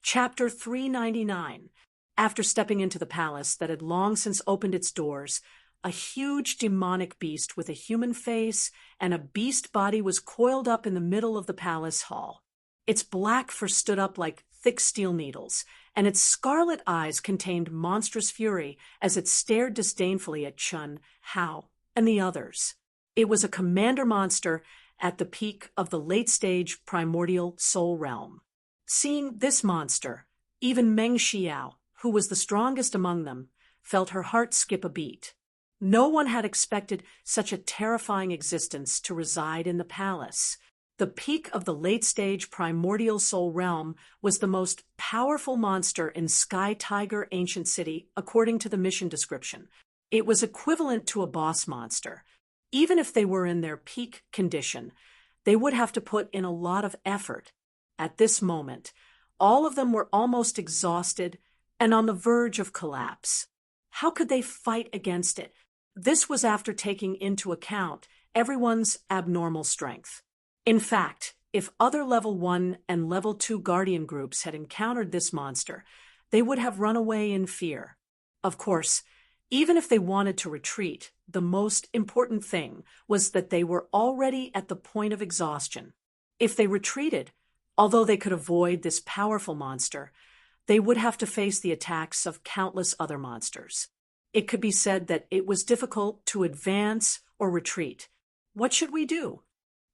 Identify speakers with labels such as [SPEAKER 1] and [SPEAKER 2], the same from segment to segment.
[SPEAKER 1] Chapter 399. After stepping into the palace that had long since opened its doors, a huge demonic beast with a human face and a beast body was coiled up in the middle of the palace hall. Its black fur stood up like thick steel needles, and its scarlet eyes contained monstrous fury as it stared disdainfully at Chun, Hao, and the others. It was a commander monster at the peak of the late-stage primordial soul realm. Seeing this monster, even Meng Xiao, who was the strongest among them, felt her heart skip a beat. No one had expected such a terrifying existence to reside in the palace. The peak of the late-stage primordial soul realm was the most powerful monster in Sky Tiger Ancient City, according to the mission description. It was equivalent to a boss monster. Even if they were in their peak condition, they would have to put in a lot of effort. At this moment, all of them were almost exhausted and on the verge of collapse. How could they fight against it? This was after taking into account everyone's abnormal strength. In fact, if other Level 1 and Level 2 Guardian groups had encountered this monster, they would have run away in fear. Of course, even if they wanted to retreat, the most important thing was that they were already at the point of exhaustion. If they retreated, although they could avoid this powerful monster, they would have to face the attacks of countless other monsters. It could be said that it was difficult to advance or retreat. What should we do?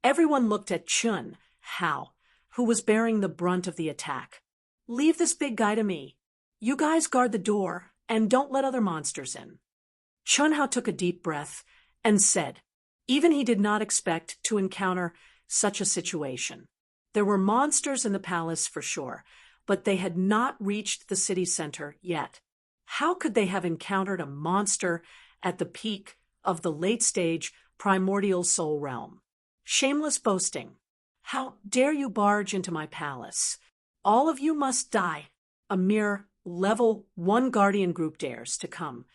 [SPEAKER 1] Everyone looked at Chun, Hao, who was bearing the brunt of the attack. Leave this big guy to me. You guys guard the door and don't let other monsters in. Chun Hao took a deep breath and said, even he did not expect to encounter such a situation. There were monsters in the palace for sure, but they had not reached the city center yet. How could they have encountered a monster at the peak of the late-stage primordial soul realm? Shameless boasting. How dare you barge into my palace? All of you must die. A mere Level 1 Guardian group dares to come.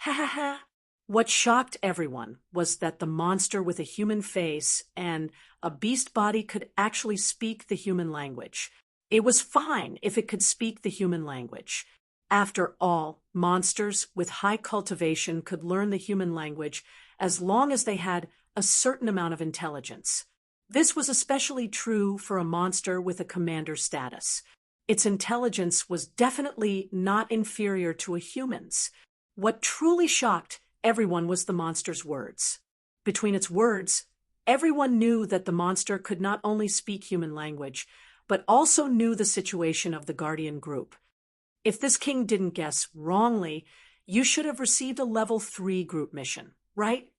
[SPEAKER 1] Ha ha ha. What shocked everyone was that the monster with a human face and a beast body could actually speak the human language. It was fine if it could speak the human language. After all, monsters with high cultivation could learn the human language as long as they had a certain amount of intelligence. This was especially true for a monster with a commander status. Its intelligence was definitely not inferior to a human's. What truly shocked everyone was the monster's words. Between its words, everyone knew that the monster could not only speak human language, but also knew the situation of the Guardian group. If this king didn't guess wrongly, you should have received a Level 3 group mission, right?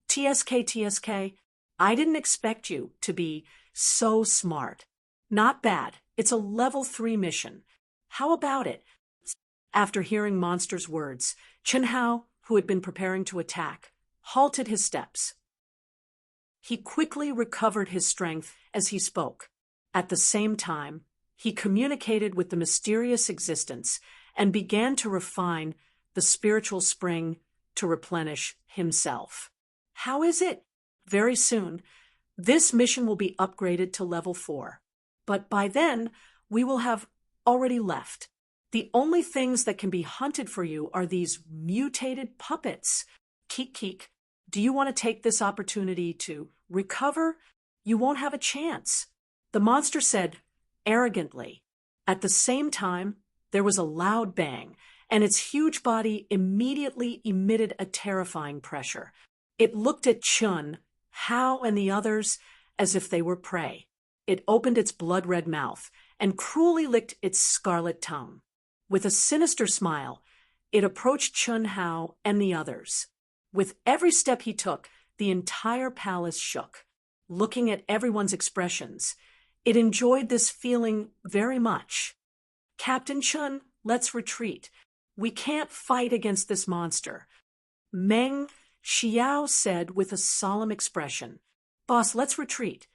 [SPEAKER 1] TSK, I didn't expect you to be so smart. Not bad. It's a Level 3 mission. How about it? After hearing Monster's words, Chun Hao, who had been preparing to attack, halted his steps. He quickly recovered his strength as he spoke. At the same time, he communicated with the mysterious existence and began to refine the spiritual spring to replenish himself. How is it? Very soon, this mission will be upgraded to Level 4. But by then, we will have already left. The only things that can be hunted for you are these mutated puppets. Keek, do you want to take this opportunity to recover? You won't have a chance. The monster said arrogantly. At the same time, there was a loud bang, and its huge body immediately emitted a terrifying pressure. It looked at Chun, Hao, and the others as if they were prey. It opened its blood-red mouth and cruelly licked its scarlet tongue. With a sinister smile, it approached Chun Hao and the others. With every step he took, the entire palace shook. Looking at everyone's expressions, it enjoyed this feeling very much. Captain Chun, let's retreat. We can't fight against this monster. Meng Xiao said with a solemn expression. Boss, let's retreat.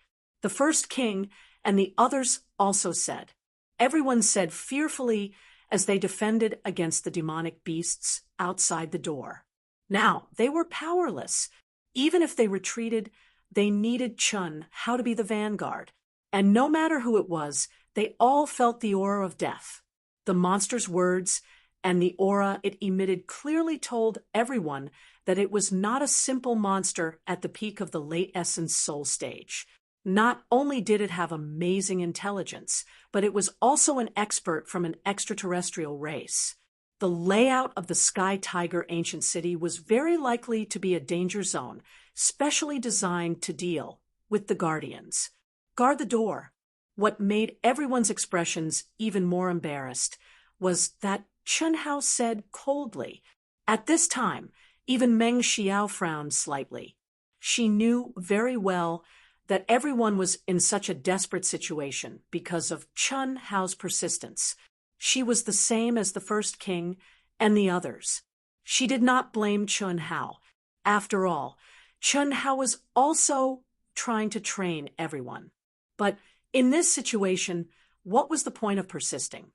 [SPEAKER 1] The first king and the others also said. Everyone said fearfully as they defended against the demonic beasts outside the door. Now, they were powerless. Even if they retreated, they needed Chun Hao to be the vanguard. And no matter who it was, They all felt the aura of death. The monster's words and the aura it emitted clearly told everyone that it was not a simple monster at the peak of the late essence soul stage. Not only did it have amazing intelligence, but it was also an expert from an extraterrestrial race. The layout of the Sky Tiger ancient city was very likely to be a danger zone, specially designed to deal with the Guardians. Guard the door. What made everyone's expressions even more embarrassed was that Chen Hao said coldly. At this time, even Meng Xiao frowned slightly. She knew very well that everyone was in such a desperate situation because of Chen Hao's persistence. She was the same as the first king and the others. She did not blame Chen Hao. After all, Chen Hao was also trying to train everyone. But in this situation, what was the point of persisting?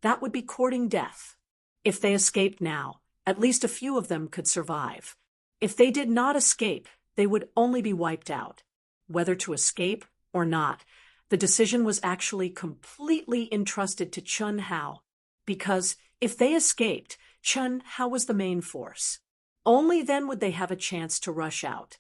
[SPEAKER 1] That would be courting death. If they escaped now, at least a few of them could survive. If they did not escape, they would only be wiped out. Whether to escape or not, the decision was actually completely entrusted to Chen Hao, because if they escaped, Chen Hao was the main force. Only then would they have a chance to rush out.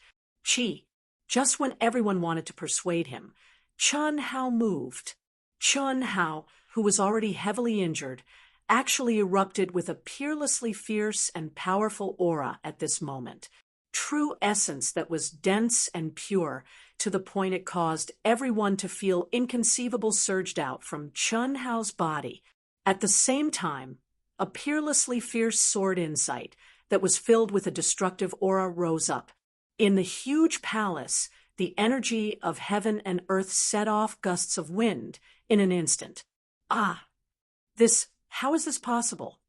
[SPEAKER 1] Just when everyone wanted to persuade him, Chen Hao moved. Chen Hao, who was already heavily injured, actually erupted with a peerlessly fierce and powerful aura at this moment. True essence that was dense and pure, to the point it caused everyone to feel inconceivable surged out from Chen Hao's body. At the same time, a peerlessly fierce sword insight that was filled with a destructive aura rose up. In the huge palace, the energy of heaven and earth set off gusts of wind in an instant. How is this possible?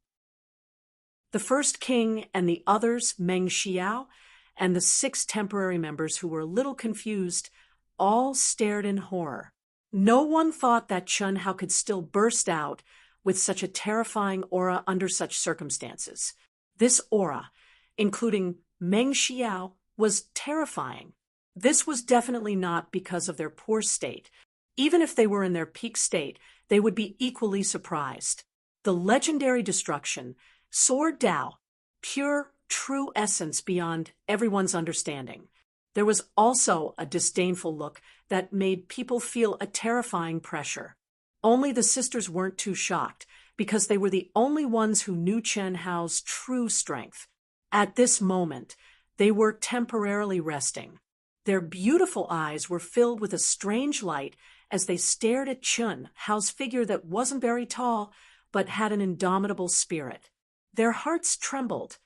[SPEAKER 1] The first king and the others, Meng Xiao, and the 6 temporary members who were a little confused, all stared in horror. No one thought that Chen Hao could still burst out with such a terrifying aura under such circumstances. This aura, including Meng Xiao, was terrifying. This was definitely not because of their poor state. Even if they were in their peak state, they would be equally surprised. The legendary destruction, Sword Dao, pure, true essence beyond everyone's understanding. There was also a disdainful look that made people feel a terrifying pressure. Only the sisters weren't too shocked, because they were the only ones who knew Chen Hao's true strength. At this moment, they were temporarily resting. Their beautiful eyes were filled with a strange light as they stared at Chen Hao's figure that wasn't very tall, but had an indomitable spirit. Their hearts trembled.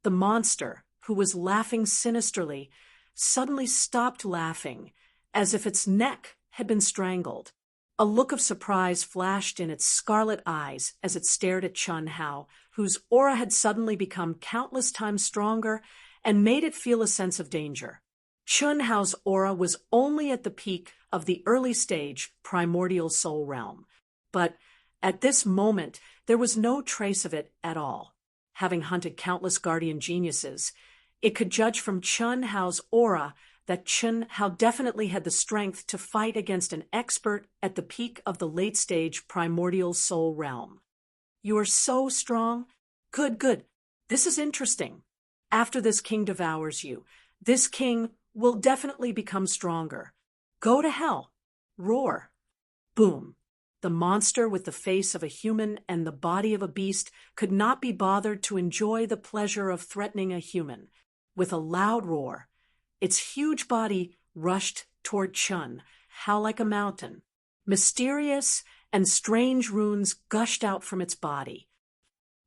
[SPEAKER 1] The monster, who was laughing sinisterly, suddenly stopped laughing, as if its neck had been strangled. A look of surprise flashed in its scarlet eyes as it stared at Chen Hao, whose aura had suddenly become countless times stronger and made it feel a sense of danger. Chen Hao's aura was only at the peak of the early stage primordial soul realm, but at this moment there was no trace of it at all. Having hunted countless guardian geniuses, it could judge from Chen Hao's aura that Chen Hao definitely had the strength to fight against an expert at the peak of the late-stage primordial soul realm. You are so strong? Good. This is interesting. After this king devours you, this king will definitely become stronger. Go to hell. Roar. Boom. The monster with the face of a human and the body of a beast could not be bothered to enjoy the pleasure of threatening a human. With a loud roar, its huge body rushed toward Chen Hao like a mountain. Mysterious and strange runes gushed out from its body.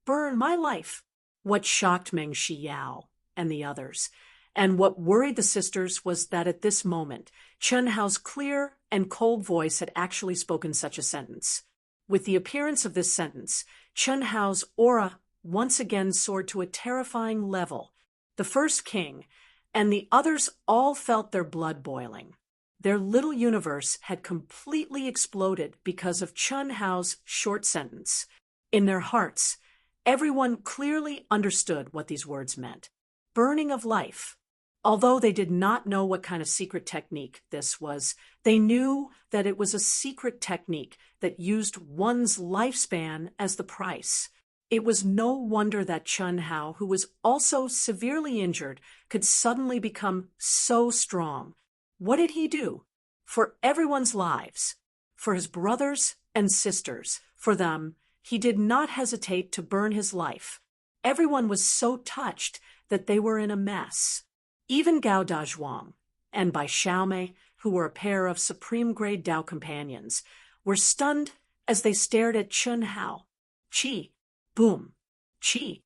[SPEAKER 1] Burn my life! What shocked Meng Xiao and the others, and what worried the sisters, was that at this moment, Chen Hao's clear and cold voice had actually spoken such a sentence. With the appearance of this sentence, Chen Hao's aura once again soared to a terrifying level. The first king and the others all felt their blood boiling. Their little universe had completely exploded because of Chen Hao's short sentence. In their hearts, everyone clearly understood what these words meant. Burning of life. Although they did not know what kind of secret technique this was, they knew that it was a secret technique that used one's lifespan as the price. It was no wonder that Chun Hao, who was also severely injured, could suddenly become so strong. What did he do? For everyone's lives, for his brothers and sisters, for them, he did not hesitate to burn his life. Everyone was so touched that they were in a mess. Even Gao Dazhuang and Bai Xiaomei, who were a pair of supreme-grade Dao companions, were stunned as they stared at Chun Hao. Chi, boom, chi,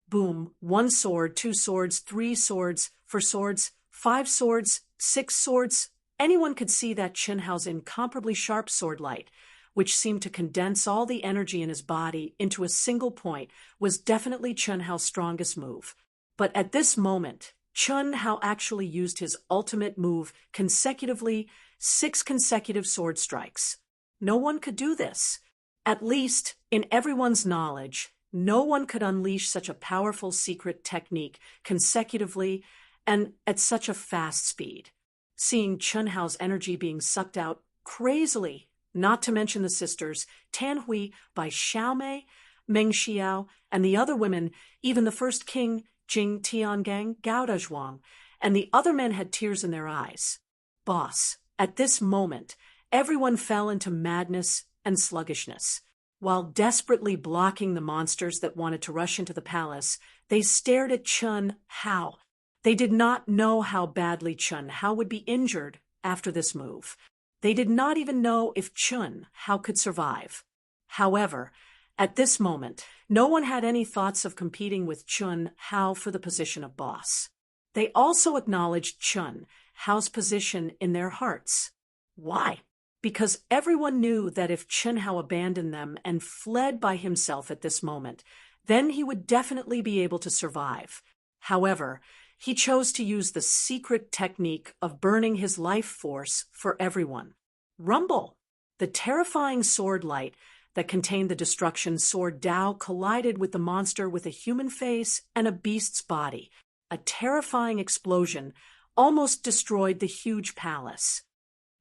[SPEAKER 1] boom, 1 sword, 2 swords, 3 swords, 4 swords, 5 swords, 6 swords. Anyone could see that Chun Hao's incomparably sharp sword light, which seemed to condense all the energy in his body into a single point, was definitely Chun Hao's strongest move. But at this moment, Chun Hao actually used his ultimate move consecutively, 6 consecutive sword strikes. No one could do this. At least, in everyone's knowledge, no one could unleash such a powerful secret technique consecutively and at such a fast speed. Seeing Chun Hao's energy being sucked out crazily, not to mention the sisters, Tan Hui, Bai Xiaomei, Meng Xiao, and the other women, even the first king, Jing Tiangang, Gao Dazhuang, and the other men had tears in their eyes. Boss, at this moment, everyone fell into madness and sluggishness. While desperately blocking the monsters that wanted to rush into the palace, they stared at Chun Hao. They did not know how badly Chun Hao would be injured after this move. They did not even know if Chun Hao could survive. However, at this moment, no one had any thoughts of competing with Chun Hao for the position of boss. They also acknowledged Chun Hao's position in their hearts. Why? Because everyone knew that if Chun Hao abandoned them and fled by himself at this moment, then he would definitely be able to survive. However, he chose to use the secret technique of burning his life force for everyone. Rumble! The terrifying sword light that contained the destruction sword Dao collided with the monster with a human face and a beast's body. A terrifying explosion almost destroyed the huge palace.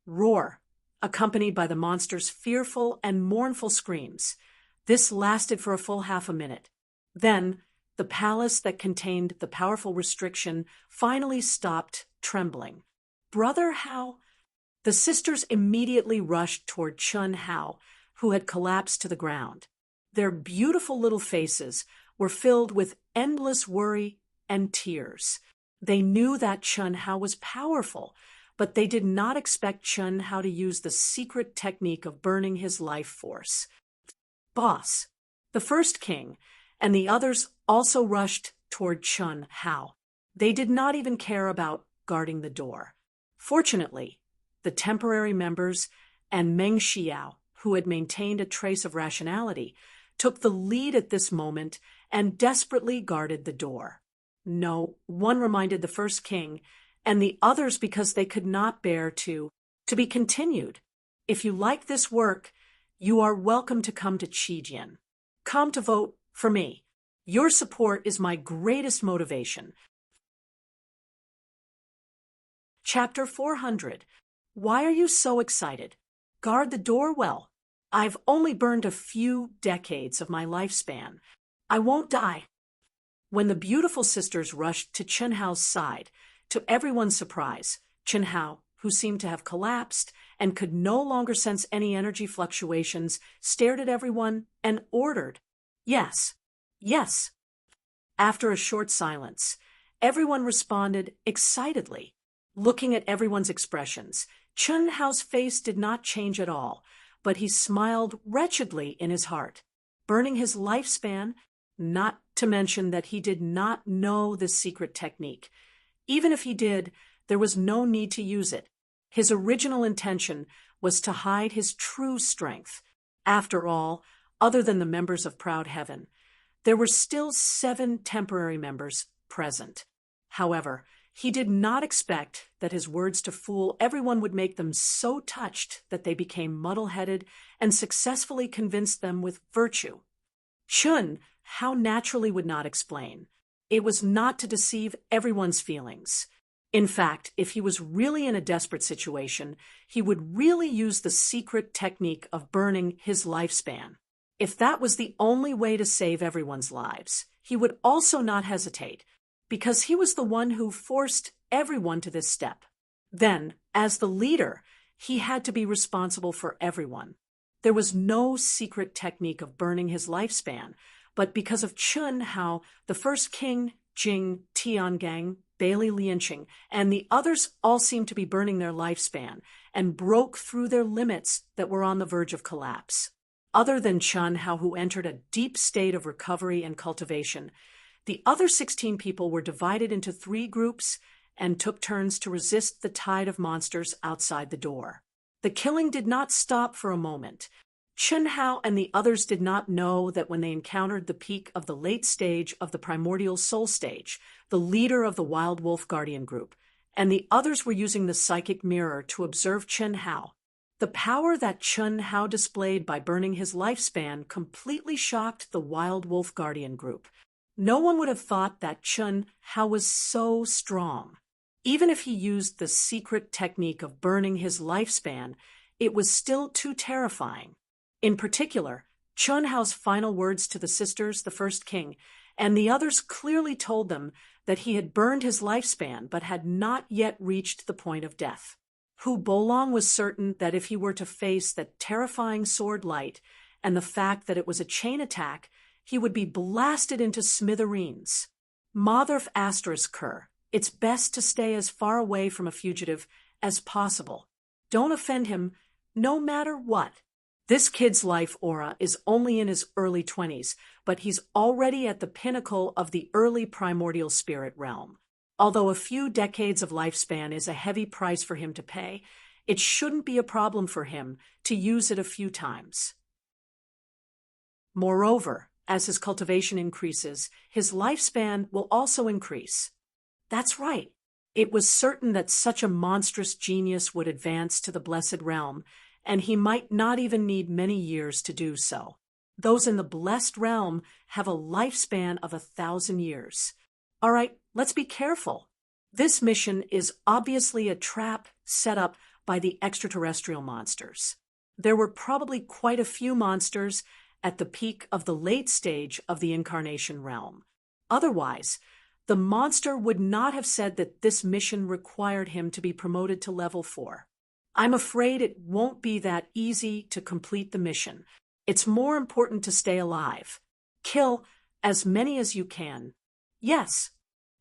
[SPEAKER 1] Roar, accompanied by the monster's fearful and mournful screams. This lasted for a full half a minute. Then, the palace that contained the powerful restriction finally stopped trembling. Brother Hao? The sisters immediately rushed toward Chun Hao, who had collapsed to the ground. Their beautiful little faces were filled with endless worry and tears. They knew that Chun Hao was powerful, but they did not expect Chun Hao to use the secret technique of burning his life force. Boss, the first king, and the others also rushed toward Chun Hao. They did not even care about guarding the door. Fortunately, the temporary members and Meng Xiao, who had maintained a trace of rationality, took the lead at this moment and desperately guarded the door. No, one reminded the first king, and the others because they could not bear to be continued. If you like this work, you are welcome to come to Qijian. Come to vote for me. Your support is my greatest motivation. Chapter 400. Why are you so excited? Guard the door well. I've only burned a few decades of my lifespan. I won't die. When the beautiful sisters rushed to Chun Hao's side, to everyone's surprise, Chun Hao, who seemed to have collapsed and could no longer sense any energy fluctuations, stared at everyone and ordered, "Yes, yes." After a short silence, everyone responded excitedly. Looking at everyone's expressions, Chun Hao's face did not change at all, but he smiled wretchedly in his heart. Burning his lifespan, not to mention that he did not know this secret technique. Even if he did, there was no need to use it. His original intention was to hide his true strength. After all, other than the members of Proud Heaven, there were still 7 temporary members present. However, he did not expect that his words to fool everyone would make them so touched that they became muddle-headed and successfully convinced them with virtue. Chun Hao naturally would not explain. It was not to deceive everyone's feelings. In fact, if he was really in a desperate situation, he would really use the secret technique of burning his lifespan. If that was the only way to save everyone's lives, he would also not hesitate, because he was the one who forced everyone to this step. Then, as the leader, he had to be responsible for everyone. There was no secret technique of burning his lifespan, but because of Chun Hao, the first king, Jing Tiangang, Bailey Lianqing, and the others all seemed to be burning their lifespan and broke through their limits that were on the verge of collapse. Other than Chun Hao, who entered a deep state of recovery and cultivation, the other 16 people were divided into 3 groups and took turns to resist the tide of monsters outside the door. The killing did not stop for a moment. Chun Hao and the others did not know that when they encountered the peak of the late stage of the primordial soul stage, the leader of the Wild Wolf Guardian group, and the others were using the psychic mirror to observe Chun Hao. The power that Chun Hao displayed by burning his lifespan completely shocked the Wild Wolf Guardian group. No one would have thought that Chun Hao was so strong. Even if he used the secret technique of burning his lifespan, it was still too terrifying. In particular, Chun Hao's final words to the sisters, the first king, and the others clearly told them that he had burned his lifespan but had not yet reached the point of death. Hu Bolong was certain that if he were to face that terrifying sword light and the fact that it was a chain attack, he would be blasted into smithereens. Motherf Kerr, it's best to stay as far away from a fugitive as possible. Don't offend him, no matter what. This kid's life aura is only in his early 20s, but he's already at the pinnacle of the early primordial spirit realm. Although a few decades of lifespan is a heavy price for him to pay, it shouldn't be a problem for him to use it a few times. Moreover, as his cultivation increases, his lifespan will also increase. That's right. It was certain that such a monstrous genius would advance to the blessed realm, and he might not even need many years to do so. Those in the blessed realm have a lifespan of 1,000 years. All right, let's be careful. This mission is obviously a trap set up by the extraterrestrial monsters. There were probably quite a few monsters at the peak of the late stage of the incarnation realm. Otherwise, the monster would not have said that this mission required him to be promoted to level 4. I'm afraid it won't be that easy to complete the mission. It's more important to stay alive. Kill as many as you can. Yes.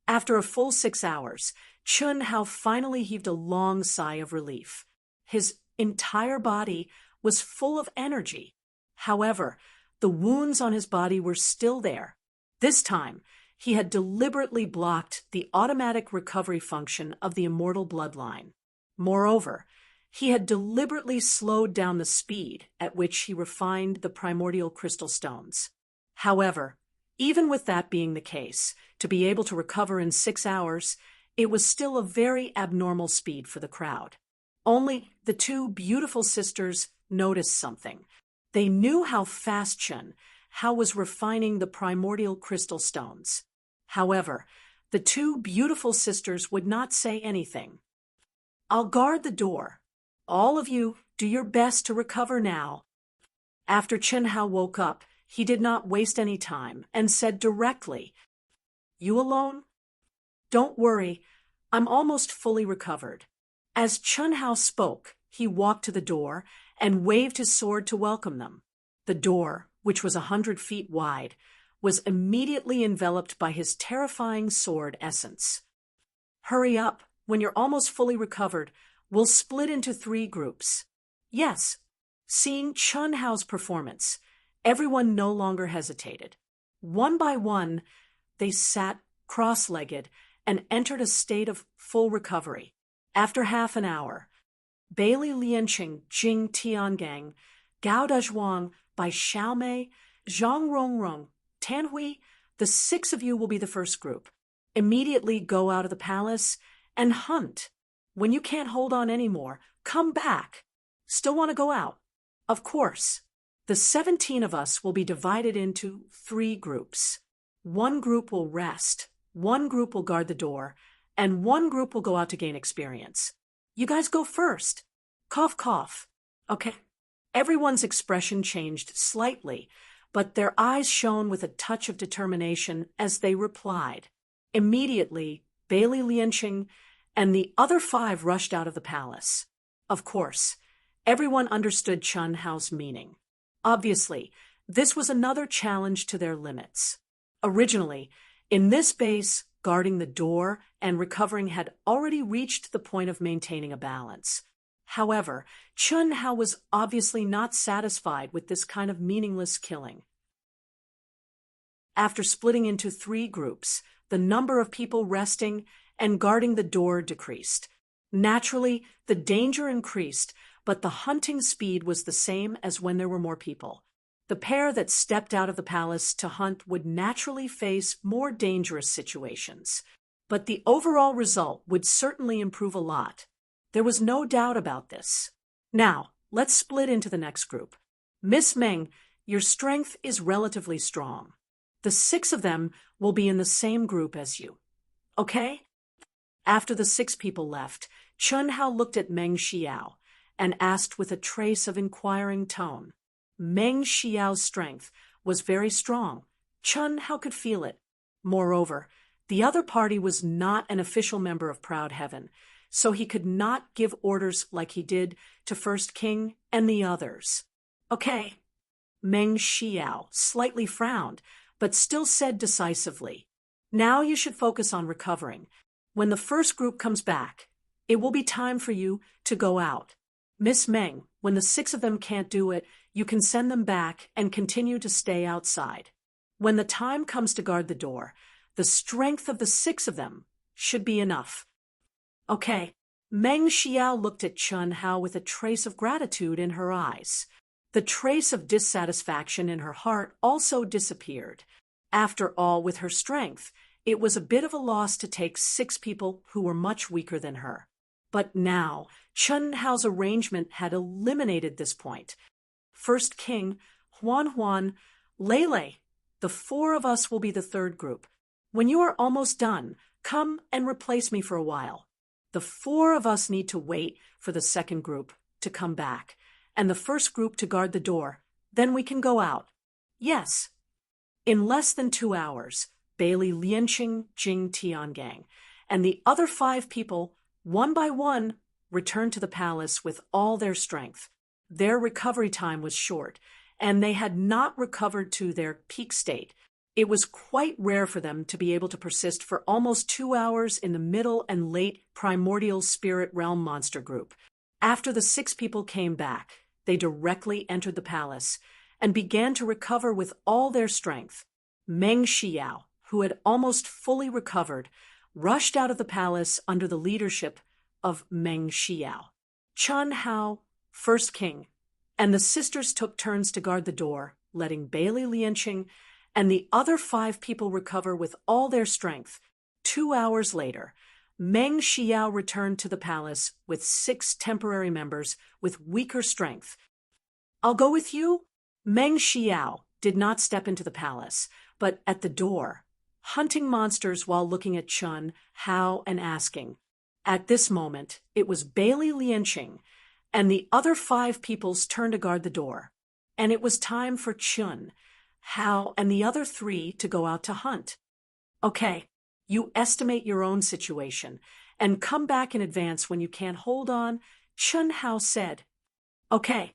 [SPEAKER 1] After a full 6 hours, Chun Hao finally heaved a long sigh of relief. His entire body was full of energy. However, the wounds on his body were still there. This time, he had deliberately blocked the automatic recovery function of the immortal bloodline. Moreover, he had deliberately slowed down the speed at which he refined the primordial crystal stones. However, even with that being the case, to be able to recover in 6 hours, it was still a very abnormal speed for the crowd. Only the 2 beautiful sisters noticed something. They knew how fast Chun Hao was refining the primordial crystal stones. However, the 2 beautiful sisters would not say anything. I'll guard the door. All of you, do your best to recover now. After Chun Hao woke up, he did not waste any time and said directly, You alone? Don't worry, I'm almost fully recovered. As Chun Hao spoke, he walked to the door and waved his sword to welcome them. The door, which was 100 feet wide, was immediately enveloped by his terrifying sword essence. Hurry up, when you're almost fully recovered, we'll split into 3 groups. Yes. Seeing Chun Hao's performance, everyone no longer hesitated. One by one, they sat cross-legged and entered a state of full recovery. After half an hour, Bailey Lianqing, Jing Tiangang, Gao Dazhuang, Bai Xiaomei, Zhang Rongrong, Tan Hui, the 6 of you will be the first group. Immediately go out of the palace and hunt. When you can't hold on anymore, come back. Still want to go out? Of course. The 17 of us will be divided into 3 groups. One group will rest, one group will guard the door, and one group will go out to gain experience. You guys go first. Cough, cough. Okay. Everyone's expression changed slightly, but their eyes shone with a touch of determination as they replied. Immediately, Bailey Lianqing and the other 5 rushed out of the palace. Of course, everyone understood Chun Hao's meaning. Obviously, this was another challenge to their limits. Originally, in this base, guarding the door and recovering had already reached the point of maintaining a balance. However, Chun Hao was obviously not satisfied with this kind of meaningless killing. After splitting into 3 groups, the number of people resting and guarding the door decreased. Naturally, the danger increased, but the hunting speed was the same as when there were more people. The pair that stepped out of the palace to hunt would naturally face more dangerous situations. But the overall result would certainly improve a lot. There was no doubt about this. Now, let's split into the next group. Miss Meng, your strength is relatively strong. The 6 of them will be in the same group as you. Okay? After the 6 people left, Chun Hao looked at Meng Xiao and asked with a trace of inquiring tone. Meng Xiao's strength was very strong. Chun Hao could feel it. Moreover, the other party was not an official member of Proud Heaven, so he could not give orders like he did to First King and the others. Okay. Meng Xiao slightly frowned, but still said decisively, now you should focus on recovering. When the first group comes back, it will be time for you to go out. Miss Meng, when the 6 of them can't do it, you can send them back and continue to stay outside. When the time comes to guard the door, the strength of the 6 of them should be enough. Okay. Meng Xiao looked at Chun Hao with a trace of gratitude in her eyes. The trace of dissatisfaction in her heart also disappeared. After all, with her strength, it was a bit of a loss to take 6 people who were much weaker than her. But now, Chun Hao's arrangement had eliminated this point. First King, Huan, Lele, the 4 of us will be the 3rd group. When you are almost done, come and replace me for a while. The 4 of us need to wait for the 2nd group to come back, and the 1st group to guard the door. Then we can go out. Yes. In less than 2 hours, Bailey Lianqing, Jing Tiangang, and the other 5 people, one by one, returned to the palace with all their strength. Their recovery time was short, and they had not recovered to their peak state. It was quite rare for them to be able to persist for almost 2 hours in the middle and late primordial spirit realm monster group. After the 6 people came back, they directly entered the palace and began to recover with all their strength. Meng Xiao, who had almost fully recovered, rushed out of the palace under the leadership of Meng Xiao. Chun Hao, First King, and the sisters took turns to guard the door, letting Bailey Lianqing and the other 5 people recover with all their strength. 2 hours later, Meng Xiao returned to the palace with 6 temporary members with weaker strength. I'll go with you? Meng Xiao did not step into the palace, but at the door, hunting monsters while looking at Chun Hao and asking. At this moment, it was Bailey Lianqing and the other 5 people's turn to guard the door, and it was time for Chun Hao and the other 3 to go out to hunt. Okay, you estimate your own situation and come back in advance when you can't hold on, Chun Hao said. Okay.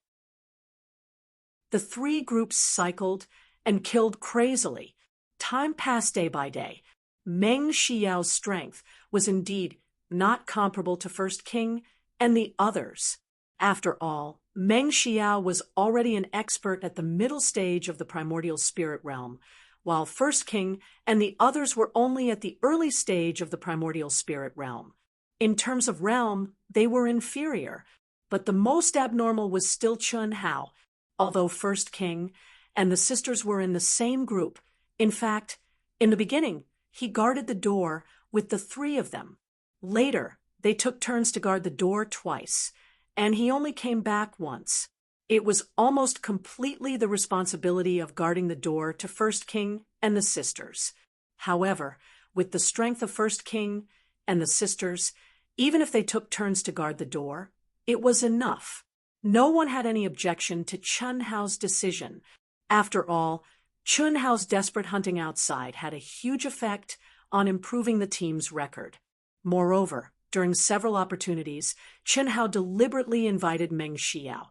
[SPEAKER 1] The 3 groups cycled and killed crazily. Time passed day by day. Meng Xiao's strength was indeed not comparable to First King and the others. After all, Meng Xiao was already an expert at the middle stage of the primordial spirit realm, while First King and the others were only at the early stage of the primordial spirit realm. In terms of realm, they were inferior, but the most abnormal was still Chun Hao, although First King and the sisters were in the same group. In fact, in the beginning, he guarded the door with the 3 of them. Later, they took turns to guard the door twice, and he only came back once. It was almost completely the responsibility of guarding the door to First King and the sisters. However, with the strength of First King and the sisters, even if they took turns to guard the door, it was enough. No one had any objection to Chun Hao's decision. After all, Chun Hao's desperate hunting outside had a huge effect on improving the team's record. Moreover, during several opportunities, Chun Hao deliberately invited Meng Xiao,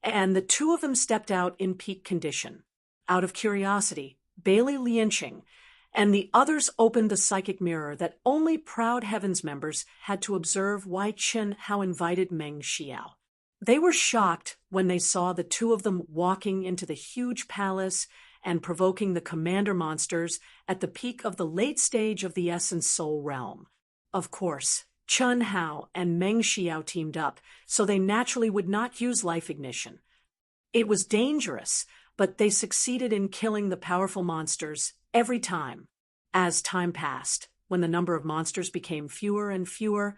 [SPEAKER 1] and the two of them stepped out in peak condition. Out of curiosity, Bailey Lianqing and the others opened the psychic mirror that only Proud Heavens members had to observe why Chun Hao invited Meng Xiao. They were shocked when they saw the two of them walking into the huge palace and provoking the commander monsters at the peak of the late stage of the Essence Soul realm. Of course, Chun Hao and Meng Xiao teamed up, so they naturally would not use life ignition. It was dangerous, but they succeeded in killing the powerful monsters every time. As time passed, when the number of monsters became fewer and fewer,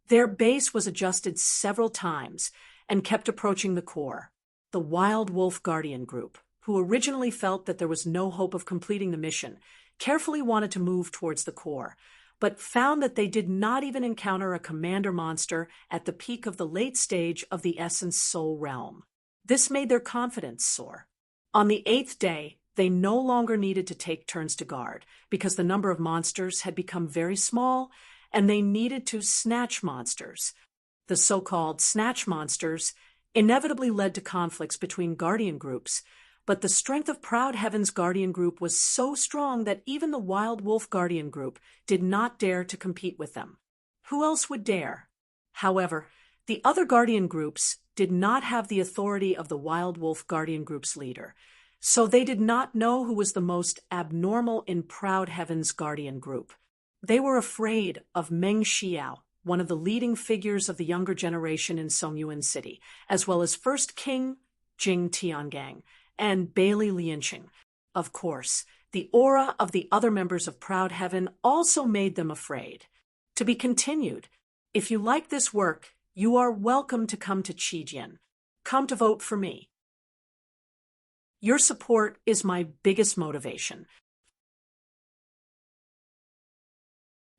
[SPEAKER 1] their base was adjusted several times and kept approaching the core. The Wild Wolf Guardian group, who originally felt that there was no hope of completing the mission, carefully wanted to move towards the core, but found that they did not even encounter a commander monster at the peak of the late stage of the Essence Soul realm. This made their confidence soar. On the 8th day, they no longer needed to take turns to guard, because the number of monsters had become very small, and they needed to snatch monsters. The so-called snatch monsters inevitably led to conflicts between guardian groups, but the strength of Proud Heaven's guardian group was so strong that even the Wild Wolf Guardian group did not dare to compete with them. Who else would dare? However, the other guardian groups did not have the authority of the Wild Wolf Guardian group's leader, so they did not know who was the most abnormal in Proud Heaven's guardian group. They were afraid of Meng Xiao, one of the leading figures of the younger generation in Songyuan City, as well as First King Jing Tiangang and Bailey Lianqing. Of course, the aura of the other members of Proud Heaven also made them afraid. To be continued. If you like this work, you are welcome to come to Qijian. Come to vote for me. Your support is my biggest motivation.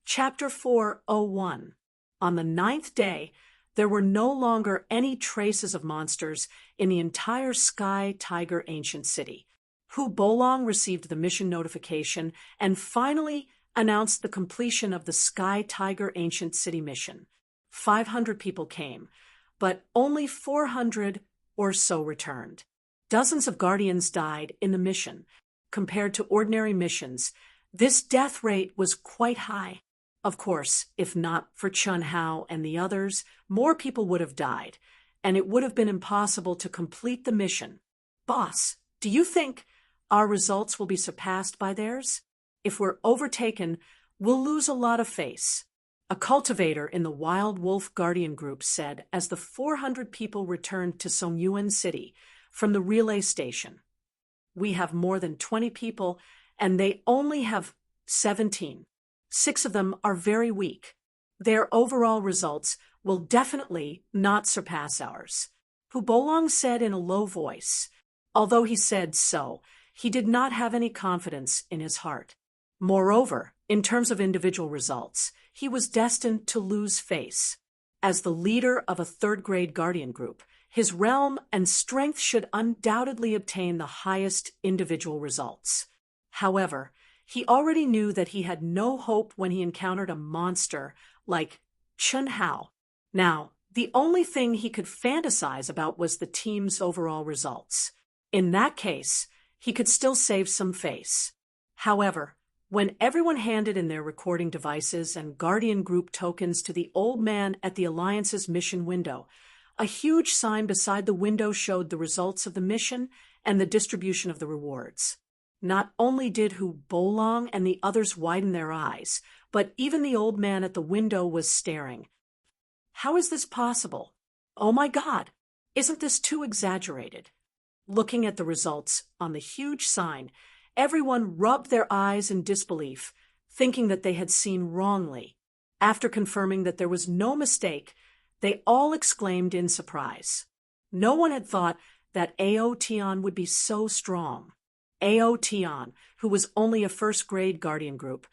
[SPEAKER 1] Chapter 401. On the 9th day, there were no longer any traces of monsters in the entire Sky Tiger Ancient City. Hu Bolong received the mission notification and finally announced the completion of the Sky Tiger Ancient City mission. 500 people came, but only 400 or so returned. Dozens of guardians died in the mission. Compared to ordinary missions, this death rate was quite high. Of course, if not for Chun Hao and the others, more people would have died, and it would have been impossible to complete the mission. Boss, do you think our results will be surpassed by theirs? If we're overtaken, we'll lose a lot of face. A cultivator in the Wild Wolf Guardian group said as the 400 people returned to Songyuan City from the relay station. We have more than 20 people, and they only have 17. 6 of them are very weak. Their overall results will definitely not surpass ours. Hu Bolong said in a low voice. Although he said so, he did not have any confidence in his heart. Moreover, in terms of individual results, he was destined to lose face. As the leader of a third-grade guardian group, his realm and strength should undoubtedly obtain the highest individual results. However, he already knew that he had no hope when he encountered a monster like Chun Hao. Now, the only thing he could fantasize about was the team's overall results. In that case, he could still save some face. However, when everyone handed in their recording devices and Guardian Group tokens to the old man at the Alliance's mission window, a huge sign beside the window showed the results of the mission and the distribution of the rewards. Not only did Hu Bolong and the others widen their eyes, but even the old man at the window was staring. How is this possible? Oh my God! Isn't this too exaggerated? Looking at the results on the huge sign, everyone rubbed their eyes in disbelief, thinking that they had seen wrongly. After confirming that there was no mistake, they all exclaimed in surprise. No one had thought that Ao Tian would be so strong. Ao Tian, who was only a first-grade guardian group,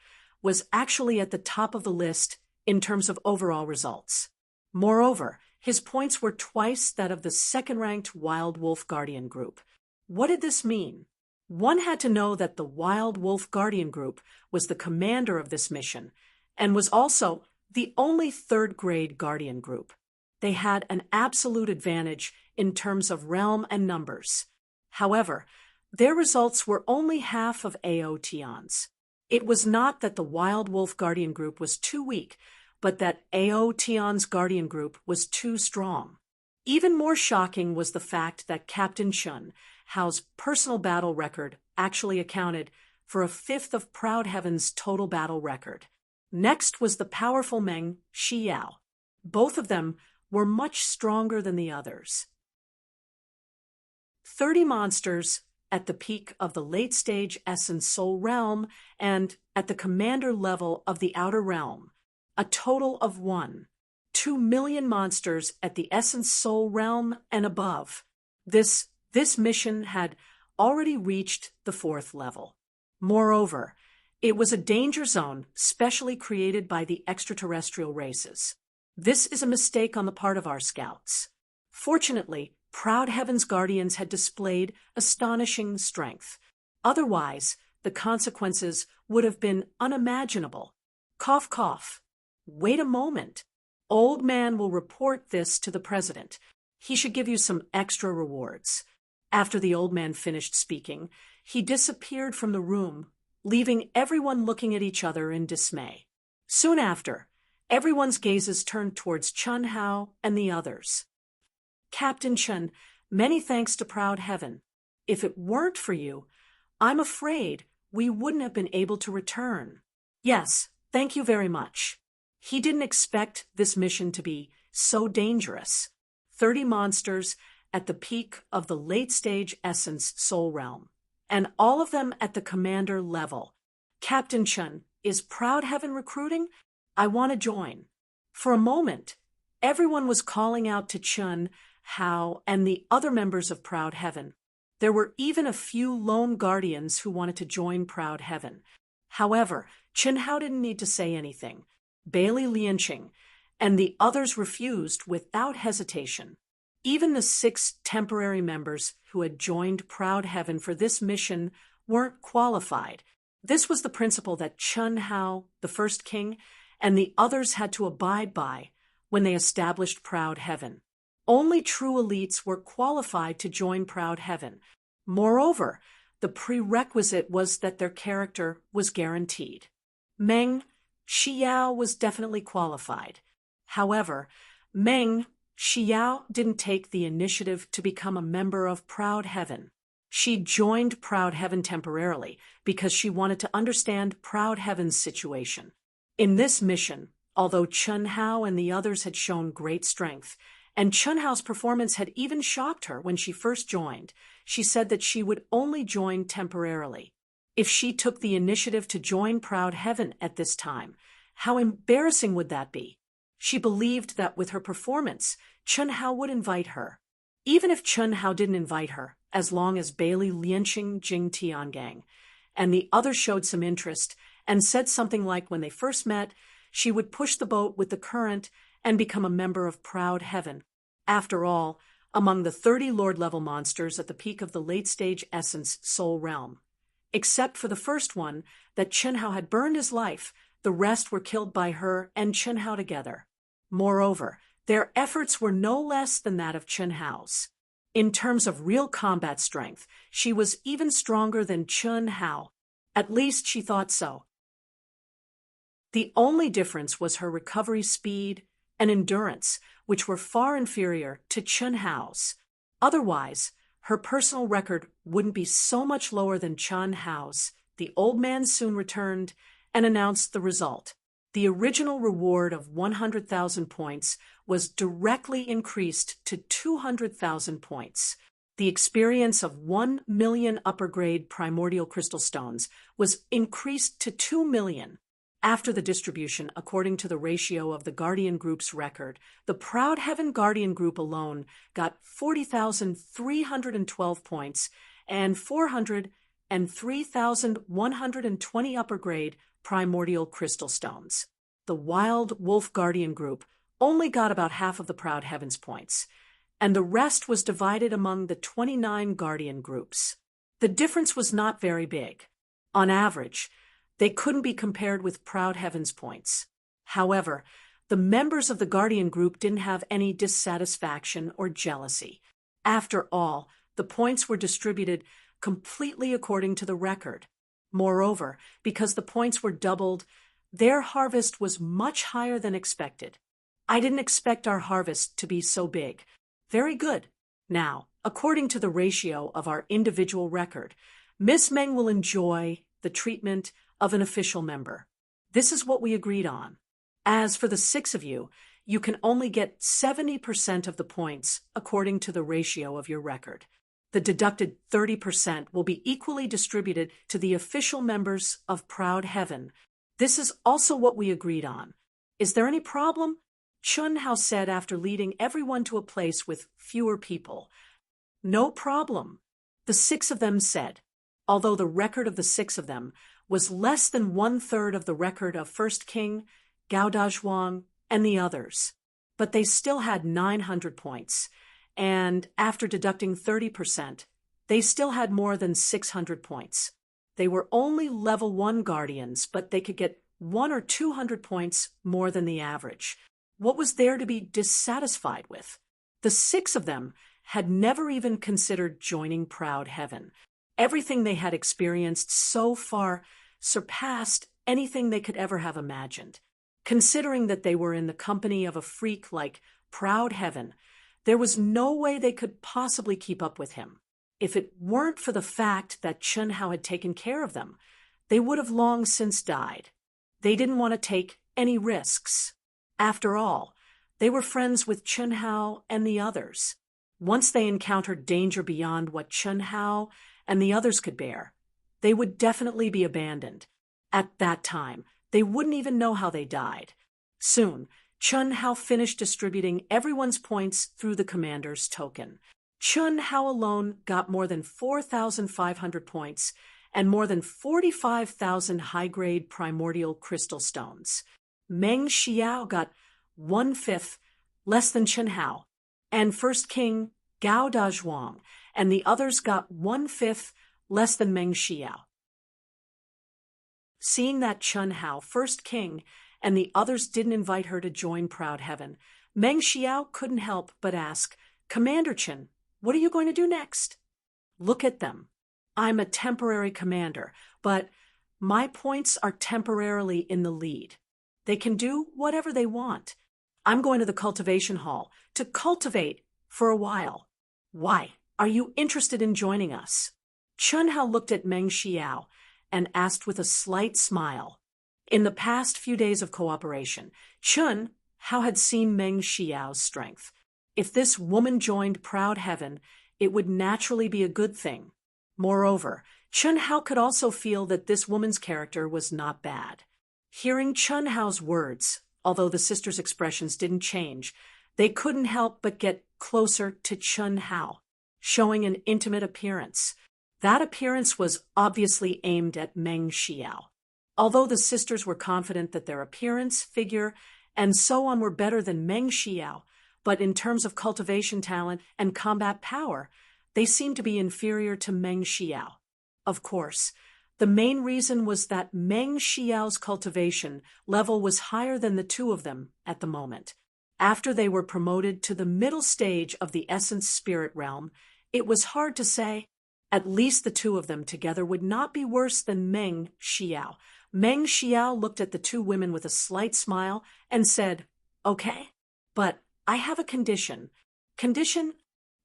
[SPEAKER 1] was actually at the top of the list in terms of overall results. Moreover, his points were twice that of the second-ranked Wild Wolf Guardian Group. What did this mean? One had to know that the Wild Wolf Guardian Group was the commander of this mission and was also the only third-grade Guardian Group. They had an absolute advantage in terms of realm and numbers. However, their results were only half of Aotion's. It was not that the Wild Wolf Guardian Group was too weak, but that Aotion's Guardian Group was too strong. Even more shocking was the fact that Captain Chun Hao's personal battle record actually accounted for a fifth of Proud Heaven's total battle record. Next was the powerful Meng Xiao. Both of them were much stronger than the others. 30 monsters at the peak of the late-stage Essence Soul Realm and at the commander level of the Outer Realm, a total of 2 million monsters at the Essence Soul Realm and above. This mission had already reached the 4th level. Moreover, it was a danger zone specially created by the extraterrestrial races. This is a mistake on the part of our scouts. Fortunately, Proud Heaven's Guardians had displayed astonishing strength. Otherwise, the consequences would have been unimaginable. Cough, cough. Wait a moment. Old Man will report this to the president. He should give you some extra rewards. After the old man finished speaking, he disappeared from the room, leaving everyone looking at each other in dismay. Soon after, everyone's gazes turned towards Chun Hao and the others. Captain Chun, many thanks to Proud Heaven. If it weren't for you, I'm afraid we wouldn't have been able to return. Yes, thank you very much. He didn't expect this mission to be so dangerous. 30 monsters at the peak of the late-stage Essence Soul Realm, and all of them at the commander level. Captain Chun, is Proud Heaven recruiting? I want to join. For a moment, everyone was calling out to Chun Hao and the other members of Proud Heaven. There were even a few lone guardians who wanted to join Proud Heaven. However, Chun Hao didn't need to say anything. Bailey Lianqing and the others refused without hesitation. Even the 6 temporary members who had joined Proud Heaven for this mission weren't qualified. This was the principle that Chun Hao, the first king, and the others had to abide by when they established Proud Heaven. Only true elites were qualified to join Proud Heaven. Moreover, the prerequisite was that their character was guaranteed. Meng Xiao was definitely qualified. However, Meng Xiao didn't take the initiative to become a member of Proud Heaven. She joined Proud Heaven temporarily because she wanted to understand Proud Heaven's situation. In this mission, although Chun Hao and the others had shown great strength, and Chun Hao's performance had even shocked her when she first joined, she said that she would only join temporarily. If she took the initiative to join Proud Heaven at this time, how embarrassing would that be? She believed that with her performance, Chun Hao would invite her. Even if Chun Hao didn't invite her, as long as Bailey Lianqing Jing Tiangang and the others showed some interest and said something like when they first met, she would push the boat with the current and become a member of Proud Heaven. After all, among the 30 Lord-level monsters at the peak of the late-stage Essence Soul Realm, except for the first one, that Chun Hao had burned his life, the rest were killed by her and Chun Hao together. Moreover, their efforts were no less than that of Chun Hao's. In terms of real combat strength, she was even stronger than Chun Hao. At least she thought so. The only difference was her recovery speed and endurance, which were far inferior to Chun Hao's. Otherwise, her personal record wouldn't be so much lower than Chun Hao's. The old man soon returned and announced the result. The original reward of 100,000 points was directly increased to 200,000 points. The experience of 1 million upper-grade primordial crystal stones was increased to 2 million. After the distribution, according to the ratio of the Guardian Group's record, the Proud Heaven Guardian Group alone got 40,312 points and 403,120 upper-grade primordial crystal stones. The Wild Wolf Guardian group only got about half of the Proud Heavens points, and the rest was divided among the 29 Guardian groups. The difference was not very big. On average, they couldn't be compared with Proud Heavens points. However, the members of the Guardian group didn't have any dissatisfaction or jealousy. After all, the points were distributed completely according to the record. Moreover, because the points were doubled, their harvest was much higher than expected. I didn't expect our harvest to be so big. Very good. Now, according to the ratio of our individual record, Miss Meng will enjoy the treatment of an official member. This is what we agreed on. As for the 6 of you, you can only get 70% of the points according to the ratio of your record. The deducted 30% will be equally distributed to the official members of Proud Heaven. This is also what we agreed on. Is there any problem? Chun Hao said after leading everyone to a place with fewer people. No problem, the 6 of them said, although the record of the 6 of them was less than 1/3 of the record of First King, Gao Dazhuang, and the others. But they still had 900 points, and after deducting 30%, they still had more than 600 points. They were only level 1 guardians, but they could get 100 or 200 points more than the average. What was there to be dissatisfied with? The 6 of them had never even considered joining Proud Heaven. Everything they had experienced so far surpassed anything they could ever have imagined. Considering that they were in the company of a freak like Proud Heaven, there was no way they could possibly keep up with him. If it weren't for the fact that Chun Hao had taken care of them, they would have long since died. They didn't want to take any risks. After all, they were friends with Chun Hao and the others. Once they encountered danger beyond what Chun Hao and the others could bear, they would definitely be abandoned. At that time, they wouldn't even know how they died. Soon, Chun Hao finished distributing everyone's points through the commander's token. Chun Hao alone got more than 4,500 points and more than 45,000 high-grade primordial crystal stones. Meng Xiao got 1/5 less than Chun Hao, and First King Gao Dazhuang and the others got 1/5 less than Meng Xiao. Seeing that Chun Hao, First King, and the others didn't invite her to join Proud Heaven, Meng Xiao couldn't help but ask, "Commander Chen, what are you going to do next?" "Look at them. I'm a temporary commander, but my points are temporarily in the lead. They can do whatever they want. I'm going to the cultivation hall to cultivate for a while. Why? Are you interested in joining us?" Chun Hao looked at Meng Xiao and asked with a slight smile. In the past few days of cooperation, Chun Hao had seen Meng Xiao's strength. If this woman joined Proud Heaven, it would naturally be a good thing. Moreover, Chun Hao could also feel that this woman's character was not bad. Hearing Chun Hao's words, although the sisters' expressions didn't change, they couldn't help but get closer to Chun Hao, showing an intimate appearance. That appearance was obviously aimed at Meng Xiao. Although the sisters were confident that their appearance, figure, and so on were better than Meng Xiao, but in terms of cultivation talent and combat power, they seemed to be inferior to Meng Xiao. Of course, the main reason was that Meng Xiao's cultivation level was higher than the 2 of them at the moment. After they were promoted to the middle stage of the Essence Spirit Realm, it was hard to say. At least the 2 of them together would not be worse than Meng Xiao. Meng Xiao looked at the 2 women with a slight smile and said, "Okay, but I have a condition." "Condition?"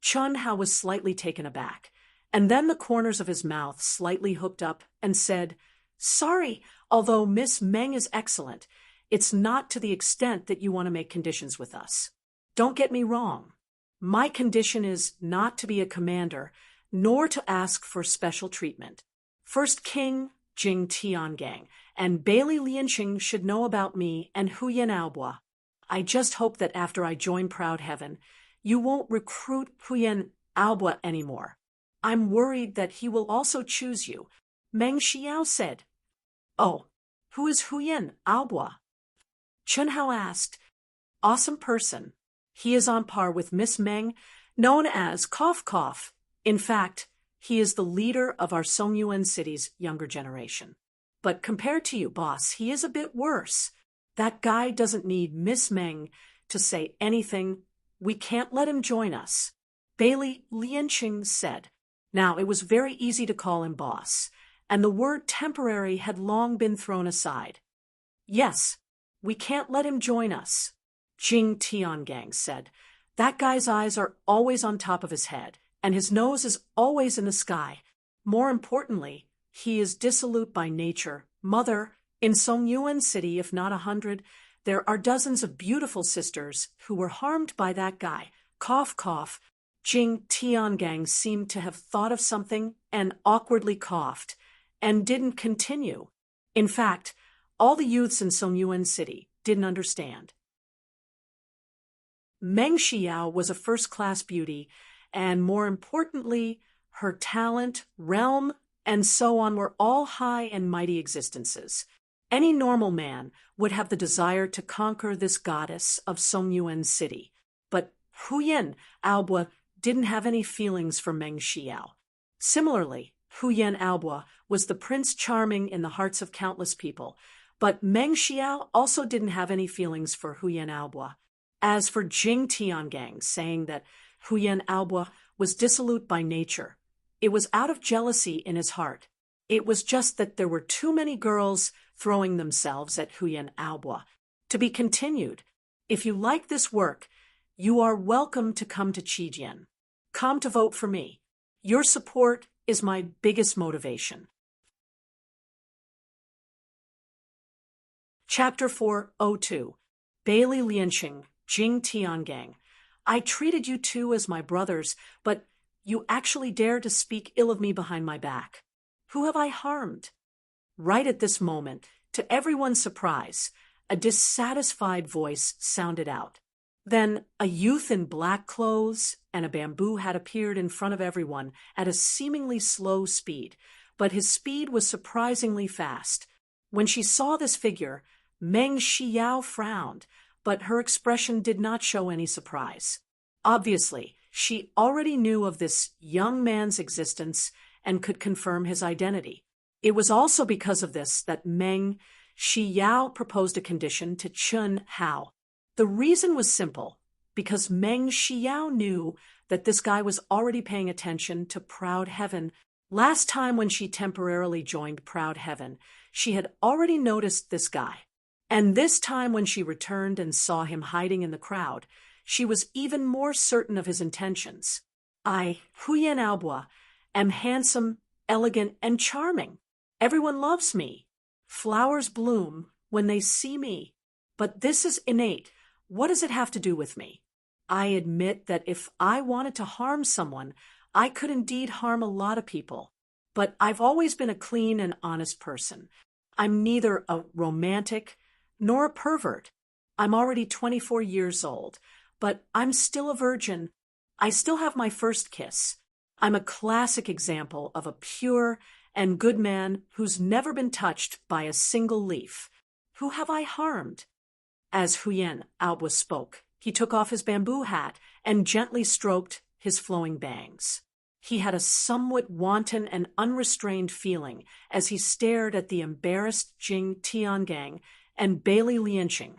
[SPEAKER 1] Chun Hao was slightly taken aback, and then the corners of his mouth slightly hooked up and said, "Sorry, although Miss Meng is excellent, it's not to the extent that you want to make conditions with us. Don't get me wrong. My condition is not to be a commander, nor to ask for special treatment. First King Jing Tiangang and Bailey Lianqing should know about me and Huyan Aobua. I just hope that after I join Proud Heaven, you won't recruit Huyan Aobua anymore. I'm worried that he will also choose you," Meng Xiao said. "Oh, Who is Huyen Aobua? Chun Hao asked. Awesome person. He is on par with Miss Meng, known as Cough Cough. In fact, he is the leader of our Songyuan city's younger generation. But compared to you, boss, he is a bit worse. That guy doesn't need Miss Meng to say anything. We can't let him join us. Bailey Lianqing said. Now, it was very easy to call him boss, and the word temporary had long been thrown aside. Yes, we can't let him join us, Jing Tiangang said. That guy's eyes are always on top of his head, and his nose is always in the sky. More importantly, he is dissolute by nature. Mother, in Songyuan City, if not 100, there are dozens of beautiful sisters who were harmed by that guy. Cough, cough. Jing Tiangang seemed to have thought of something and awkwardly coughed, and didn't continue. In fact, all the youths in Songyuan City didn't understand. Meng Xiao was a first-class beauty, and more importantly, her talent, realm, and so on were all high and mighty existences. Any normal man would have the desire to conquer this goddess of Songyuan City. But Huyen Aobua didn't have any feelings for Meng Xiao. Similarly, Huyen Aobua was the Prince Charming in the hearts of countless people, but Meng Xiao also didn't have any feelings for Huyen Aobua. As for Jing Tiangang saying that Huyen Aobua was dissolute by nature, it was out of jealousy in his heart. It was just that there were too many girls throwing themselves at Huyen Aobua. To be continued. If you like this work, you are welcome to come to Qijian. Come to vote for me. Your support is my biggest motivation. Chapter 402. Bailey Lianqing, Jing Tiangang. I treated you two as my brothers, but you actually dare to speak ill of me behind my back. Who have I harmed? Right at this moment, to everyone's surprise, a dissatisfied voice sounded out. Then a youth in black clothes and a bamboo hat appeared in front of everyone at a seemingly slow speed, but his speed was surprisingly fast. When she saw this figure, Meng Xiao frowned, but her expression did not show any surprise. Obviously, she already knew of this young man's existence and could confirm his identity. It was also because of this that Meng Xiao proposed a condition to Chun Hao. The reason was simple, because Meng Xiao knew that this guy was already paying attention to Proud Heaven. Last time when she temporarily joined Proud Heaven, she had already noticed this guy. And this time when she returned and saw him hiding in the crowd, she was even more certain of his intentions. I, Huyen Aobua, am handsome, elegant, and charming. Everyone loves me. Flowers bloom when they see me. But this is innate. What does it have to do with me? I admit that if I wanted to harm someone, I could indeed harm a lot of people. But I've always been a clean and honest person. I'm neither a romantic nor a pervert. I'm already 24 years old, but I'm still a virgin. I still have my first kiss. I'm a classic example of a pure and good man who's never been touched by a single leaf. Who have I harmed? As Huyen Aobua spoke, he took off his bamboo hat and gently stroked his flowing bangs. He had a somewhat wanton and unrestrained feeling as he stared at the embarrassed Jing Tiangang and Bailey Lianqing.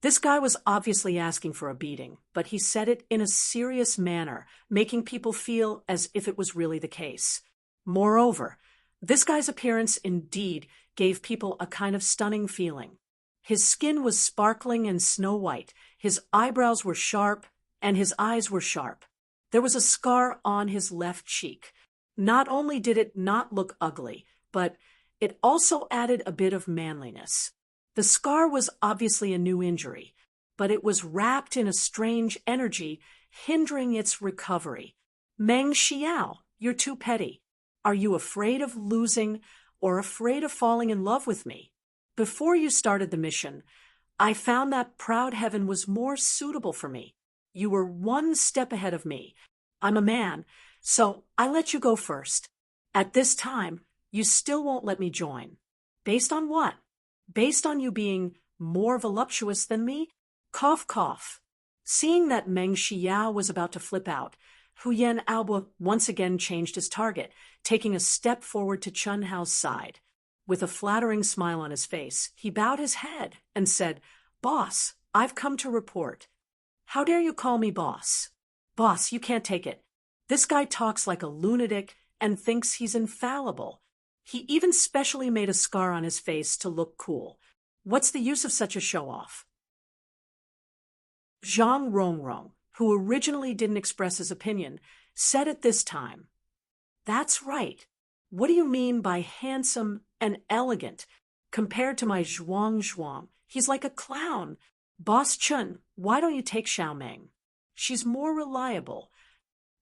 [SPEAKER 1] This guy was obviously asking for a beating, but he said it in a serious manner, making people feel as if it was really the case. Moreover, this guy's appearance indeed gave people a kind of stunning feeling. His skin was sparkling and snow-white, his eyebrows were sharp, and his eyes were sharp. There was a scar on his left cheek. Not only did it not look ugly, but it also added a bit of manliness. The scar was obviously a new injury, but it was wrapped in a strange energy, hindering its recovery. Meng Xiao, you're too petty. Are you afraid of losing or afraid of falling in love with me? Before you started the mission, I found that Proud Heaven was more suitable for me. You were one step ahead of me. I'm a man, so I let you go first. At this time, you still won't let me join. Based on what? Based on you being more voluptuous than me? Cough, cough. Seeing that Meng Xiao was about to flip out, Huyen Aobo once again changed his target, taking a step forward to Chun Hao's side. With a flattering smile on his face, he bowed his head and said, "Boss, I've come to report." "How dare you call me boss?" "Boss, you can't take it. This guy talks like a lunatic and thinks he's infallible. He even specially made a scar on his face to look cool. What's the use of such a show-off?" Zhang Rongrong, who originally didn't express his opinion, said at this time, "That's right. What do you mean by handsome and elegant? Compared to my Zhuang, he's like a clown. Boss Chun, why don't you take Xiaomeng? She's more reliable."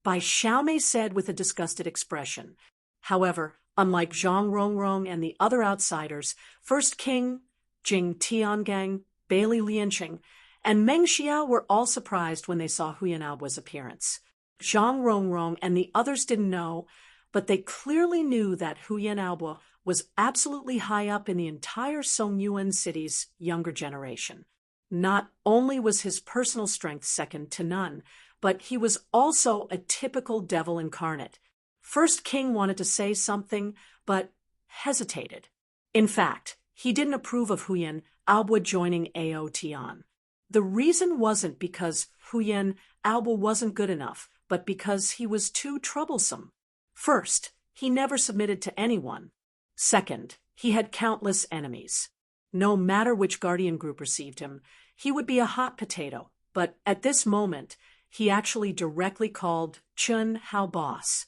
[SPEAKER 1] Bai Xiaomei said with a disgusted expression. However, unlike Zhang Rongrong and the other outsiders, First King, Jing Tiangang, Bailey Lianqing, and Meng Xiao were all surprised when they saw Huyan Aobo's appearance. Zhang Rongrong and the others didn't know, but they clearly knew that Huyan Aobo was absolutely high up in the entire Songyuan city's younger generation. Not only was his personal strength second to none, but he was also a typical devil incarnate. First King wanted to say something, but hesitated. In fact, he didn't approve of Huyan Aobo joining Ao Tian. The reason wasn't because Huyan Aobo wasn't good enough, but because he was too troublesome. First, he never submitted to anyone. Second, he had countless enemies. No matter which guardian group received him, he would be a hot potato, but at this moment, he actually directly called Chun Hao boss.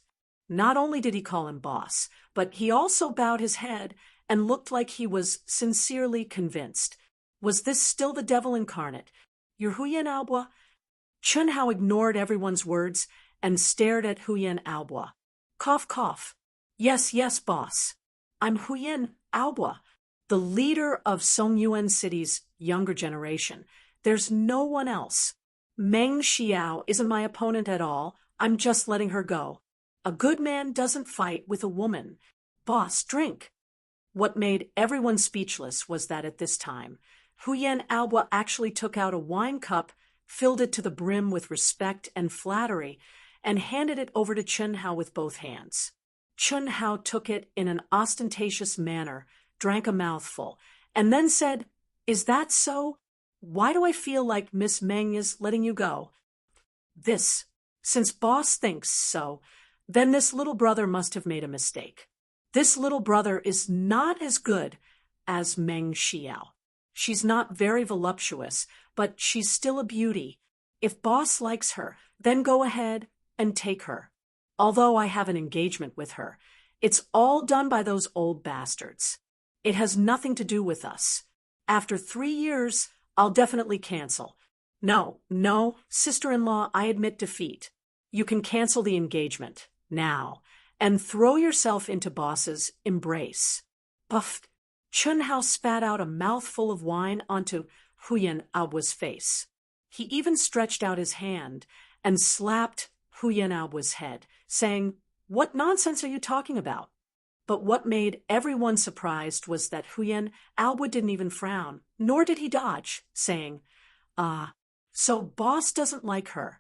[SPEAKER 1] Not only did he call him boss, but he also bowed his head and looked like he was sincerely convinced. Was this still the devil incarnate? "You're Huyan Aobo?" Chun Hao ignored everyone's words and stared at Huyan Aobo. Cough, cough. "Yes, yes, boss. I'm Huyan Aobo, the leader of Songyuan City's younger generation. There's no one else. Meng Xiao isn't my opponent at all. I'm just letting her go. A good man doesn't fight with a woman. Boss, drink." What made everyone speechless was that at this time, Huyan Aobo actually took out a wine cup, filled it to the brim with respect and flattery, and handed it over to Chun Hao with both hands. Chun Hao took it in an ostentatious manner, drank a mouthful, and then said, "Is that so? Why do I feel like Miss Meng is letting you go?" Since boss thinks so, then this little brother must have made a mistake. This little brother is not as good as Meng Xiao. She's not very voluptuous, but she's still a beauty. If boss likes her, then go ahead and take her. Although I have an engagement with her, it's all done by those old bastards. It has nothing to do with us. After 3 years, I'll definitely cancel. No, sister-in-law, I admit defeat. You can cancel the engagement, now, and throw yourself into boss's embrace. Buff. Chun Hao spat out a mouthful of wine onto Huyan Aobo's face. He even stretched out his hand and slapped Huyan Aobo's head, saying, "What nonsense are you talking about?" But what made everyone surprised was that Huyan Aobo didn't even frown, nor did he dodge, saying, "So boss doesn't like her.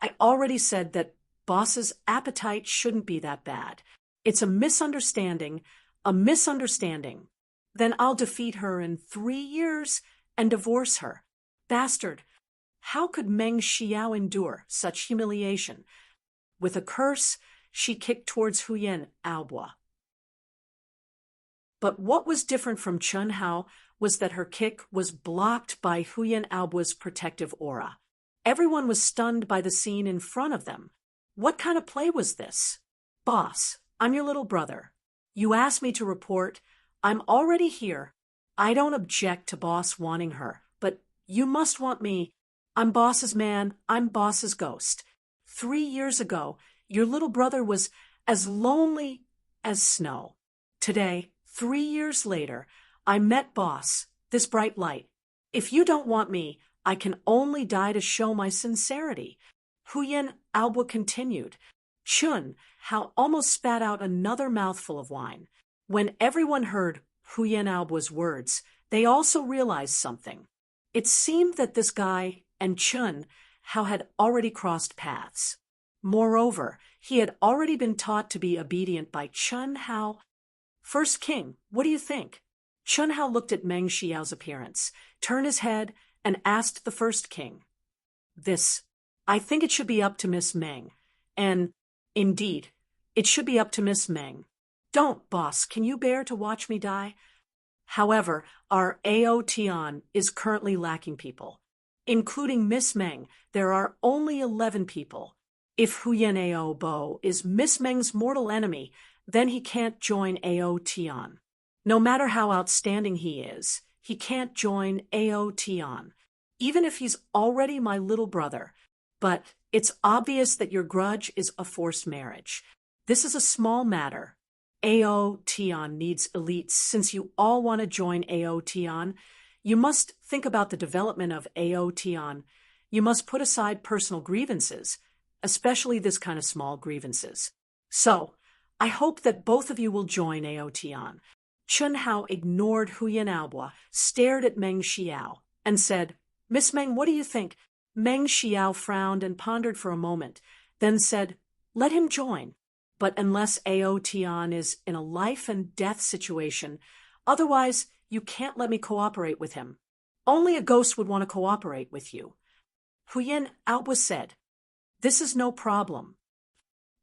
[SPEAKER 1] I already said that boss's appetite shouldn't be that bad. It's a misunderstanding. Then I'll defeat her in 3 years and divorce her. Bastard, how could Meng Xiao endure such humiliation?" With a curse, she kicked towards Huyan Aobo. But what was different from Chun Hao was that her kick was blocked by Huyan Aobo's protective aura. Everyone was stunned by the scene in front of them. What kind of play was this? "Boss, I'm your little brother. You asked me to report. I'm already here. I don't object to boss wanting her, but you must want me. I'm boss's man. I'm boss's ghost. 3 years ago, your little brother was as lonely as snow. Today, 3 years later, I met boss, this bright light. If you don't want me, I can only die to show my sincerity." Huyan Aobo continued. Chun Hao almost spat out another mouthful of wine. When everyone heard Huyan Aobo's words, they also realized something. It seemed that this guy and Chun Hao had already crossed paths. Moreover, he had already been taught to be obedient by Chun Hao. First King, what do you think? Chun Hao looked at Meng Xiao's appearance, turned his head, and asked the First King. I think it should be up to Miss Meng. And, indeed, it should be up to Miss Meng. Don't, boss, can you bear to watch me die? However, our AO Tian is currently lacking people. Including Miss Meng, there are only 11 people. If Huyen AO Bo is Miss Meng's mortal enemy, then he can't join AO Tian. No matter how outstanding he is, he can't join AO Tian, even if he's already my little brother. But it's obvious that your grudge is a forced marriage. This is a small matter. AO Tian needs elites. Since you all want to join AO Tian, you must think about the development of AO Tian. You must put aside personal grievances, especially this kind of small grievances. So, I hope that both of you will join AO Tian. Chun Hao ignored Huyen Aobua, stared at Meng Xiao, and said, Miss Meng, what do you think? Meng Xiao frowned and pondered for a moment, then said, let him join. But unless AO Tian is in a life-and-death situation, otherwise you can't let me cooperate with him. Only a ghost would want to cooperate with you. Huyen Aobua said, this is no problem.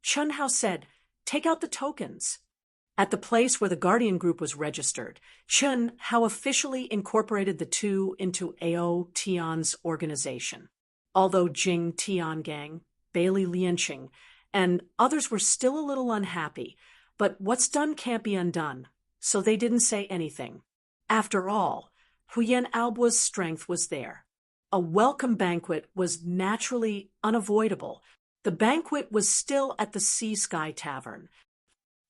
[SPEAKER 1] Chun Hao said, take out the tokens. At the place where the Guardian Group was registered, Chun Hao officially incorporated the two into AO Tian's organization. Although Jing Tiangang, Bailey Lianqing, and others were still a little unhappy, but what's done can't be undone, so they didn't say anything. After all, Huyen Aobua's strength was there. A welcome banquet was naturally unavoidable. The banquet was still at the Sea Sky Tavern.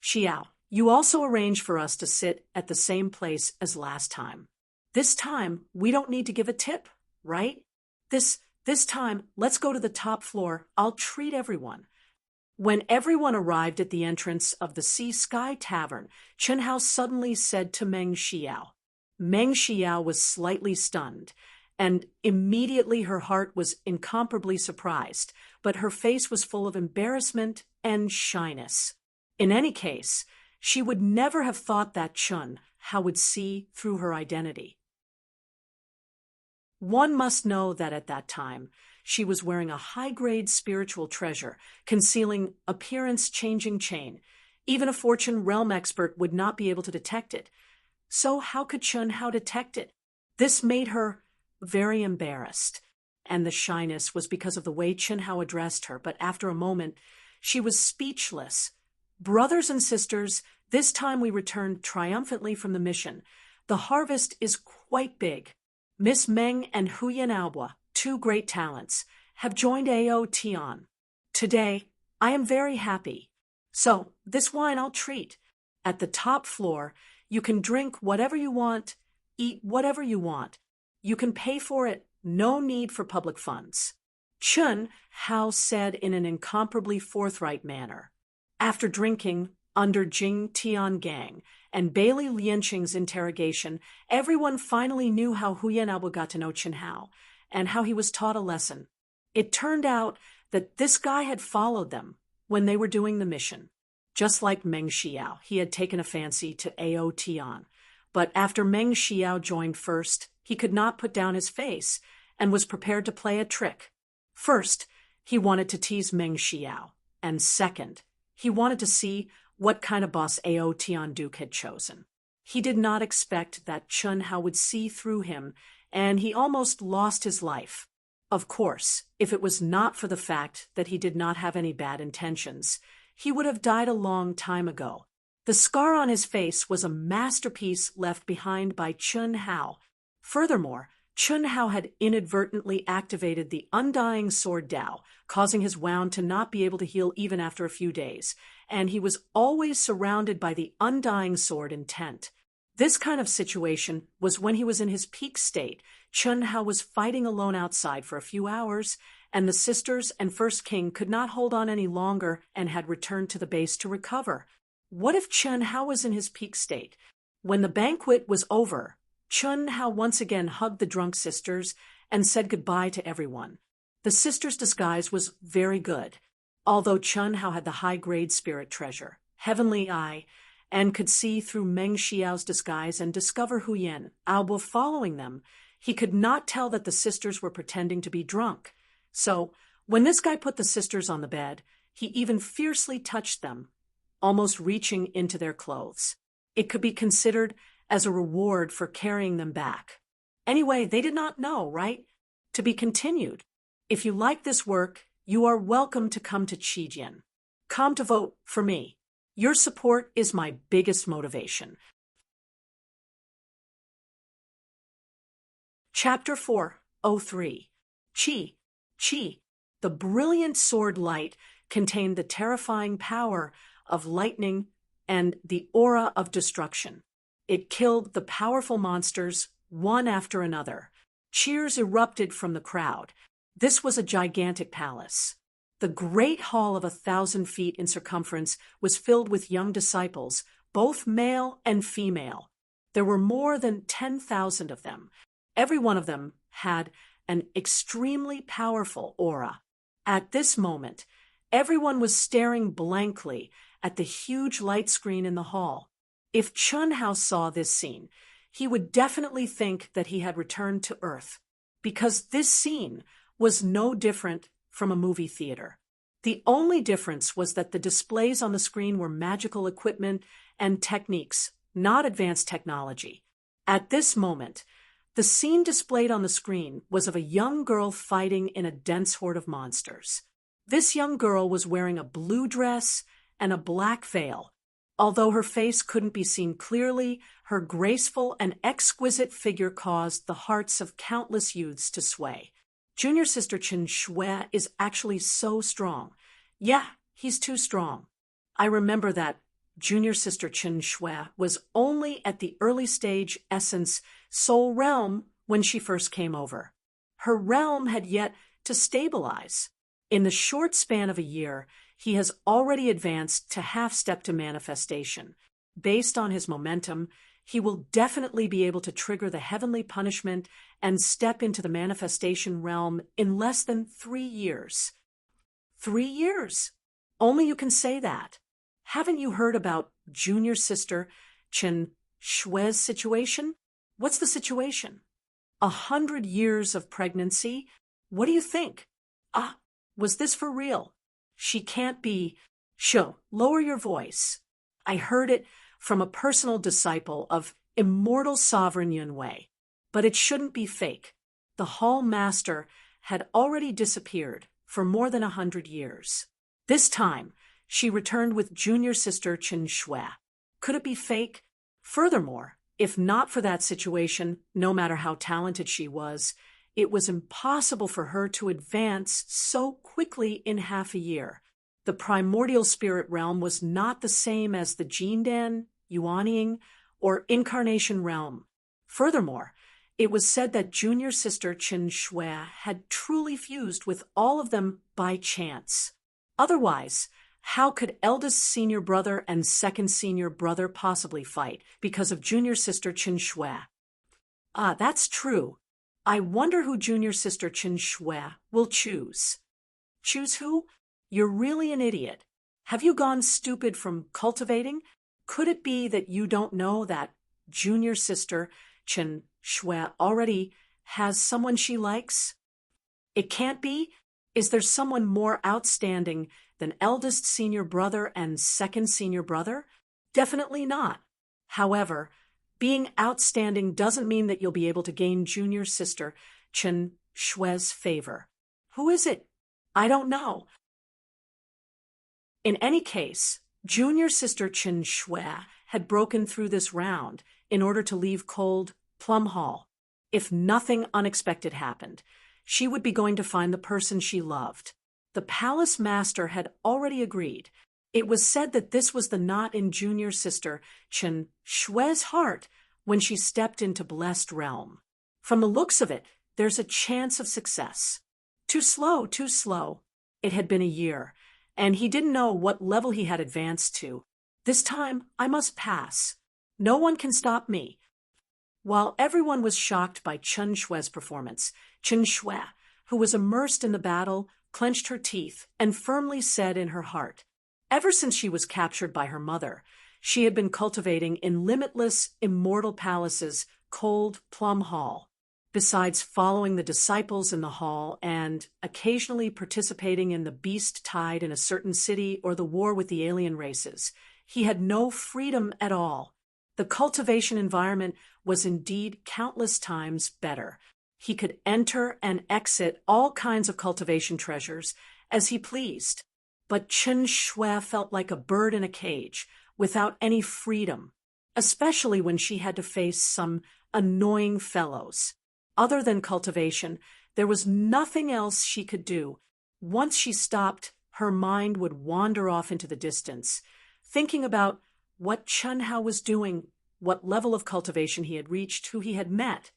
[SPEAKER 1] Xiao, you also arranged for us to sit at the same place as last time. This time, we don't need to give a tip, right? This time, let's go to the top floor. I'll treat everyone. When everyone arrived at the entrance of the Sea Sky Tavern, Chun Hao suddenly said to Meng Xiao. Meng Xiao was slightly stunned, and immediately her heart was incomparably surprised, but her face was full of embarrassment and shyness. In any case, she would never have thought that Chun Hao would see through her identity. One must know that at that time, she was wearing a high-grade spiritual treasure, concealing appearance-changing chain. Even a Fortune realm expert would not be able to detect it. So how could Chun Hao detect it? This made her very embarrassed, and the shyness was because of the way Chun Hao addressed her, but after a moment, she was speechless. Brothers and sisters, this time we returned triumphantly from the mission. The harvest is quite big. Miss Meng and Huyen Aobua, two great talents, have joined AO Tian. Today, I am very happy. So, this wine I'll treat. At the top floor, you can drink whatever you want, eat whatever you want. You can pay for it, no need for public funds. Chun Hao said in an incomparably forthright manner. After drinking, under Jing Tiangang and Bailey Lianqing's interrogation, everyone finally knew how Huyen Aobua got to know Chun Hao, and how he was taught a lesson. It turned out that this guy had followed them when they were doing the mission. Just like Meng Xiao, he had taken a fancy to AO Tian. But after Meng Xiao joined first, he could not put down his face and was prepared to play a trick. First, he wanted to tease Meng Xiao, and second, he wanted to see what kind of boss AO Tian Duke had chosen. He did not expect that Chun Hao would see through him, and he almost lost his life. Of course, if it was not for the fact that he did not have any bad intentions, he would have died a long time ago. The scar on his face was a masterpiece left behind by Chun Hao. Furthermore, Chun Hao had inadvertently activated the Undying Sword Dao, causing his wound to not be able to heal even after a few days, and he was always surrounded by the Undying Sword intent. This kind of situation was when he was in his peak state. Chun Hao was fighting alone outside for a few hours, and the sisters and First King could not hold on any longer and had returned to the base to recover. What if Chun Hao was in his peak state? When the banquet was over, Chun Hao once again hugged the drunk sisters and said goodbye to everyone. The sisters' disguise was very good, although Chun Hao had the high-grade spirit treasure, Heavenly Eye, and could see through Meng Xiao's disguise and discover Hu Yin. Although following them, he could not tell that the sisters were pretending to be drunk. So, when this guy put the sisters on the bed, he even fiercely touched them, almost reaching into their clothes. It could be considered as a reward for carrying them back. Anyway, they did not know, right? To be continued. If you like this work, you are welcome to come to Qijin. Come to vote for me. Your support is my biggest motivation. Chapter 4:03. Qi. The brilliant sword light contained the terrifying power of lightning and the aura of destruction. It killed the powerful monsters one after another. Cheers erupted from the crowd. This was a gigantic palace. The great hall of 1,000 feet in circumference was filled with young disciples, both male and female. There were more than 10,000 of them. Every one of them had an extremely powerful aura. At this moment, everyone was staring blankly at the huge light screen in the hall. If Chun Hao saw this scene, he would definitely think that he had returned to Earth, because this scene was no different from a movie theater. The only difference was that the displays on the screen were magical equipment and techniques, not advanced technology. At this moment, the scene displayed on the screen was of a young girl fighting in a dense horde of monsters. This young girl was wearing a blue dress and a black veil. Although her face couldn't be seen clearly, her graceful and exquisite figure caused the hearts of countless youths to sway. Junior sister Chen Shui is actually so strong. Yeah, he's too strong. I remember that junior sister Chen Shui was only at the early stage essence soul realm when she first came over. Her realm had yet to stabilize. In the short span of a year, he has already advanced to half-step to manifestation. Based on his momentum, he will definitely be able to trigger the heavenly punishment and step into the manifestation realm in less than 3 years. 3 years? Only you can say that. Haven't you heard about junior sister Chen Shui's situation? What's the situation? 100 years of pregnancy? What do you think? Was this for real? She can't be. Lower your voice. I heard it from a personal disciple of immortal sovereign Yun Wei. But it shouldn't be fake. The hall master had already disappeared for more than 100 years. This time, she returned with junior sister Chen Shui. Could it be fake? Furthermore, if not for that situation, no matter how talented she was, it was impossible for her to advance so quickly in half a year. The primordial spirit realm was not the same as the Jindan, Yuanying, or incarnation realm. Furthermore, it was said that junior sister Chen Shui had truly fused with all of them by chance. Otherwise, how could eldest senior brother and second senior brother possibly fight because of junior sister Chen Shui? That's true. I wonder who junior sister Chen Shui will choose. Choose who? You're really an idiot. Have you gone stupid from cultivating? Could it be that you don't know that junior sister Chen Shui already has someone she likes? It can't be. Is there someone more outstanding than eldest senior brother and second senior brother? Definitely not. However, being outstanding doesn't mean that you'll be able to gain junior sister Chen Shui's favor. Who is it? I don't know. In any case, junior sister Chen Shui had broken through this round in order to leave cold Plum Hall. If nothing unexpected happened, she would be going to find the person she loved. The palace master had already agreed. It was said that this was the knot in junior sister Chen Shui's heart when she stepped into blessed realm. From the looks of it, there's a chance of success. Too slow, too slow. It had been a year, and he didn't know what level he had advanced to. This time, I must pass. No one can stop me. While everyone was shocked by Chen Shui's performance, Chen Shui, who was immersed in the battle, clenched her teeth and firmly said in her heart, ever since she was captured by her mother, she had been cultivating in limitless, immortal palaces Cold Plum Hall. Besides following the disciples in the hall and occasionally participating in the beast tide in a certain city or the war with the alien races, he had no freedom at all. The cultivation environment was indeed countless times better. He could enter and exit all kinds of cultivation treasures as he pleased. But Chen Shui felt like a bird in a cage, without any freedom, especially when she had to face some annoying fellows. Other than cultivation, there was nothing else she could do. Once she stopped, her mind would wander off into the distance, thinking about what Chen Hao was doing, what level of cultivation he had reached, who he had met,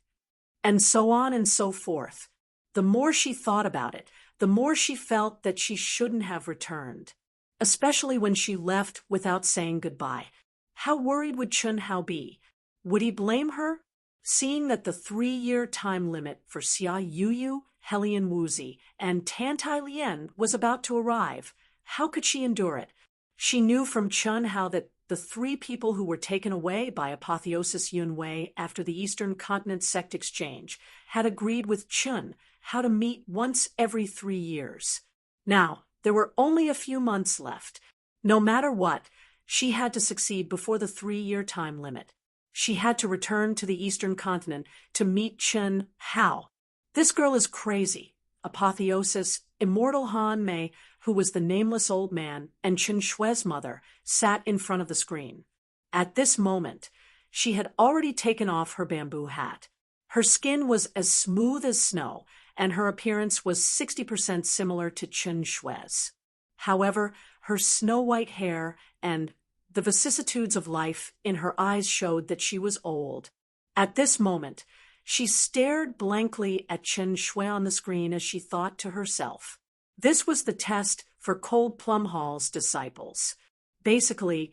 [SPEAKER 1] and so on and so forth. The more she thought about it, the more she felt that she shouldn't have returned, especially when she left without saying goodbye. How worried would Chen Hao be? Would he blame her? Seeing that the 3-year time limit for Xia Yuyu, Helian Wuzi, and Tan Tai Lien was about to arrive, how could she endure it? She knew from Chen Hao that the 3 people who were taken away by Apotheosis Yunwei after the Eastern Continent sect exchange had agreed with Chen how to meet once every 3 years. Now, there were only a few months left. No matter what, she had to succeed before the 3-year time limit. She had to return to the Eastern Continent to meet Chen Hao. This girl is crazy. Apotheosis, Immortal Han Mei, who was the nameless old man, and Chen Shui's mother, sat in front of the screen. At this moment, she had already taken off her bamboo hat. Her skin was as smooth as snow, and her appearance was 60% similar to Chen Shui's. However, her snow-white hair and the vicissitudes of life in her eyes showed that she was old. At this moment, she stared blankly at Chen Shui on the screen as she thought to herself. This was the test for Cold Plum Hall's disciples. Basically,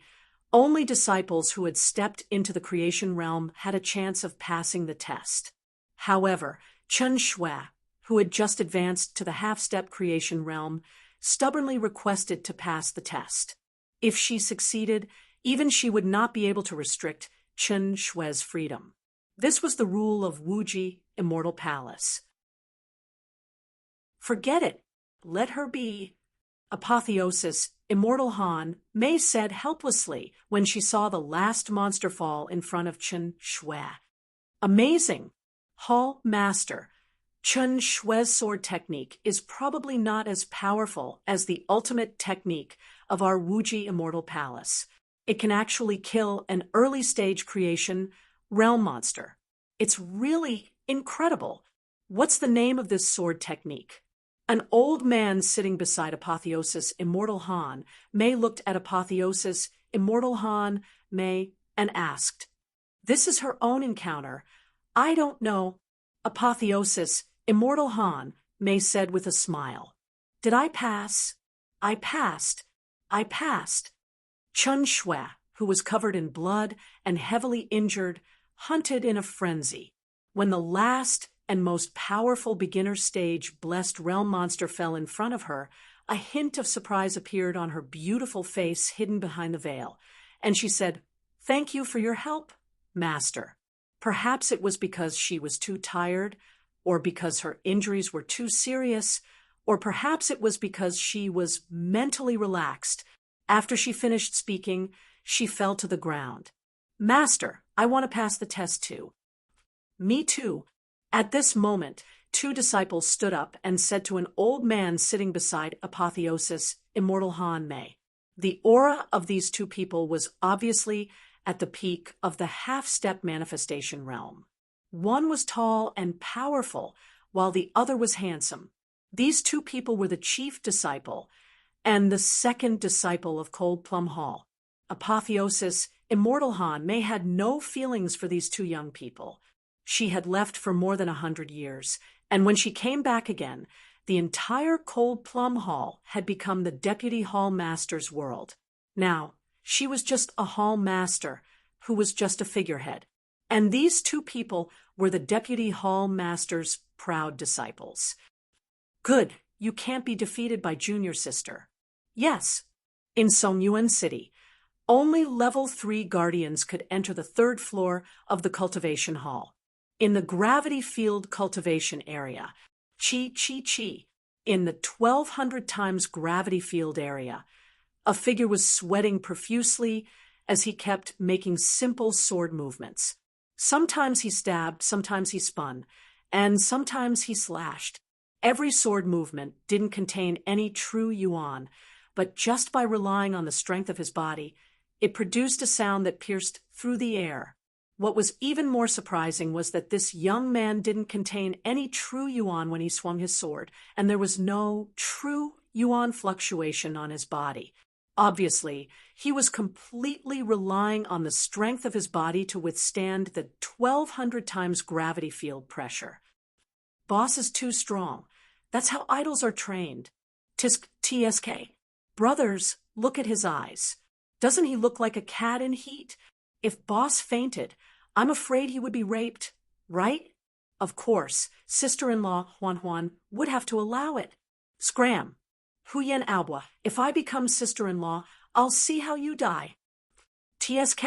[SPEAKER 1] only disciples who had stepped into the creation realm had a chance of passing the test. However, Chen Shui, who had just advanced to the half-step creation realm, stubbornly requested to pass the test. If she succeeded, even she would not be able to restrict Chen Shui's freedom. This was the rule of Wuji Immortal Palace. Forget it. Let her be. Apotheosis, Immortal Han, Mei said helplessly when she saw the last monster fall in front of Chen Shui. Amazing. Hall Master, Chen Shui's sword technique is probably not as powerful as the ultimate technique of our Wuji Immortal Palace. It can actually kill an early-stage creation realm monster. It's really incredible. What's the name of this sword technique? An old man sitting beside Apotheosis Immortal Han Mei looked at Apotheosis Immortal Han Mei and asked, "This is her own encounter. I don't know." Apotheosis Immortal Han Mei said with a smile, "Did I pass? I passed. I passed." Chen Shui, who was covered in blood and heavily injured, hunted in a frenzy. When the last and most powerful beginner stage blessed realm monster fell in front of her, a hint of surprise appeared on her beautiful face hidden behind the veil, and she said, "Thank you for your help, Master." Perhaps it was because she was too tired, or because her injuries were too serious, or perhaps it was because she was mentally relaxed. After she finished speaking, she fell to the ground. "Master, I want to pass the test too." "Me too." At this moment, 2 disciples stood up and said to an old man sitting beside Apotheosis Immortal Han Mei. The aura of these 2 people was obviously at the peak of the half-step manifestation realm. One was tall and powerful, while the other was handsome. These 2 people were the chief disciple and the second disciple of Cold Plum Hall. Apotheosis Immortal Han Mei had no feelings for these 2 young people. She had left for more than 100 years, and when she came back again, the entire Cold Plum Hall had become the deputy hall master's world. Now, she was just a hall master who was just a figurehead. And these two people were the deputy hall master's proud disciples. Good, you can't be defeated by junior sister. Yes, in Songyuan City, only level 3 guardians could enter the 3rd floor of the cultivation hall. In the gravity field cultivation area, in the 1200 times gravity field area, a figure was sweating profusely as he kept making simple sword movements. Sometimes he stabbed, sometimes he spun, and sometimes he slashed. Every sword movement didn't contain any true yuan, but just by relying on the strength of his body, it produced a sound that pierced through the air. What was even more surprising was that this young man didn't contain any true yuan when he swung his sword, and there was no true yuan fluctuation on his body. Obviously, he was completely relying on the strength of his body to withstand the 1200 times gravity field pressure. Boss is too strong. That's how idols are trained. TSK. Brothers, look at his eyes. Doesn't he look like a cat in heat? If Boss fainted, I'm afraid he would be raped, right? Of course, sister-in-law Huan would have to allow it. Scram. Huyen Albua, if I become sister-in-law, I'll see how you die. TSK.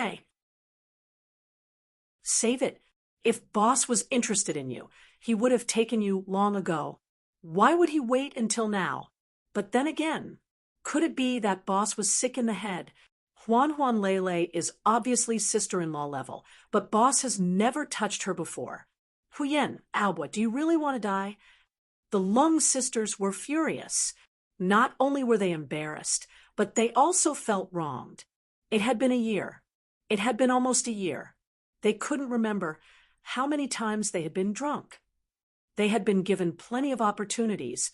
[SPEAKER 1] Save it. If Boss was interested in you, he would have taken you long ago. Why would he wait until now? But then again, could it be that Boss was sick in the head? Huan Lele is obviously sister-in-law level, but Boss has never touched her before. Huyen Albua, do you really want to die? The Lung sisters were furious. Not only were they embarrassed, but they also felt wronged. It had been a year. It had been almost a year. They couldn't remember how many times they had been drunk. They had been given plenty of opportunities,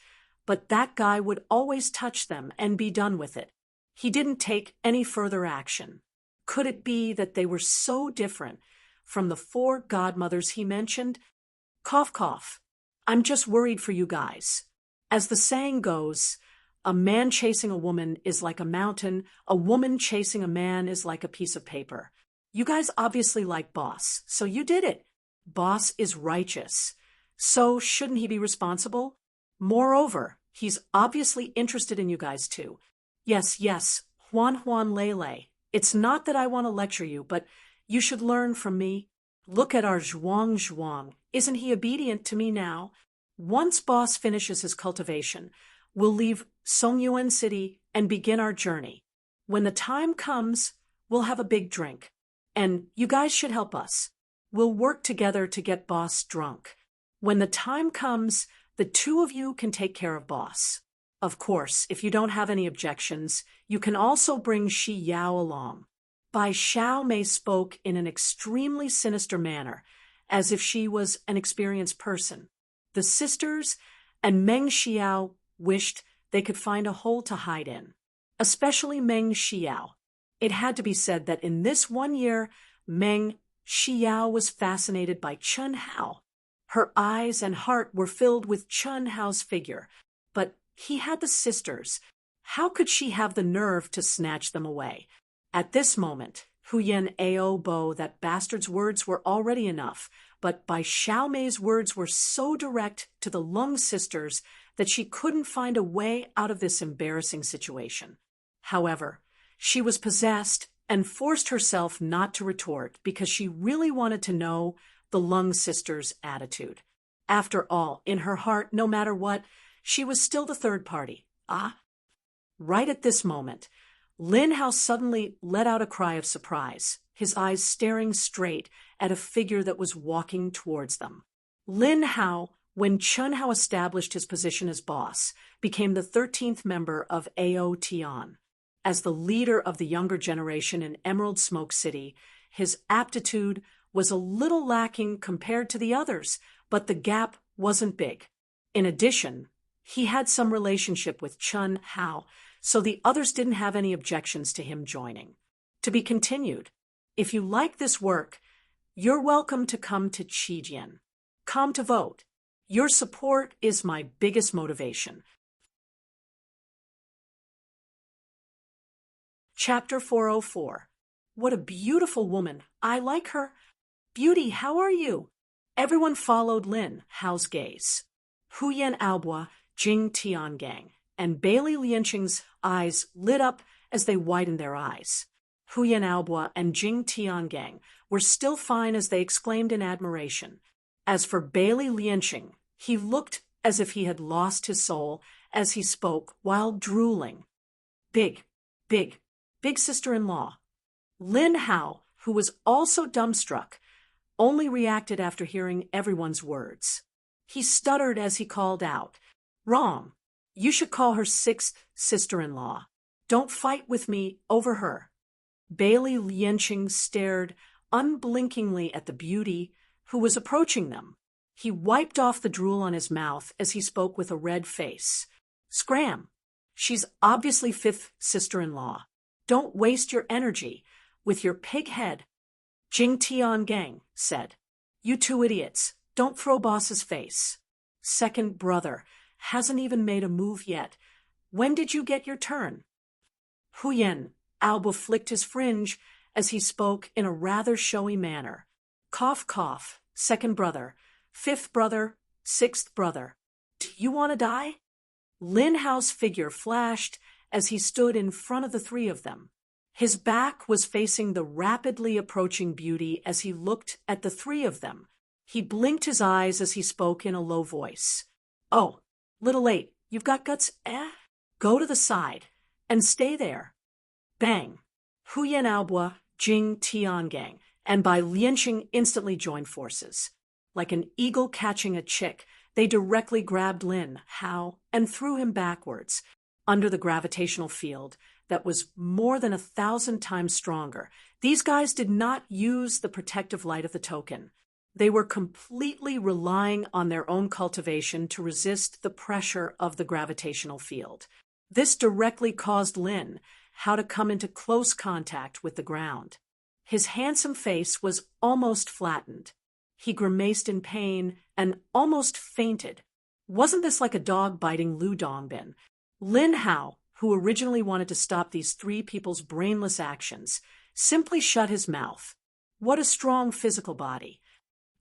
[SPEAKER 1] but that guy would always touch them and be done with it. He didn't take any further action. Could it be that they were so different from the 4 godmothers he mentioned? Cough, cough. I'm just worried for you guys. As the saying goes, a man chasing a woman is like a mountain, a woman chasing a man is like a piece of paper. You guys obviously like Boss, so you did it. Boss is righteous. So shouldn't he be responsible? Moreover, he's obviously interested in you guys too. Yes, Huan Lele. It's not that I want to lecture you, but you should learn from me. Look at our Zhuang. Isn't he obedient to me now? Once Boss finishes his cultivation, we'll leave Songyuan City and begin our journey. When the time comes, we'll have a big drink. And you guys should help us. We'll work together to get Boss drunk. When the time comes, the 2 of you can take care of Boss. Of course, if you don't have any objections, you can also bring Shi Yao along. Bai Xiao Mei spoke in an extremely sinister manner, as if she was an experienced person. The sisters and Meng Xiao wished they could find a hole to hide in, especially Meng Xiao. It had to be said that in this 1 year, Meng Xiao was fascinated by Chun Hao. Her eyes and heart were filled with Chun Hao's figure, but he had the sisters. How could she have the nerve to snatch them away? At this moment, Huyen Ao Bo, that bastard's words were already enough, but Bai Xiao Mei's words were so direct to the Lung sisters that she couldn't find a way out of this embarrassing situation. However, she was possessed and forced herself not to retort because she really wanted to know the Lung sisters' attitude. After all, in her heart, no matter what, she was still the third party. Right at this moment, Lin Hao suddenly let out a cry of surprise, his eyes staring straight at a figure that was walking towards them. Lin Hao, when Chun Hao established his position as boss, became the 13th member of Ao Tian. As the leader of the younger generation in Emerald Smoke City, his aptitude was a little lacking compared to the others, but the gap wasn't big. In addition, he had some relationship with Chun Hao, so the others didn't have any objections to him joining. To be continued. If you like this work, you're welcome to come to Qijian. Come to vote. Your support is my biggest motivation. Chapter 404. What a beautiful woman. I like her. Beauty, how are you? Everyone followed Lin Hao's gaze. Huyen Aobua, Jing Tiangang, and Bailey Lianqing's eyes lit up as they widened their eyes. Huyen Aobua and Jing Tiangang were still fine as they exclaimed in admiration. As for Bailey Lianqing, he looked as if he had lost his soul as he spoke while drooling. Big, big, big sister-in-law. Lin Hao, who was also dumbstruck, only reacted after hearing everyone's words. He stuttered as he called out, "Wrong. You should call her sixth sister-in-law. Don't fight with me over her." Bailey Lianqing stared unblinkingly at the beauty who was approaching them. He wiped off the drool on his mouth as he spoke with a red face. "Scram! She's obviously fifth sister-in-law. Don't waste your energy with your pig head." Jing Tiangang said, "You two idiots, don't throw boss's face. Second brother hasn't even made a move yet. When did you get your turn?" Huyen Aobua flicked his fringe as he spoke in a rather showy manner. "Cough, cough, second brother, fifth brother, sixth brother. Do you want to die?" Lin Hao's figure flashed as he stood in front of the three of them. His back was facing the rapidly approaching beauty as he looked at the three of them. He blinked his eyes as he spoke in a low voice. "Oh, little late. You've got guts, eh? Go to the side and stay there." Bang! Huyen Aobua, Jing Tiangang, and Bai Lianqing instantly joined forces. Like an eagle catching a chick, they directly grabbed Lin Hao and threw him backwards, under the gravitational field that was more than 1,000 times stronger. These guys did not use the protective light of the token. They were completely relying on their own cultivation to resist the pressure of the gravitational field. This directly caused Lin Hao to come into close contact with the ground. His handsome face was almost flattened. He grimaced in pain and almost fainted. Wasn't this like a dog biting Lu Dongbin? Lin Hao, who originally wanted to stop these three people's brainless actions, simply shut his mouth. What a strong physical body.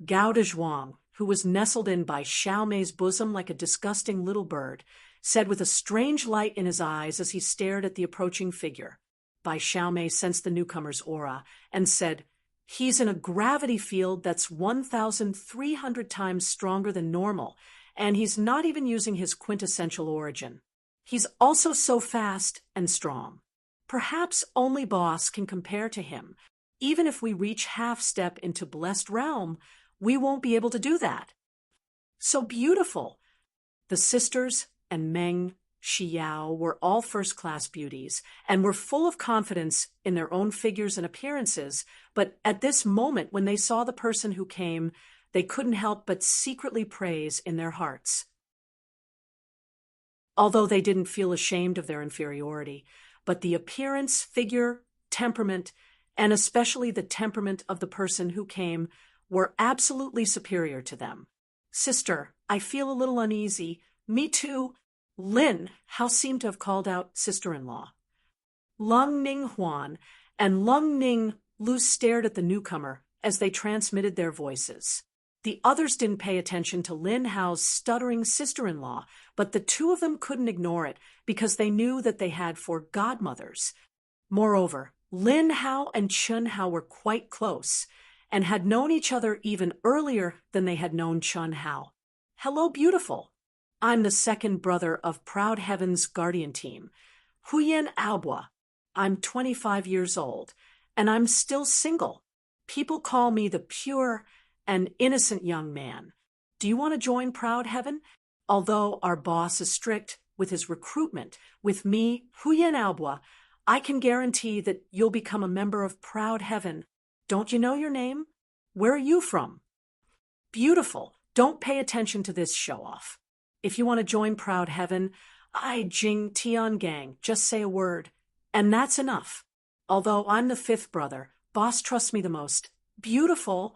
[SPEAKER 1] Gao Dezhuang, who was nestled in by Xiaomei's bosom like a disgusting little bird, said with a strange light in his eyes as he stared at the approaching figure. Bai Xiaomei sensed the newcomer's aura and said, "He's in a gravity field that's 1,300 times stronger than normal, and he's not even using his quintessential origin. He's also so fast and strong. Perhaps only Boss can compare to him. Even if we reach half-step into Blessed Realm, we won't be able to do that." So beautiful! The sisters and Meng Shiyao were all first-class beauties and were full of confidence in their own figures and appearances, but at this moment when they saw the person who came, they couldn't help but secretly praise in their hearts. Although they didn't feel ashamed of their inferiority, but the appearance, figure, temperament, and especially the temperament of the person who came were absolutely superior to them. "Sister, I feel a little uneasy." "Me too." Lin Hao seemed to have called out sister-in-law. Lung Ning Huan and Lung Ning Lu stared at the newcomer as they transmitted their voices. The others didn't pay attention to Lin Hao's stuttering sister-in-law, but the two of them couldn't ignore it because they knew that they had four godmothers. Moreover, Lin Hao and Chun Hao were quite close and had known each other even earlier than they had known Chun Hao. "Hello, beautiful. I'm the second brother of Proud Heaven's guardian team, Huyen Aobua. I'm 25 years old, and I'm still single. People call me the pure and innocent young man. Do you want to join Proud Heaven? Although our boss is strict with his recruitment, with me, Huyen Aobua, I can guarantee that you'll become a member of Proud Heaven. Don't you know your name? Where are you from?" "Beautiful. Don't pay attention to this show-off. If you want to join Proud Heaven, I, Jing Tiangang, just say a word. And that's enough. Although I'm the fifth brother, Boss trusts me the most. Beautiful.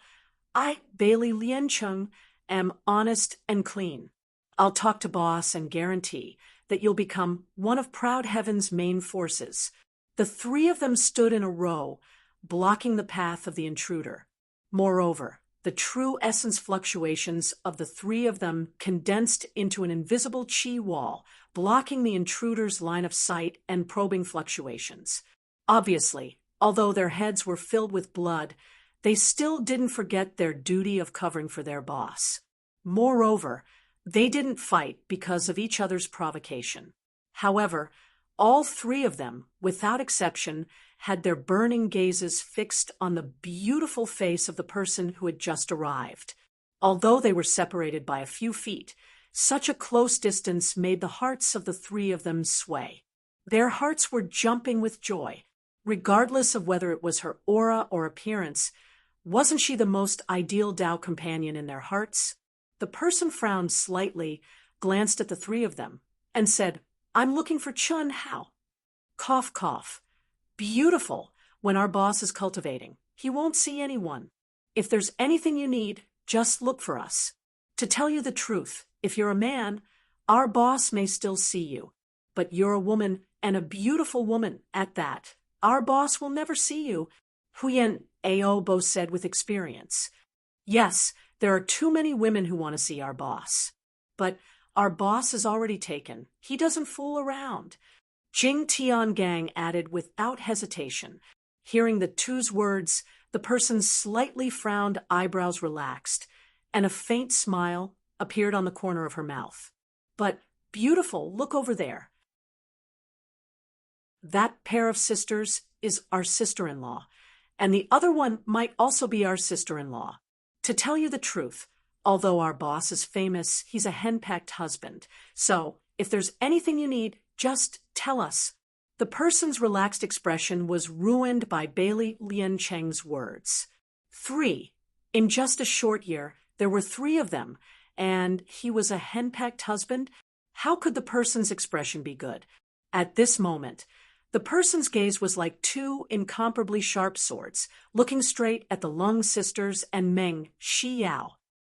[SPEAKER 1] I, Bailey Lianqing, am honest and clean. I'll talk to Boss and guarantee that you'll become one of Proud Heaven's main forces." The three of them stood in a row, blocking the path of the intruder. Moreover, the true essence fluctuations of the three of them condensed into an invisible chi wall, blocking the intruder's line of sight and probing fluctuations. Obviously, although their heads were filled with blood, they still didn't forget their duty of covering for their boss. Moreover, they didn't fight because of each other's provocation. However, all three of them, without exception, had their burning gazes fixed on the beautiful face of the person who had just arrived. Although they were separated by a few feet, such a close distance made the hearts of the three of them sway. Their hearts were jumping with joy. Regardless of whether it was her aura or appearance, wasn't she the most ideal Tao companion in their hearts? The person frowned slightly, glanced at the three of them, and said, "I'm looking for Chun Hao." Cough, cough. Beautiful. When our boss is cultivating, he won't see anyone. If there's anything you need, just look for us. To tell you the truth, if you're a man, our boss may still see you. But you're a woman, and a beautiful woman at that. Our boss will never see you, Huyen Aobo said with experience. Yes, there are too many women who want to see our boss. But our boss is already taken. He doesn't fool around. Jing Tiangang added without hesitation. Hearing the two's words, the person's slightly frowned eyebrows relaxed, and a faint smile appeared on the corner of her mouth. But, beautiful, look over there. That pair of sisters is our sister-in-law, and the other one might also be our sister-in-law. To tell you the truth, although our boss is famous, he's a henpecked husband. So, if there's anything you need, just tell us. The person's relaxed expression was ruined by Bailey Lian Cheng's words. 3. In just a short year, there were 3 of them, and he was a henpecked husband? How could the person's expression be good? At this moment, the person's gaze was like 2 incomparably sharp swords, looking straight at the Lung sisters and Meng Shiyao.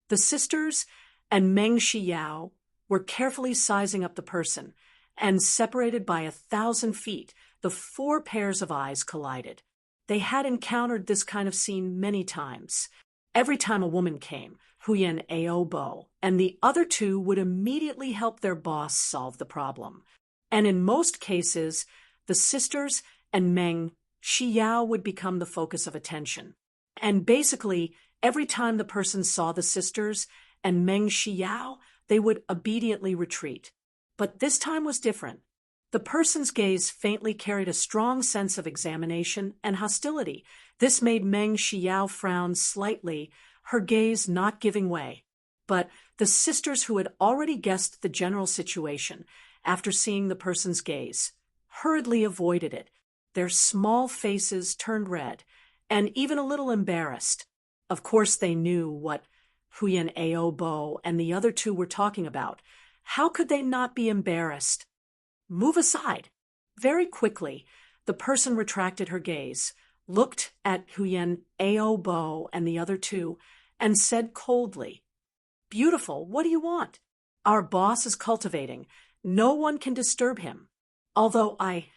[SPEAKER 1] The sisters and Meng Shiyao were carefully sizing up the person, and separated by 1,000 feet, the 4 pairs of eyes collided. They had encountered this kind of scene many times. Every time a woman came, Huyen Aobo and the other 2 would immediately help their boss solve the problem. And in most cases, the sisters and Meng Shiyao would become the focus of attention. And basically, every time the person saw the sisters and Meng Shiyao, they would obediently retreat. But this time was different. The person's gaze faintly carried a strong sense of examination and hostility. This made Meng Shiyao frown slightly, her gaze not giving way. But the sisters who had already guessed the general situation, after seeing the person's gaze, hurriedly avoided it. Their small faces turned red, and even a little embarrassed. Of course they knew what Huyen Aobo and the other 2 were talking about. How could they not be embarrassed? Move aside. Very quickly, the person retracted her gaze, looked at Huyen Aobo and the other 2, and said coldly, "Beautiful, what do you want? Our boss is cultivating. No one can disturb him. Although I,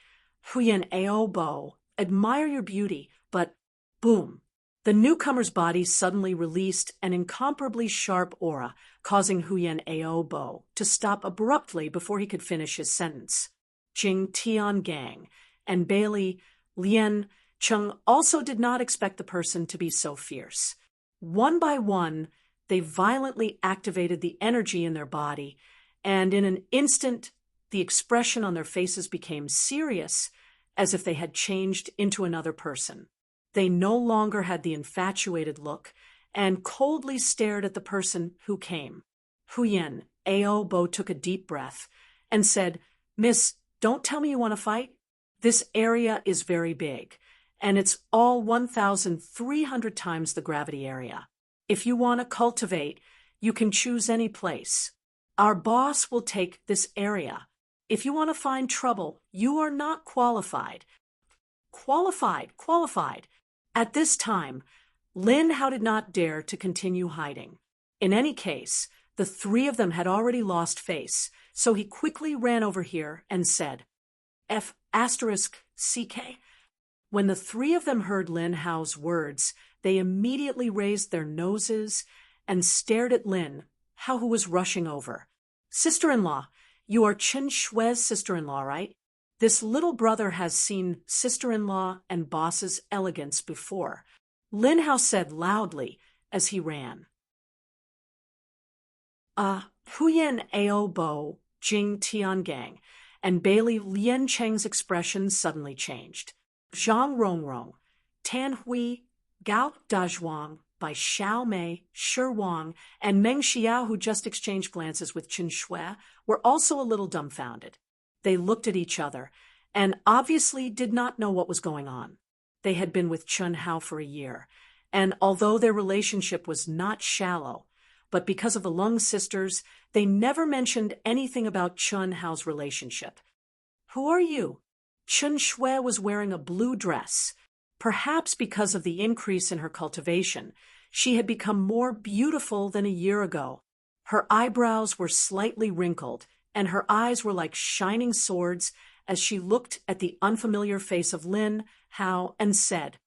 [SPEAKER 1] Huyen Aobo, admire your beauty, but..." Boom. The newcomer's body suddenly released an incomparably sharp aura, causing Huyen Aobo to stop abruptly before he could finish his sentence. Jing Tiangang and Bailey Lian Cheng also did not expect the person to be so fierce. One by one, they violently activated the energy in their body, and in an instant, the expression on their faces became serious, as if they had changed into another person. They no longer had the infatuated look and coldly stared at the person who came. Huyen Aobo took a deep breath and said, "Miss, don't tell me you want to fight. This area is very big, and it's all 1,300 times the gravity area. If you want to cultivate, you can choose any place. Our boss will take this area. If you want to find trouble, you are not qualified." Qualified. At this time, Lin Hao did not dare to continue hiding. In any case, the 3 of them had already lost face, so he quickly ran over here and said, "F***CK." When the 3 of them heard Lin Hao's words, they immediately raised their noses and stared at Lin, who was rushing over. "Sister-in-law, you are Chen Shui's sister-in-law, right? This little brother has seen sister-in-law and boss's elegance before," Lin Hao said loudly as he ran. Huyan Ao Bo, Jing Tiangang, and Bailey Lian Cheng's expression suddenly changed. Zhang Rongrong, Tan Hui, Gao Dazhuang, by Xiao Mei, Shi Wang, and Meng Xiao, who just exchanged glances with Chen Shui, were also a little dumbfounded. They looked at each other and obviously did not know what was going on. They had been with Chen Hao for a year, and although their relationship was not shallow, but because of the Lung sisters, they never mentioned anything about Chen Hao's relationship. "Who are you?" Chen Shui was wearing a blue dress. Perhaps because of the increase in her cultivation, she had become more beautiful than a year ago. Her eyebrows were slightly wrinkled, and her eyes were like shining swords as she looked at the unfamiliar face of Lin Hao and said,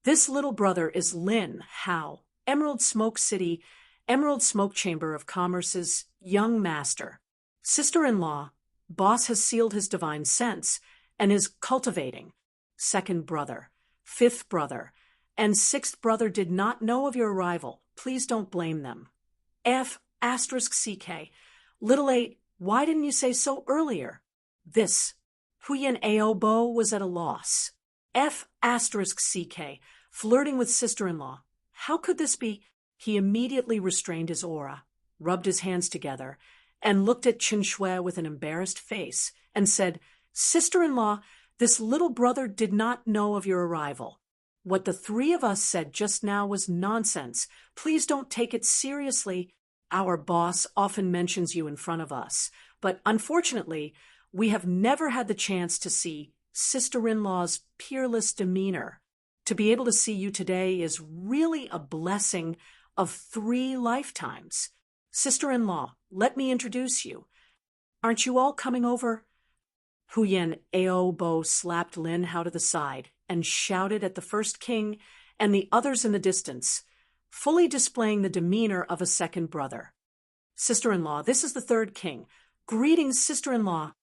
[SPEAKER 1] "This little brother is Lin Hao, Emerald Smoke City, Emerald Smoke Chamber of Commerce's young master. Sister-in-law, boss has sealed his divine sense and is cultivating. Second brother, fifth brother, and sixth brother did not know of your arrival. Please don't blame them. F***CK. Little 8, why didn't you say so earlier?" This. Huyan Aobo was at a loss. F***CK. Flirting with sister-in-law. How could this be? He immediately restrained his aura, rubbed his hands together, and looked at Chen Shui with an embarrassed face and said, "Sister-in-law, this little brother did not know of your arrival. What the three of us said just now was nonsense. Please don't take it seriously. Our boss often mentions you in front of us, but unfortunately, we have never had the chance to see sister-in-law's peerless demeanor. To be able to see you today is really a blessing of 3 lifetimes. Sister-in-law, let me introduce you. Aren't you all coming over?" Huyan Aobo slapped Lin Hao to the side and shouted at the first king and the others in the distance, fully displaying the demeanor of a second brother. "Sister-in-law, this is the third king. Greetings, sister-in-law."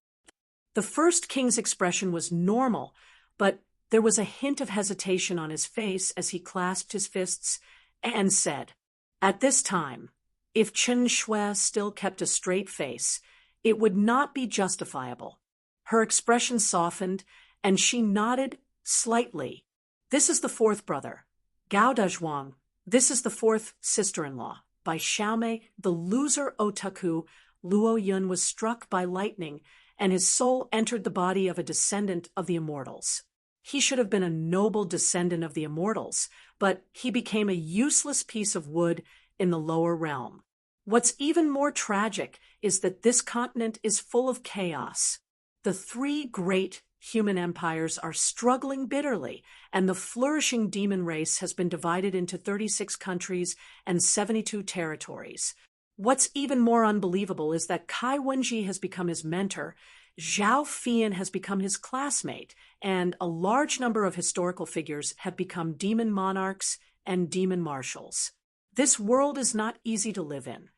[SPEAKER 1] The first king's expression was normal, but there was a hint of hesitation on his face as he clasped his fists and said, "At this time, if Chen Shui still kept a straight face, it would not be justifiable." Her expression softened, and she nodded slightly. "This is the fourth brother, Gao Dazhuang. This is the fourth sister-in-law." By Xiaomei, the loser otaku, Luo Yun was struck by lightning, and his soul entered the body of a descendant of the immortals. He should have been a noble descendant of the immortals, but he became a useless piece of wood in the lower realm. What's even more tragic is that this continent is full of chaos. The 3 great human empires are struggling bitterly, and the flourishing demon race has been divided into 36 countries and 72 territories. What's even more unbelievable is that Kai Wenji has become his mentor, Zhao Fian has become his classmate, and a large number of historical figures have become demon monarchs and demon marshals. This world is not easy to live in.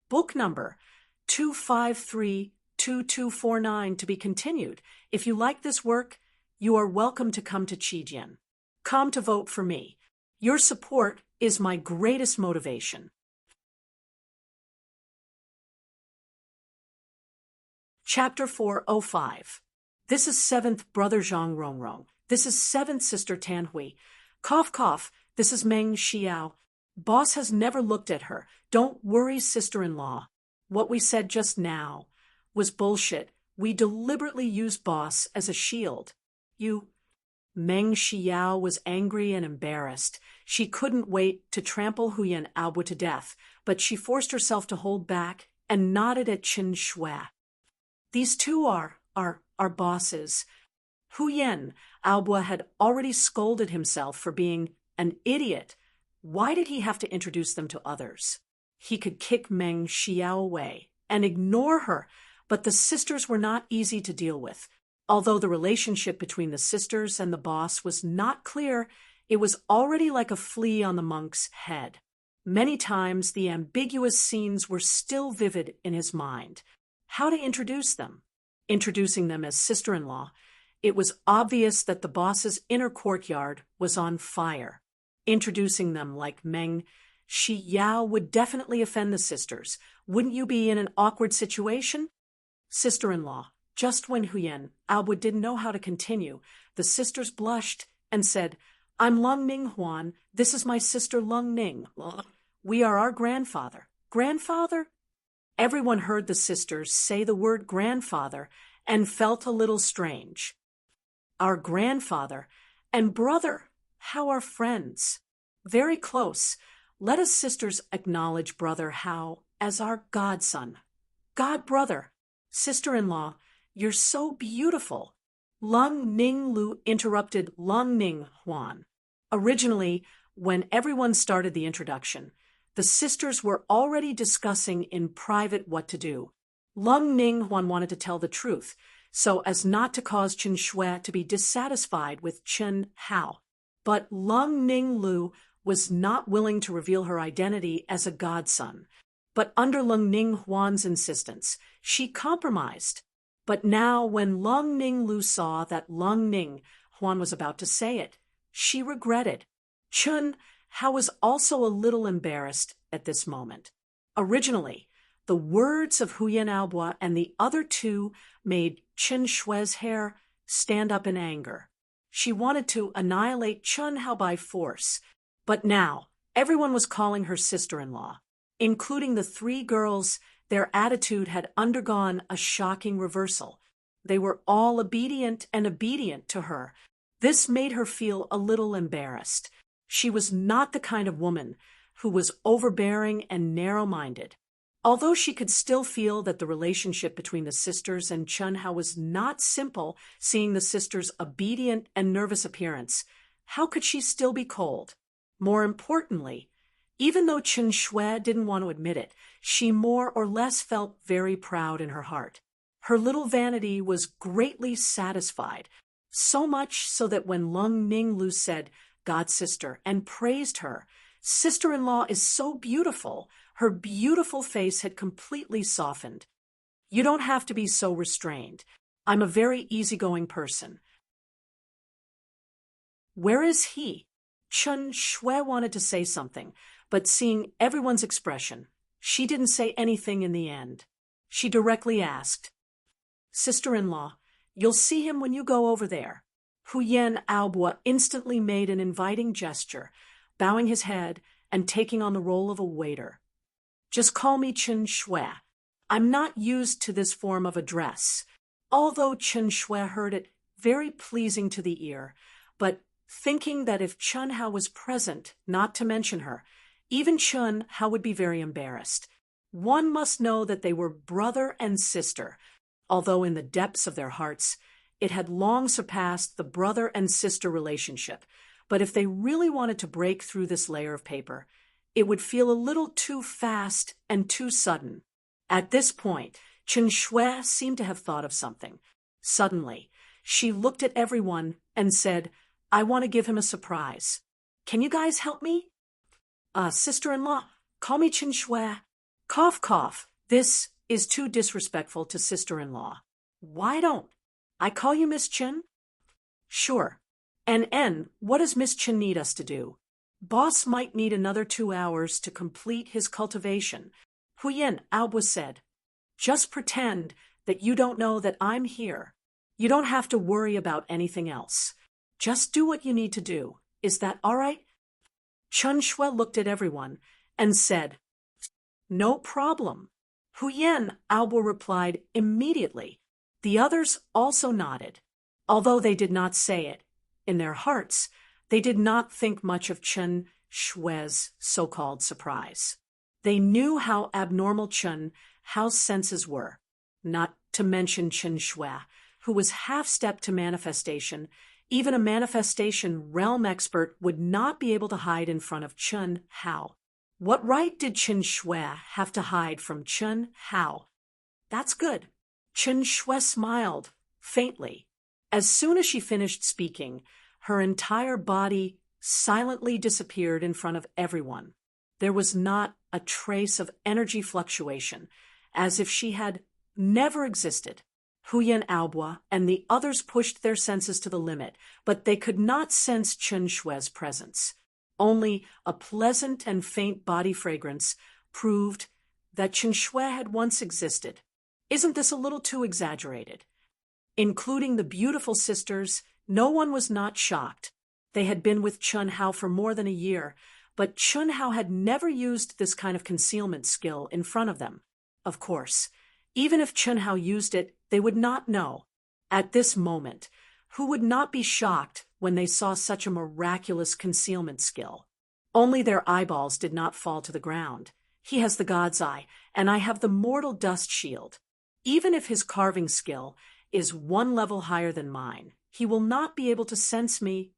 [SPEAKER 1] Book number 2532249 to be continued. If you like this work, you are welcome to come to Qijian. Come to vote for me. Your support is my greatest motivation. Chapter 405. This is 7th Brother Zhang Rongrong. This is 7th Sister Tan Hui. Cough, cough. This is Meng Xiao. Boss has never looked at her. Don't worry, sister-in-law. What we said just now was bullshit. We deliberately used boss as a shield. You... Meng Xiao was angry and embarrassed. She couldn't wait to trample Huyan Aobo to death, but she forced herself to hold back and nodded at Chen Shui. These two are bosses. Huyan Aobo had already scolded himself for being an idiot. Why did he have to introduce them to others? He could kick Meng Xiao away and ignore her, but the sisters were not easy to deal with. Although the relationship between the sisters and the boss was not clear, It was already like a flea on the monk's head. Many times the ambiguous scenes were still vivid in his mind. How to introduce them? Introducing them as sister-in-law, it was obvious that the boss's inner courtyard was on fire. Introducing them like Meng Shi Yao would definitely offend the sisters. Wouldn't you be in an awkward situation? Sister-in-law. Just when Huyen Aobo didn't know how to continue, the sisters blushed and said, I'm Lung Ning Huan. This is my sister Lung Ning. We are our grandfather. Grandfather? Everyone heard the sisters say the word grandfather and felt a little strange. Our grandfather and brother, how are friends? Very close. Let us sisters acknowledge brother Hao as our godson. God brother. Sister-in-law, you're so beautiful. Lung Ning Lu interrupted Lung Ning Huan. Originally, when everyone started the introduction, the sisters were already discussing in private what to do. Lung Ning Huan wanted to tell the truth, so as not to cause Chen Shui to be dissatisfied with Chen Hao. But Lung Ning Lu was not willing to reveal her identity as a godson. But under Lung Ning Huan's insistence, she compromised. But now when Lung Ning Lu saw that Lung Ning Huan was about to say it, she regretted. Chen Hao was also a little embarrassed at this moment. Originally, the words of Huyen Aobo and the other two made Chen Shui's hair stand up in anger. She wanted to annihilate Chen Hao by force. But now, everyone was calling her sister-in-law. Including the three girls, their attitude had undergone a shocking reversal. They were all obedient to her. This made her feel a little embarrassed. She was not the kind of woman who was overbearing and narrow-minded. Although she could still feel that the relationship between the sisters and Chen Hao was not simple, seeing the sisters' obedient and nervous appearance, how could she still be cold? More importantly, even though Chen Shui didn't want to admit it, she more or less felt very proud in her heart. Her little vanity was greatly satisfied, so much so that when Lung Ning Lu said, God sister, and praised her, sister-in-law is so beautiful, her beautiful face had completely softened. You don't have to be so restrained. I'm a very easygoing person. Where is he? Chen Shui wanted to say something, but seeing everyone's expression, she didn't say anything in the end. She directly asked, Sister-in-law, you'll see him when you go over there. Huyen Aobo instantly made an inviting gesture, bowing his head and taking on the role of a waiter. Just call me Chen Shui. I'm not used to this form of address. Although Chen Shui heard it very pleasing to the ear, but thinking that if Chen Hao was present, not to mention her, even Chen Hao would be very embarrassed. One must know that they were brother and sister, although in the depths of their hearts, it had long surpassed the brother and sister relationship. But if they really wanted to break through this layer of paper, it would feel a little too fast and too sudden. At this point, Chen Shui seemed to have thought of something. Suddenly, she looked at everyone and said, I want to give him a surprise. Can you guys help me? Sister-in-law, call me Chen Shui. Cough, cough. This is too disrespectful to sister-in-law. Why don't I call you Miss Chen? Sure. And what does Miss Chen need us to do? Boss might need another 2 hours to complete his cultivation. Huyen Aobo said, just pretend that you don't know that I'm here. You don't have to worry about anything else. Just do what you need to do. Is that all right? Chen Shui looked at everyone and said, no problem. Huyen Aobo replied immediately. The others also nodded. Although they did not say it, in their hearts, they did not think much of Chen Shui's so-called surprise. They knew how abnormal Chen Hao's senses were, not to mention Chen Shui, who was half-stepped to manifestation. Even a manifestation realm expert would not be able to hide in front of Chen Hao. What right did Chen Shui have to hide from Chen Hao? That's good. Chen Shui smiled, faintly. As soon as she finished speaking, her entire body silently disappeared in front of everyone. There was not a trace of energy fluctuation, as if she had never existed. Huyen Aobo and the others pushed their senses to the limit, but they could not sense Chen Shui's presence. Only a pleasant and faint body fragrance proved that Chen Shui had once existed. Isn't this a little too exaggerated? Including the beautiful sisters, no one was not shocked. They had been with Chun Hao for more than a year, but Chun Hao had never used this kind of concealment skill in front of them. Of course, even if Chun Hao used it, they would not know. At this moment, who would not be shocked when they saw such a miraculous concealment skill? Only their eyeballs did not fall to the ground. He has the God's eye, and I have the mortal dust shield. Even if his carving skill is one level higher than mine, he will not be able to sense me.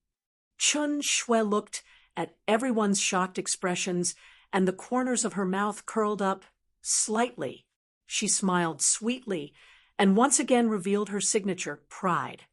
[SPEAKER 1] Chen Shui looked at everyone's shocked expressions, and the corners of her mouth curled up slightly. She smiled sweetly and once again revealed her signature, pride.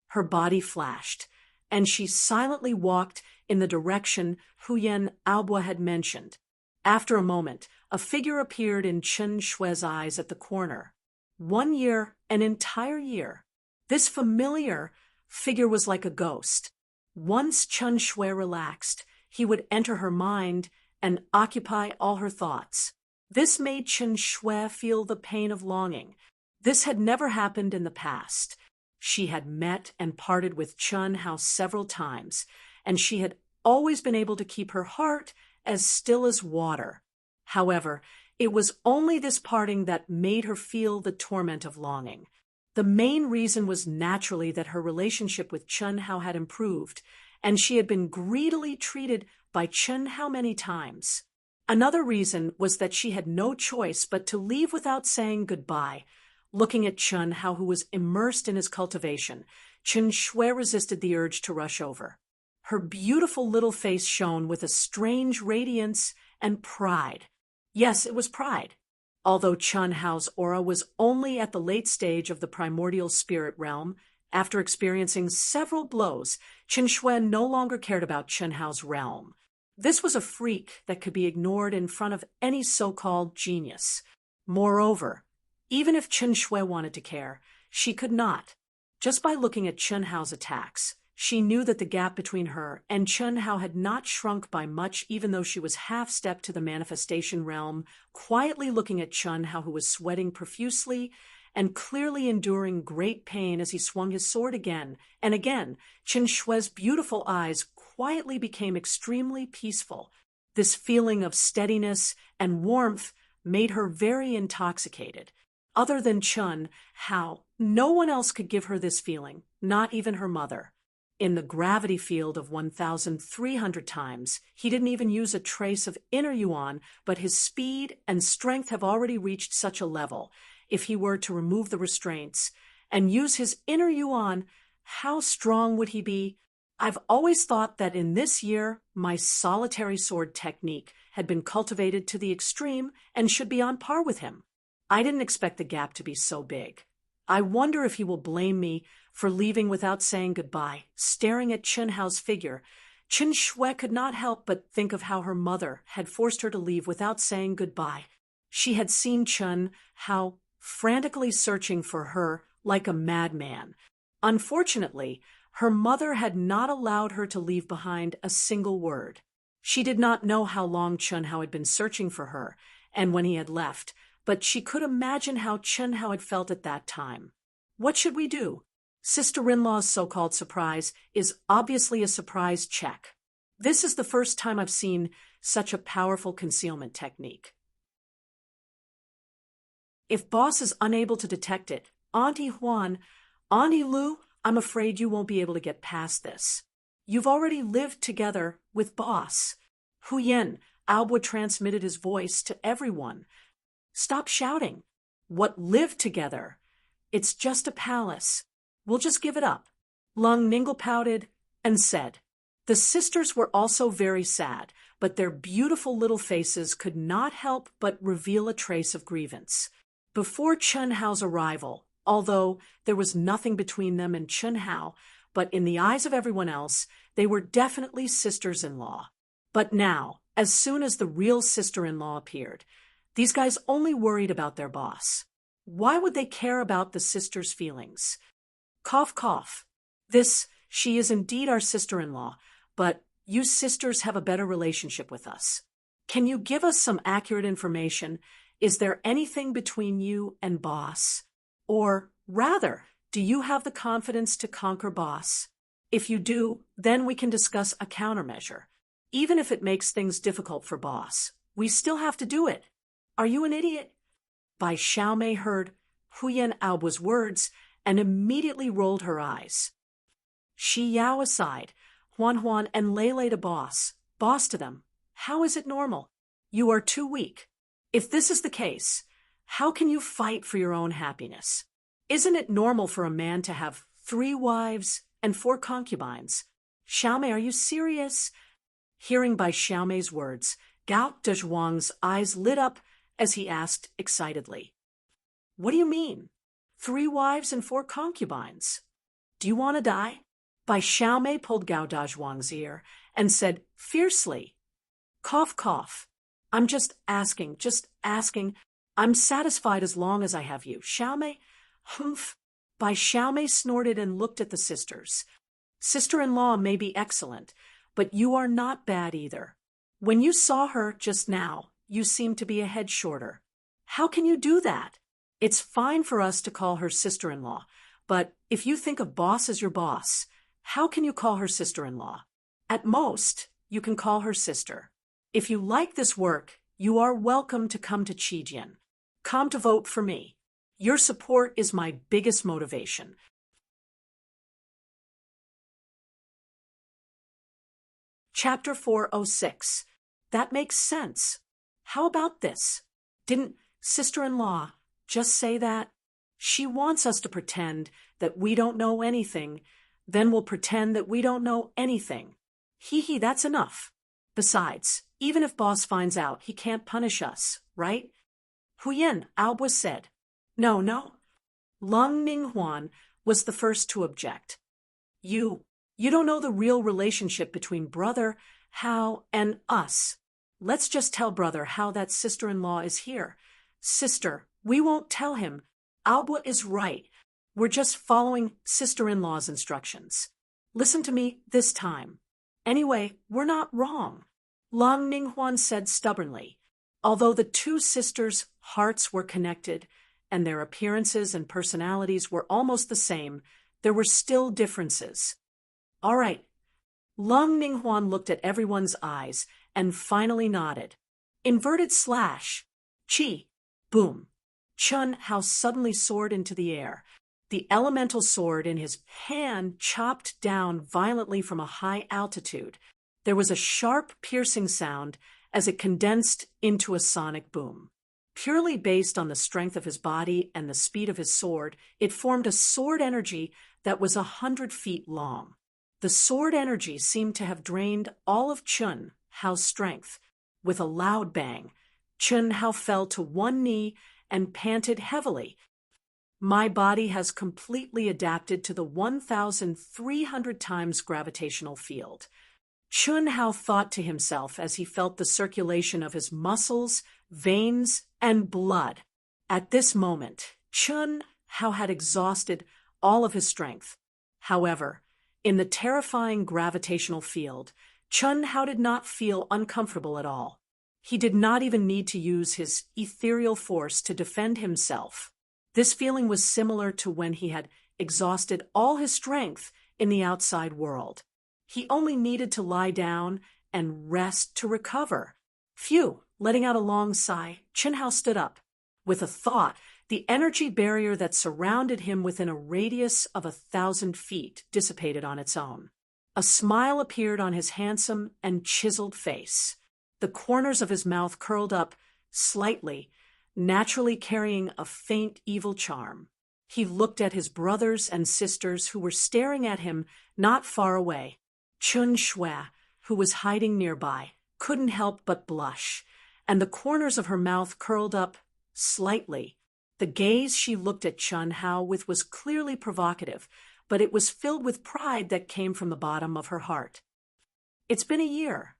[SPEAKER 1] Her body flashed, and she silently walked in the direction Huyen Aobo had mentioned. After a moment, a figure appeared in Chen Shui's eyes at the corner. 1 year, an entire year. This familiar figure was like a ghost. Once Chen Shui relaxed, he would enter her mind and occupy all her thoughts. This made Chen Shui feel the pain of longing. This had never happened in the past. She had met and parted with Chun Hao several times, and she had always been able to keep her heart as still as water. However, it was only this parting that made her feel the torment of longing. The main reason was naturally that her relationship with Chun Hao had improved, and she had been greedily treated by Chun Hao many times. Another reason was that she had no choice but to leave without saying goodbye. Looking at Chun Hao, who was immersed in his cultivation, Chen Shui resisted the urge to rush over. Her beautiful little face shone with a strange radiance and pride. Yes, it was pride. Although Chun Hao's aura was only at the late stage of the primordial spirit realm, after experiencing several blows, Chen Shui no longer cared about Chen Hao's realm. This was a freak that could be ignored in front of any so-called genius. Moreover, even if Chen Shui wanted to care, she could not. Just by looking at Chen Hao's attacks, she knew that the gap between her and Chen Hao had not shrunk by much, even though she was half-stepped to the manifestation realm, quietly looking at Chen Hao, who was sweating profusely and clearly enduring great pain as he swung his sword again and again. Chen Shui's beautiful eyes quietly became extremely peaceful. This feeling of steadiness and warmth made her very intoxicated. Other than Chun Hao, no one else could give her this feeling, not even her mother. In the gravity field of 1,300 times, he didn't even use a trace of inner yuan, but his speed and strength have already reached such a level. If he were to remove the restraints and use his inner yuan, how strong would he be? I've always thought that in this year, my solitary sword technique had been cultivated to the extreme and should be on par with him. I didn't expect the gap to be so big. I wonder if he will blame me for leaving without saying goodbye. Staring at Chen Hao's figure, Chen Shui could not help but think of how her mother had forced her to leave without saying goodbye. She had seen Chen Hao frantically searching for her like a madman. Unfortunately, her mother had not allowed her to leave behind a single word. She did not know how long Chen Hao had been searching for her, and when he had left, but she could imagine how Chen Hao had felt at that time. What should we do? Sister-in-law's so-called surprise is obviously a surprise check. This is the first time I've seen such a powerful concealment technique. If boss is unable to detect it, Auntie Huan, Auntie Lu, I'm afraid you won't be able to get past this. You've already lived together with boss. Huyen Aobo transmitted his voice to everyone. Stop shouting. What lived together? It's just a palace. We'll just give it up. Lung Ningle pouted and said. The sisters were also very sad, but their beautiful little faces could not help but reveal a trace of grievance. Before Chen Hao's arrival, although there was nothing between them and Chen Hao, but in the eyes of everyone else, they were definitely sisters-in-law. But now, as soon as the real sister-in-law appeared, these guys only worried about their boss. Why would they care about the sister's feelings? Cough, cough. She is indeed our sister-in-law, but you sisters have a better relationship with us. Can you give us some accurate information? Is there anything between you and boss? Or, rather, do you have the confidence to conquer boss? If you do, then we can discuss a countermeasure. Even if it makes things difficult for boss, we still have to do it. Are you an idiot? Bai Xiaomei heard Huyan Aobu's words and immediately rolled her eyes. Shi Yao aside, Huan and Lei to boss to them. How is it normal? You are too weak. If this is the case, how can you fight for your own happiness? Isn't it normal for a man to have 3 wives and 4 concubines? Xiaomei, are you serious? Hearing Bai Xiaomei's words, Gao Dezhuang's eyes lit up as he asked excitedly, "What do you mean? 3 wives and 4 concubines? Do you want to die?" Bai Xiaomei pulled Gao Dezhuang's ear and said fiercely, "Cough, cough. I'm just asking. I'm satisfied as long as I have you." Xiaomei, humph. Bai Xiaomei snorted and looked at the sisters. Sister-in-law may be excellent, but you are not bad either. When you saw her just now, you seemed to be a head shorter. How can you do that? It's fine for us to call her sister-in-law, but if you think of boss as your boss, how can you call her sister-in-law? At most, you can call her sister. If you like this work, you are welcome to come to Qijian. Come to vote for me. Your support is my biggest motivation. Chapter 406. That makes sense. How about this? Didn't sister-in-law just say that? She wants us to pretend that we don't know anything, then we'll pretend that we don't know anything. Hee, that's enough. Besides, even if boss finds out, he can't punish us, right? Huyan Aobu said. No. Lung Ninghuan was the first to object. You don't know the real relationship between brother Hao and us. Let's just tell brother Hao that sister-in-law is here. Sister, we won't tell him. Aobu is right. We're just following sister-in-law's instructions. Listen to me this time. Anyway, we're not wrong. Lang Ninghuan said stubbornly. Although the 2 sisters' hearts were connected and their appearances and personalities were almost the same, there were still differences. All right. Lang Ninghuan looked at everyone's eyes and finally nodded. Inverted slash. Chi. Boom. Chun Hao suddenly soared into the air. The elemental sword in his hand chopped down violently from a high altitude. There was a sharp, piercing sound as it condensed into a sonic boom. Purely based on the strength of his body and the speed of his sword, it formed a sword energy that was 100 feet long. The sword energy seemed to have drained all of Chun Hao's strength. With a loud bang, Chun Hao fell to one knee and panted heavily. My body has completely adapted to the 1,300 times gravitational field. Chun Hao thought to himself as he felt the circulation of his muscles, veins, and blood. At this moment, Chun Hao had exhausted all of his strength. However, in the terrifying gravitational field, Chun Hao did not feel uncomfortable at all. He did not even need to use his ethereal force to defend himself. This feeling was similar to when he had exhausted all his strength in the outside world. He only needed to lie down and rest to recover. Phew! Letting out a long sigh, Chun Hao stood up. With a thought, the energy barrier that surrounded him within a radius of 1,000 feet dissipated on its own. A smile appeared on his handsome and chiseled face. The corners of his mouth curled up slightly, naturally carrying a faint evil charm. He looked at his brothers and sisters who were staring at him not far away. Chun Shui, who was hiding nearby, couldn't help but blush, and the corners of her mouth curled up slightly. The gaze she looked at Chun Hao with was clearly provocative, but it was filled with pride that came from the bottom of her heart. It's been a year.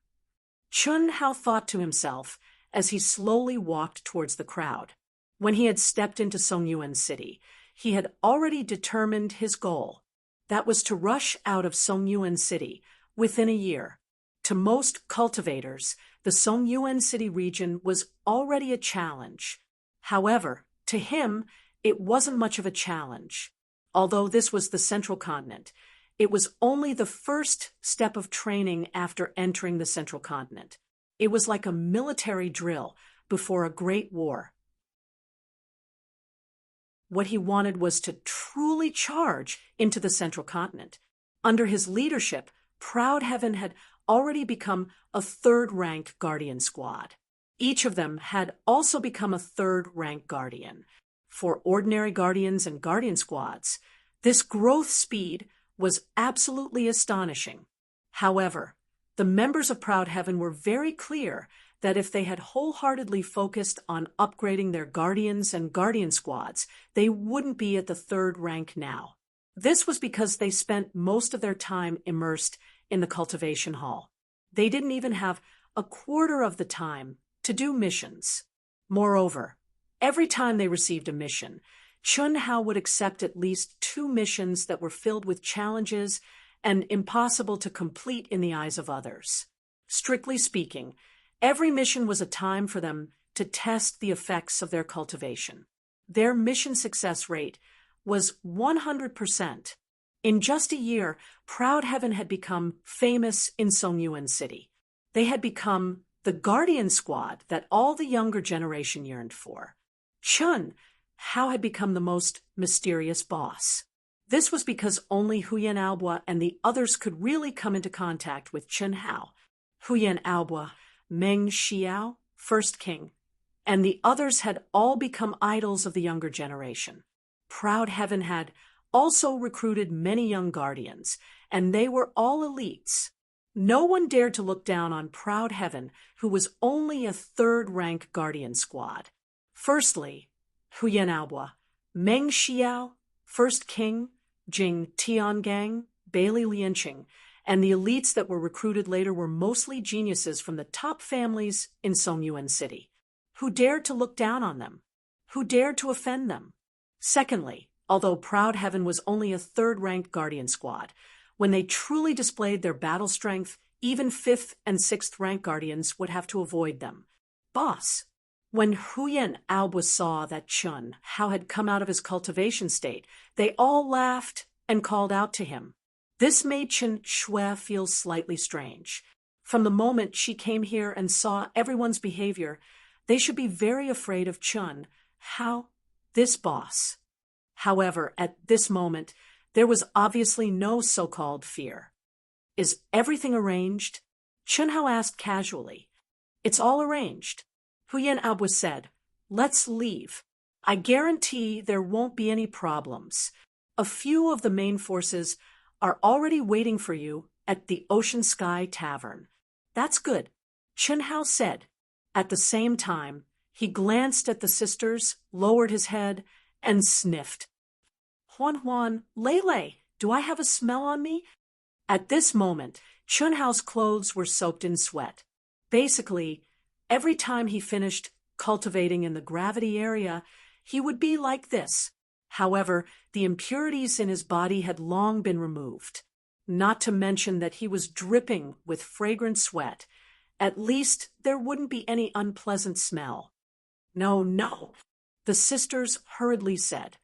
[SPEAKER 1] Chun Hao thought to himself as he slowly walked towards the crowd. When he had stepped into Songyuan City, he had already determined his goal. That was to rush out of Songyuan City within a year. To most cultivators, the Songyuan City region was already a challenge. However, to him, it wasn't much of a challenge. Although this was the central continent, it was only the first step of training after entering the central continent. It was like a military drill before a great war. What he wanted was to truly charge into the central continent. Under his leadership, Proud Heaven had already become a third-rank guardian squad. Each of them had also become a third-rank guardian. For ordinary guardians and guardian squads, this growth speed was absolutely astonishing. However, the members of Proud Heaven were very clear that if they had wholeheartedly focused on upgrading their guardians and guardian squads, they wouldn't be at the third rank now. This was because they spent most of their time immersed in the cultivation hall. They didn't even have a quarter of the time to do missions. Moreover, every time they received a mission, Chun Hao would accept at least 2 missions that were filled with challenges and impossible to complete in the eyes of others. Strictly speaking, every mission was a time for them to test the effects of their cultivation. Their mission success rate was 100%. In just a year, Proud Heaven had become famous in Songyuan City. They had become the guardian squad that all the younger generation yearned for. Chun Hao had become the most mysterious boss. This was because only Huyan Aobua and the others could really come into contact with Chun Hao. Huyan Aobua, Meng Xiao, first king, and the others had all become idols of the younger generation. Proud Heaven had also recruited many young guardians, and they were all elites. No one dared to look down on Proud Heaven, who was only a third-rank guardian squad. Firstly, Huyan Aobua, Meng Xiao, first king, Jing Tiangang, Bailey Lianqing, and the elites that were recruited later were mostly geniuses from the top families in Songyuan City. Who dared to look down on them? Who dared to offend them? Secondly, although Proud Heaven was only a third-ranked guardian squad, when they truly displayed their battle strength, even 5th and 6th rank guardians would have to avoid them. Boss. When Huyan Aobua saw that Chun Hao had come out of his cultivation state, they all laughed and called out to him. This made Chen Shui feel slightly strange. From the moment she came here and saw everyone's behavior, they should be very afraid of Chun Hao, this boss. However, at this moment, there was obviously no so-called fear. Is everything arranged? Chun Hao asked casually. It's all arranged. Huyan Aobua said, let's leave. I guarantee there won't be any problems. A few of the main forces are already waiting for you at the Ocean Sky Tavern. That's good, Chun Hao said. At the same time, he glanced at the sisters, lowered his head, and sniffed. Huan, Lele, do I have a smell on me? At this moment, Chun Hao's clothes were soaked in sweat. Basically, every time he finished cultivating in the gravity area, he would be like this. However, the impurities in his body had long been removed. Not to mention that he was dripping with fragrant sweat. At least there wouldn't be any unpleasant smell. No, the sisters hurriedly said.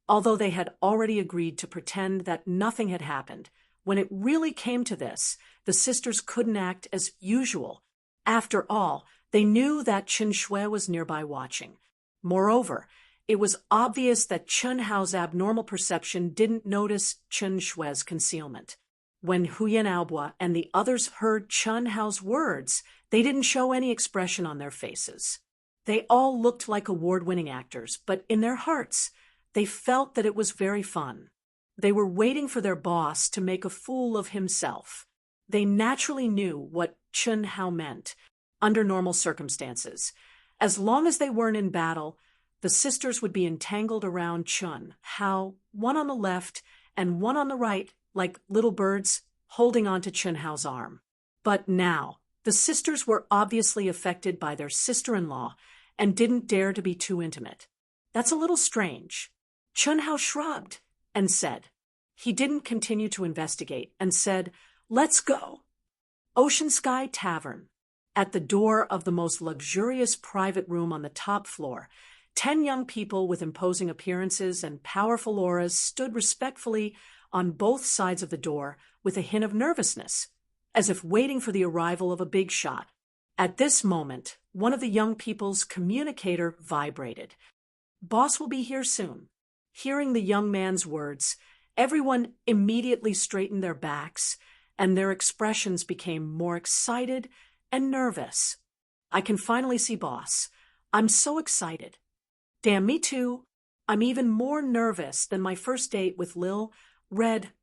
[SPEAKER 1] Although they had already agreed to pretend that nothing had happened, when it really came to this, the sisters couldn't act as usual. After all, they knew that Chen Shui was nearby watching. Moreover, it was obvious that Chun Hao's abnormal perception didn't notice Chen Shui's concealment. When Huyan Aobua and the others heard Chun Hao's words, they didn't show any expression on their faces. They all looked like award-winning actors, but in their hearts, they felt that it was very fun. They were waiting for their boss to make a fool of himself. They naturally knew what Chun Hao meant under normal circumstances. As long as they weren't in battle, The sisters would be entangled around Chun Hao, one on the left and one on the right, like little birds holding onto Chun Hao's arm. But now, the sisters were obviously affected by their sister-in-law and didn't dare to be too intimate. That's a little strange. Chun Hao shrugged and said. He didn't continue to investigate and said, "Let's go." Ocean Sky Tavern. At the door of the most luxurious private room on the top floor, 10 young people with imposing appearances and powerful auras stood respectfully on both sides of the door with a hint of nervousness, as if waiting for the arrival of a big shot. At this moment, one of the young people's communicator vibrated. "Boss will be here soon." Hearing the young man's words, everyone immediately straightened their backs, and their expressions became more excited and nervous. "I can finally see Boss. I'm so excited." "Damn, me too. I'm even more nervous than my first date with Lil Red."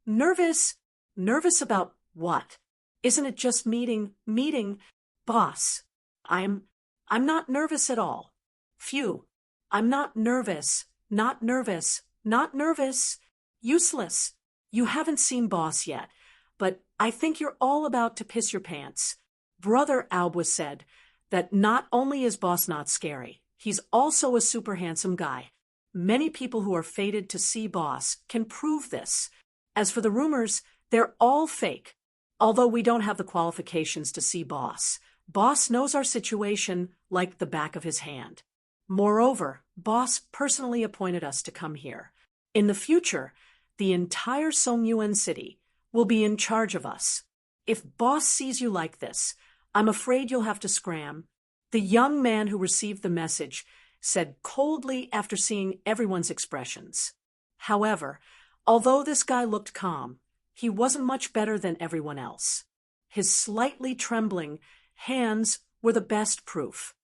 [SPEAKER 1] "Nervous? Nervous about what? Isn't it just meeting Boss?" I'm not nervous at all." "Phew. I'm not nervous. Not nervous. Not nervous. Useless. You haven't seen Boss yet, but I think you're all about to piss your pants." Brother Albus said that not only is Boss not scary, he's also a super handsome guy. Many people who are fated to see Boss can prove this. As for the rumors, they're all fake. Although we don't have the qualifications to see Boss, Boss knows our situation like the back of his hand. Moreover, Boss personally appointed us to come here. In the future, the entire Songyuan city will be in charge of us. If Boss sees you like this, I'm afraid you'll have to scram." The young man who received the message said coldly after seeing everyone's expressions. However, although this guy looked calm, he wasn't much better than everyone else. His slightly trembling hands were the best proof.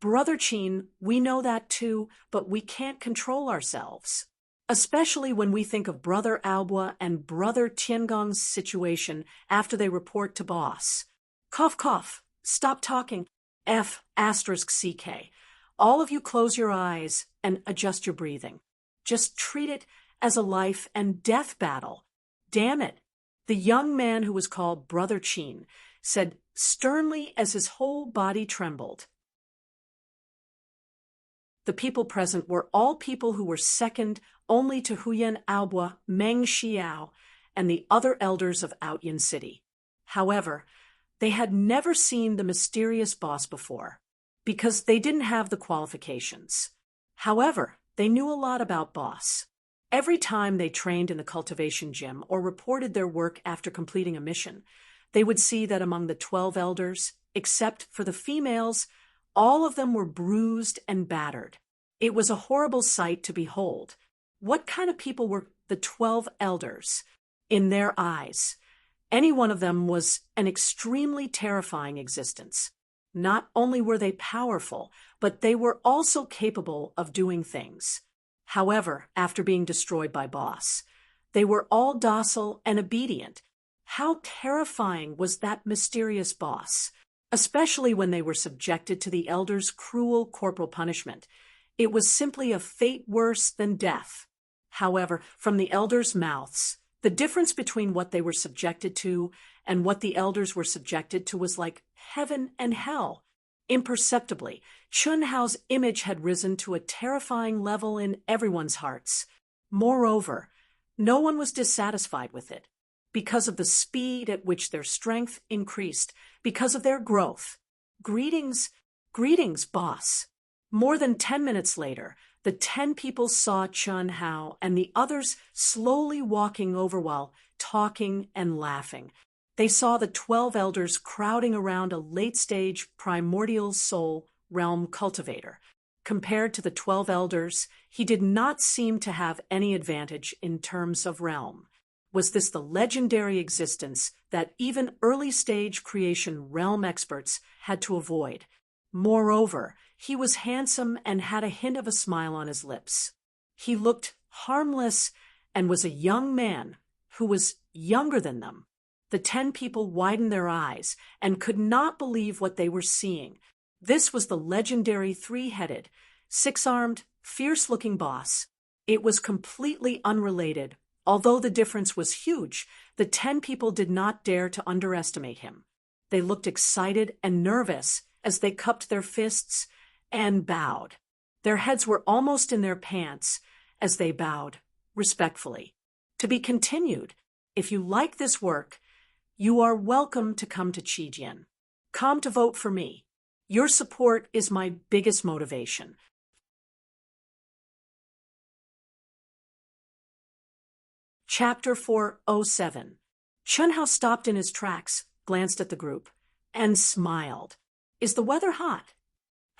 [SPEAKER 1] "Brother Qin, we know that too, but we can't control ourselves. Especially when we think of Brother Albua and Brother Tiangong's situation after they report to Boss." Cough, cough. Stop talking. F***CK. All of you close your eyes and adjust your breathing. Just treat it as a life and death battle. Damn it. The young man who was called Brother Qin said sternly as his whole body trembled. The people present were all people who were second only to Huyan Albua, Meng Xiao, and the other elders of Outyan City. However, they had never seen the mysterious Boss before, because they didn't have the qualifications. However, they knew a lot about Boss. Every time they trained in the cultivation gym or reported their work after completing a mission, they would see that among the 12 elders, except for the females, all of them were bruised and battered. It was a horrible sight to behold. What kind of people were the 12 elders? In their eyes, any one of them was an extremely terrifying existence. Not only were they powerful, but they were also capable of doing things. However, after being destroyed by Boss, they were all docile and obedient. How terrifying was that mysterious Boss, especially when they were subjected to the elders' cruel corporal punishment. It was simply a fate worse than death. However, from the elders' mouths, the difference between what they were subjected to and what the elders were subjected to was like heaven and hell. Imperceptibly, Chun Hao's image had risen to a terrifying level in everyone's hearts. Moreover, no one was dissatisfied with it, because of the speed at which their strength increased, because of their growth. Greetings, Boss." More than 10 minutes later, the 10 people saw Chun Hao and the others slowly walking over while talking and laughing. They saw the 12 elders crowding around a late-stage primordial soul realm cultivator. Compared to the 12 elders, he did not seem to have any advantage in terms of realm. Was this the legendary existence that even early-stage creation realm experts had to avoid? Moreover, he was handsome and had a hint of a smile on his lips. He looked harmless and was a young man who was younger than them. The 10 people widened their eyes and could not believe what they were seeing. This was the legendary three-headed, six-armed, fierce-looking boss. It was completely unrelated. Although the difference was huge, the 10 people did not dare to underestimate him. They looked excited and nervous as they cupped their fists and bowed. Their heads were almost in their pants as they bowed, respectfully. To be continued. If you like this work, you are welcome to come to Chijian. Come to vote for me. Your support is my biggest motivation. Chapter 407. Chunhao stopped in his tracks, glanced at the group, and smiled. Is the weather hot?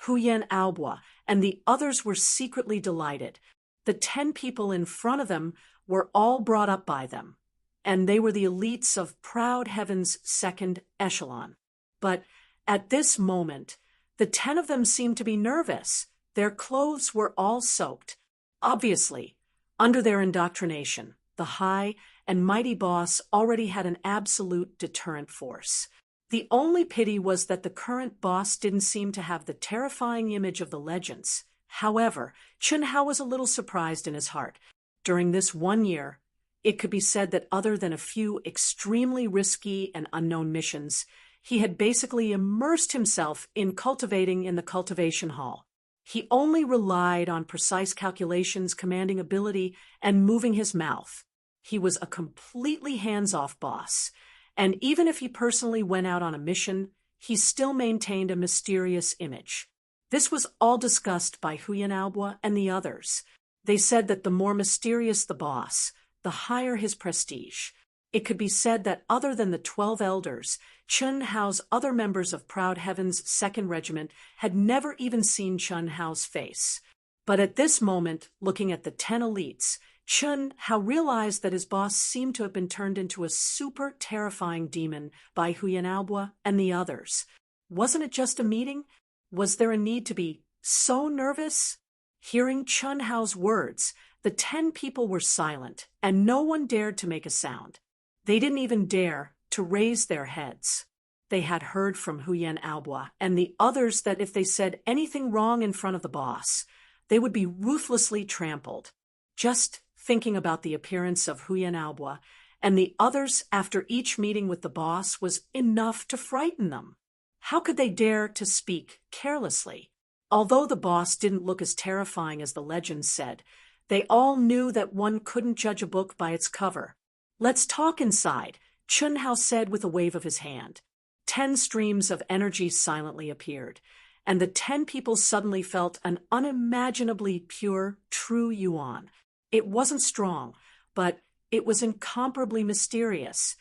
[SPEAKER 1] Huyan Aobua and the others were secretly delighted. The 10 people in front of them were all brought up by them, and they were the elites of Proud Heaven's second echelon. But at this moment, the 10 of them seemed to be nervous. Their clothes were all soaked. Obviously, under their indoctrination, the high and mighty boss already had an absolute deterrent force. The only pity was that the current boss didn't seem to have the terrifying image of the legends. However, Chunhao was a little surprised in his heart. During this 1 year, it could be said that other than a few extremely risky and unknown missions, he had basically immersed himself in cultivating in the cultivation hall. He only relied on precise calculations, commanding ability, and moving his mouth. He was a completely hands-off boss, and even if he personally went out on a mission, he still maintained a mysterious image. This was all discussed by Huyan Aobua and the others. They said that the more mysterious the boss, the higher his prestige. It could be said that other than the 12 elders, Chunhao's other members of Proud Heaven's 2nd Regiment had never even seen Chunhao's face. But at this moment, looking at the 10 elites, Chunhao realized that his boss seemed to have been turned into a super terrifying demon by Huyan Aobua and the others. Wasn't it just a meeting? Was there a need to be so nervous? Hearing Chunhao's words, the 10 people were silent, and no one dared to make a sound. They didn't even dare to raise their heads. They had heard from Huyan Aobua and the others that if they said anything wrong in front of the boss, they would be ruthlessly trampled. Just thinking about the appearance of Huyan Aobua and the others after each meeting with the boss was enough to frighten them. How could they dare to speak carelessly? Although the boss didn't look as terrifying as the legends said, they all knew that one couldn't judge a book by its cover. Let's talk inside, Chunhao said with a wave of his hand. 10 streams of energy silently appeared, and the 10 people suddenly felt an unimaginably pure, true yuan. It wasn't strong, but it was incomparably mysterious,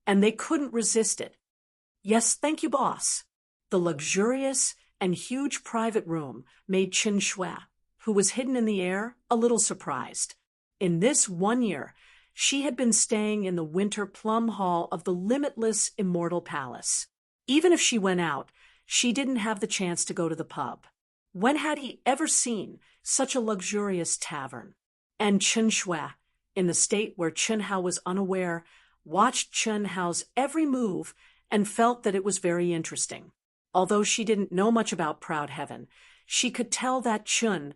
[SPEAKER 1] and they couldn't resist it. Yes, thank you, boss. The luxurious and huge private room made Qin Shui, who was hidden in the air, a little surprised. In this 1 year, she had been staying in the winter plum hall of the limitless immortal palace. Even if she went out, she didn't have the chance to go to the pub. When had he ever seen such a luxurious tavern? And Qin Shui, in the state where Chunhao was unaware, watched Chunhao's every move and felt that it was very interesting. Although she didn't know much about Proud Heaven, she could tell that Chunhao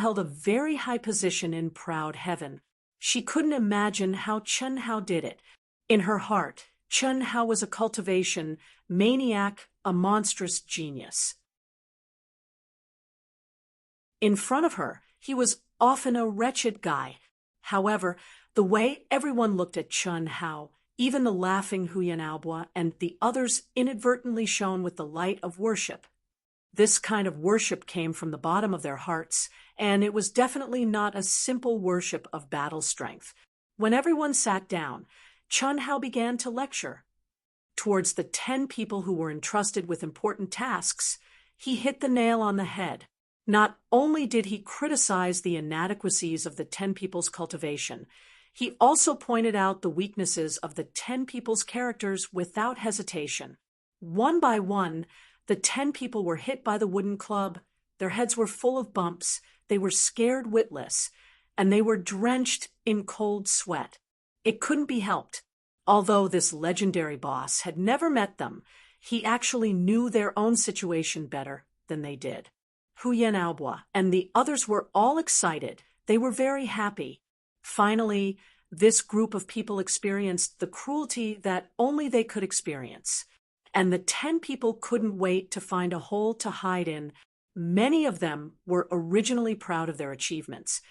[SPEAKER 1] held a very high position in Proud Heaven. She couldn't imagine how Chunhao did it. In her heart, Chunhao was a cultivation maniac, a monstrous genius. In front of her, he was often a wretched guy. However, the way everyone looked at Chunhao, even the laughing Huyan Aobua and the others inadvertently shone with the light of worship. This kind of worship came from the bottom of their hearts, and it was definitely not a simple worship of battle strength. When everyone sat down, Chunhao began to lecture. Towards the 10 people who were entrusted with important tasks, he hit the nail on the head. Not only did he criticize the inadequacies of the 10 people's cultivation, he also pointed out the weaknesses of the 10 people's characters without hesitation. One by one, the 10 people were hit by the wooden club, their heads were full of bumps, they were scared witless, and they were drenched in cold sweat. It couldn't be helped. Although this legendary boss had never met them, he actually knew their own situation better than they did. Huyen Aobua, and the others were all excited. They were very happy. Finally, this group of people experienced the cruelty that only they could experience. And the 10 people couldn't wait to find a hole to hide in. Many of them were originally proud of their achievements,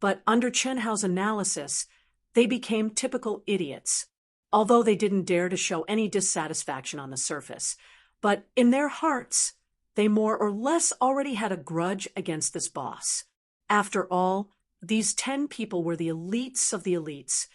[SPEAKER 1] but under Chen Hao's analysis, they became typical idiots, although they didn't dare to show any dissatisfaction on the surface. But in their hearts, they more or less already had a grudge against this boss. After all, these 10 people were the elites of the elites.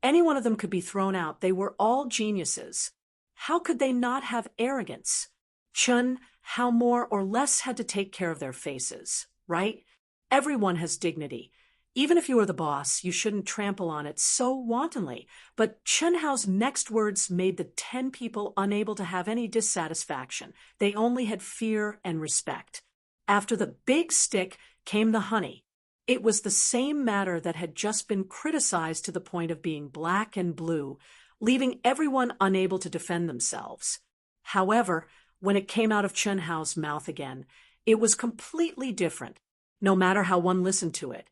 [SPEAKER 1] Any one of them could be thrown out. They were all geniuses. How could they not have arrogance? Chen Hao more or less had to take care of their faces, right? Everyone has dignity. Even if you are the boss, you shouldn't trample on it so wantonly. But Chen Hao's next words made the 10 people unable to have any dissatisfaction. They only had fear and respect. After the big stick came the honey. It was the same matter that had just been criticized to the point of being black and blue, leaving everyone unable to defend themselves. However, when it came out of Chen Hao's mouth again, it was completely different, no matter how one listened to it.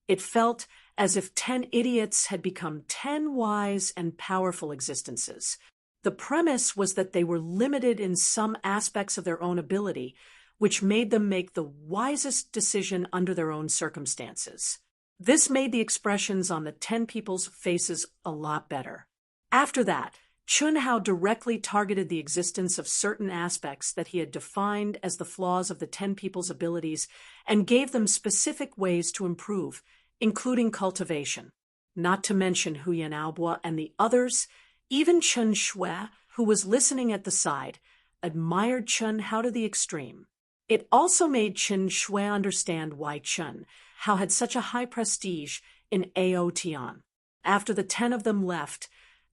[SPEAKER 1] It felt as if 10 idiots had become 10 wise and powerful existences. The premise was that they were limited in some aspects of their own ability, which made them make the wisest decision under their own circumstances. This made the expressions on the 10 people's faces a lot better. After that, Chen Hao directly targeted the existence of certain aspects that he had defined as the flaws of the 10 people's abilities and gave them specific ways to improve, including cultivation. Not to mention Huyen Aobua and the others, even Chen Shui, who was listening at the side, admired Chen Hao to the extreme. It also made Chen Shui understand why Chen Hao had such a high prestige in Ao Tian. After the 10 of them left,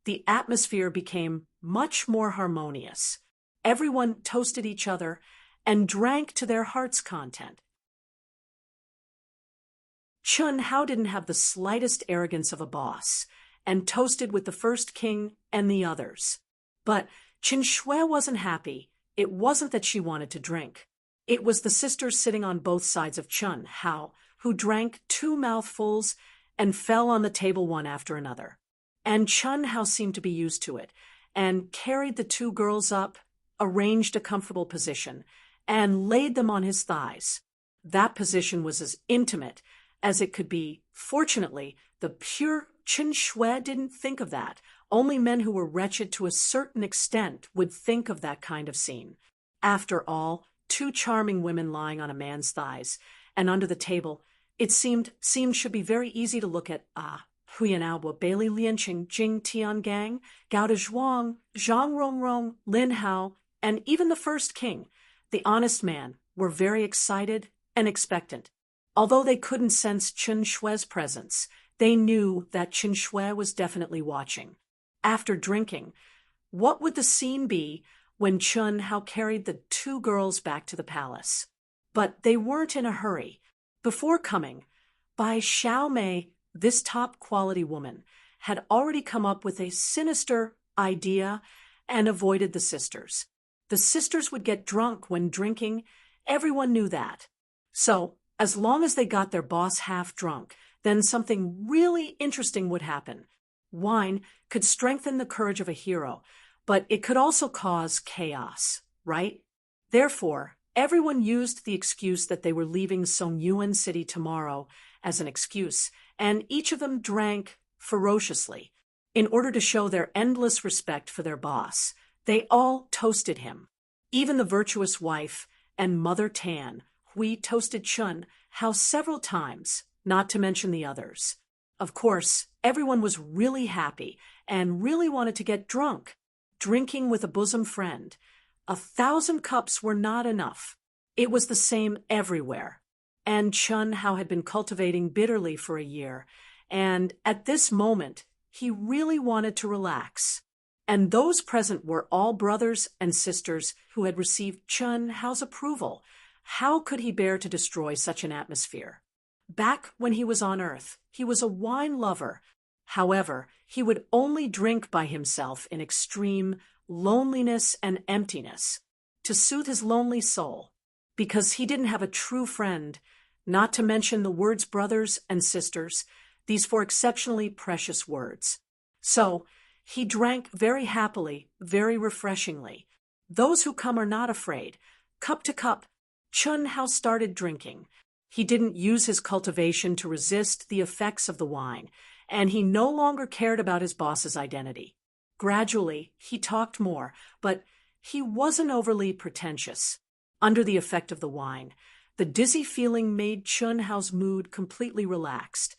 [SPEAKER 1] the atmosphere became much more harmonious. Everyone toasted each other and drank to their heart's content. Chen Hao didn't have the slightest arrogance of a boss and toasted with the first king and the others. But Chen Shui wasn't happy. It wasn't that she wanted to drink. It was the sisters sitting on both sides of Chen Hao who drank 2 mouthfuls and fell on the table one after another. And Chen Hao seemed to be used to it and carried the 2 girls up, arranged a comfortable position, and laid them on his thighs. That position was as intimate as it could be. Fortunately, the pure Chen Shui didn't think of that. Only men who were wretched to a certain extent would think of that kind of scene. After all, 2 charming women lying on a man's thighs, and under the table, it seemed should be very easy to look at. Huyen Aobua, Bailey Lianqing, Jing Tiangang, Gao Zhuang, Zhang Rongrong, Lin Hao, and even the first king, the honest man, were very excited and expectant. Although they couldn't sense Chen Shui's presence, they knew that Chen Shui was definitely watching. After drinking, what would the scene be when Chen Hao carried the 2 girls back to the palace? But they weren't in a hurry. Before coming, Bai Xiaomei, this top-quality woman, had already come up with a sinister idea and avoided the sisters. The sisters would get drunk when drinking. Everyone knew that. So, as long as they got their boss half drunk, then something really interesting would happen. Wine could strengthen the courage of a hero, but it could also cause chaos, right? Therefore, everyone used the excuse that they were leaving Songyuan City tomorrow as an excuse, and each of them drank ferociously. In order to show their endless respect for their boss, they all toasted him. Even the virtuous wife and Mother Tan, Hui, toasted Chen Hao several times, not to mention the others. Of course, everyone was really happy and really wanted to get drunk. Drinking with a bosom friend. 1,000 cups were not enough. It was the same everywhere. And Chen Hao had been cultivating bitterly for a year, and at this moment, he really wanted to relax. And those present were all brothers and sisters who had received Chen Hao's approval. How could he bear to destroy such an atmosphere? Back when he was on Earth, he was a wine lover. However, he would only drink by himself in extreme loneliness and emptiness to soothe his lonely soul. because he didn't have a true friend, not to mention the words brothers and sisters, these four exceptionally precious words. So he drank very happily, very refreshingly. Those who come are not afraid. Cup to cup, Chun Hao started drinking. He didn't use his cultivation to resist the effects of the wine, and he no longer cared about his boss's identity. Gradually, he talked more, but he wasn't overly pretentious. Under the effect of the wine, the dizzy feeling made Chun Hao's mood completely relaxed.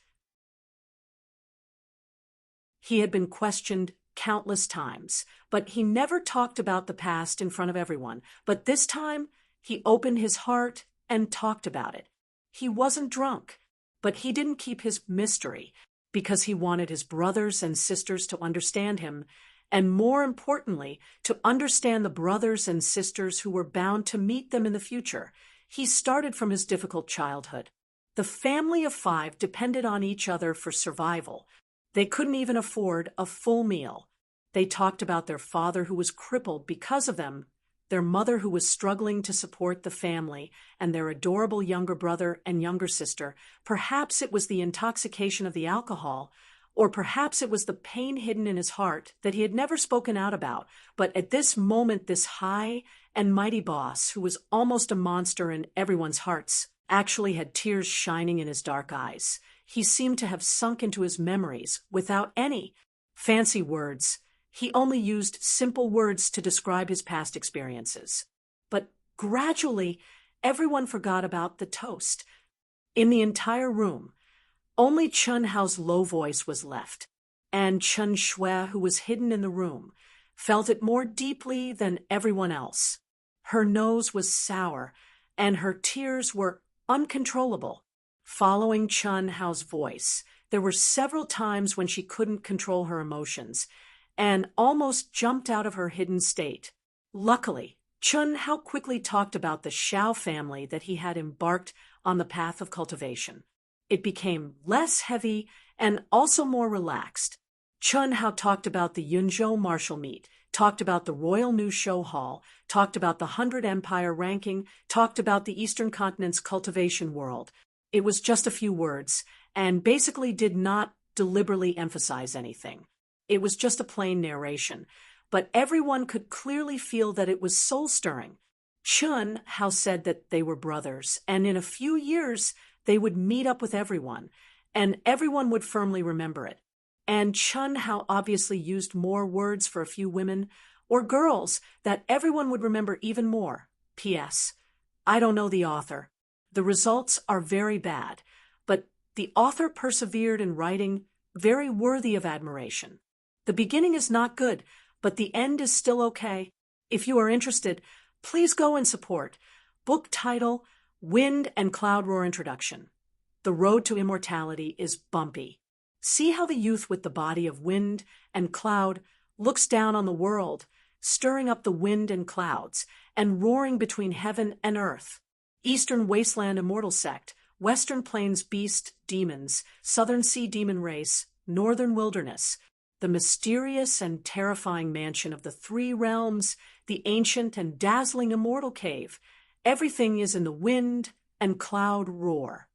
[SPEAKER 1] He had been questioned countless times, but he never talked about the past in front of everyone. But this time, he opened his heart and talked about it. He wasn't drunk, but he didn't keep his mystery because he wanted his brothers and sisters to understand him, and more importantly, to understand the brothers and sisters who were bound to meet them in the future. He started from his difficult childhood. The family of 5 depended on each other for survival. They couldn't even afford a full meal. They talked about their father who was crippled because of them, their mother who was struggling to support the family, and their adorable younger brother and younger sister. Perhaps it was the intoxication of the alcohol, or perhaps it was the pain hidden in his heart that he had never spoken out about. But at this moment, this high and mighty boss, who was almost a monster in everyone's hearts, actually had tears shining in his dark eyes. He seemed to have sunk into his memories without any fancy words. He only used simple words to describe his past experiences. But gradually, everyone forgot about the toast. In the entire room, only Chun Hao's low voice was left, and Chun Shui, who was hidden in the room, felt it more deeply than everyone else. Her nose was sour, and her tears were uncontrollable. Following Chun Hao's voice, there were several times when she couldn't control her emotions and almost jumped out of her hidden state. Luckily, Chun Hao quickly talked about the Xiao family that he had embarked on the path of cultivation. It became less heavy and also more relaxed. Chun Hao talked about the Yunzhou martial meet, talked about the Royal New Show Hall, talked about the 100 Empire ranking, talked about the Eastern Continent's cultivation world. It was just a few words, and basically did not deliberately emphasize anything. It was just a plain narration, but everyone could clearly feel that it was soul-stirring. Chun Hao said that they were brothers, and in a few years they would meet up with everyone, and everyone would firmly remember it. And Chun Hao obviously used more words for a few women or girls that everyone would remember even more. P.S. I don't know the author. The results are very bad, but the author persevered in writing, very worthy of admiration. The beginning is not good, but the end is still okay. If you are interested, please go and support. Book title, Wind and Cloud Roar Introduction. The road to immortality is bumpy. See how the youth with the body of wind and cloud looks down on the world, stirring up the wind and clouds, and roaring between heaven and earth. Eastern Wasteland Immortal Sect, Western Plains Beast Demons, Southern Sea Demon Race, Northern Wilderness, the mysterious and terrifying mansion of the 3 realms, the ancient and dazzling immortal cave. Everything is in the wind and cloud roar.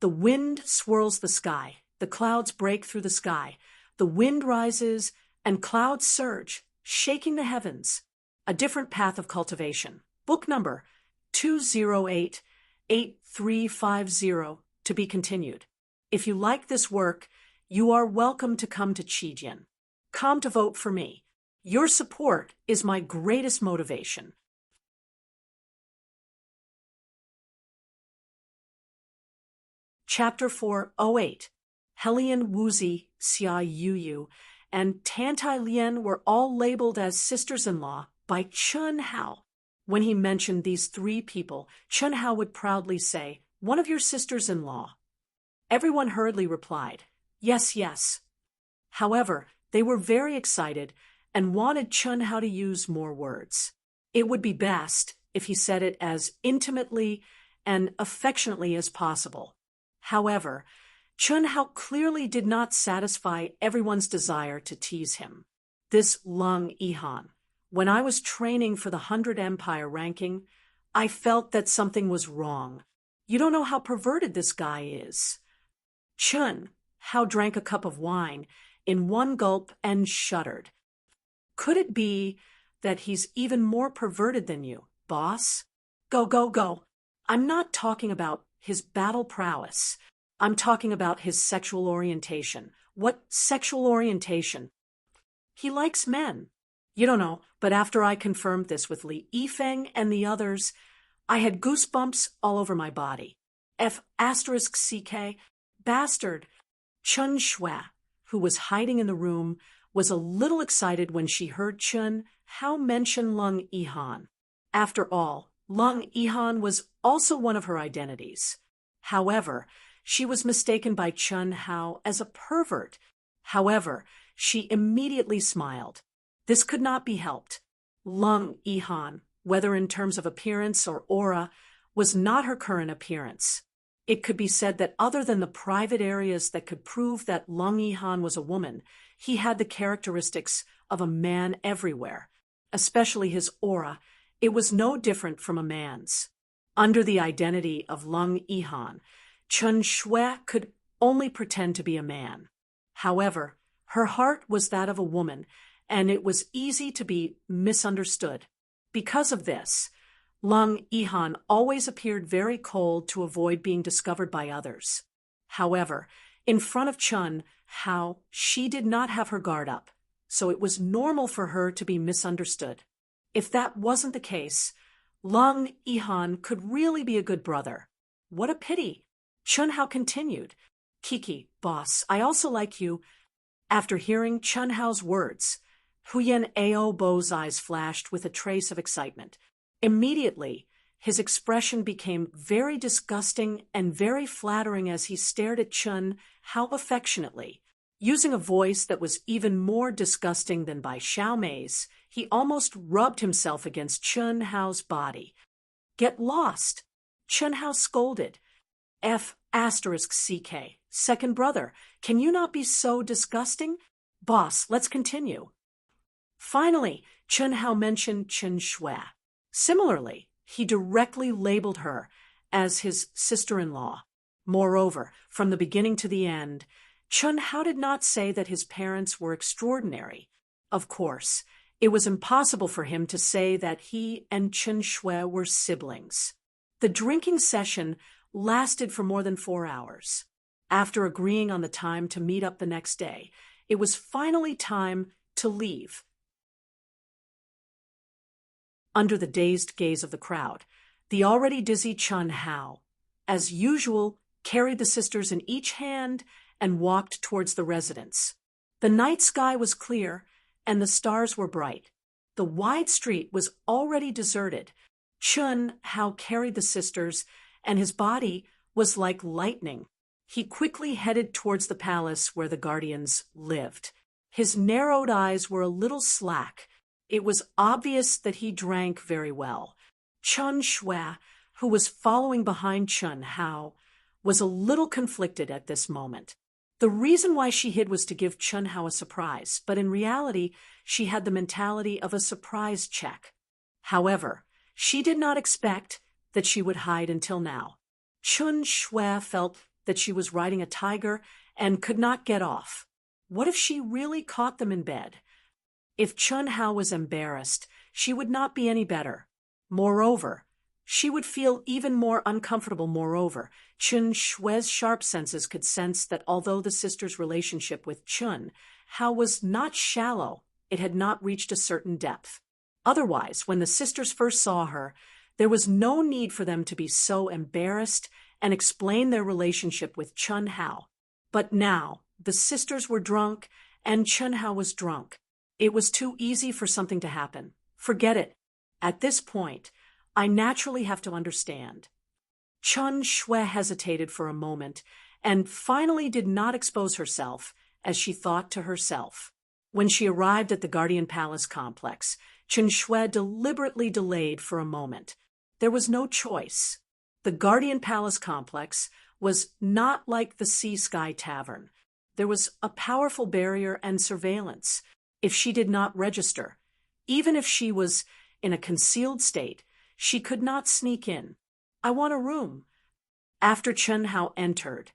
[SPEAKER 1] The wind swirls the sky, the clouds break through the sky, the wind rises and clouds surge, shaking the heavens. A different path of cultivation. Book number 2088350 to be continued. If you like this work, you are welcome to come to Qijin. Come to vote for me. Your support is my greatest motivation. Chapter 408. Helian Wuzi, Xia Yuyu, and Tantai Lian were all labeled as sisters-in-law by Chun Hao. When he mentioned these 3 people, Chun Hao would proudly say, "One of your sisters-in-law." Everyone hurriedly replied, "Yes, yes." However, they were very excited and wanted Chun Hao to use more words. It would be best if he said it as intimately and affectionately as possible. However, Chun Hao clearly did not satisfy everyone's desire to tease him. This Lung Ihan When I was training for the 100 Empire ranking, I felt that something was wrong. You don't know how perverted this guy is. Chun Hao drank a cup of wine in one gulp and shuddered. Could it be that he's even more perverted than you, boss? Go, go, go. I'm not talking about his battle prowess. I'm talking about his sexual orientation. What sexual orientation? He likes men. You don't know, but after I confirmed this with Li Yifeng and the others, I had goosebumps all over my body. F***CK, bastard. Chun Shui, who was hiding in the room, was a little excited when she heard Chun Hao mention Lung Yihan. After all, Lung Yihan was also one of her identities. However, she was mistaken by Chun Hao as a pervert. However, she immediately smiled. This could not be helped. Lung Yihan, whether in terms of appearance or aura, was not her current appearance. It could be said that other than the private areas that could prove that Lung Yihan was a woman, he had the characteristics of a man everywhere, especially his aura. It was no different from a man's. Under the identity of Lung Yihan, Chun Shui could only pretend to be a man. However, her heart was that of a woman, and it was easy to be misunderstood. Because of this, Lung Yihan always appeared very cold to avoid being discovered by others. However, in front of Chun Hao, she did not have her guard up, so it was normal for her to be misunderstood. If that wasn't the case, Lung Yihan could really be a good brother. What a pity. Chun Hao continued, Kiki, boss, I also like you. After hearing Chun Hao's words, Huyen Ao Bo's eyes flashed with a trace of excitement. Immediately, his expression became very disgusting and very flattering as he stared at Chun Hao affectionately. Using a voice that was even more disgusting than by Xiaomei's, he almost rubbed himself against Chun Hao's body. Get lost! Chun Hao scolded. F***CK, second brother, can you not be so disgusting? Boss, let's continue. Finally, Chun Hao mentioned Chun Shui. Similarly, he directly labeled her as his sister-in-law. Moreover, from the beginning to the end, Chun Hao did not say that his parents were extraordinary. Of course, it was impossible for him to say that he and Chun Shui were siblings. The drinking session lasted for more than 4 hours. After agreeing on the time to meet up the next day, it was finally time to leave. Under the dazed gaze of the crowd, the already dizzy Chun Hao, as usual, carried the sisters in each hand and walked towards the residence. The night sky was clear, and the stars were bright. The wide street was already deserted. Chun Hao carried the sisters, and his body was like lightning. He quickly headed towards the palace where the guardians lived. His narrowed eyes were a little slack. It was obvious that he drank very well. Chun Shui, who was following behind Chun Hao, was a little conflicted at this moment. The reason why she hid was to give Chun Hao a surprise, but in reality, she had the mentality of a surprise check. However, she did not expect that she would hide until now. Chun Shui felt that she was riding a tiger and could not get off. What if she really caught them in bed? If Chun Hao was embarrassed, she would not be any better. Moreover, she would feel even more uncomfortable. Moreover, Chun Shui's sharp senses could sense that although the sisters' relationship with Chun Hao was not shallow, it had not reached a certain depth. Otherwise, when the sisters first saw her, there was no need for them to be so embarrassed and explain their relationship with Chun Hao. But now, the sisters were drunk, and Chun Hao was drunk. It was too easy for something to happen. Forget it. At this point, I naturally have to understand. Chun Shui hesitated for a moment and finally did not expose herself, as she thought to herself. When she arrived at the Guardian Palace complex, Chun Shui deliberately delayed for a moment. There was no choice. The Guardian Palace complex was not like the Sea Sky Tavern. There was a powerful barrier and surveillance. If she did not register, Even if she was in a concealed state, she could not sneak in. I want a room. After Chen Hao entered,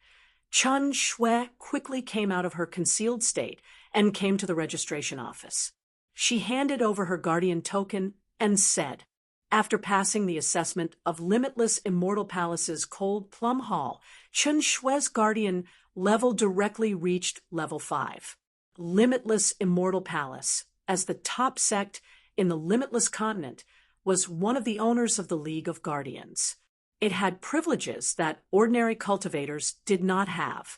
[SPEAKER 1] Chen Shui quickly came out of her concealed state and came to the registration office. She handed over her guardian token and said, after passing the assessment of Limitless Immortal Palace's Cold Plum Hall, Chen Shui's guardian level directly reached level 5. Limitless Immortal Palace, as the top sect in the Limitless Continent, was one of the owners of the League of Guardians. It had privileges that ordinary cultivators did not have.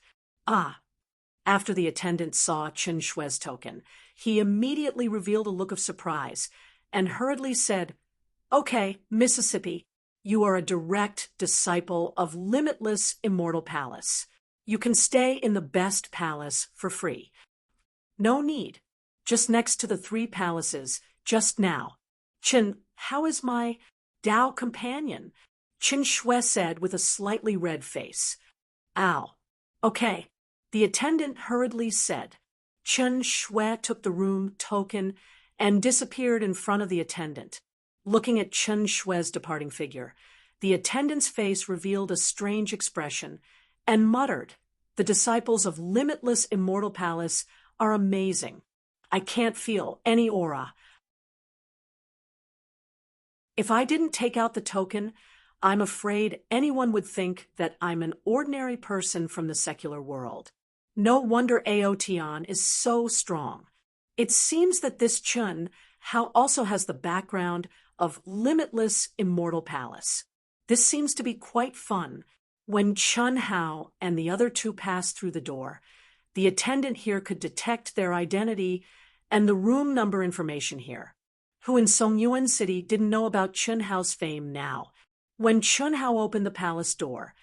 [SPEAKER 1] After the attendant saw Chen Shui's token, he immediately revealed a look of surprise and hurriedly said, "Okay, Mississippi, you are a direct disciple of Limitless Immortal Palace. You can stay in the best palace for free. No need. Just next to the 3 palaces, just now. Chen, how is my Dao companion?" Chen Shui said with a slightly red face. "Ow. Okay." The attendant hurriedly said. Chen Shui took the room token and disappeared in front of the attendant. Looking at Chen Shui's departing figure, the attendant's face revealed a strange expression and muttered, "The disciples of Limitless Immortal Palace are amazing. I can't feel any aura. If I didn't take out the token, I'm afraid anyone would think that I'm an ordinary person from the secular world. No wonder Aotian is so strong. It seems that this Chen Hao also has the background of Limitless Immortal Palace. This seems to be quite fun." When Chen Hao and the other 2 passed through the door, the attendant here could detect their identity and the room number information here. Who in Songyuan City didn't know about Chen Hao's fame now? When Chen Hao opened the palace door,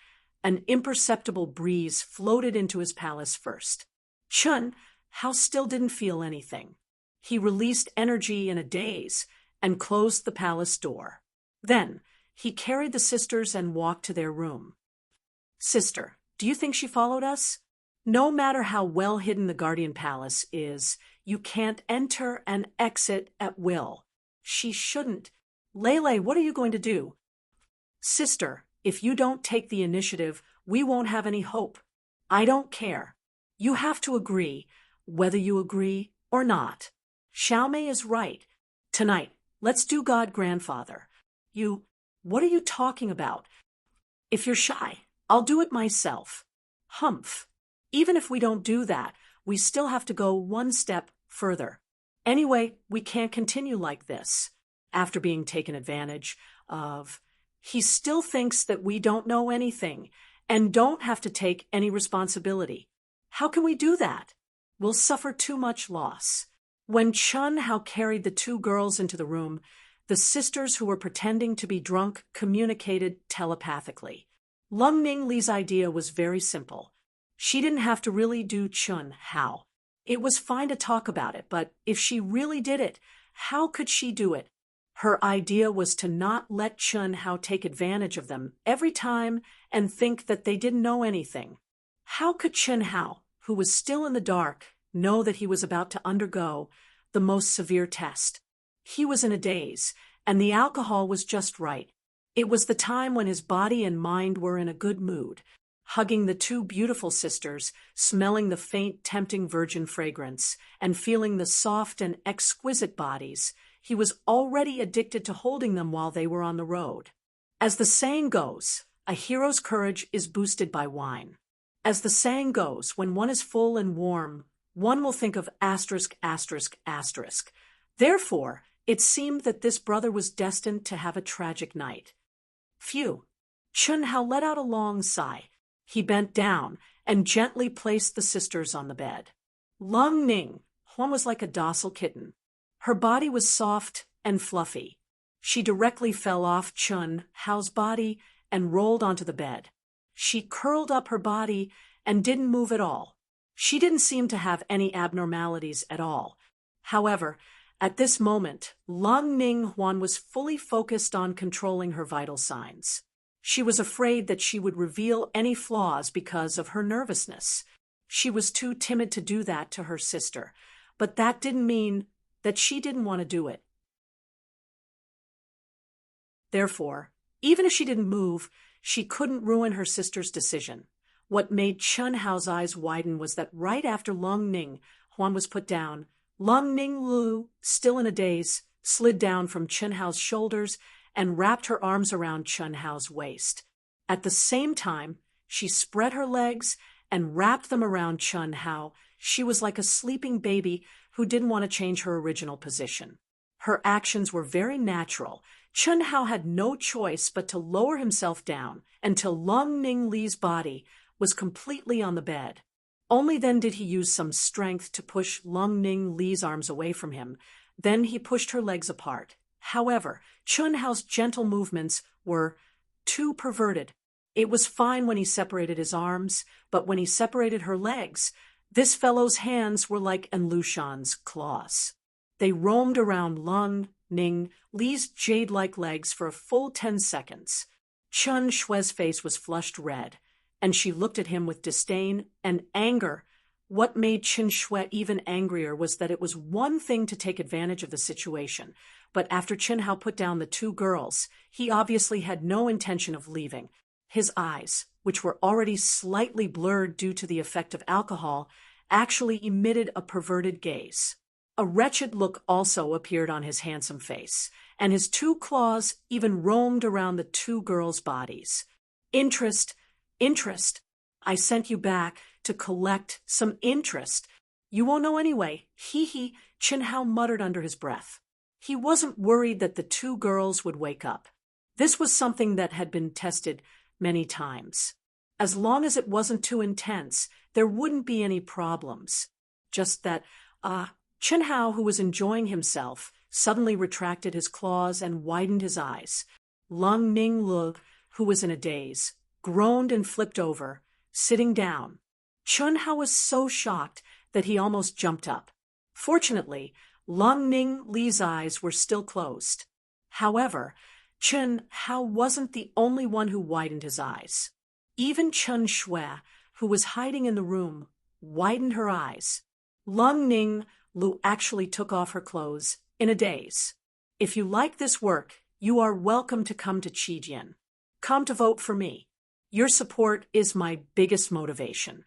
[SPEAKER 1] an imperceptible breeze floated into his palace first. Chen Hao still didn't feel anything. He released energy in a daze and closed the palace door. Then, he carried the sisters and walked to their room. "Sister, do you think she followed us?" "No matter how well hidden the Guardian Palace is, you can't enter and exit at will. She shouldn't. Lele, what are you going to do?" "Sister, if you don't take the initiative, we won't have any hope." "I don't care. You have to agree, whether you agree or not. Xiaomei is right. Tonight, let's do God Grandfather." What are you talking about?" "If you're shy, I'll do it myself." "Humph. Even if we don't do that, we still have to go one step further. Anyway, we can't continue like this." After being taken advantage of, he still thinks that we don't know anything and don't have to take any responsibility. How can we do that? We'll suffer too much loss. When Chen Hao carried the 2 girls into the room, the sisters who were pretending to be drunk communicated telepathically. Lung Ningli's idea was very simple. She didn't have to really do Chen Hao. It was fine to talk about it, but if she really did it, how could she do it? Her idea was to not let Chen Hao take advantage of them every time and think that they didn't know anything. How could Chen Hao, who was still in the dark, know that he was about to undergo the most severe test? He was in a daze, and the alcohol was just right. It was the time when his body and mind were in a good mood. Hugging the 2 beautiful sisters, smelling the faint, tempting virgin fragrance, and feeling the soft and exquisite bodies, he was already addicted to holding them while they were on the road. As the saying goes, a hero's courage is boosted by wine. As the saying goes, when one is full and warm, one will think of asterisk, asterisk, asterisk. Therefore, it seemed that this brother was destined to have a tragic night. Phew! Chen Hao let out a long sigh. He bent down and gently placed the sisters on the bed. Lung Ning, Huan was like a docile kitten. Her body was soft and fluffy. She directly fell off Chen Hao's body and rolled onto the bed. She curled up her body and didn't move at all. She didn't seem to have any abnormalities at all. However, at this moment, Lung Ning Huan was fully focused on controlling her vital signs. She was afraid that she would reveal any flaws because of her nervousness. She was too timid to do that to her sister, but that didn't mean that she didn't want to do it. Therefore, even if she didn't move, she couldn't ruin her sister's decision. What made Chun Hao's eyes widen was that right after Long Ning, Huan was put down, Long Ning Lu, still in a daze, slid down from Chun Hao's shoulders and wrapped her arms around Chun Hao's waist. At the same time, she spread her legs and wrapped them around Chun Hao. She was like a sleeping baby who didn't want to change her original position. Her actions were very natural. Chun Hao had no choice but to lower himself down until Long Ning Li's body was completely on the bed. Only then did he use some strength to push Long Ning Li's arms away from him. Then he pushed her legs apart. However, Chun Hao's gentle movements were too perverted. It was fine when he separated his arms, but when he separated her legs, this fellow's hands were like Enlushan's claws. They roamed around Long Ning Li's jade-like legs for a full 10 seconds. Chun Shue's face was flushed red, and she looked at him with disdain and anger. What made Chun Shue even angrier was that it was one thing to take advantage of the situation, but after Chun Hao put down the two girls, he obviously had no intention of leaving. His eyes, which were already slightly blurred due to the effect of alcohol, actually emitted a perverted gaze. A wretched look also appeared on his handsome face, and his two claws even roamed around the two girls' bodies. Interest. I sent you back to collect some interest. You won't know anyway. Hee, Chun Hao muttered under his breath. He wasn't worried that the two girls would wake up. This was something that had been tested many times. As long as it wasn't too intense, there wouldn't be any problems. Just that, Chun Hao, who was enjoying himself, suddenly retracted his claws and widened his eyes. Long Ning Lu, who was in a daze, groaned and flipped over, sitting down. Chun Hao was so shocked that he almost jumped up. Fortunately, Long Ning Li's eyes were still closed. However, Chun Hao wasn't the only one who widened his eyes. Even Chun Shue, who was hiding in the room, widened her eyes. Long Ning Lu actually took off her clothes in a daze. If you like this work, you are welcome to come to Qijian. Come to vote for me. Your support is my biggest motivation.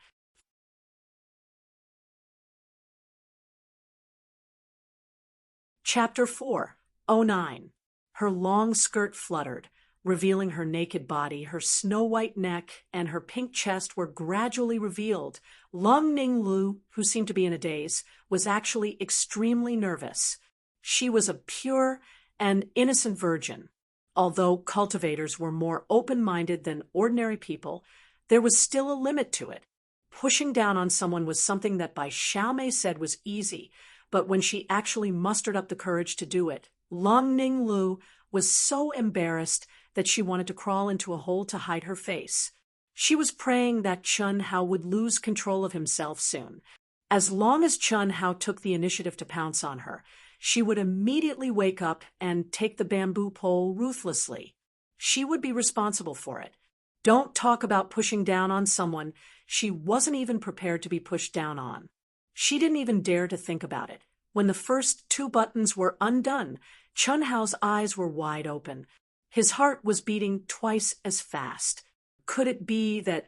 [SPEAKER 1] Chapter 4:09. Her long skirt fluttered, revealing her naked body. Her snow-white neck and her pink chest were gradually revealed. Long Ning Lu, who seemed to be in a daze, was actually extremely nervous. She was a pure and innocent virgin. Although cultivators were more open-minded than ordinary people, there was still a limit to it. Pushing down on someone was something that Bai Xiaomei said was easy, but when she actually mustered up the courage to do it, Long Ning Lu was so embarrassed that she wanted to crawl into a hole to hide her face. She was praying that Chun Hao would lose control of himself soon. As long as Chun Hao took the initiative to pounce on her, she would immediately wake up and take the bamboo pole ruthlessly. She would be responsible for it. Don't talk about pushing down on someone she wasn't even prepared to be pushed down on. She didn't even dare to think about it. When the first two buttons were undone, Chun Hao's eyes were wide open. His heart was beating twice as fast. Could it be that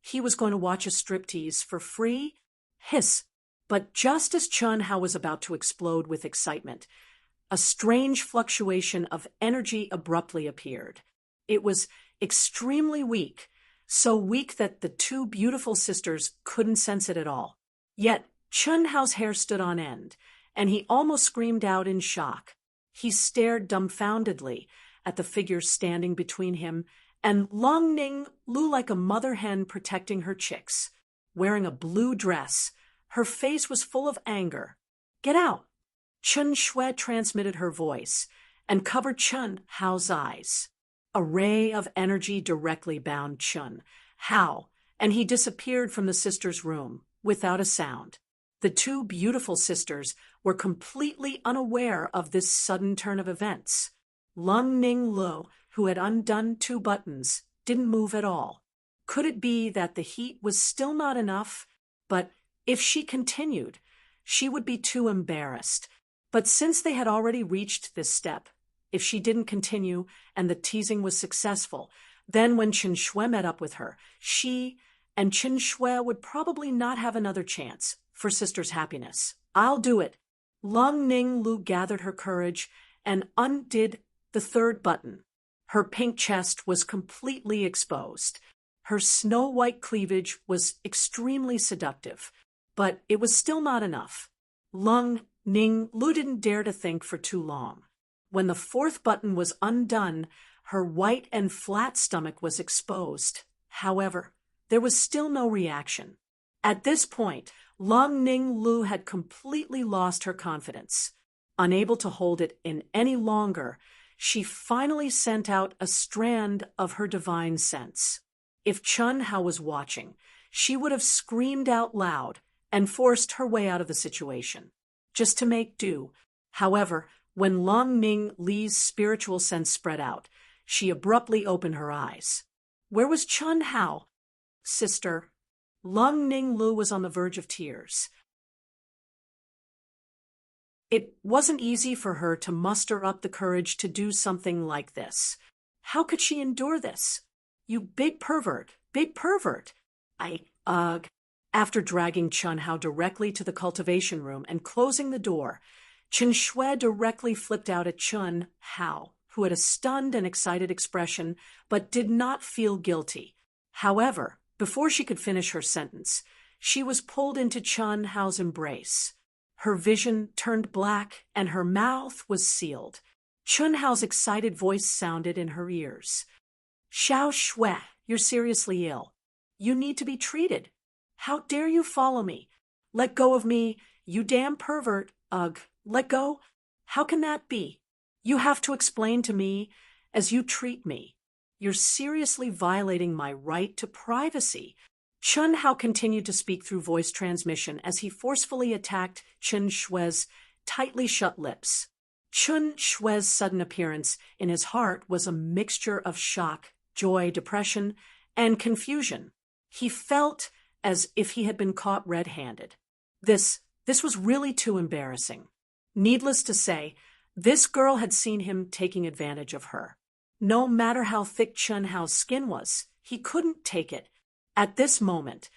[SPEAKER 1] he was going to watch a striptease for free? Hiss! But just as Chun Hao was about to explode with excitement, a strange fluctuation of energy abruptly appeared. It was extremely weak, so weak that the two beautiful sisters couldn't sense it at all. Yet Chun Hao's hair stood on end, and he almost screamed out in shock. He stared dumbfoundedly at the figure standing between him and Long Ning Lu like a mother hen protecting her chicks. Wearing a blue dress, her face was full of anger. "Get out!" Chun Shue transmitted her voice and covered Chun Hao's eyes. A ray of energy directly bound Chun Hao, and he disappeared from the sisters' room without a sound. The two beautiful sisters were completely unaware of this sudden turn of events. Long Ning Lu, who had undone two buttons, didn't move at all. Could it be that the heat was still not enough? But if she continued, she would be too embarrassed. But since they had already reached this step, if she didn't continue and the teasing was successful. Then when Chen Shui met up with her, she and Chen Shui would probably not have another chance for sister's happiness. I'll do it. Lung Ning Lu gathered her courage and undid the third button. Her pink chest was completely exposed. Her snow-white cleavage was extremely seductive, but it was still not enough. Lung Ning Lu didn't dare to think for too long. When the fourth button was undone, her white and flat stomach was exposed. However, there was still no reaction. At this point, Lung Ning Lu had completely lost her confidence. Unable to hold it in any longer, she finally sent out a strand of her divine sense. If Chun Hao was watching, she would have screamed out loud and forced her way out of the situation, just to make do. However, when Lung Ning Li's spiritual sense spread out, she abruptly opened her eyes. Where was Chun Hao? Sister. Lung Ning Lu was on the verge of tears. It wasn't easy for her to muster up the courage to do something like this. How could she endure this? You big pervert, big pervert. After dragging Chun Hao directly to the cultivation room and closing the door, Chen Shui directly flipped out at Chun Hao, who had a stunned and excited expression but did not feel guilty. However, before she could finish her sentence, she was pulled into Chun Hao's embrace. Her vision turned black and her mouth was sealed. Chun Hao's excited voice sounded in her ears. Xiao Shui, you're seriously ill. You need to be treated. How dare you follow me? Let go of me, you damn pervert. Ugh, let go? How can that be? You have to explain to me as you treat me. You're seriously violating my right to privacy. Chun Hao continued to speak through voice transmission as he forcefully attacked Chen Shui's tightly shut lips. Chen Shui's sudden appearance in his heart was a mixture of shock, joy, depression, and confusion. He felt as if he had been caught red-handed. This was really too embarrassing. Needless to say, this girl had seen him taking advantage of her. No matter how thick Chun Hao's skin was, he couldn't take it. At this moment,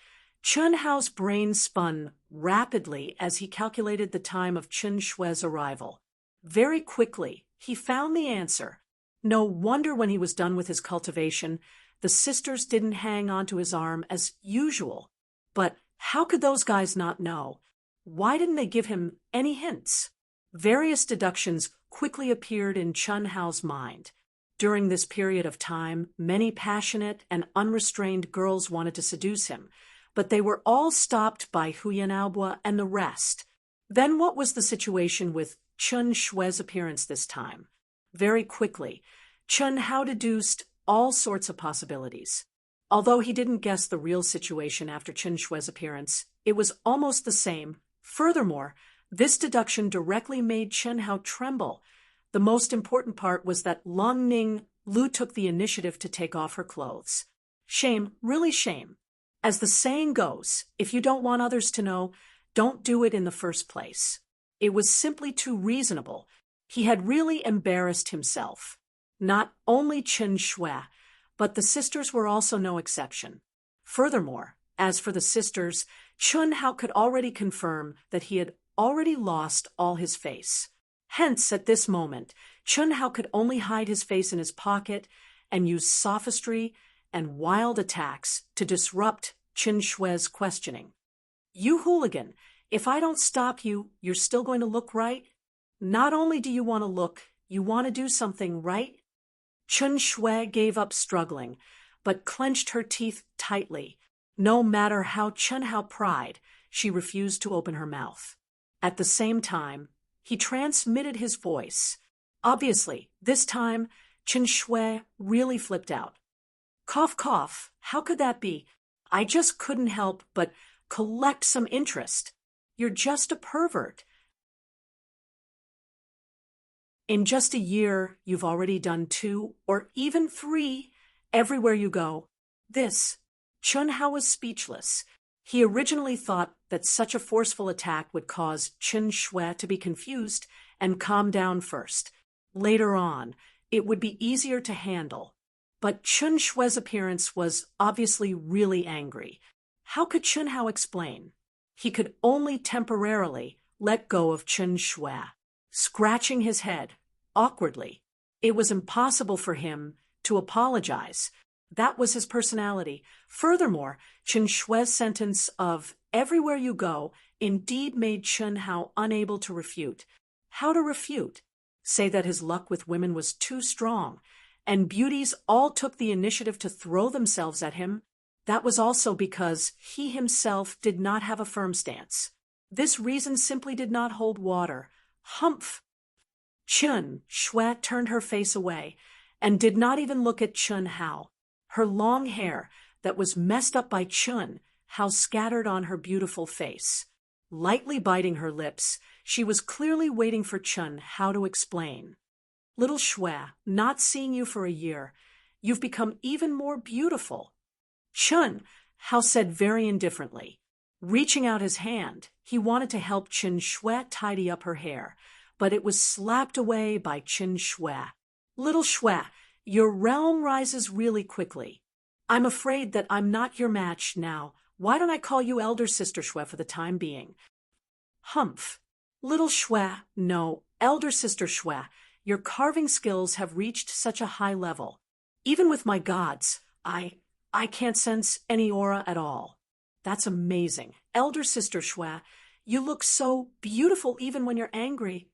[SPEAKER 1] Chun Hao's brain spun rapidly as he calculated the time of Chen Shui's arrival. Very quickly, he found the answer. No wonder when he was done with his cultivation, the sisters didn't hang onto his arm as usual. But how could those guys not know? Why didn't they give him any hints? Various deductions quickly appeared in Chun Hao's mind. During this period of time, many passionate and unrestrained girls wanted to seduce him, but they were all stopped by Huyan Aobua and the rest. Then what was the situation with Chen Shui's appearance this time? Very quickly, Chun Hao deduced all sorts of possibilities. Although he didn't guess the real situation after Chen Shui's appearance, it was almost the same. Furthermore, this deduction directly made Chen Hao tremble. The most important part was that Lung Ning Lu took the initiative to take off her clothes. Shame, really shame. As the saying goes, if you don't want others to know, don't do it in the first place. It was simply too reasonable. He had really embarrassed himself. Not only Chen Shui, but the sisters were also no exception. Furthermore, as for the sisters, Chun Hao could already confirm that he had already lost all his face. Hence, at this moment, Chun Hao could only hide his face in his pocket and use sophistry and wild attacks to disrupt Chen Shui's questioning. You hooligan, if I don't stop you, you're still going to look right? Not only do you want to look, you want to do something, right? Chen Shui gave up struggling, but clenched her teeth tightly. No matter how Chun Hao pried, she refused to open her mouth. At the same time, he transmitted his voice. Obviously, this time, Chen Shui really flipped out. Cough, cough, how could that be? I just couldn't help but collect some interest. You're just a pervert. In just a year, you've already done 2 or even 3 everywhere you go. Chun Hao was speechless. He originally thought that such a forceful attack would cause Chen Shui to be confused and calm down first. Later on, it would be easier to handle. But Chun Shue's appearance was obviously really angry. How could Chun Hao explain? He could only temporarily let go of Chun Shui, scratching his head, awkwardly. It was impossible for him to apologize. That was his personality. Furthermore, Chun Shue's sentence of "everywhere you go" indeed made Chun Hao unable to refute. How to refute? Say that his luck with women was too strong, and beauties all took the initiative to throw themselves at him. That was also because he himself did not have a firm stance. This reason simply did not hold water. Humph! Chun Shui turned her face away and did not even look at Chun Hao. Her long hair, that was messed up by Chun Hao, scattered on her beautiful face. Lightly biting her lips, she was clearly waiting for Chun Hao to explain. "Little Shui, not seeing you for a year, you've become even more beautiful." Chun Hao said very indifferently. Reaching out his hand, he wanted to help Chun Shui tidy up her hair, but it was slapped away by Chun Shui. "Little Shui, your realm rises really quickly. I'm afraid that I'm not your match now. Why don't I call you Elder Sister Shui for the time being?" Humph. "Little Shui, no, Elder Sister Shui, your carving skills have reached such a high level. Even with my gods, I can't sense any aura at all." "That's amazing. Elder Sister Shui, you look so beautiful even when you're angry,"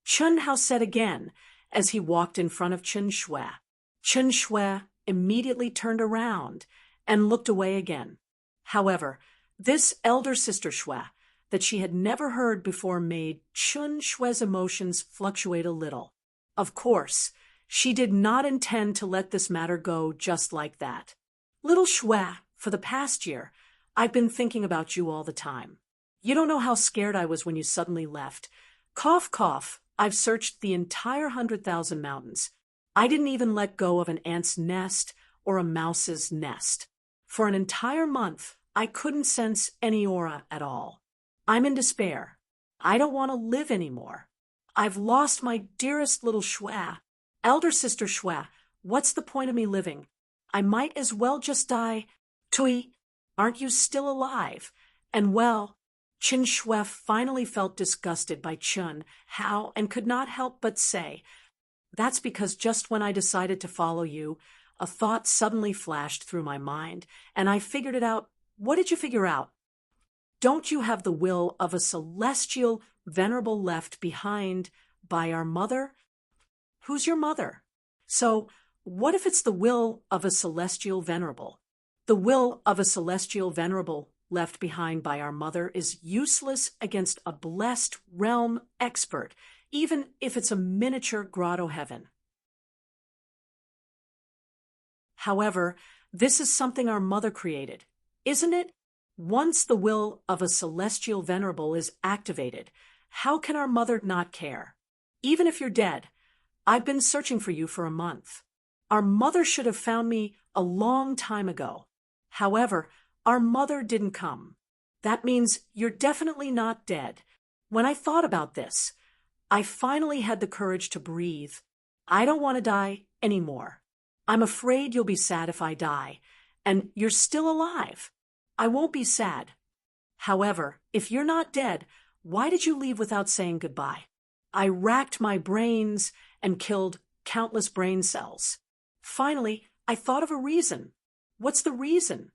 [SPEAKER 1] Chun Hao said again as he walked in front of Chun Shui. Chun Shui immediately turned around and looked away again. However, this Elder Sister Shui that she had never heard before made Chun Shui's emotions fluctuate a little. Of course, she did not intend to let this matter go just like that. "Little Shui, for the past year, I've been thinking about you all the time. You don't know how scared I was when you suddenly left. Cough, cough, I've searched the entire 100,000 mountains. I didn't even let go of an ant's nest or a mouse's nest. For an entire month, I couldn't sense any aura at all. I'm in despair. I don't want to live anymore. I've lost my dearest little Shui. Elder Sister Shui, what's the point of me living? I might as well just die. Tui, aren't you still alive?" And well, Chun Shui finally felt disgusted by Chun Hao and could not help but say, "That's because just when I decided to follow you, a thought suddenly flashed through my mind, and I figured it out." "What did you figure out?" "Don't you have the will of a celestial venerable left behind by our mother?" "Who's your mother?" "So, what if it's the will of a celestial venerable? The will of a celestial venerable left behind by our mother is useless against a blessed realm expert, even if it's a miniature grotto heaven. However, this is something our mother created, isn't it? Once the will of a celestial venerable is activated, how can our mother not care? Even if you're dead, I've been searching for you for a month. Our mother should have found me a long time ago. However, our mother didn't come. That means you're definitely not dead. When I thought about this, I finally had the courage to breathe. I don't want to die anymore. I'm afraid you'll be sad if I die, and you're still alive. I won't be sad. However, if you're not dead, why did you leave without saying goodbye? I racked my brains and killed countless brain cells. Finally, I thought of a reason. What's the reason?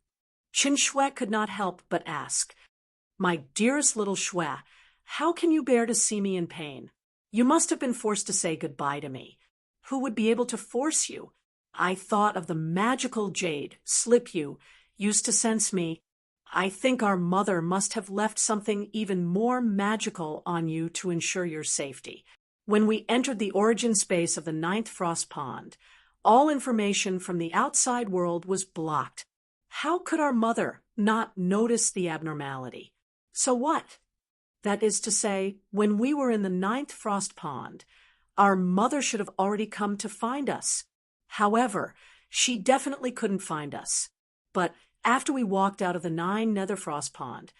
[SPEAKER 1] Chun Shui could not help but ask, "My dearest little Shui, how can you bear to see me in pain? You must have been forced to say goodbye to me. Who would be able to force you? I thought of the magical jade, Slip You, used to sense me. I think our mother must have left something even more magical on you to ensure your safety. When we entered the origin space of the 9th Frost Pond, all information from the outside world was blocked. How could our mother not notice the abnormality? So what? That is to say, when we were in the 9th Frost Pond, our mother should have already come to find us. However, she definitely couldn't find us. But after we walked out of the 9 Nether Frost Pond,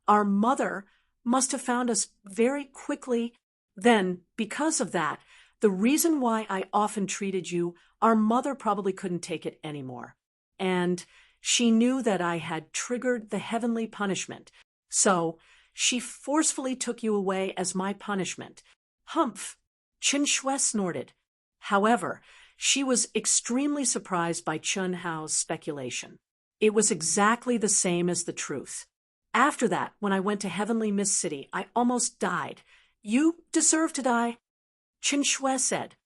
[SPEAKER 1] our mother must have found us very quickly. Then, because of that, The reason why I often treated you, our mother probably couldn't take it anymore. And she knew that I had triggered the heavenly punishment. So she forcefully took you away as my punishment. Humph! Chen Shui snorted. However, she was extremely surprised by Chun Hao's speculation. It was exactly the same as the truth. After that, when I went to Heavenly Mist City, I almost died. You deserve to die, Chen Shui said.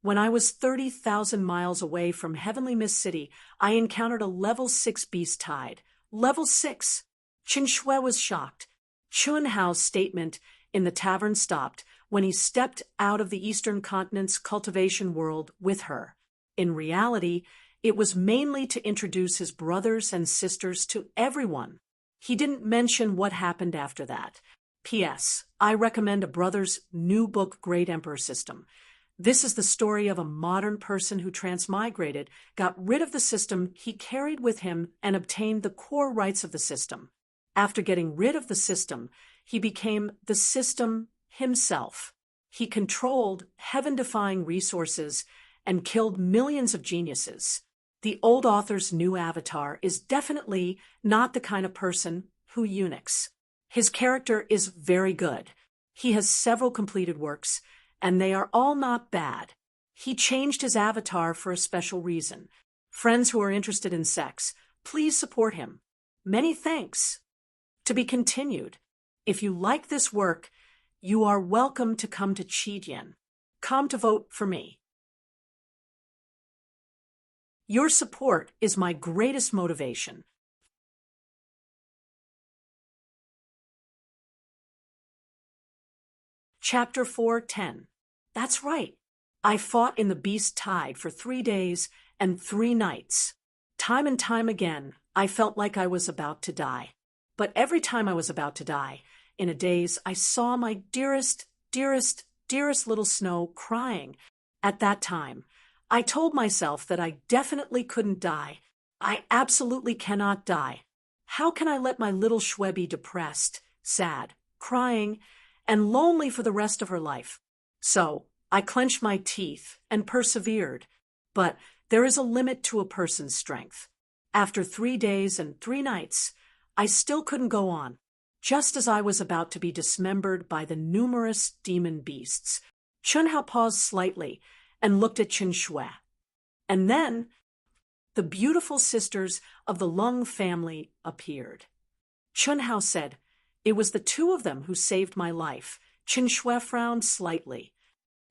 [SPEAKER 1] When I was 30,000 miles away from Heavenly Mist City, I encountered a level 6 beast tide. Level 6! Chen Shui was shocked. Chun Hao's statement in the tavern stopped when he stepped out of the Eastern Continent's cultivation world with her. In reality, it was mainly to introduce his brothers and sisters to everyone. He didn't mention what happened after that. P.S. I recommend a brother's new book, Great Emperor System. This is the story of a modern person who transmigrated, got rid of the system he carried with him, and obtained the core rights of the system. After getting rid of the system, he became the system himself. He controlled heaven-defying resources and killed millions of geniuses. The old author's new avatar is definitely not the kind of person who eunuchs. His character is very good. He has several completed works, and they are all not bad. He changed his avatar for a special reason. Friends who are interested in sex, please support him. Many thanks. To be continued. If you like this work, you are welcome to come to Qidian. Come to vote for me. Your support is my greatest motivation. Chapter 4:10. That's right. I fought in the beast tide for 3 days and 3 nights. Time and time again, I felt like I was about to die. But every time I was about to die, in a daze, I saw my dearest, dearest, dearest little Snow crying. At that time, I told myself that I definitely couldn't die. I absolutely cannot die. How can I let my little Shui be depressed, sad, crying, and lonely for the rest of her life? So, I clenched my teeth and persevered. But there is a limit to a person's strength. After 3 days and 3 nights, I still couldn't go on. Just as I was about to be dismembered by the numerous demon beasts, Chun Hao paused slightly and looked at Chen Shui. And then, the beautiful sisters of the Lung family appeared. Chun Hao said, "It was the 2 of them who saved my life." Chen Shui frowned slightly.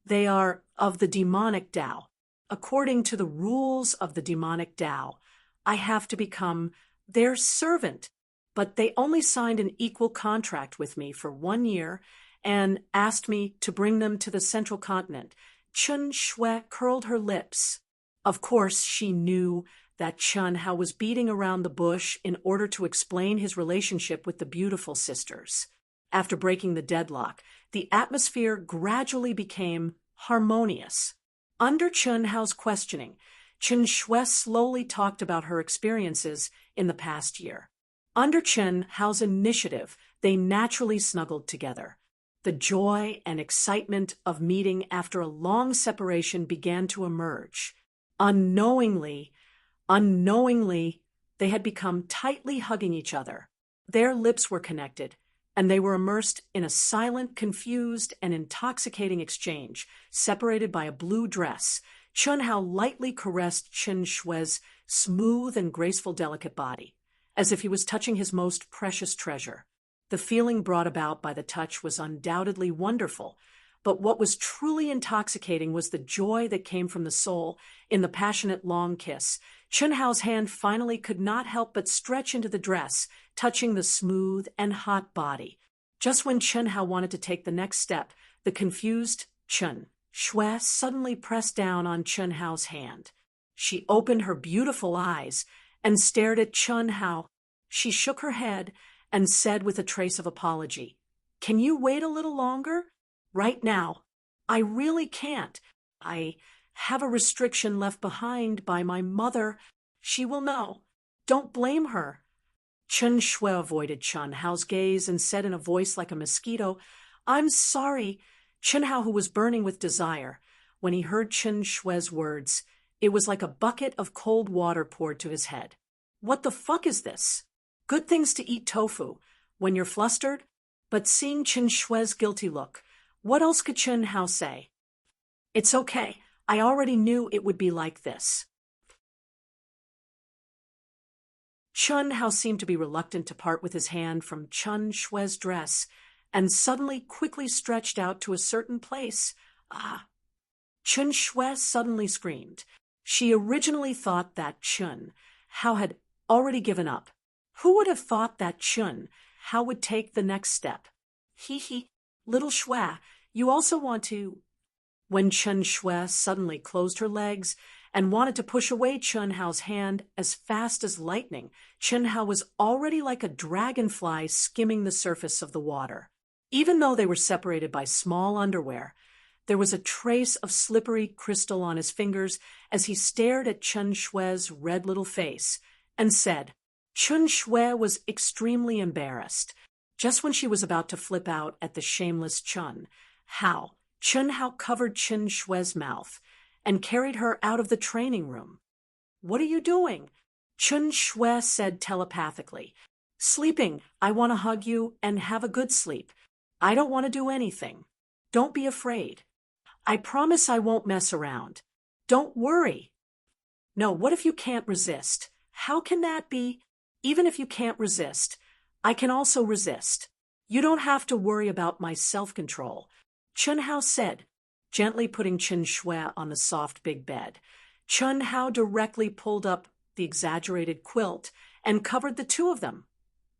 [SPEAKER 1] "They are of the demonic Tao. According to the rules of the demonic Tao, I have to become their servant. But they only signed an equal contract with me for 1 year and asked me to bring them to the central continent." Chen Shui curled her lips. Of course, she knew that Chun Hao was beating around the bush in order to explain his relationship with the beautiful sisters. After breaking the deadlock, the atmosphere gradually became harmonious. Under Chun Hao's questioning, Chen Shui slowly talked about her experiences in the past year. Under Chen Hao's initiative, they naturally snuggled together. The joy and excitement of meeting after a long separation began to emerge. Unknowingly, they had become tightly hugging each other. Their lips were connected, and they were immersed in a silent, confused, and intoxicating exchange, separated by a blue dress. Chun Hao lightly caressed Chen Shui's smooth and graceful, delicate body, as if he was touching his most precious treasure. The feeling brought about by the touch was undoubtedly wonderful, but what was truly intoxicating was the joy that came from the soul in the passionate long kiss. Chun Hao's hand finally could not help but stretch into the dress, touching the smooth and hot body. Just when Chun Hao wanted to take the next step, the confused Chen Shui suddenly pressed down on Chun Hao's hand. She opened her beautiful eyes and stared at Chun Hao. She shook her head and said with a trace of apology, "Can you wait a little longer?" "Right now, I really can't. I have a restriction left behind by my mother. She will know. Don't blame her." Chen Shui avoided Chun Hao's gaze and said in a voice like a mosquito, "I'm sorry." Chen Hao, who was burning with desire, when he heard Chen Shue's words. It was like a bucket of cold water poured to his head. What the fuck is this? Good things to eat tofu when you're flustered? But seeing Chen Shue's guilty look, what else could Chen Hao say? It's okay. I already knew it would be like this. Chen Hao seemed to be reluctant to part with his hand from Chen Shue's dress, and suddenly quickly stretched out to a certain place. Ah! Chen Shue suddenly screamed. She originally thought that Chen Hao had already given up. Who would have thought that Chen Hao would take the next step? Hee, little Shue, you also want to… When Chen Shue suddenly closed her legs and wanted to push away Chen Hao's hand as fast as lightning, Chen Hao was already like a dragonfly skimming the surface of the water. Even though they were separated by small underwear, there was a trace of slippery crystal on his fingers as he stared at Chen Shue's red little face and said, Chen Shue was extremely embarrassed. Just when she was about to flip out at the shameless Chen Hao covered Chen Shue's mouth and carried her out of the training room. What are you doing? Chen Shue said telepathically. Sleeping. I want to hug you and have a good sleep. I don't want to do anything. Don't be afraid. I promise I won't mess around. Don't worry. No, what if you can't resist? How can that be? Even if you can't resist, I can also resist. You don't have to worry about my self-control, Chen Hao said, gently putting Chen Shue on the soft big bed. Chen Hao directly pulled up the exaggerated quilt and covered the two of them,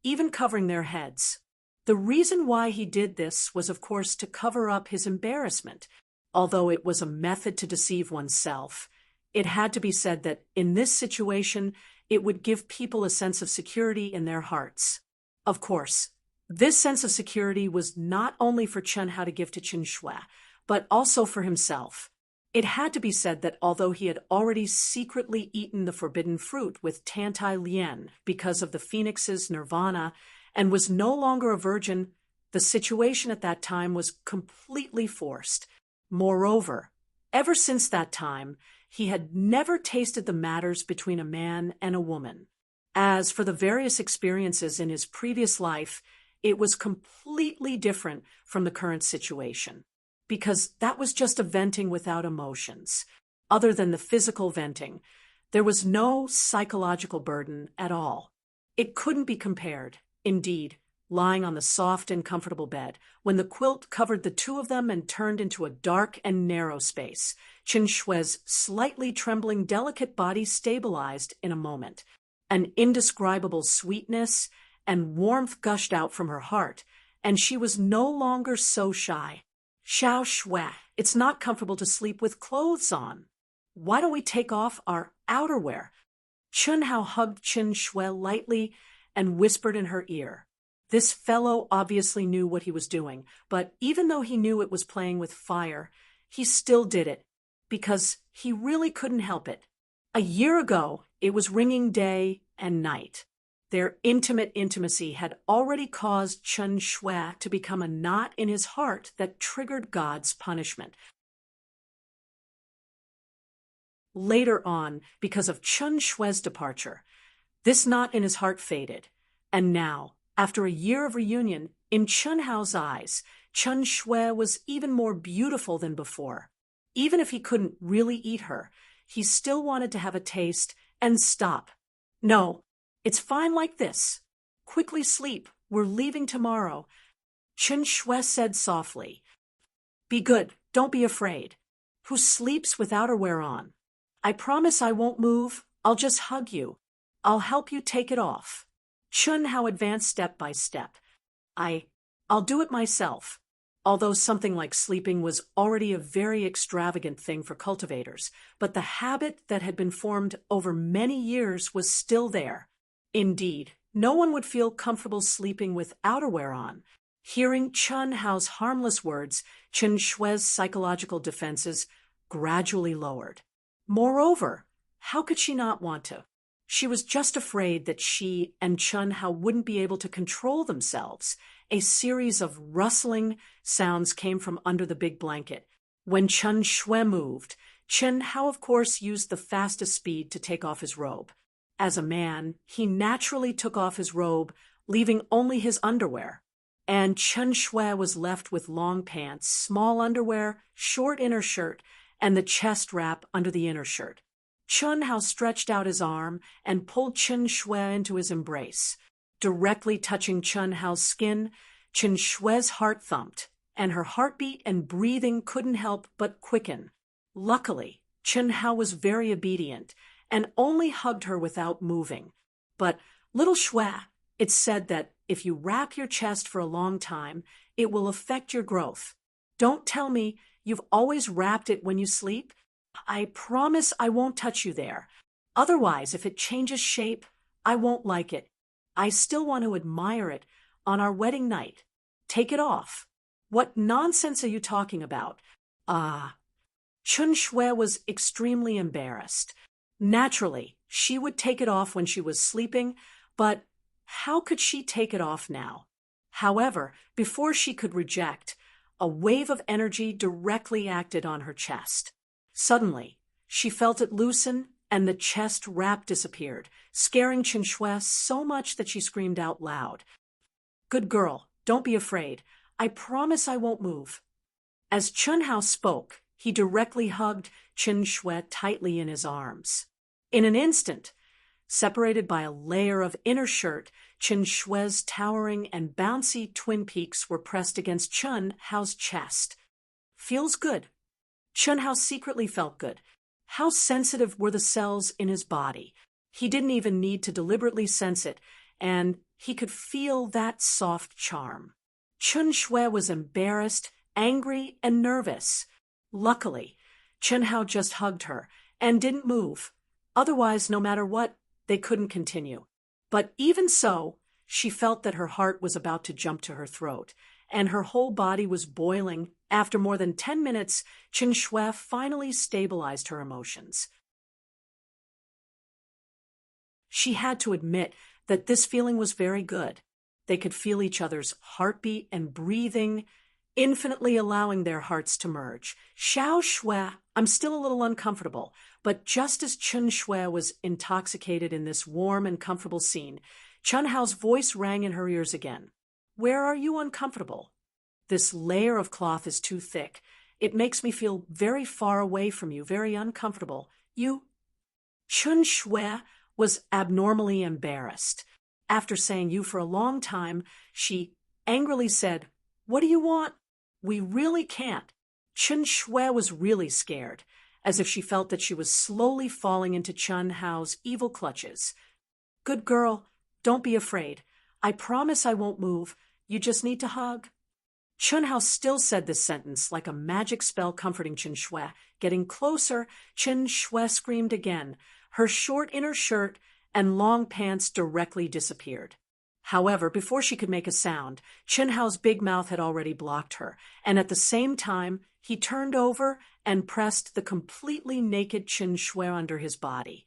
[SPEAKER 1] even covering their heads. The reason why he did this was, of course, to cover up his embarrassment. Although it was a method to deceive oneself, it had to be said that in this situation, it would give people a sense of security in their hearts. Of course, this sense of security was not only for Chen Hao to give to Chen Shue, but also for himself. It had to be said that although he had already secretly eaten the forbidden fruit with Tantai Lian because of the phoenix's nirvana and was no longer a virgin, the situation at that time was completely forced. Moreover, ever since that time, he had never tasted the matters between a man and a woman. As for the various experiences in his previous life, it was completely different from the current situation, because that was just a venting without emotions. Other than the physical venting, there was no psychological burden at all. It couldn't be compared. Indeed, lying on the soft and comfortable bed, when the quilt covered the two of them and turned into a dark and narrow space, Chen Shue's slightly trembling, delicate body stabilized in a moment. An indescribable sweetness and warmth gushed out from her heart, and she was no longer so shy. Xiao Shue, it's not comfortable to sleep with clothes on. Why don't we take off our outerwear? Chen Hao hugged Chen Shue lightly and whispered in her ear. This fellow obviously knew what he was doing, but even though he knew it was playing with fire, he still did it, because he really couldn't help it. A year ago, it was ringing day and night. Their intimate intimacy had already caused Chen Shue to become a knot in his heart that triggered God's punishment. Later on, because of Chen Shue's departure, this knot in his heart faded, and now, after a year of reunion, in Chen Hao's eyes, Chen Shue was even more beautiful than before. Even if he couldn't really eat her, he still wanted to have a taste and stop. No, it's fine like this. Quickly sleep. We're leaving tomorrow. Chen Shue said softly. Be good. Don't be afraid. Who sleeps with outerwear on? I promise I won't move. I'll just hug you. I'll help you take it off. Chen Hao advanced step by step. I'll do it myself. Although something like sleeping was already a very extravagant thing for cultivators, but the habit that had been formed over many years was still there. Indeed, no one would feel comfortable sleeping with outerwear on. Hearing Chen Hao's harmless words, Chen Shue's psychological defenses gradually lowered. Moreover, how could she not want to? She was just afraid that she and Chen Hao wouldn't be able to control themselves. A series of rustling sounds came from under the big blanket. When Chen Shui moved, Chen Hao of course used the fastest speed to take off his robe. As a man, he naturally took off his robe, leaving only his underwear. And Chen Shui was left with long pants, small underwear, short inner shirt, and the chest wrap under the inner shirt. Chen Hao stretched out his arm and pulled Chen Shui into his embrace. Directly touching Chen Hao's skin, Chen Shui's heart thumped, and her heartbeat and breathing couldn't help but quicken. Luckily, Chen Hao was very obedient and only hugged her without moving. But, little Shui, it's said that if you wrap your chest for a long time, it will affect your growth. Don't tell me you've always wrapped it when you sleep. I promise I won't touch you there. Otherwise, if it changes shape, I won't like it. I still want to admire it on our wedding night. Take it off. What nonsense are you talking about? Chen Shui was extremely embarrassed. Naturally, she would take it off when she was sleeping, but how could she take it off now? However, before she could reject, a wave of energy directly acted on her chest. Suddenly, she felt it loosen and the chest wrap disappeared, scaring Chen Shui so much that she screamed out loud. "Good girl, don't be afraid. I promise I won't move." As Chen Hao spoke, he directly hugged Chen Shui tightly in his arms. In an instant, separated by a layer of inner shirt, Chen Shui's towering and bouncy twin peaks were pressed against Chen Hao's chest. "Feels good." Chen Hao secretly felt good. How sensitive were the cells in his body? He didn't even need to deliberately sense it, and he could feel that soft charm. Chen Shui was embarrassed, angry, and nervous. Luckily, Chen Hao just hugged her and didn't move. Otherwise, no matter what, they couldn't continue. But even so, she felt that her heart was about to jump to her throat, and her whole body was boiling. After more than 10 minutes, Chen Shui finally stabilized her emotions. She had to admit that this feeling was very good. They could feel each other's heartbeat and breathing, infinitely allowing their hearts to merge. "Xiao Shui, I'm still a little uncomfortable," but just as Chen Shui was intoxicated in this warm and comfortable scene, Chen Hao's voice rang in her ears again. "Where are you uncomfortable? This layer of cloth is too thick. It makes me feel very far away from you, very uncomfortable. You—" Chen Shui was abnormally embarrassed. After saying "you" for a long time, she angrily said, "What do you want? We really can't." Chen Shui was really scared, as if she felt that she was slowly falling into Chen Hao's evil clutches. "Good girl, don't be afraid. I promise I won't move. You just need to hug." Chen Hao still said this sentence like a magic spell, comforting Chen Shui. Getting closer, Chen Shui screamed again. Her short inner shirt and long pants directly disappeared. However, before she could make a sound, Chen Hao's big mouth had already blocked her, and at the same time, he turned over and pressed the completely naked Chen Shui under his body.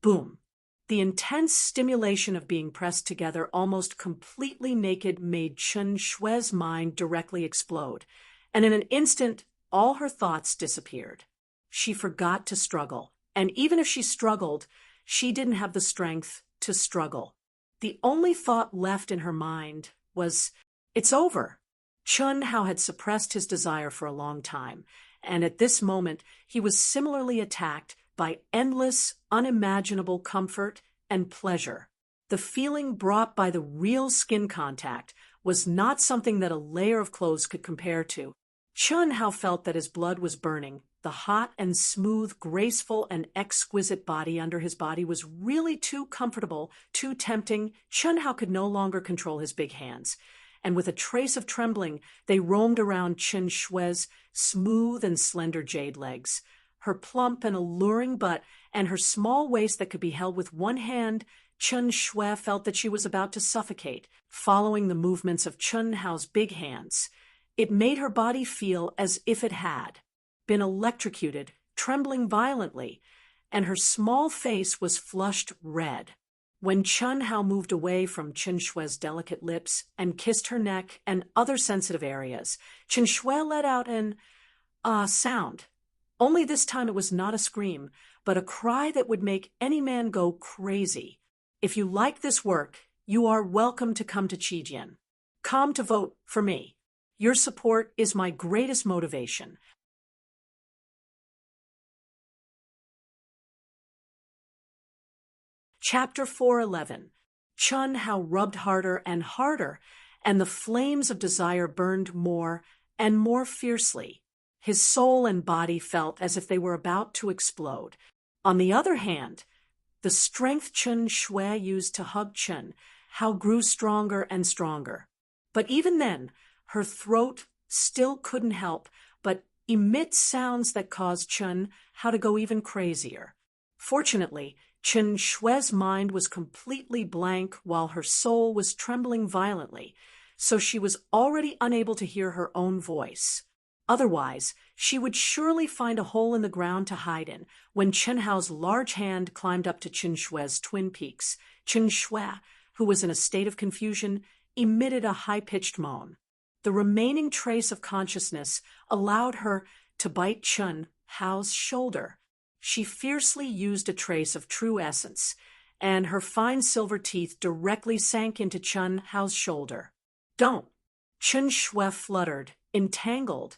[SPEAKER 1] Boom! The intense stimulation of being pressed together almost completely naked made Chen Shui's mind directly explode, and in an instant, all her thoughts disappeared. She forgot to struggle, and even if she struggled, she didn't have the strength to struggle. The only thought left in her mind was, "It's over." Chen Hao had suppressed his desire for a long time, and at this moment he was similarly attacked by endless, unimaginable comfort and pleasure. The feeling brought by the real skin contact was not something that a layer of clothes could compare to. Chen Hao felt that his blood was burning. The hot and smooth, graceful and exquisite body under his body was really too comfortable, too tempting. Chen Hao could no longer control his big hands, and with a trace of trembling, they roamed around Chen Shui's smooth and slender jade legs. Her plump and alluring butt, and her small waist that could be held with one hand, Chen Shui felt that she was about to suffocate, following the movements of Chen Hao's big hands. It made her body feel as if it had been electrocuted, trembling violently, and her small face was flushed red. When Chen Hao moved away from Chen Shui's delicate lips and kissed her neck and other sensitive areas, Chen Shui let out an sound. Only this time it was not a scream, but a cry that would make any man go crazy. If you like this work, you are welcome to come to Chijian. Come to vote for me. Your support is my greatest motivation. Chapter 411. Chun Hao rubbed harder and harder, and the flames of desire burned more and more fiercely. His soul and body felt as if they were about to explode. On the other hand, the strength Chen Shui used to hug Chen Hao grew stronger and stronger. But even then, her throat still couldn't help but emit sounds that caused Chen Hao to go even crazier. Fortunately, Chen Shui's mind was completely blank while her soul was trembling violently, so she was already unable to hear her own voice. Otherwise, she would surely find a hole in the ground to hide in when Chen Hao's large hand climbed up to Chen Shui's twin peaks. Chen Shui, who was in a state of confusion, emitted a high-pitched moan. The remaining trace of consciousness allowed her to bite Chen Hao's shoulder. She fiercely used a trace of true essence, and her fine silver teeth directly sank into Chen Hao's shoulder. Don't! Chen Shui fluttered, entangled,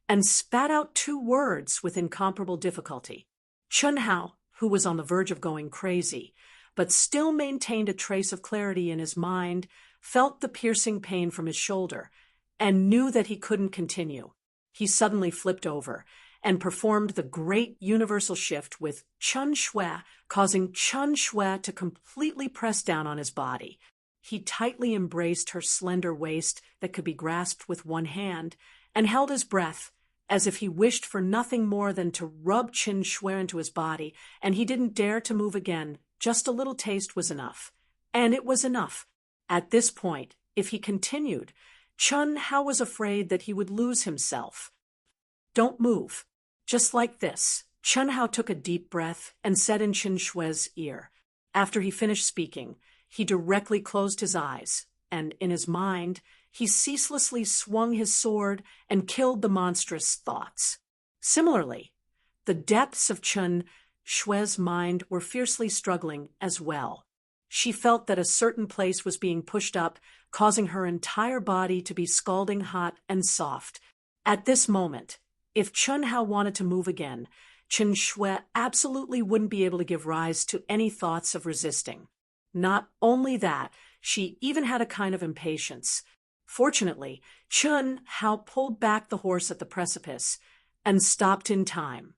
[SPEAKER 1] and spat out 2 words with incomparable difficulty. Chen Hao, who was on the verge of going crazy, but still maintained a trace of clarity in his mind, felt the piercing pain from his shoulder, and knew that he couldn't continue. He suddenly flipped over and performed the great universal shift with Chen Shui, causing Chen Shui to completely press down on his body. He tightly embraced her slender waist that could be grasped with one hand and held his breath as if he wished for nothing more than to rub Chen Shui into his body, and he didn't dare to move again. Just a little taste was enough. And it was enough. At this point, if he continued, Chen Hao was afraid that he would lose himself. Don't move. Just like this. Chen Hao took a deep breath and said in Chen Shui's ear. After he finished speaking, he directly closed his eyes, and in his mind, he ceaselessly swung his sword and killed the monstrous thoughts. Similarly, the depths of Chen Shui's mind were fiercely struggling as well. She felt that a certain place was being pushed up, causing her entire body to be scalding hot and soft. At this moment, if Chen Hao wanted to move again, Chen Shui absolutely wouldn't be able to give rise to any thoughts of resisting. Not only that, she even had a kind of impatience. Fortunately, Chen Hao pulled back the horse at the precipice and stopped in time.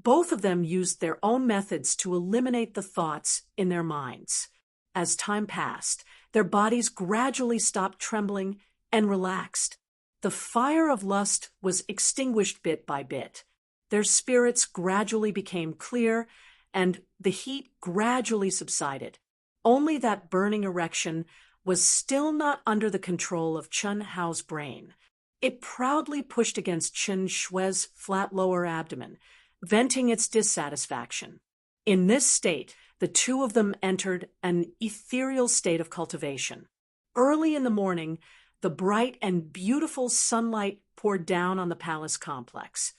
[SPEAKER 1] Both of them used their own methods to eliminate the thoughts in their minds. As time passed, their bodies gradually stopped trembling and relaxed. The fire of lust was extinguished bit by bit. Their spirits gradually became clear, and the heat gradually subsided. Only that burning erection was still not under the control of Chen Hao's brain. It proudly pushed against Chen Shui's flat lower abdomen, venting its dissatisfaction. In this state, the 2 of them entered an ethereal state of cultivation. Early in the morning, the bright and beautiful sunlight poured down on the palace complex.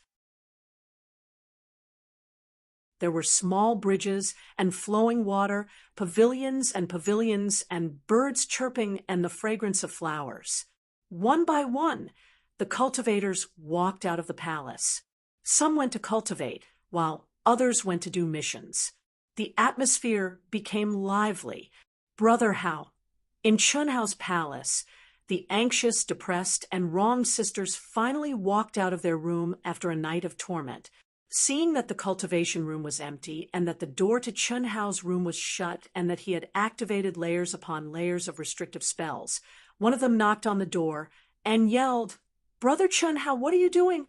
[SPEAKER 1] There were small bridges and flowing water, pavilions and birds chirping and the fragrance of flowers. One by one, the cultivators walked out of the palace. Some went to cultivate, while others went to do missions. The atmosphere became lively. Brother Hao. In Chen Hao's palace, the anxious, depressed, and wronged sisters finally walked out of their room after a night of torment. Seeing that the cultivation room was empty and that the door to Chen Hao's room was shut and that he had activated layers upon layers of restrictive spells, one of them knocked on the door and yelled, "Brother Chen Hao, what are you doing?"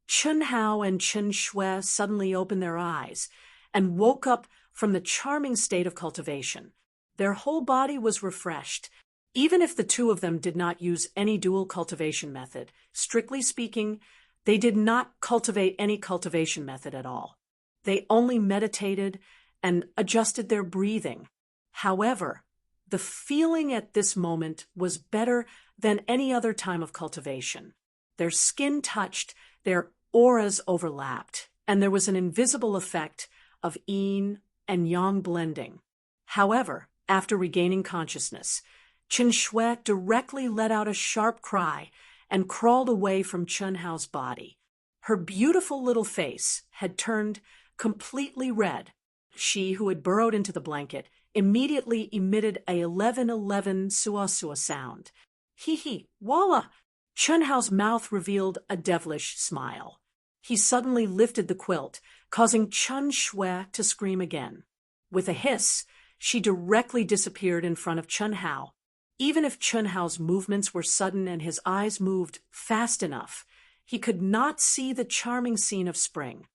[SPEAKER 1] Chen Hao and Chen Shui suddenly opened their eyes and woke up from the charming state of cultivation. Their whole body was refreshed. Even if the 2 of them did not use any dual cultivation method, strictly speaking, they did not cultivate any cultivation method at all. They only meditated and adjusted their breathing. However, the feeling at this moment was better than any other time of cultivation. Their skin touched, Their auras overlapped, and there was an invisible effect of yin and yang blending. However, after regaining consciousness, Chen Shui directly let out a sharp cry and crawled away from Chun Hao's body. Her beautiful little face had turned completely red. She, who had burrowed into the blanket, immediately emitted a 1111 sua-sua sound. Hee, walla! Chun Hao's mouth revealed a devilish smile. He suddenly lifted the quilt, causing Chen Shui to scream again. With a hiss, she directly disappeared in front of Chun Hao. Even if Chun Hao's movements were sudden and his eyes moved fast enough, he could not see the charming scene of spring.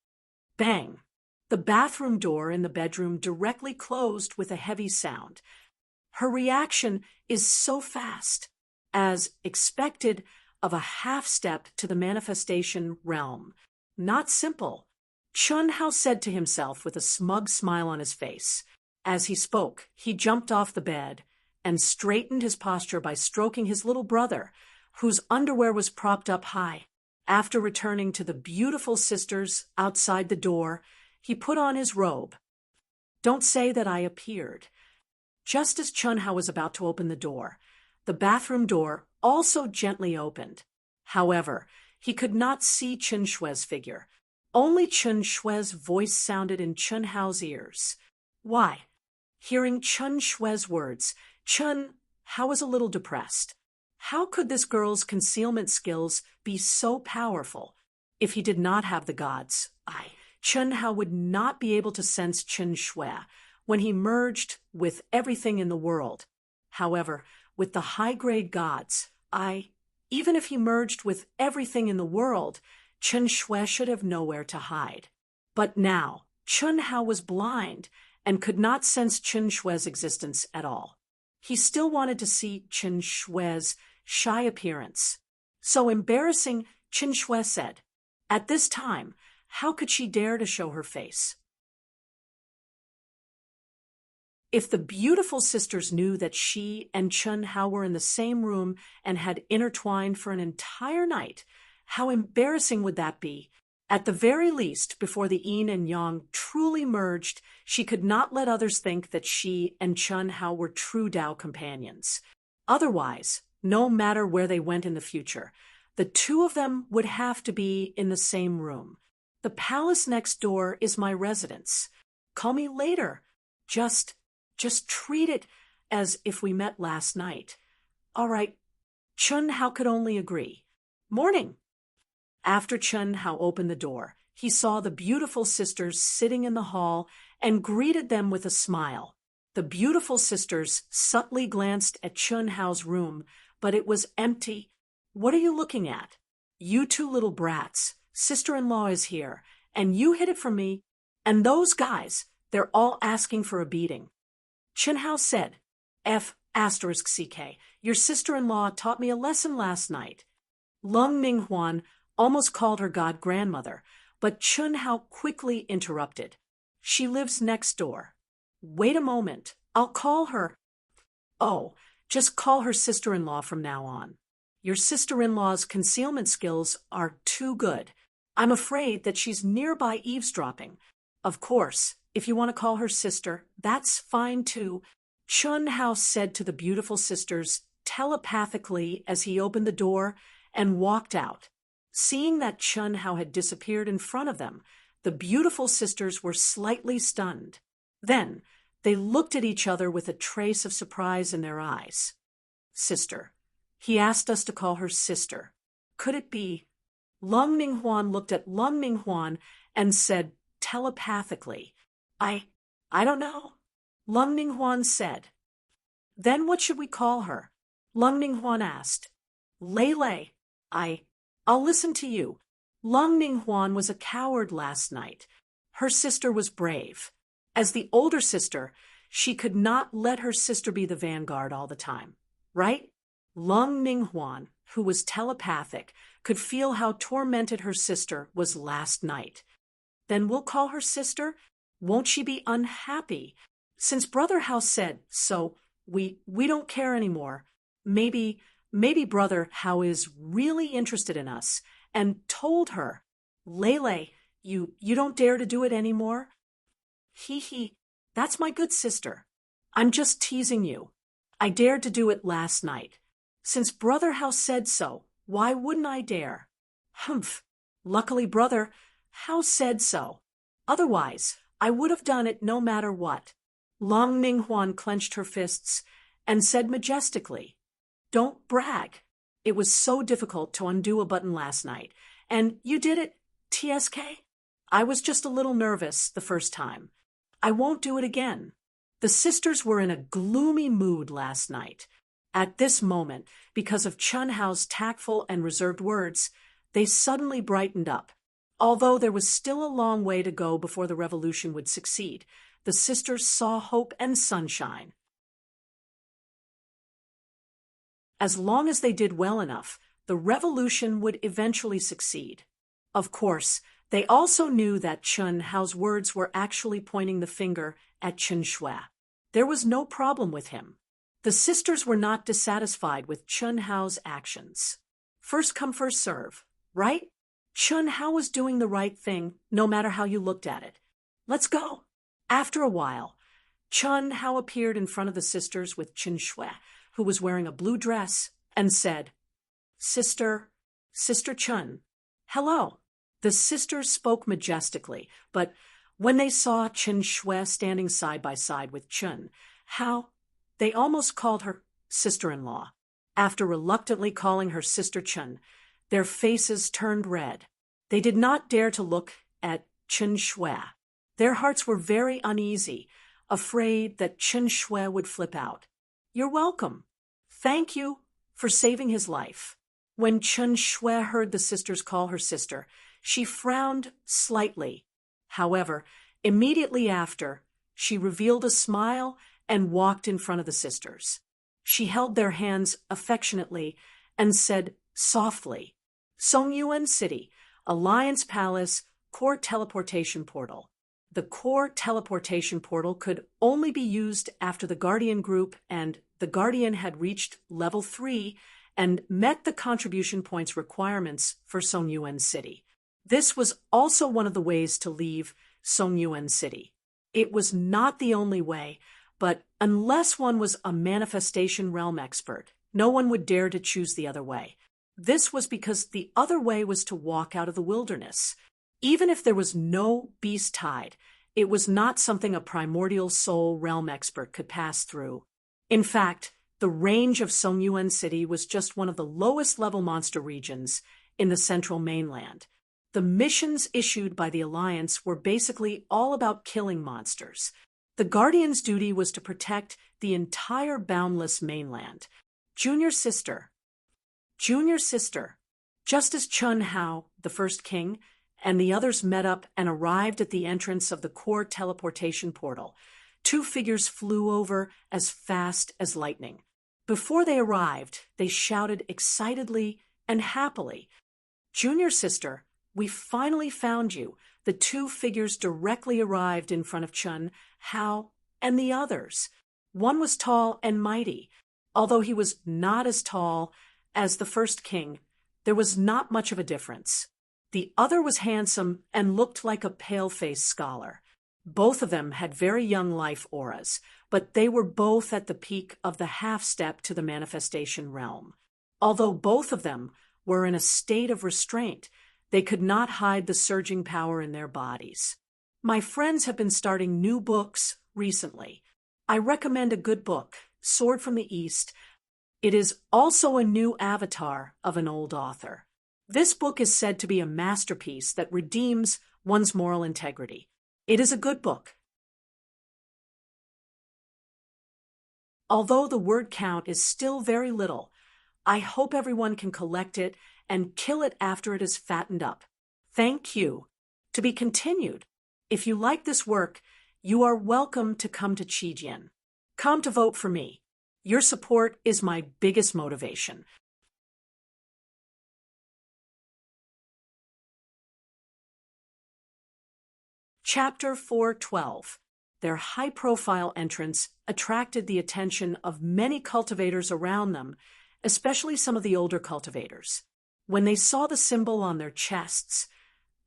[SPEAKER 1] Bang! The bathroom door in the bedroom directly closed with a heavy sound. Her reaction is so fast. As expected, of a half-step to the manifestation realm. Not simple. Chun Hao said to himself with a smug smile on his face. As he spoke, he jumped off the bed and straightened his posture by stroking his little brother, whose underwear was propped up high. After returning to the beautiful sisters outside the door, he put on his robe. Don't say that I appeared. Just as Chun Hao was about to open the door, the bathroom door also gently opened. However, he could not see Chen Shui's figure. Only Chen Shui's voice sounded in Chun Hao's ears. Why? Hearing Chen Shui's words, Chun Hao was a little depressed. How could this girl's concealment skills be so powerful? If he did not have the gods, Chun Hao would not be able to sense Chen Shui when he merged with everything in the world. However, with the high-grade gods, even if he merged with everything in the world, Chen Shui should have nowhere to hide. But now, Chun Hao was blind and could not sense Chen Shui's existence at all. He still wanted to see Chen Shui's shy appearance. So embarrassing, Chen Shui said, "At this time, how could she dare to show her face?" If the beautiful sisters knew that she and Chun Hao were in the same room and had intertwined for an entire night, how embarrassing would that be? At the very least, before the yin and yang truly merged, she could not let others think that she and Chun Hao were true Tao companions. Otherwise, no matter where they went in the future, the two of them would have to be in the same room. The palace next door is my residence. Call me later. Just treat it as if we met last night. All right. Chun Hao could only agree. Morning. After Chun Hao opened the door, he saw the beautiful sisters sitting in the hall and greeted them with a smile. The beautiful sisters subtly glanced at Chun Hao's room, but it was empty. What are you looking at? You two little brats. Sister-in-law is here, and you hid it from me. And those guys, they're all asking for a beating. Chen Hao said, F***CK, your sister-in-law taught me a lesson last night. Lung Minghuan almost called her god-grandmother, but Chun Hao quickly interrupted. She lives next door. Wait a moment, I'll call her. Oh, just call her sister-in-law from now on. Your sister-in-law's concealment skills are too good. I'm afraid that she's nearby eavesdropping. Of course, if you want to call her sister, that's fine too. Chun Hao said to the beautiful sisters telepathically as he opened the door and walked out. Seeing that Chun Hao had disappeared in front of them, the beautiful sisters were slightly stunned. Then, they looked at each other with a trace of surprise in their eyes. Sister. He asked us to call her sister. Could it be? Lung Minghuan looked at Lung Minghuan and said telepathically, I don't know. Lung Minghuan said. Then what should we call her? Lung Minghuan asked. Lele. I'll listen to you. Lung Minghuan was a coward last night. Her sister was brave. As the older sister, she could not let her sister be the vanguard all the time, right? Lung Minghuan, who was telepathic, could feel how tormented her sister was last night. Then we'll call her sister? Won't she be unhappy? Since Brother Hao said so, we don't care anymore. Maybe Brother Hao is really interested in us, and told her, Lele, you don't dare to do it anymore? He, that's my good sister. I'm just teasing you. I dared to do it last night. Since Brother House said so, why wouldn't I dare? Humph. Luckily, Brother House said so. Otherwise, I would have done it no matter what. Long Ninghuan clenched her fists and said majestically, Don't brag. It was so difficult to undo a button last night. And you did it, TSK? I was just a little nervous the first time. I won't do it again. The sisters were in a gloomy mood last night. At this moment, because of Chun Hao's tactful and reserved words, they suddenly brightened up. Although there was still a long way to go before the revolution would succeed, the sisters saw hope and sunshine. As long as they did well enough, the revolution would eventually succeed. Of course, they also knew that Chun Hao's words were actually pointing the finger at Chen Shui. There was no problem with him. The sisters were not dissatisfied with Chun Hao's actions. First come, first serve, right? Chun Hao was doing the right thing, no matter how you looked at it. Let's go. After a while, Chun Hao appeared in front of the sisters with Chen Shui, who was wearing a blue dress, and said, Sister Chun, hello. The sisters spoke majestically, but when they saw Chen Shui standing side by side with Chun Hao, they almost called her sister-in-law. After reluctantly calling her Sister Chun, their faces turned red. They did not dare to look at Chen Shui. Their hearts were very uneasy, afraid that Chen Shui would flip out. You're welcome. Thank you for saving his life. When Chen Shui heard the sisters call her sister, she frowned slightly. However, immediately after, she revealed a smile and walked in front of the sisters. She held their hands affectionately and said softly, Songyuan City, Alliance Palace, Core Teleportation Portal. The Core Teleportation Portal could only be used after the Guardian group and the Guardian had reached level 3 and met the contribution points requirements for Songyuan City. This was also one of the ways to leave Songyuan City. It was not the only way, but unless one was a manifestation realm expert, no one would dare to choose the other way. This was because the other way was to walk out of the wilderness. Even if there was no beast tide, it was not something a primordial soul realm expert could pass through. In fact, the range of Songyuan City was just one of the lowest level monster regions in the central mainland. The missions issued by the Alliance were basically all about killing monsters. The Guardian's duty was to protect the entire boundless mainland. Junior sister. Just as Chun Hao, the first king, and the others met up and arrived at the entrance of the core teleportation portal, two figures flew over as fast as lightning. Before they arrived, they shouted excitedly and happily, Junior sister, we finally found you. The two figures directly arrived in front of Chun Hao and the others. One was tall and mighty. Although he was not as tall as the first king, there was not much of a difference. The other was handsome and looked like a pale-faced scholar. Both of them had very young life auras, but they were both at the peak of the half-step to the manifestation realm. Although both of them were in a state of restraint, they could not hide the surging power in their bodies. My friends have been starting new books recently. I recommend a good book, Sword from the East. It is also a new avatar of an old author. This book is said to be a masterpiece that redeems one's moral integrity. It is a good book. Although the word count is still very little, I hope everyone can collect it and kill it after it is fattened up. Thank you. To be continued. If you like this work, you are welcome to come to Qijian. Come to vote for me. Your support is my biggest motivation. Chapter 412. Their high-profile entrance attracted the attention of many cultivators around them, especially some of the older cultivators. When they saw the symbol on their chests,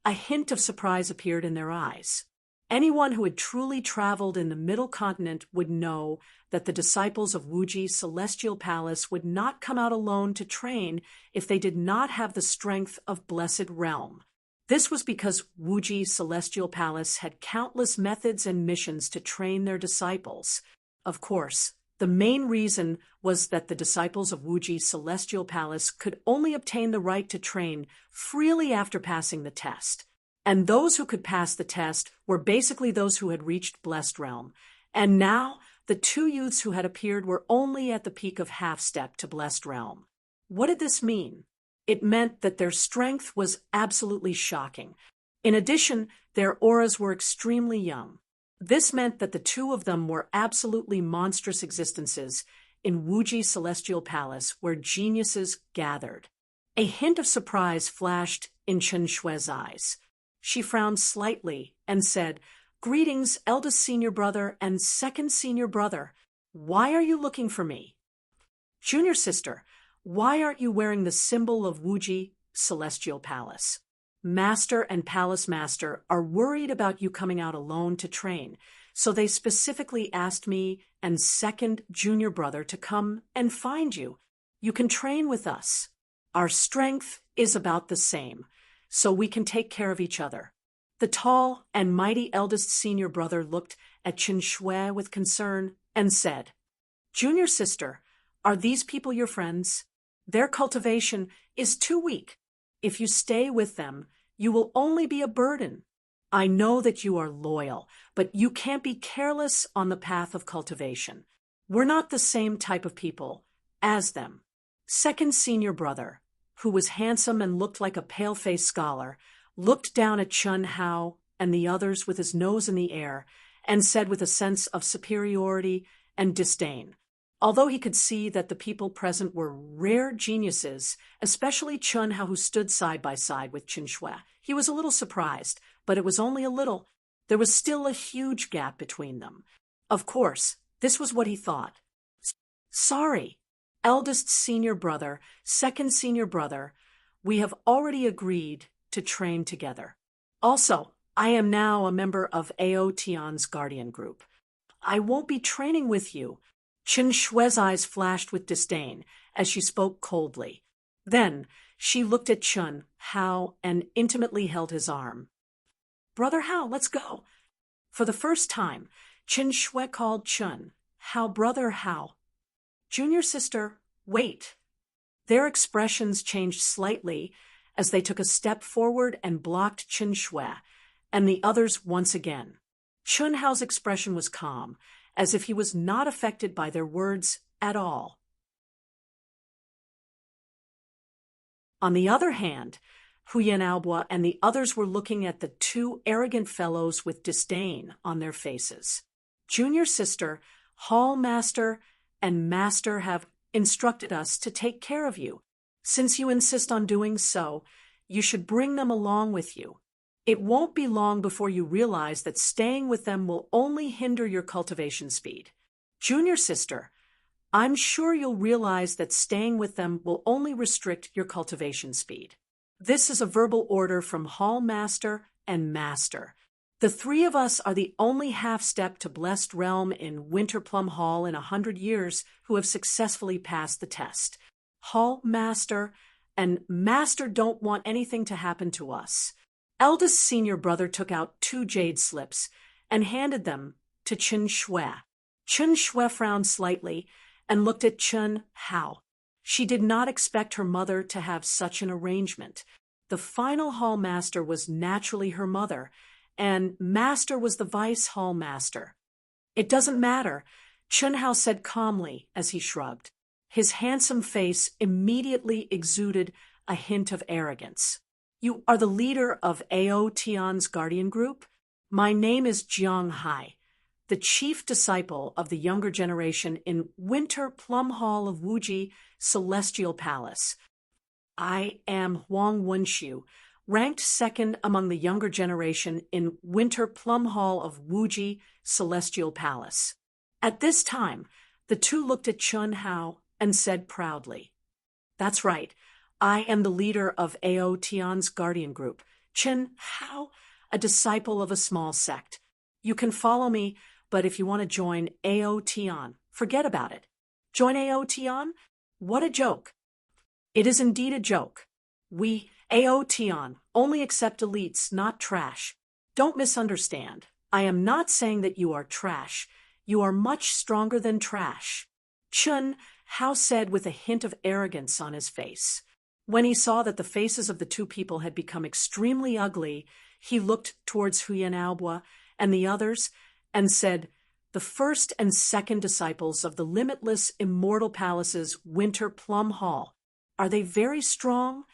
[SPEAKER 1] a hint of surprise appeared in their eyes. Anyone who had truly traveled in the Middle Continent would know that the disciples of Wuji's celestial palace would not come out alone to train if they did not have the strength of Blessed Realm. This was because Wuji's celestial palace had countless methods and missions to train their disciples. Of course, the main reason was that the disciples of Wuji's celestial palace could only obtain the right to train freely after passing the test. And those who could pass the test were basically those who had reached Blessed Realm. And now, the two youths who had appeared were only at the peak of half-step to Blessed Realm. What did this mean? It meant that their strength was absolutely shocking. In addition, their auras were extremely young. This meant that the two of them were absolutely monstrous existences in Wuji's celestial palace where geniuses gathered. A hint of surprise flashed in Chen Shui's eyes. She frowned slightly and said, "Greetings, eldest senior brother and second senior brother. Why are you looking for me?" "Junior sister, why aren't you wearing the symbol of Wuji celestial palace? Master and palace master are worried about you coming out alone to train, so they specifically asked me and second junior brother to come and find you. You can train with us. Our strength is about the same, so we can take care of each other." The tall and mighty eldest senior brother looked at Chen Shui with concern and said, "Junior sister, are these people your friends? Their cultivation is too weak. If you stay with them, you will only be a burden. I know that you are loyal, but you can't be careless on the path of cultivation. We're not the same type of people as them." Second senior brother, who was handsome and looked like a pale-faced scholar, looked down at Chun Hao and the others with his nose in the air and said with a sense of superiority and disdain. Although he could see that the people present were rare geniuses, especially Chun Hao, who stood side by side with Chen Shui, he was a little surprised, but it was only a little. There was still a huge gap between them. Of course, this was what he thought. "Sorry, eldest senior brother, second senior brother, we have already agreed to train together. Also, I am now a member of Ao Tian's guardian group. I won't be training with you." Chen Shui's eyes flashed with disdain as she spoke coldly. Then she looked at Chun Hao and intimately held his arm. "Brother Hao, let's go." For the first time, Chen Shui called Chun Hao brother Hao. "Junior sister, wait." Their expressions changed slightly as they took a step forward and blocked Chen Shui and the others once again. Chun Hao's expression was calm, as if he was not affected by their words at all. On the other hand, Huyan Aobo and the others were looking at the two arrogant fellows with disdain on their faces. "Junior sister, hall master, and master have instructed us to take care of you. Since you insist on doing so, you should bring them along with you. It won't be long before you realize that staying with them will only hinder your cultivation speed. Junior sister, I'm sure you'll realize that staying with them will only restrict your cultivation speed. This is a verbal order from Hall Master and Master. The three of us are the only half-step to Blessed Realm in Winter Plum Hall in 100 years who have successfully passed the test. Hall Master and Master don't want anything to happen to us." Eldest senior brother took out 2 jade slips and handed them to Chen Shui. Chen Shui frowned slightly and looked at Chun Hao. She did not expect her mother to have such an arrangement. The final hall master was naturally her mother, and master was the vice hall master. "It doesn't matter," Chun Hao said calmly as he shrugged. His handsome face immediately exuded a hint of arrogance. "You are the leader of Ao Tian's guardian group? My name is Jiang Hai, the chief disciple of the younger generation in Winter Plum Hall of Wuji Celestial Palace. I am Huang Wenxiu, ranked second among the younger generation in Winter Plum Hall of Wuji Celestial Palace." At this time, the two looked at Chun Hao and said proudly, "That's right. I am the leader of Ao Tian's guardian group, Chen Hao, a disciple of a small sect. You can follow me, but if you want to join Ao Tian, forget about it. Join Ao Tian? What a joke. It is indeed a joke. We, Ao Tian, only accept elites, not trash. Don't misunderstand. I am not saying that you are trash. You are much stronger than trash. Chen Hao said with a hint of arrogance on his face. When he saw that the faces of the two people had become extremely ugly, he looked towards Huyan Aobua and the others and said, "The first and second disciples of the limitless immortal palace's Winter Plum Hall. Are they very strong?"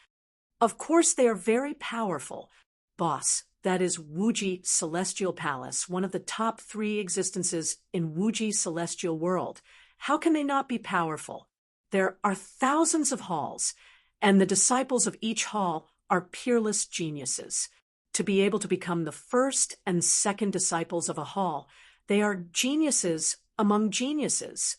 [SPEAKER 1] "Of course they are very powerful, boss. That is Wuji Celestial Palace, one of the top 3 existences in Wuji Celestial World. How can they not be powerful? There are thousands of halls, and the disciples of each hall are peerless geniuses. To be able to become the first and second disciples of a hall, they are geniuses among geniuses."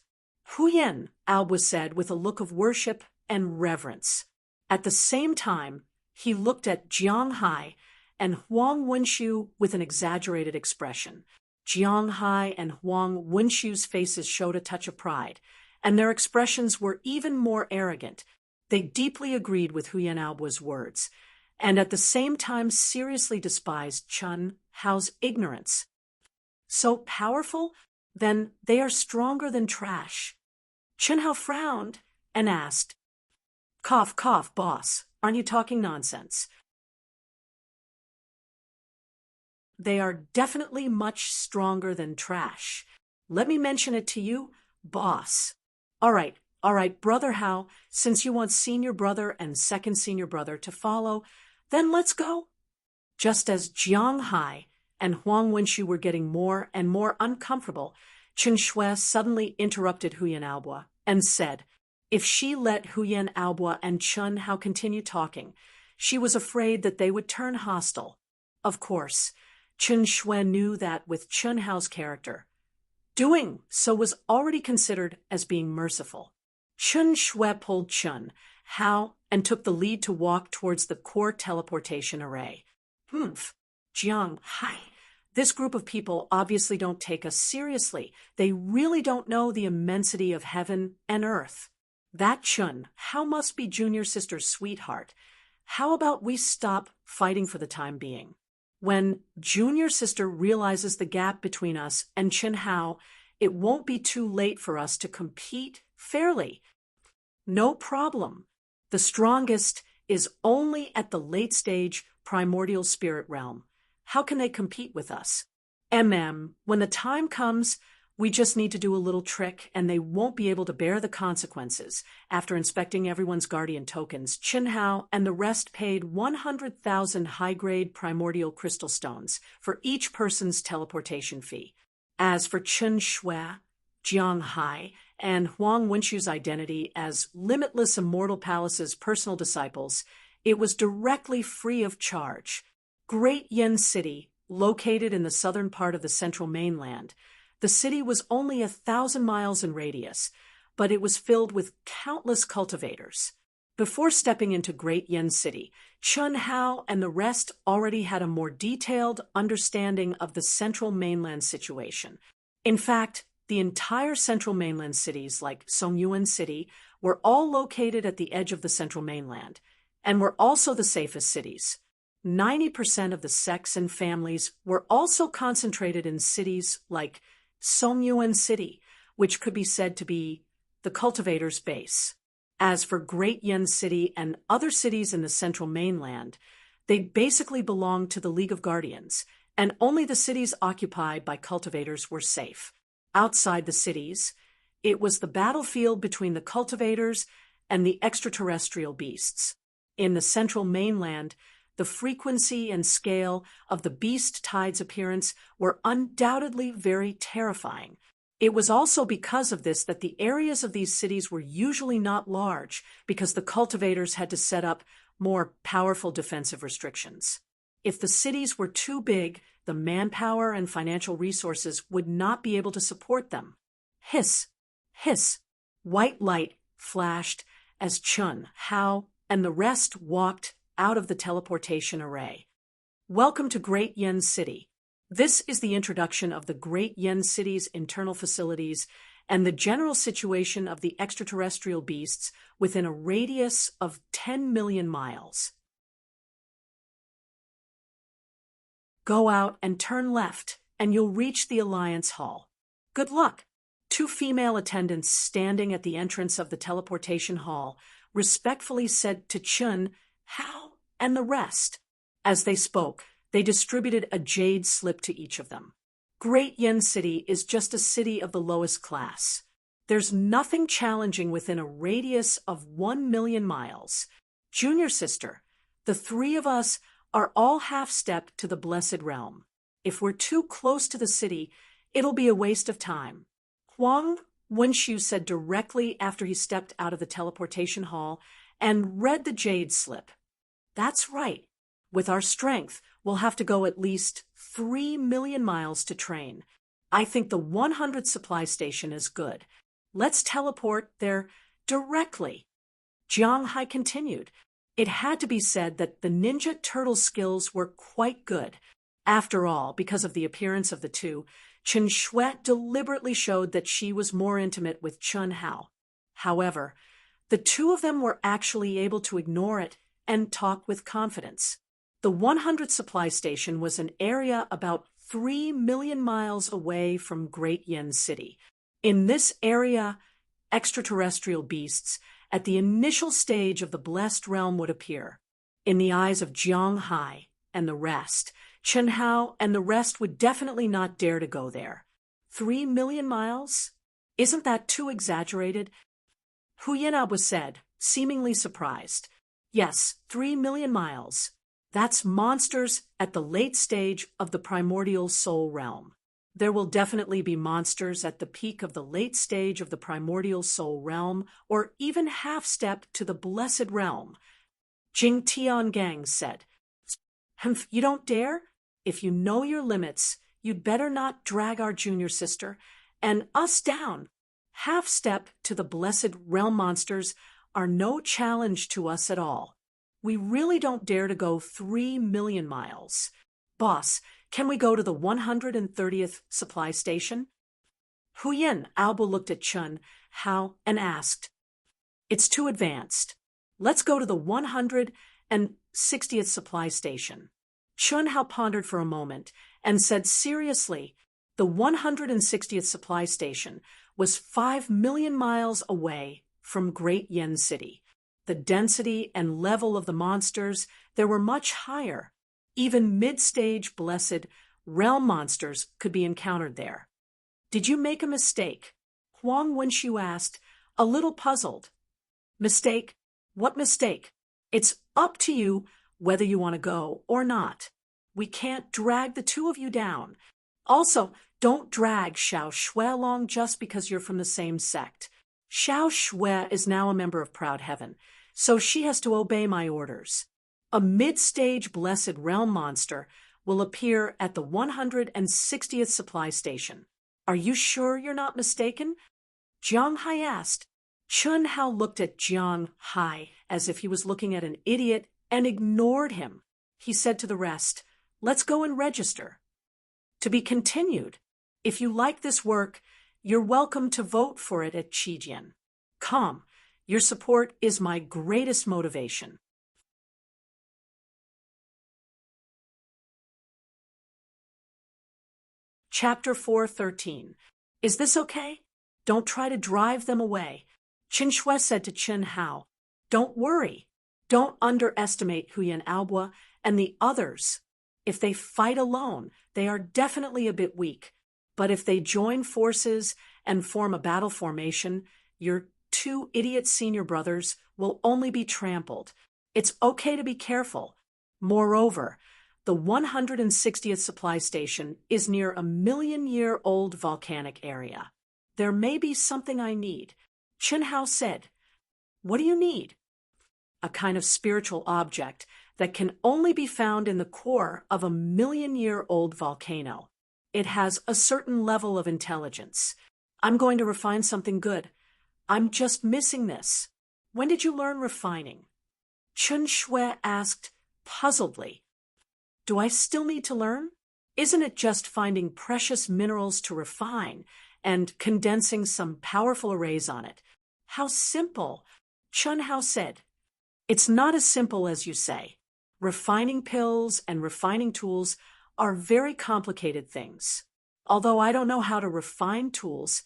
[SPEAKER 1] Huyan, Aobua said with a look of worship and reverence. At the same time, he looked at Jiang Hai and Huang Wenshu with an exaggerated expression. Jiang Hai and Huang Wenshu's faces showed a touch of pride, and their expressions were even more arrogant. They deeply agreed with Huyan Aobua's words, and at the same time seriously despised Chen Hao's ignorance. So powerful? Then they are stronger than trash. Chen Hao frowned and asked, "Cough, cough, boss. Aren't you talking nonsense? They are definitely much stronger than trash. Let me mention it to you, boss." All right, Brother Hao, since you want senior brother and second senior brother to follow, then let's go." Just as Jiang Hai and Huang Wenshu were getting more and more uncomfortable, Chen Shui suddenly interrupted Huyan Aobua and said, if she let Huyan Aobua and Chen Hao continue talking, she was afraid that they would turn hostile. Of course, Chen Shui knew that with Chen Hao's character, doing so was already considered as being merciful. Chen Shui pulled Chen Hao and took the lead to walk towards the core teleportation array. Jiang Hai. This group of people obviously don't take us seriously. They really don't know the immensity of heaven and earth. That Chen Hao must be junior sister's sweetheart. How about we stop fighting for the time being? When junior sister realizes the gap between us and Chen Hao, it won't be too late for us to compete fairly. No problem. The strongest is only at the late stage primordial spirit realm. How can they compete with us? When the time comes, we just need to do a little trick and they won't be able to bear the consequences. After inspecting everyone's guardian tokens, Chen Hao and the rest paid 100,000 high-grade primordial crystal stones for each person's teleportation fee. As for Chen Shui, Jiang Hai, and Huang Wenshu's identity as Limitless Immortal Palace's personal disciples, it was directly free of charge. Great Yen City, located in the southern part of the central mainland, the city was only 1,000 miles in radius, but it was filled with countless cultivators. Before stepping into Great Yen City, Chen Hao and the rest already had a more detailed understanding of the central mainland situation. In fact, the entire central mainland cities, like Songyuan City, were all located at the edge of the central mainland, and were also the safest cities. 90% of the sects and families were also concentrated in cities like Songyuan City, which could be said to be the cultivator's base. As for Great Yen City and other cities in the central mainland, they basically belonged to the League of Guardians, and only the cities occupied by cultivators were safe. Outside the cities, it was the battlefield between the cultivators and the extraterrestrial beasts. In the central mainland, the frequency and scale of the beast tide's appearance were undoubtedly very terrifying. It was also because of this that the areas of these cities were usually not large, because the cultivators had to set up more powerful defensive restrictions. If the cities were too big, the manpower and financial resources would not be able to support them. Hiss, hiss. White light flashed as Chen Hao and the rest walked out of the teleportation array. Welcome to Great Yen City. This is the introduction of the Great Yen City's internal facilities and the general situation of the extraterrestrial beasts within a radius of 10 million miles. Go out and turn left, and you'll reach the Alliance Hall. Good luck. Two female attendants standing at the entrance of the teleportation hall respectfully said to Chun, Hao, and the rest. As they spoke, they distributed a jade slip to each of them. Great Yen City is just a city of the lowest class. There's nothing challenging within a radius of 1 million miles. Junior sister, the three of us are all half-stepped to the blessed realm. If we're too close to the city, it'll be a waste of time. Huang Wenshu said directly after he stepped out of the teleportation hall and read the jade slip. That's right. With our strength, we'll have to go at least 3 million miles to train. I think the 100 supply station is good. Let's teleport there directly. Jiang Hai continued. It had to be said that the Ninja Turtle skills were quite good. After all, because of the appearance of the two, Chen Shui deliberately showed that she was more intimate with Chun Hao. However, the two of them were actually able to ignore it and talk with confidence. The 100 supply station was an area about 3 million miles away from Great Yen City. In this area, extraterrestrial beasts at the initial stage of the blessed realm would appear. In the eyes of Jiang Hai and the rest, Chen Hao and the rest would definitely not dare to go there. 3 million miles? Isn't that too exaggerated? Hu Yinaba said, seemingly surprised. Yes, 3 million miles. That's monsters at the late stage of the primordial soul realm. There will definitely be monsters at the peak of the late stage of the primordial soul realm, or even half-step to the blessed realm. Jing Tiangang said, You don't dare? If you know your limits, you'd better not drag our junior sister and us down. Half-step to the blessed realm monsters are no challenge to us at all. We really don't dare to go 3 million miles. Boss, can we go to the 130th supply station? Huyin Albo looked at Chun Hao and asked, It's too advanced. Let's go to the 160th supply station. Chun Hao pondered for a moment and said seriously, the 160th supply station was 5 million miles away from Great Yen City. The density and level of the monsters there were much higher. Even mid-stage blessed realm monsters could be encountered there. Did you make a mistake? Huang Wenshu asked, a little puzzled. Mistake? What mistake? It's up to you whether you want to go or not. We can't drag the two of you down. Also, don't drag Xiao Shui along just because you're from the same sect. Xiao Shui is now a member of Proud Heaven, so she has to obey my orders. A mid-stage blessed realm monster will appear at the 160th supply station. Are you sure you're not mistaken? Jiang Hai asked. Chun Hao looked at Jiang Hai as if he was looking at an idiot and ignored him. He said to the rest, Let's go and register. To be continued. If you like this work, you're welcome to vote for it at Qijian. Come, your support is my greatest motivation. Chapter 4:13. Is this okay? Don't try to drive them away. Qin Shui said to Chen Hao, Don't worry. Don't underestimate Huyan Aobua and the others. If they fight alone, they are definitely a bit weak. But if they join forces and form a battle formation, your two idiot senior brothers will only be trampled. It's okay to be careful. Moreover, the 160th supply station is near a million-year-old volcanic area. There may be something I need. Chen Hao said, What do you need? A kind of spiritual object that can only be found in the core of a million-year-old volcano. It has a certain level of intelligence. I'm going to refine something good. I'm just missing this. When did you learn refining? Chun Shui asked puzzledly. Do I still need to learn? Isn't it just finding precious minerals to refine and condensing some powerful arrays on it? How simple, Chun Hao said. It's not as simple as you say. Refining pills and refining tools are very complicated things. Although I don't know how to refine tools,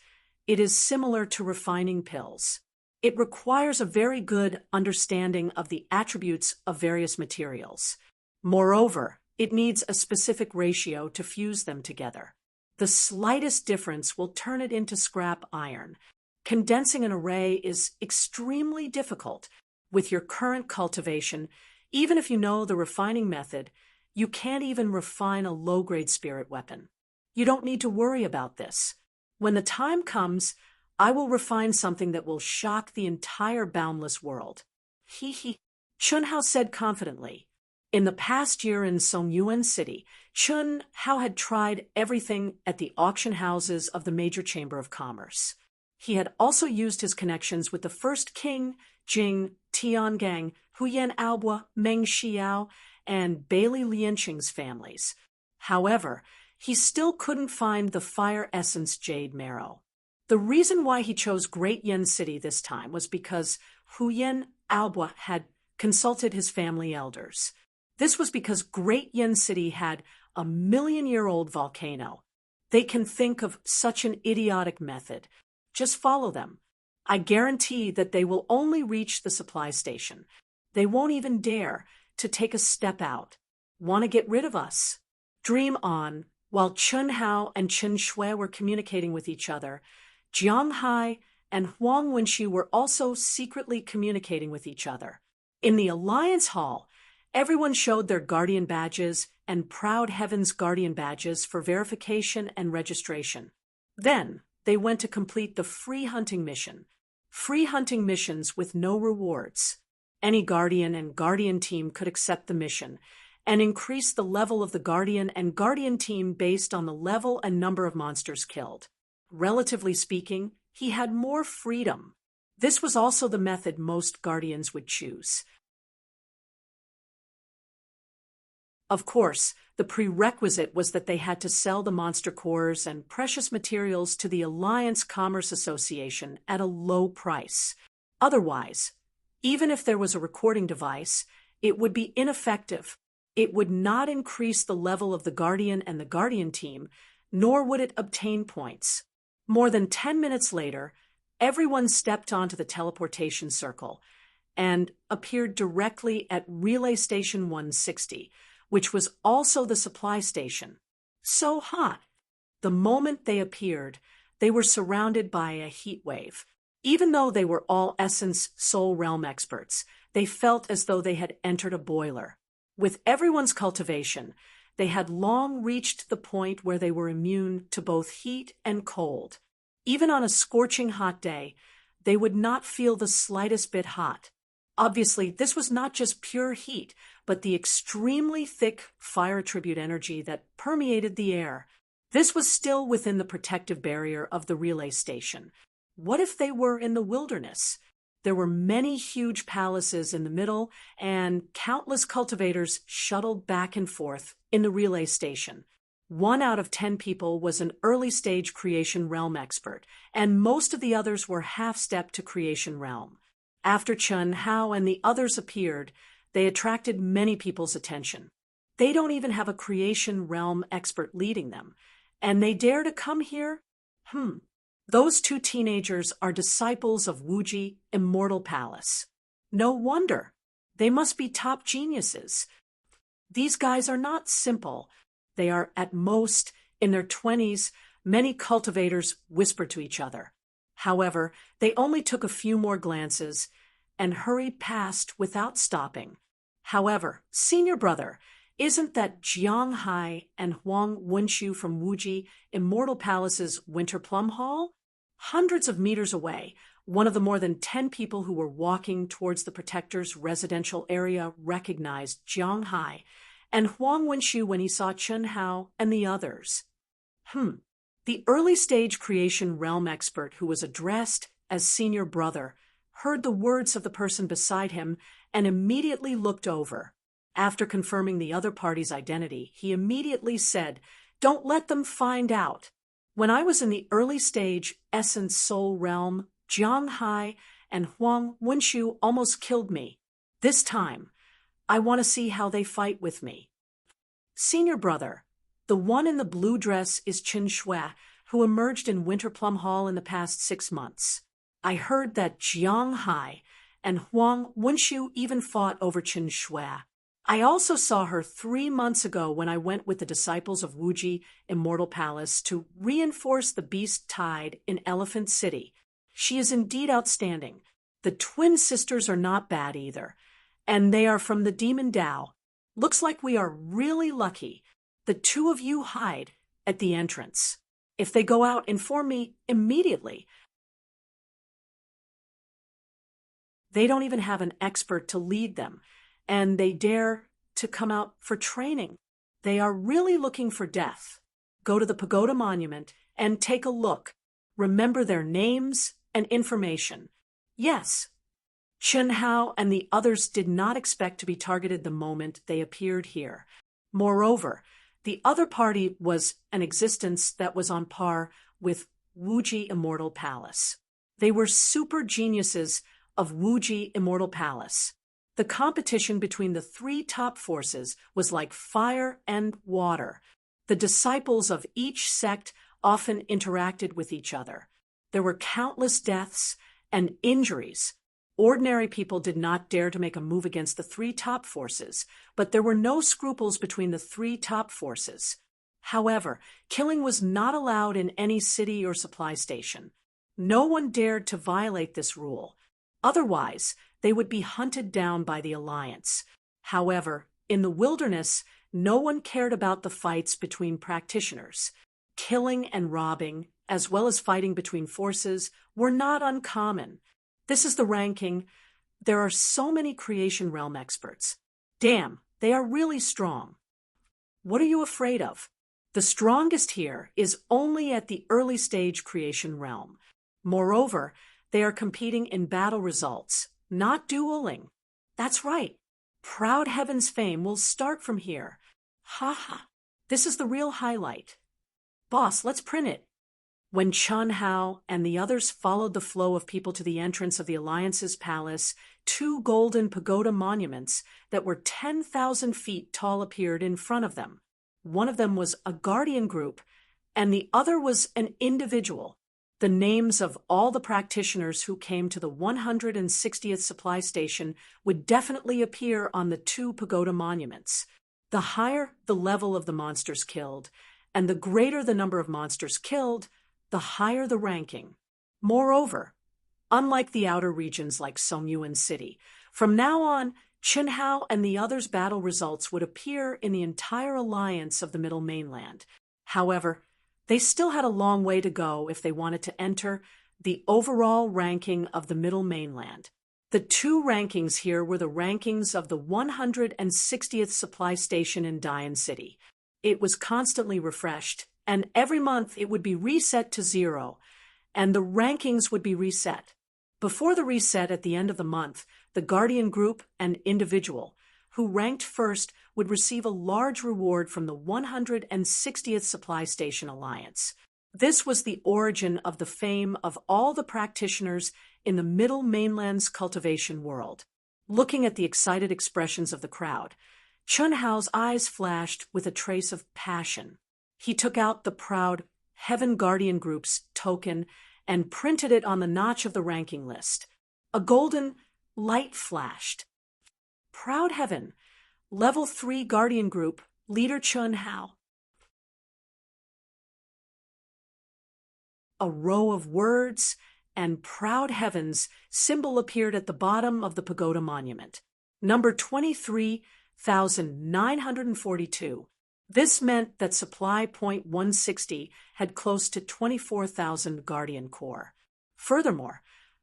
[SPEAKER 1] it is similar to refining pills. It requires a very good understanding of the attributes of various materials. Moreover, it needs a specific ratio to fuse them together. The slightest difference will turn it into scrap iron. Condensing an array is extremely difficult. With your current cultivation, even if you know the refining method, you can't even refine a low-grade spirit weapon. You don't need to worry about this. When the time comes, I will refine something that will shock the entire boundless world. He. Chun Hao said confidently. In the past year in Songyuan City, Chun Hao had tried everything at the auction houses of the major chamber of commerce. He had also used his connections with the first king, Jing, Tiangang, Huyan Aobua, Meng Xiao, and Bailey Lianqing's families. However, he still couldn't find the fire essence jade marrow. The reason why he chose Great Yen City this time was because Huyan Aobua had consulted his family elders. This was because Great Yen City had a million-year-old volcano. They can think of such an idiotic method. Just follow them. I guarantee that they will only reach the supply station. They won't even dare to take a step out. Want to get rid of us? Dream on. While Chun Hao and Chun Shui were communicating with each other, Jiang Hai and Huang Wenxu were also secretly communicating with each other. In the Alliance Hall, everyone showed their guardian badges and Proud Heaven's guardian badges for verification and registration. Then, they went to complete the free hunting mission. Free hunting missions with no rewards. Any guardian and guardian team could accept the mission and increase the level of the guardian and guardian team based on the level and number of monsters killed. Relatively speaking, he had more freedom. This was also the method most guardians would choose. Of course, the prerequisite was that they had to sell the monster cores and precious materials to the Alliance Commerce Association at a low price. Otherwise, even if there was a recording device, it would be ineffective. It would not increase the level of the Guardian and the Guardian team, nor would it obtain points. More than 10 minutes later, everyone stepped onto the teleportation circle and appeared directly at Relay Station 160, which was also the supply station. So hot! The moment they appeared, they were surrounded by a heat wave. Even though they were all Essence Soul Realm experts, they felt as though they had entered a boiler. With everyone's cultivation, they had long reached the point where they were immune to both heat and cold. Even on a scorching hot day, they would not feel the slightest bit hot. Obviously, this was not just pure heat, but the extremely thick fire attribute energy that permeated the air. This was still within the protective barrier of the relay station. What if they were in the wilderness? There were many huge palaces in the middle, and countless cultivators shuttled back and forth in the relay station. 1 out of 10 people was an early-stage Creation Realm expert, and most of the others were half-step to Creation Realm. After Chun Hao and the others appeared, they attracted many people's attention. They don't even have a Creation Realm expert leading them, and they dare to come here? Those 2 teenagers are disciples of Wuji Immortal Palace. No wonder. They must be top geniuses. These guys are not simple. They are at most in their 20s, many cultivators whispered to each other. However, they only took a few more glances and hurried past without stopping. However, senior brother, isn't that Jiang Hai and Huang Wenxu from Wuji Immortal Palace's Winter Plum Hall? Hundreds of meters away, one of the more than 10 people who were walking towards the Protector's residential area recognized Jiang Hai and Huang Wenxu when he saw Chun Hao and the others. The early-stage Creation Realm expert who was addressed as senior brother heard the words of the person beside him and immediately looked over. After confirming the other party's identity, he immediately said, "Don't let them find out. When I was in the early stage Essence Soul realm, Jiang Hai and Huang Wenshu almost killed me. This time, I want to see how they fight with me." Senior brother, the one in the blue dress is Qin Shui, who emerged in Winter Plum Hall in the past 6 months. I heard that Jiang Hai and Huang Wenshu even fought over Qin Shui. I also saw her 3 months ago when I went with the disciples of Wuji Immortal Palace to reinforce the beast tide in Elephant City. She is indeed outstanding. The twin sisters are not bad either, and they are from the Demon Dao. Looks like we are really lucky. The two of you hide at the entrance. If they go out, inform me immediately. They don't even have an expert to lead them, and they dare to come out for training. They are really looking for death. Go to the Pagoda Monument and take a look. Remember their names and information. Yes, Chen Hao and the others did not expect to be targeted the moment they appeared here. Moreover, the other party was an existence that was on par with Wuji Immortal Palace. They were super geniuses of Wuji Immortal Palace. The competition between the 3 top forces was like fire and water. The disciples of each sect often interacted with each other. There were countless deaths and injuries. Ordinary people did not dare to make a move against the 3 top forces, but there were no scruples between the 3 top forces. However, killing was not allowed in any city or supply station. No one dared to violate this rule. Otherwise, they would be hunted down by the Alliance. However, in the wilderness, no one cared about the fights between practitioners. Killing and robbing, as well as fighting between forces, were not uncommon. This is the ranking. There are so many Creation Realm experts. Damn, they are really strong. What are you afraid of? The strongest here is only at the early stage Creation Realm. Moreover, they are competing in battle results, not dueling. That's right. Proud Heaven's fame will start from here. Ha ha. This is the real highlight. Boss, let's print it. When Chen Hao and the others followed the flow of people to the entrance of the Alliance's palace, 2 golden pagoda monuments that were 10,000 feet tall appeared in front of them. One of them was a guardian group, and the other was an individual. The names of all the practitioners who came to the 160th supply station would definitely appear on the 2 pagoda monuments. The higher the level of the monsters killed, and the greater the number of monsters killed, the higher the ranking. Moreover, unlike the outer regions like Songyuan City, from now on, Qin Hao and the others' battle results would appear in the entire alliance of the Middle Mainland. However, they still had a long way to go if they wanted to enter the overall ranking of the Middle Mainland. The 2 rankings here were the rankings of the 160th supply station in Dian City. It was constantly refreshed, and every month it would be reset to 0, and the rankings would be reset. Before the reset at the end of the month, the Guardian Group and individual who ranked first would receive a large reward from the 160th Supply Station Alliance. This was the origin of the fame of all the practitioners in the Middle Mainland's cultivation world. Looking at the excited expressions of the crowd, Chen Hao's eyes flashed with a trace of passion. He took out the proud Heaven Guardian Group's token and printed it on the notch of the ranking list. A golden light flashed. Proud Heaven, Level 3 Guardian Group, Leader Chen Hao. A row of words and Proud Heaven's symbol appeared at the bottom of the pagoda monument. Number 23,942. This meant that supply point 160 had close to 24,000 Guardian Core. Furthermore,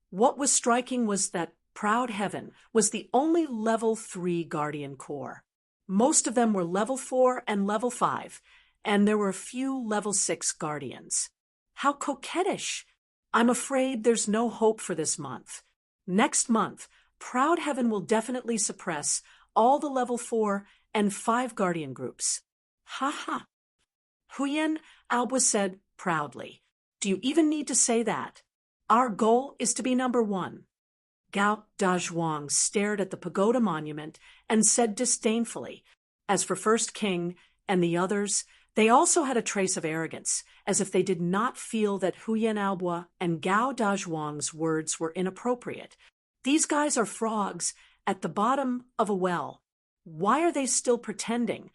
[SPEAKER 1] what was striking was that Proud Heaven was the only level 3 Guardian Core. Most of them were level 4 and level 5, and there were a few level 6 Guardians. How coquettish! I'm afraid there's no hope for this month. Next month, Proud Heaven will definitely suppress all the level 4 and 5 guardian groups. Ha ha. Huyen Albus said proudly. Do you even need to say that? Our goal is to be number 1. Gao Dazhuang stared at the pagoda monument and said disdainfully. As for First King and the others, they also had a trace of arrogance, as if they did not feel that Huyen Albua and Gao Dazhuang's words were inappropriate. These guys are frogs at the bottom of a well. Why are they still pretending?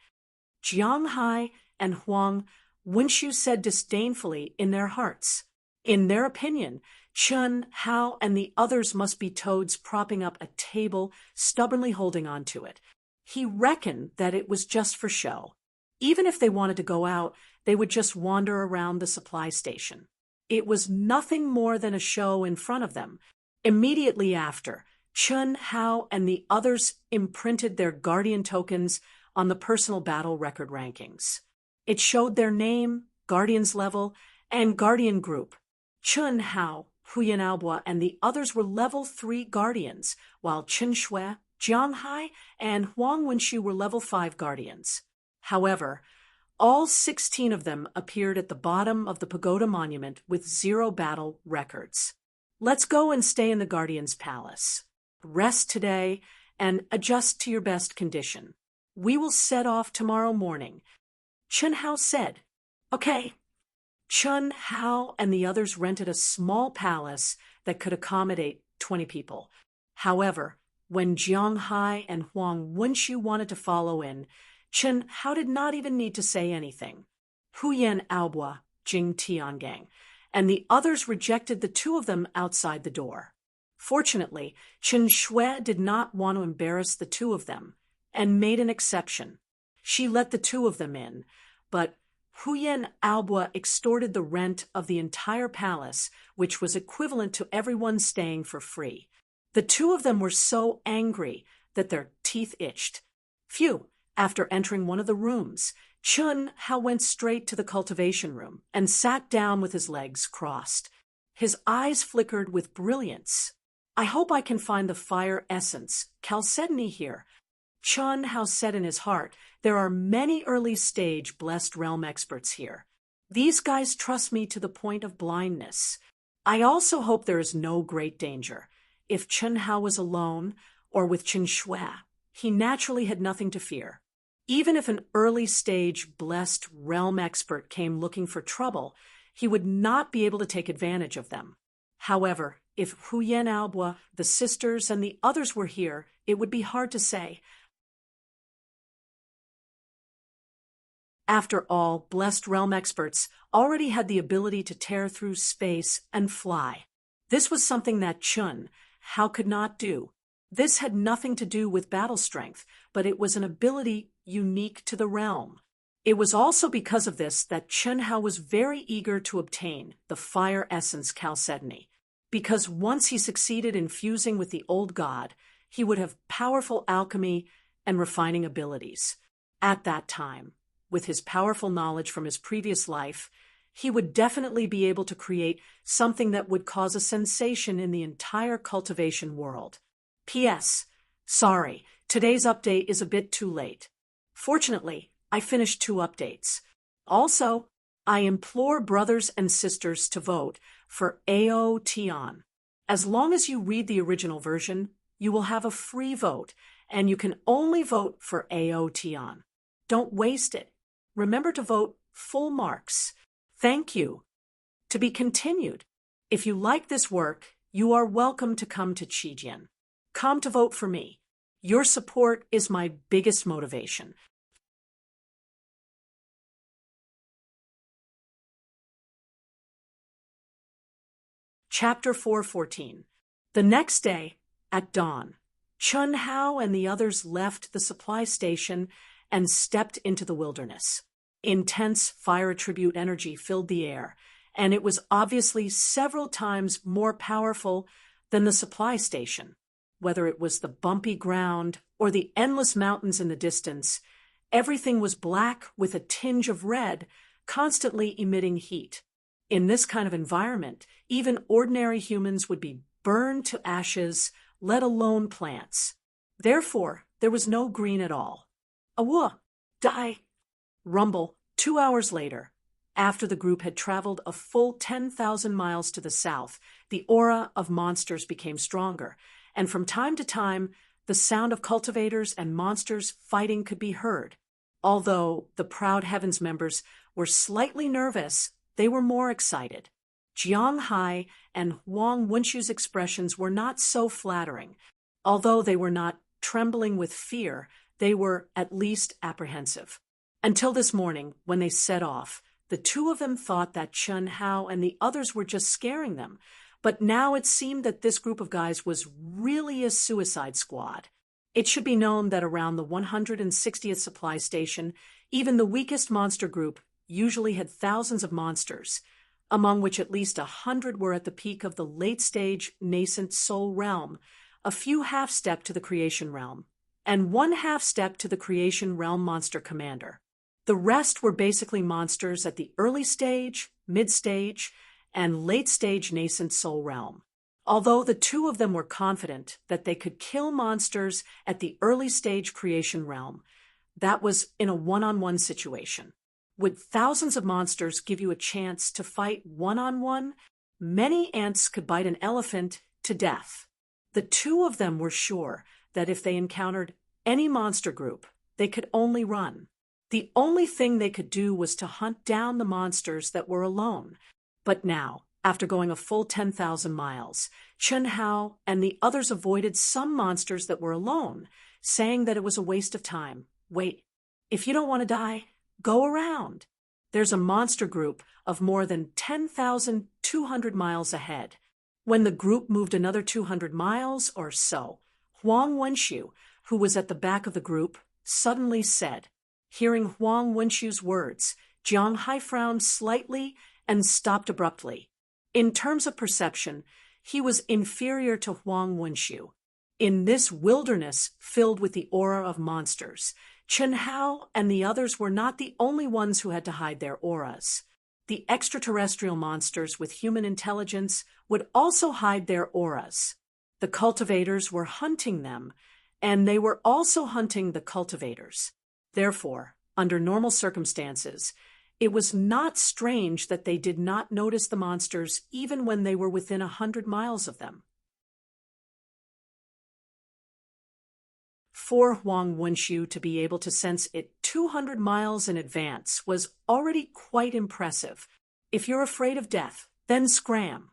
[SPEAKER 1] Jiang Hai and Huang Wenshu said disdainfully in their hearts. In their opinion, Chen Hao and the others must be toads propping up a table, stubbornly holding on to it. He reckoned that it was just for show. Even if they wanted to go out, they would just wander around the supply station. It was nothing more than a show in front of them. Immediately after, Chen Hao and the others imprinted their guardian tokens on the personal battle record rankings. It showed their name, guardian's level, and guardian group. Chen Hao, Huyen Albua, and the others were level 3 guardians, while Chen Shui, Jiang Hai, and Huang Wenshu were level 5 guardians. However, all 16 of them appeared at the bottom of the pagoda monument with 0 battle records. Let's go and stay in the Guardian's Palace. Rest today and adjust to your best condition. We will set off tomorrow morning. Chen Hao said. Okay. Chen Hao and the others rented a small palace that could accommodate 20 people. However, when Jiang Hai and Huang Wenshu wanted to follow in, Chen Hao did not even need to say anything. Huyen Albua, Jing Tiangang, and the others rejected the 2 of them outside the door. Fortunately, Chen Shui did not want to embarrass the 2 of them, and made an exception. She let the 2 of them in, but Huyen Albua extorted the rent of the entire palace, which was equivalent to everyone staying for free. The 2 of them were so angry that their teeth itched. Phew! After entering one of the rooms, Chen Hao went straight to the cultivation room and sat down with his legs crossed. His eyes flickered with brilliance. I hope I can find the fire essence, chalcedony here. Chen Hao said in his heart, there are many early-stage blessed realm experts here. These guys trust me to the point of blindness. I also hope there is no great danger. If Chen Hao was alone, or with Chen Shui, he naturally had nothing to fear. Even if an early-stage blessed realm expert came looking for trouble, he would not be able to take advantage of them. However, if Huyen Albua, the sisters, and the others were here, it would be hard to say. After all, blessed realm experts already had the ability to tear through space and fly. This was something that Chen Hao could not do. This had nothing to do with battle strength, but it was an ability unique to the realm. It was also because of this that Chen Hao was very eager to obtain the fire essence chalcedony, because once he succeeded in fusing with the old god, he would have powerful alchemy and refining abilities. At that time, with his powerful knowledge from his previous life, he would definitely be able to create something that would cause a sensation in the entire cultivation world. P.S. Sorry, today's update is a bit too late. Fortunately, I finished 2 updates. Also, I implore brothers and sisters to vote for AO Tian. As long as you read the original version, you will have a free vote, and you can only vote for AO Tian. Don't waste it. Remember to vote full marks. Thank you. To be continued. If you like this work, you are welcome to come to Qijian. Come to vote for me. Your support is my biggest motivation. Chapter 4:14. The next day, at dawn, Chen Hao and the others left the supply station and stepped into the wilderness. Intense fire attribute energy filled the air, and it was obviously several times more powerful than the supply station. Whether it was the bumpy ground or the endless mountains in the distance, everything was black with a tinge of red, constantly emitting heat. In this kind of environment, even ordinary humans would be burned to ashes let alone plants. Therefore, there was no green at all. Awa! Die! Rumble, 2 hours later. After the group had traveled a full 10,000 miles to the south, the aura of monsters became stronger, and from time to time, the sound of cultivators and monsters fighting could be heard. Although the Proud Heavens members were slightly nervous, they were more excited. Jiang Hai and Huang Wenshu's expressions were not so flattering. Although they were not trembling with fear, they were at least apprehensive. Until this morning, when they set off, the two of them thought that Chen Hao and the others were just scaring them, but now it seemed that this group of guys was really a suicide squad. It should be known that around the 160th supply station, even the weakest monster group usually had thousands of monsters, among which at least 100 were at the peak of the late-stage nascent soul realm, a few half-step to the creation realm, and one half-step to the creation realm monster commander. The rest were basically monsters at the early stage, mid-stage, and late-stage nascent soul realm. Although the two of them were confident that they could kill monsters at the early-stage creation realm, that was in a one-on-one situation. Would thousands of monsters give you a chance to fight one-on-one? Many ants could bite an elephant to death. The two of them were sure that if they encountered any monster group, they could only run. The only thing they could do was to hunt down the monsters that were alone. But now, after going a full 10,000 miles, Chen Hao and the others avoided some monsters that were alone, saying that it was a waste of time. Wait, if you don't want to die, go around. There's a monster group of more than 10,200 miles ahead. When the group moved another 200 miles or so, Huang Wenshu, who was at the back of the group, suddenly said. Hearing Huang Wenshu's words, Jiang Hai frowned slightly and stopped abruptly. In terms of perception, he was inferior to Huang Wenshu. In this wilderness filled with the aura of monsters, Chen Hao and the others were not the only ones who had to hide their auras. The extraterrestrial monsters with human intelligence would also hide their auras. The cultivators were hunting them, and they were also hunting the cultivators. Therefore, under normal circumstances, it was not strange that they did not notice the monsters even when they were within 100 miles of them. For Huang Wenshu to be able to sense it 200 miles in advance was already quite impressive. If you're afraid of death, then scram.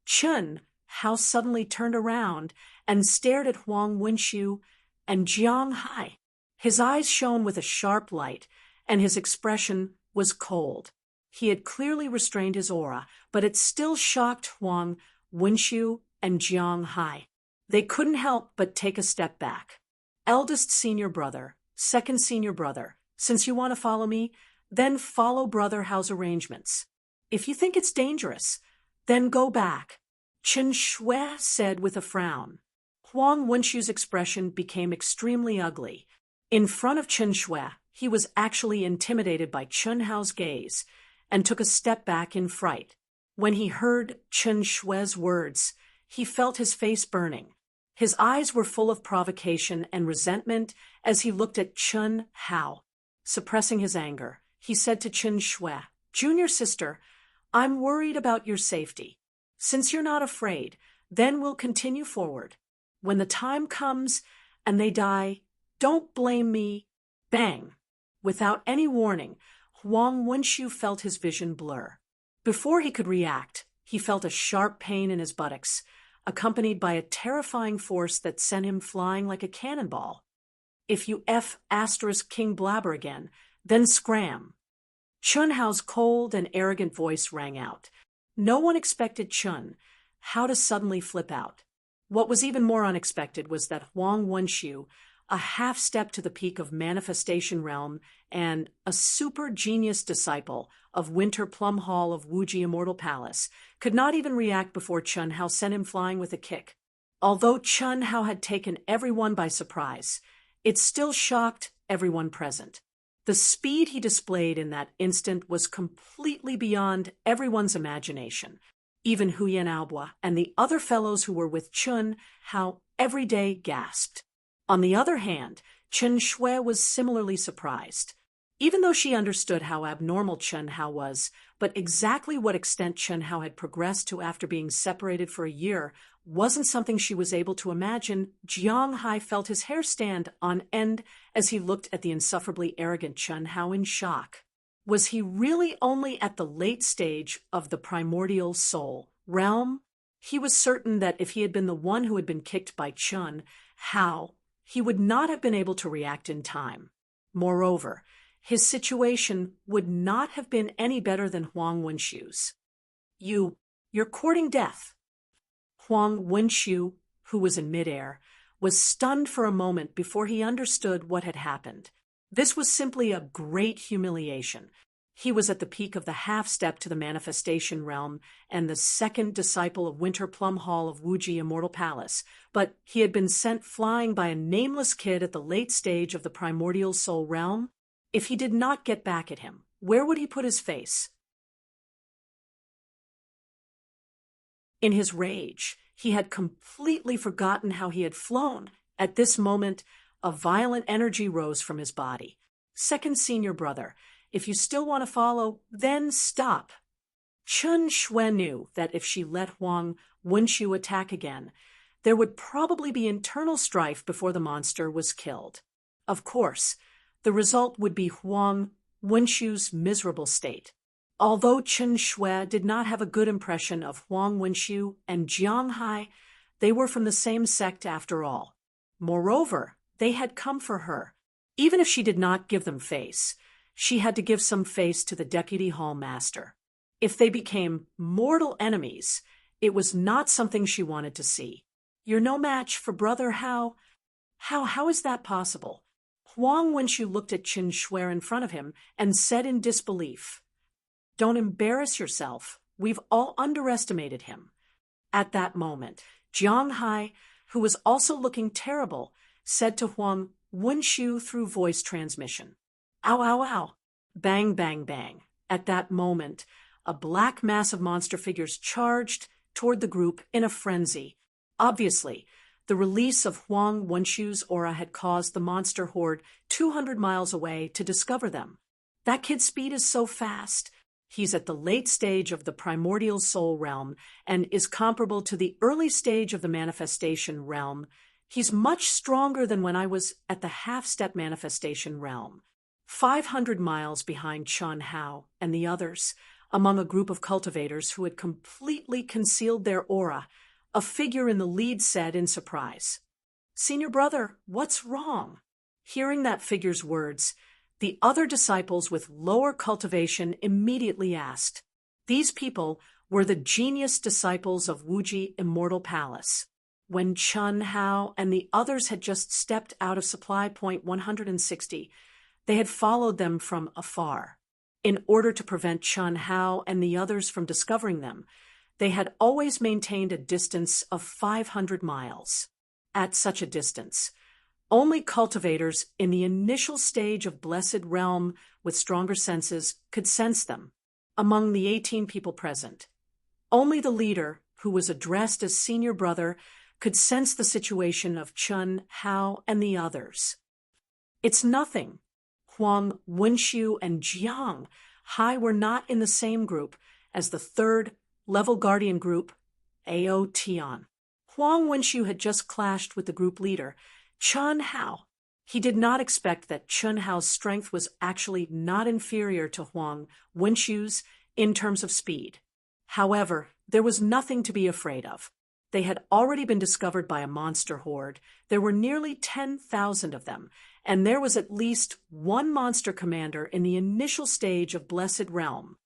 [SPEAKER 1] Chen Hao suddenly turned around and stared at Huang Wenshu and Jiang Hai. His eyes shone with a sharp light, and his expression was cold. He had clearly restrained his aura, but it still shocked Huang Wenshu and Jiang Hai. They couldn't help but take a step back. Eldest senior brother, second senior brother, since you want to follow me, then follow Brother Hao's arrangements. If you think it's dangerous, then go back, Chen Shui said with a frown. Huang Wenshu's expression became extremely ugly. In front of Chen Shui, he was actually intimidated by Chen Hao's gaze and took a step back in fright. When he heard Chen Shui's words, he felt his face burning. His eyes were full of provocation and resentment as he looked at Chen Hao. Suppressing his anger, he said to Chen Shui, "Junior sister, I'm worried about your safety. Since you're not afraid, then we'll continue forward. When the time comes and they die, don't blame me." Bang! Without any warning, Huang Wenshu felt his vision blur. Before he could react, he felt a sharp pain in his buttocks, accompanied by a terrifying force that sent him flying like a cannonball. If you King Blabber again, then scram. Chen Hao's cold and arrogant voice rang out. No one expected Chen Hao to suddenly flip out. What was even more unexpected was that Huang Wenshu, a half-step to the peak of Manifestation Realm and a super genius disciple of Winter Plum Hall of Wuji Immortal Palace, could not even react before Chen Hao sent him flying with a kick. Although Chen Hao had taken everyone by surprise, it still shocked everyone present. The speed he displayed in that instant was completely beyond everyone's imagination. Even Huyan Aobo and the other fellows who were with Chen Hao every day gasped. On the other hand, Chen Shui was similarly surprised. Even though she understood how abnormal Chen Hao was, but exactly what extent Chen Hao had progressed to after being separated for a year wasn't something she was able to imagine, Jiang Hai felt his hair stand on end as he looked at the insufferably arrogant Chen Hao in shock. Was he really only at the late stage of the primordial soul realm? He was certain that if he had been the one who had been kicked by Chen Hao, he would not have been able to react in time. Moreover, his situation would not have been any better than Huang Wenxiu's. You're courting death. Huang Wenxiu, who was in midair, was stunned for a moment before he understood what had happened. This was simply a great humiliation. He was at the peak of the half-step to the manifestation realm and the second disciple of Winter Plum Hall of Wuji Immortal Palace, but he had been sent flying by a nameless kid at the late stage of the primordial soul realm. If he did not get back at him, where would he put his face? In his rage, he had completely forgotten how he had flown. At this moment, a violent energy rose from his body. Second senior brother, if you still want to follow, then stop. Chen Shui knew that if she let Huang Wenxiu attack again, there would probably be internal strife before the monster was killed. Of course, the result would be Huang Wenxiu's miserable state. Although Chen Shui did not have a good impression of Huang Wenxiu and Jiang Hai, they were from the same sect after all. Moreover, they had come for her. Even if she did not give them face, she had to give some face to the Deputy Hall Master. If they became mortal enemies, it was not something she wanted to see. You're no match for Brother Hao. How is that possible? Huang Wenxiu looked at Chen Shui in front of him and said in disbelief, "Don't embarrass yourself. We've all underestimated him." At that moment, Jiang Hai, who was also looking terrible, said to Huang Wenxiu through voice transmission, "Ow, ow, ow." Bang, bang, bang. At that moment, a black mass of monster figures charged toward the group in a frenzy. Obviously, the release of Huang Wenxiu's aura had caused the monster horde 200 miles away to discover them. That kid's speed is so fast. He's at the late stage of the primordial soul realm and is comparable to the early stage of the manifestation realm. He's much stronger than when I was at the half-step manifestation realm. 500 miles behind Chen Hao and the others, among a group of cultivators who had completely concealed their aura, a figure in the lead said in surprise, "Senior brother, what's wrong?" Hearing that figure's words, the other disciples with lower cultivation immediately asked. These people were the genius disciples of Wuji Immortal Palace. When Chen Hao and the others had just stepped out of supply point 160, they had followed them from afar. In order to prevent Chen Hao and the others from discovering them, they had always maintained a distance of 500 miles. At such a distance, only cultivators in the initial stage of Blessed Realm with stronger senses could sense them. Among the 18 people present, only the leader, who was addressed as senior brother, could sense the situation of Chen Hao and the others. "It's nothing." Huang Wenxiu and Jiang Hai were not in the same group as the third level guardian group, Ao Tian. Huang Wenxiu had just clashed with the group leader, Chen Hao. He did not expect that Chen Hao's strength was actually not inferior to Huang Wenxiu's in terms of speed. However, there was nothing to be afraid of. They had already been discovered by a monster horde. There were nearly 10,000 of them, and there was at least one monster commander in the initial stage of Blessed Realm.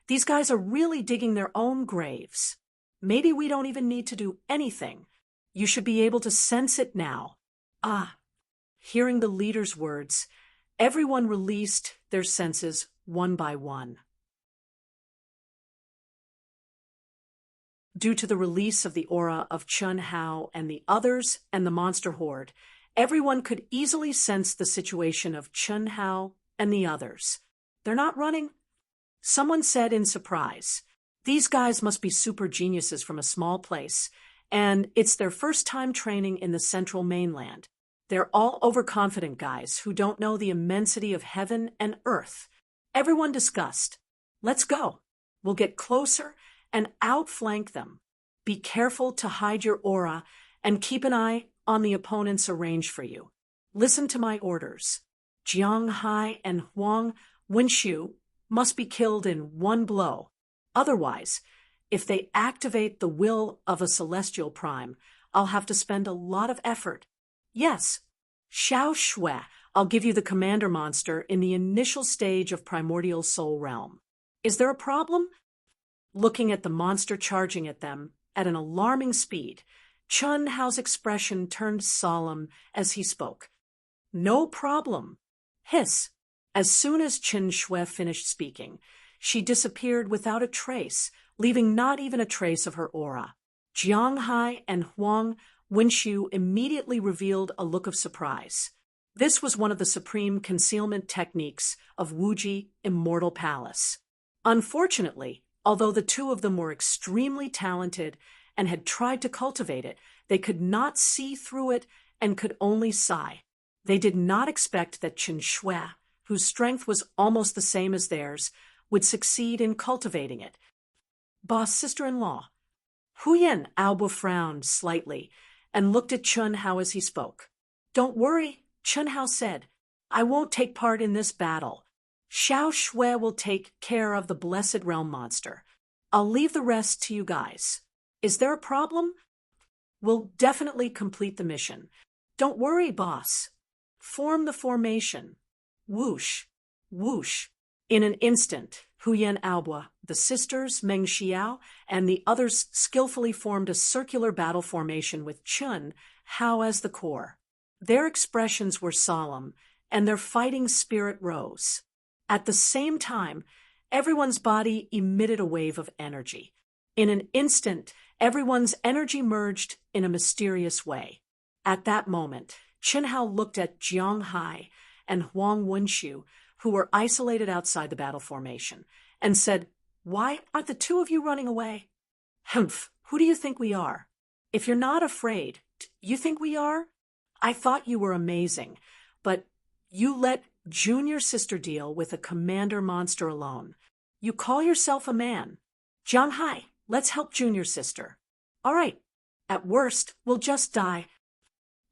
[SPEAKER 1] These guys are really digging their own graves. Maybe we don't even need to do anything. You should be able to sense it now. Hearing the leader's words, everyone released their senses one by one. Due to the release of the aura of Chen Hao and the others and the monster horde, everyone could easily sense the situation of Chen Hao and the others. "They're not running?" Someone said in surprise. "These guys must be super geniuses from a small place, and it's their first time training in the central mainland. They're all overconfident guys who don't know the immensity of heaven and earth. Everyone discussed. Let's go. We'll get closer and outflank them. Be careful to hide your aura and keep an eye on the opponents arranged for you. Listen to my orders. Jiang Hai and Huang Wenxiu must be killed in one blow. Otherwise, if they activate the will of a celestial prime, I'll have to spend a lot of effort. Yes, Xiao Shui, I'll give you the commander monster in the initial stage of primordial soul realm. Is there a problem? Looking at the monster charging at them at an alarming speed, Chun Hao's expression turned solemn as he spoke. No problem. Hiss. As soon as Chen Shui finished speaking, she disappeared without a trace, leaving not even a trace of her aura. Jiang Hai and Huang Wenxiu immediately revealed a look of surprise. This was one of the supreme concealment techniques of Wuji Immortal Palace. Unfortunately, although the two of them were extremely talented and had tried to cultivate it, they could not see through it and could only sigh. They did not expect that Chen Shui, whose strength was almost the same as theirs, would succeed in cultivating it. Boss sister-in-law. Huyan Aobo frowned slightly and looked at Chun Hao as he spoke. Don't worry, Chun Hao said. I won't take part in this battle. Xiao Shui will take care of the Blessed Realm monster. I'll leave the rest to you guys. Is there a problem? We'll definitely complete the mission. Don't worry, boss. Form the formation. Whoosh, whoosh. In an instant, Huyan Aobo, the sisters, Meng Xiao, and the others skillfully formed a circular battle formation with Chun Hao as the core. Their expressions were solemn, and their fighting spirit rose. At the same time, everyone's body emitted a wave of energy. In an instant, everyone's energy merged in a mysterious way. At that moment, Chen Hao looked at Jiang Hai and Huang Wenxiu, who were isolated outside the battle formation, and said, Why aren't the two of you running away? Humph, who do you think we are? If you're not afraid, you think we are? I thought you were amazing, but you let Junior Sister deal with a commander monster alone. You call yourself a man. Jiang Hai, let's help Junior Sister. All right, at worst, we'll just die.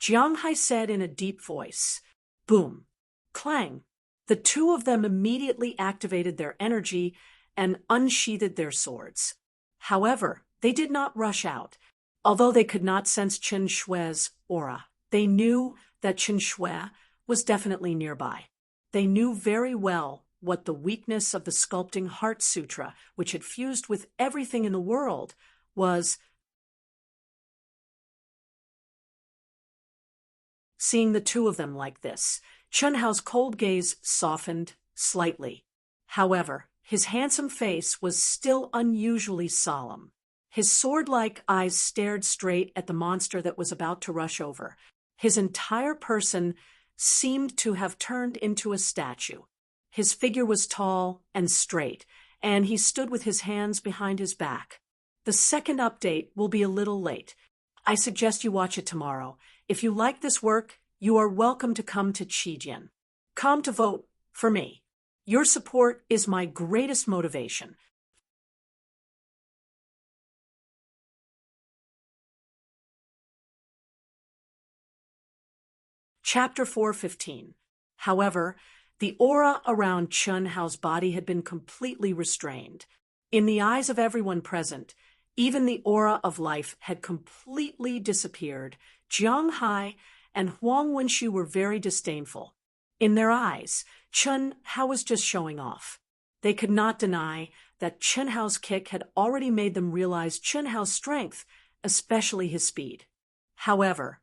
[SPEAKER 1] Jiang Hai said in a deep voice. Boom. Clang. The two of them immediately activated their energy and unsheathed their swords. However, they did not rush out. Although they could not sense Chen Shui's aura, they knew that Chen Shui was definitely nearby. They knew very well what the weakness of the sculpting heart sutra, which had fused with everything in the world, was. Seeing the two of them like this, Chun Hao's cold gaze softened slightly. However, his handsome face was still unusually solemn. His sword-like eyes stared straight at the monster that was about to rush over. His entire person seemed to have turned into a statue. His figure was tall and straight, and he stood with his hands behind his back. The second update will be a little late. I suggest you watch it tomorrow. If you like this work, you are welcome to come to Qijian. Come to vote for me. Your support is my greatest motivation. Chapter 4:15. However, the aura around Chun Hao's body had been completely restrained. In the eyes of everyone present, even the aura of life had completely disappeared. Jiang Hai and Huang Wenxiu were very disdainful. In their eyes, Chun Hao was just showing off. They could not deny that Chen Hao's kick had already made them realize Chen Hao's strength, especially his speed. However,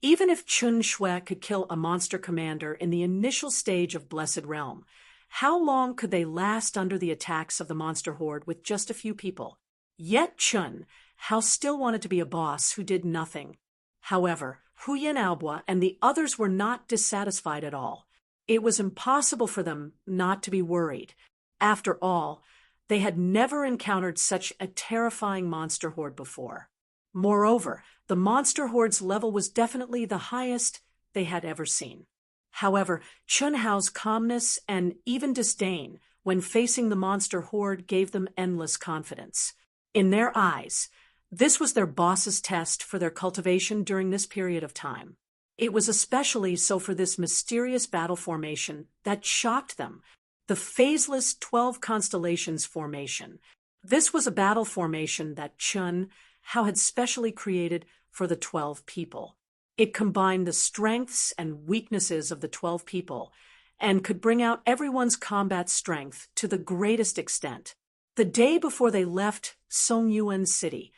[SPEAKER 1] even if Chen Shui could kill a monster commander in the initial stage of Blessed Realm, how long could they last under the attacks of the monster horde with just a few people? Yet Chun Hao still wanted to be a boss who did nothing. However, Huyan Aobo and the others were not dissatisfied at all. It was impossible for them not to be worried. After all, they had never encountered such a terrifying monster horde before. Moreover, the monster horde's level was definitely the highest they had ever seen. However, Chun Hao's calmness and even disdain when facing the monster horde gave them endless confidence. In their eyes, this was their boss's test for their cultivation during this period of time. It was especially so for this mysterious battle formation that shocked them, the phaseless 12 constellations formation. This was a battle formation that Chun Hao had specially created for the 12 people. It combined the strengths and weaknesses of the 12 people and could bring out everyone's combat strength to the greatest extent. The day before they left Songyuan City,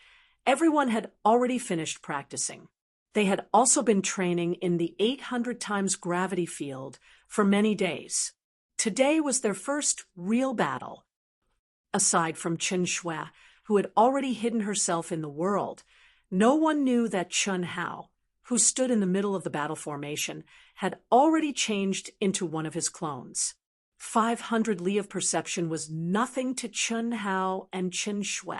[SPEAKER 1] everyone had already finished practicing. They had also been training in the 800 times gravity field for many days. Today was their first real battle. Aside from Chen Shui, who had already hidden herself in the world, no one knew that Chun Hao, who stood in the middle of the battle formation, had already changed into one of his clones. 500 li of perception was nothing to Chun Hao and Chen Shui,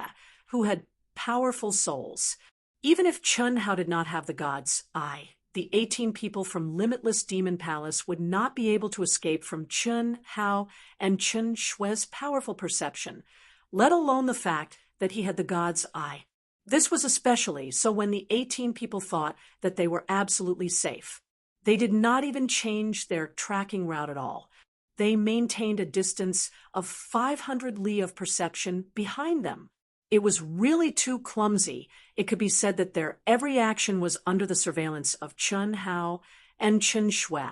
[SPEAKER 1] who had powerful souls. Even if Chun Hao did not have the god's eye, the 18 people from Limitless Demon Palace would not be able to escape from Chun Hao and Chen Shui's powerful perception, let alone the fact that he had the god's eye. This was especially so when the 18 people thought that they were absolutely safe. They did not even change their tracking route at all. They maintained a distance of 500 li of perception behind them. It was really too clumsy. It could be said that their every action was under the surveillance of Chun Hao and Chen Shui.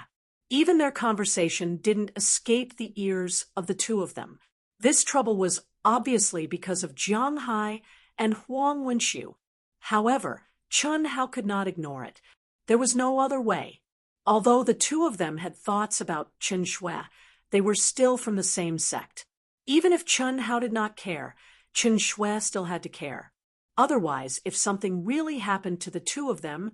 [SPEAKER 1] Even their conversation didn't escape the ears of the two of them. This trouble was obviously because of Jiang Hai and Huang Wenxiu. However, Chun Hao could not ignore it. There was no other way. Although the two of them had thoughts about Chen Shui, they were still from the same sect. Even if Chun Hao did not care, Chen Shui still had to care. Otherwise, if something really happened to the two of them,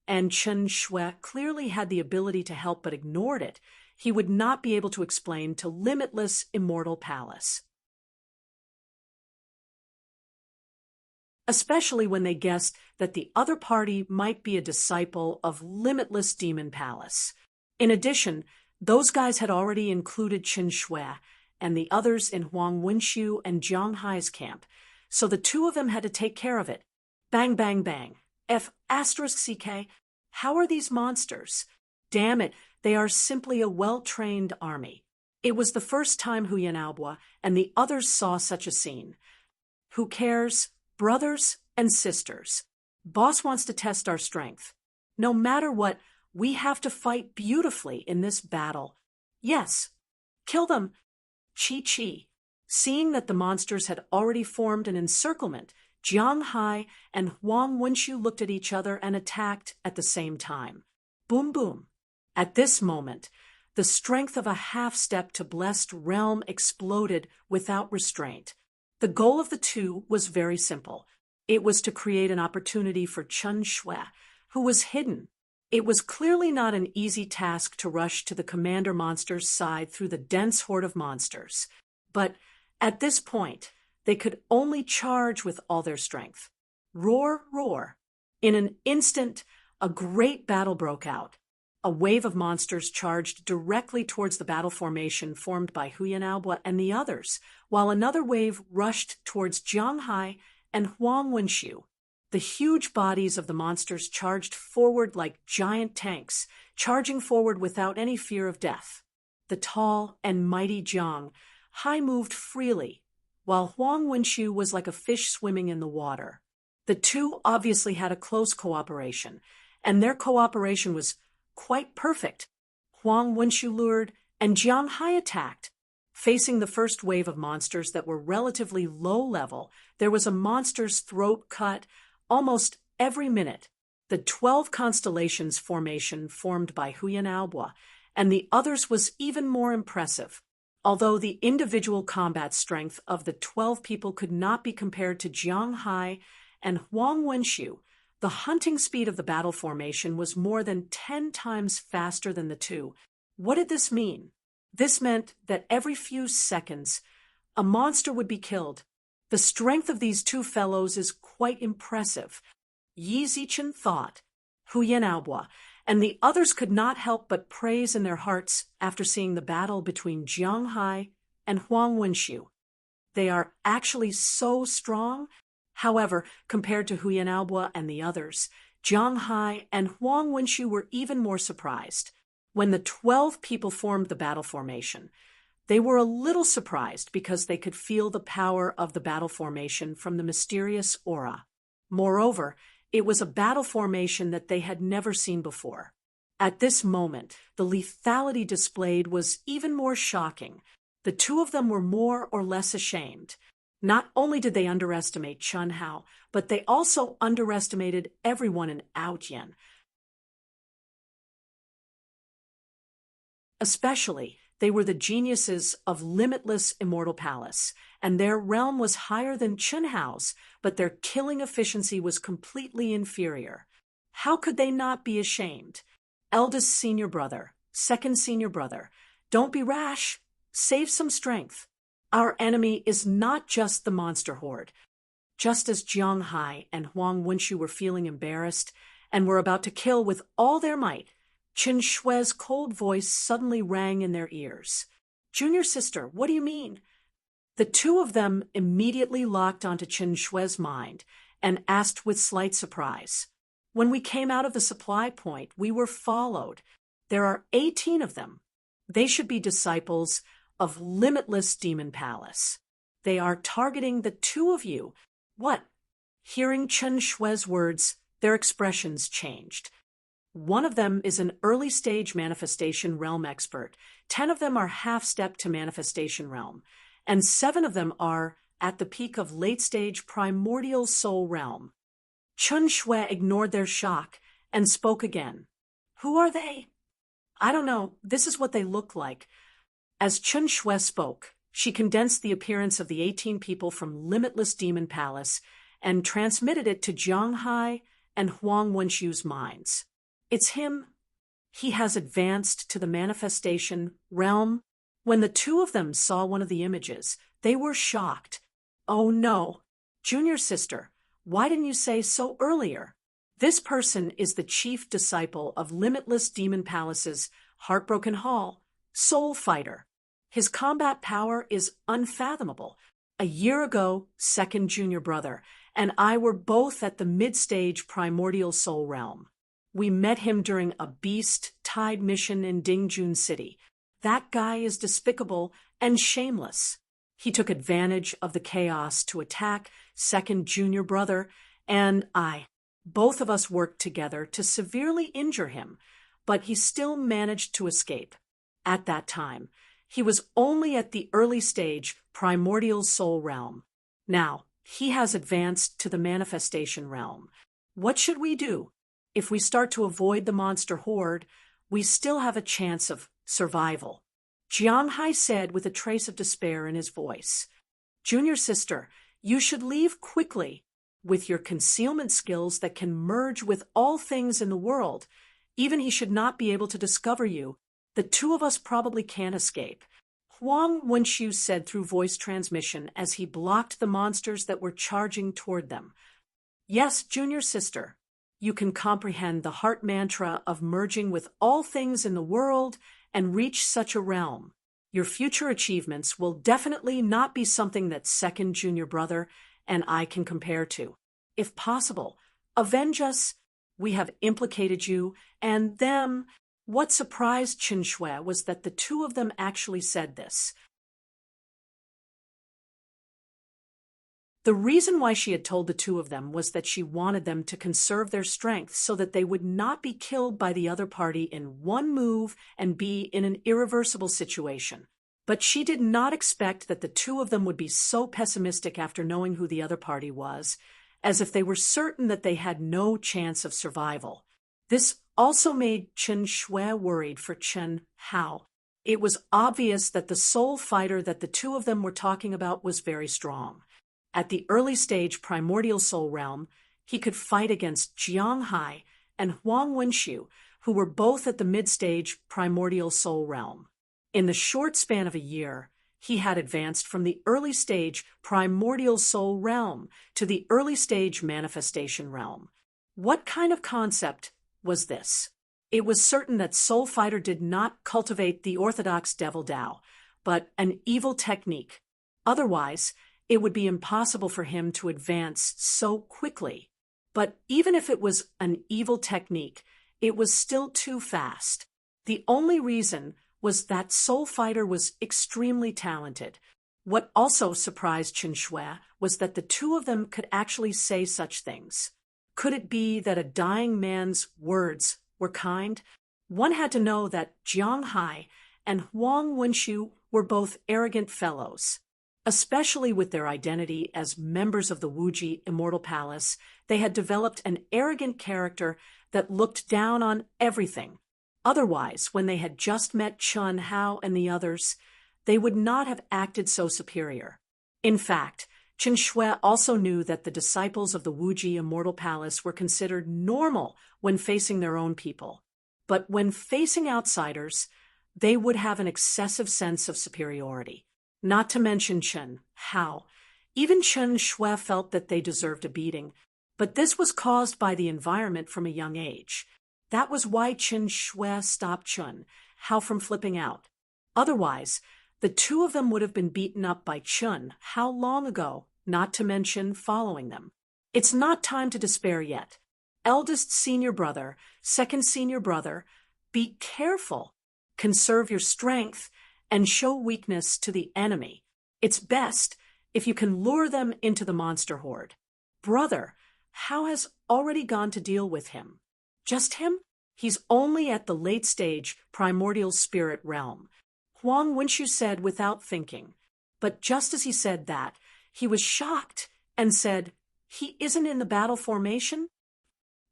[SPEAKER 1] and Chen Shui clearly had the ability to help but ignored it, he would not be able to explain to Limitless Immortal Palace. Especially when they guessed that the other party might be a disciple of Limitless Demon Palace. In addition, those guys had already included Chen Shui and the others in Huang Wenxiu and Jiang Hai's camp, so the two of them had to take care of it. Bang, bang, bang. F***CK, how are these monsters? Damn it, they are simply a well-trained army. It was the first time Huyan Aobo and the others saw such a scene. Who cares? Brothers and sisters. Boss wants to test our strength. No matter what, we have to fight beautifully in this battle. Yes, kill them. Chi. Seeing that the monsters had already formed an encirclement, Jiang Hai and Huang Wenxiu looked at each other and attacked at the same time. Boom, boom. At this moment, the strength of a half-step to blessed realm exploded without restraint. The goal of the two was very simple. It was to create an opportunity for Chen Shui, who was hidden. It was clearly not an easy task to rush to the commander monster's side through the dense horde of monsters. But at this point, they could only charge with all their strength. Roar, roar. In an instant, a great battle broke out. A wave of monsters charged directly towards the battle formation formed by Huyan Aobo and the others, while another wave rushed towards Jiang Hai and Huang Wenxiu. The huge bodies of the monsters charged forward like giant tanks, charging forward without any fear of death. The tall and mighty Jiang Hai moved freely, while Huang Wenxiu was like a fish swimming in the water. The two obviously had a close cooperation, and their cooperation was quite perfect. Huang Wenxiu lured, and Jiang Hai attacked. Facing the first wave of monsters that were relatively low level, there was a monster's throat cut almost every minute. The 12 constellations formation formed by Huyan Aobo and the others was even more impressive. Although the individual combat strength of the 12 people could not be compared to Jiang Hai and Huang Wenxiu, the hunting speed of the battle formation was more than 10 times faster than the two. What did this mean? This meant that every few seconds, a monster would be killed. The strength of these two fellows is quite impressive. Yi Zichen thought, Hu Yanabua, and the others could not help but praise in their hearts after seeing the battle between Jiang Hai and Huang Wenxiu. They are actually so strong. However, compared to Hu Yanabua and the others, Jiang Hai and Huang Wenxiu were even more surprised. When the 12 people formed the battle formation, they were a little surprised because they could feel the power of the battle formation from the mysterious aura. Moreover, it was a battle formation that they had never seen before. At this moment, the lethality displayed was even more shocking. The two of them were more or less ashamed. Not only did they underestimate Chen Hao, but they also underestimated everyone in Aojian. Especially, they were the geniuses of Limitless Immortal Palace, and their realm was higher than Chen Hao's, but their killing efficiency was completely inferior. How could they not be ashamed? Eldest senior brother, second senior brother, don't be rash. Save some strength. Our enemy is not just the monster horde. Just as Jiang Hai and Huang Wenxiu were feeling embarrassed and were about to kill with all their might, Qin Shui's cold voice suddenly rang in their ears. Junior sister, what do you mean? The two of them immediately locked onto Qin Shui's mind and asked with slight surprise. When we came out of the supply point, we were followed. There are 18 of them. They should be disciples of Limitless Demon Palace. They are targeting the two of you. What? Hearing Chen Shui's words, their expressions changed. One of them is an early-stage manifestation realm expert. 10 of them are half-step to manifestation realm, and 7 of them are at the peak of late-stage primordial soul realm. Chen Shui ignored their shock and spoke again. Who are they? I don't know. This is what they look like. As Chen Shui spoke, she condensed the appearance of the 18 people from Limitless Demon Palace and transmitted it to Jiang Hai and Huang Wenxiu's minds. It's him. He has advanced to the manifestation realm. When the two of them saw one of the images, they were shocked. Oh no, junior sister, why didn't you say so earlier? This person is the chief disciple of Limitless Demon Palace's Heartbroken Hall, Soul Fighter. His combat power is unfathomable. A year ago, second junior brother and I were both at the mid-stage primordial soul realm. We met him during a beast-tied mission in Dingjun City. That guy is despicable and shameless. He took advantage of the chaos to attack second junior brother and I. Both of us worked together to severely injure him, but he still managed to escape. At that time, he was only at the early stage primordial soul realm. Now, he has advanced to the manifestation realm. What should we do? If we start to avoid the monster horde, we still have a chance of survival. Jiang Hai said with a trace of despair in his voice. Junior sister, you should leave quickly. With your concealment skills that can merge with all things in the world, even he should not be able to discover you. The two of us probably can't escape. Huang Wenxiu said through voice transmission as he blocked the monsters that were charging toward them. Yes, junior sister. You can comprehend the heart mantra of merging with all things in the world and reach such a realm. Your future achievements will definitely not be something that second junior brother and I can compare to. If possible, avenge us. We have implicated you and them. What surprised Qin Shui was that the two of them actually said this. The reason why she had told the two of them was that she wanted them to conserve their strength so that they would not be killed by the other party in one move and be in an irreversible situation. But she did not expect that the two of them would be so pessimistic after knowing who the other party was, as if they were certain that they had no chance of survival. This also made Chen Shui worried for Chen Hao. It was obvious that the soul fighter that the two of them were talking about was very strong. At the early stage primordial soul realm, he could fight against Jiang Hai and Huang Wenxiu, who were both at the mid-stage primordial soul realm. In the short span of a year, he had advanced from the early stage primordial soul realm to the early stage manifestation realm. What kind of concept was this? It was certain that Soul Fighter did not cultivate the orthodox Devil Dao, but an evil technique. Otherwise, it would be impossible for him to advance so quickly. But even if it was an evil technique, it was still too fast. The only reason was that Soul Fighter was extremely talented. What also surprised Chen Shui was that the two of them could actually say such things. Could it be that a dying man's words were kind? One had to know that Jiang Hai and Huang Wenxiu were both arrogant fellows. Especially with their identity as members of the Wuji Immortal Palace, they had developed an arrogant character that looked down on everything. Otherwise, when they had just met Chun Hao and the others, they would not have acted so superior. In fact, Chen Shui also knew that the disciples of the Wuji Immortal Palace were considered normal when facing their own people. But when facing outsiders, they would have an excessive sense of superiority. Not to mention Chen Hao. Even Chen Shui felt that they deserved a beating, but this was caused by the environment from a young age. That was why Chen Shui stopped Chen Hao from flipping out. Otherwise, the two of them would have been beaten up by Chen Hao long ago, not to mention following them. It's not time to despair yet. Eldest senior brother, second senior brother, be careful. Conserve your strength and show weakness to the enemy. It's best if you can lure them into the monster horde. Brother, Hao has already gone to deal with him. Just him? He's only at the late stage primordial spirit realm. Huang Wenxiu said without thinking. But just as he said that, he was shocked and said, "He isn't in the battle formation?"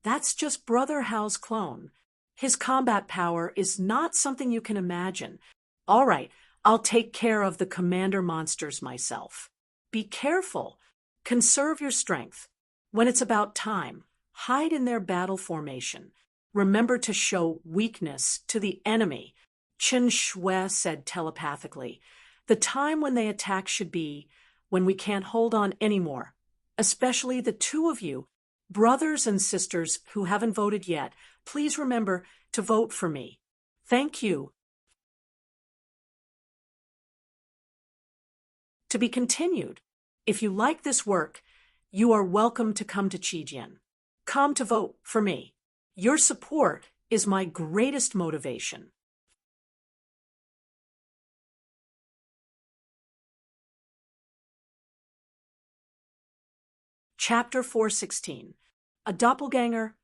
[SPEAKER 1] That's just Brother Hao's clone. His combat power is not something you can imagine. All right, I'll take care of the commander monsters myself. Be careful. Conserve your strength. When it's about time, hide in their battle formation. Remember to show weakness to the enemy. Chen Shui said telepathically. The time when they attack should be when we can't hold on anymore. Especially the two of you, brothers and sisters who haven't voted yet, please remember to vote for me. Thank you. To be continued. If you like this work, you are welcome to come to Qijian. Come to vote for me. Your support is my greatest motivation. Chapter 416. A doppelganger.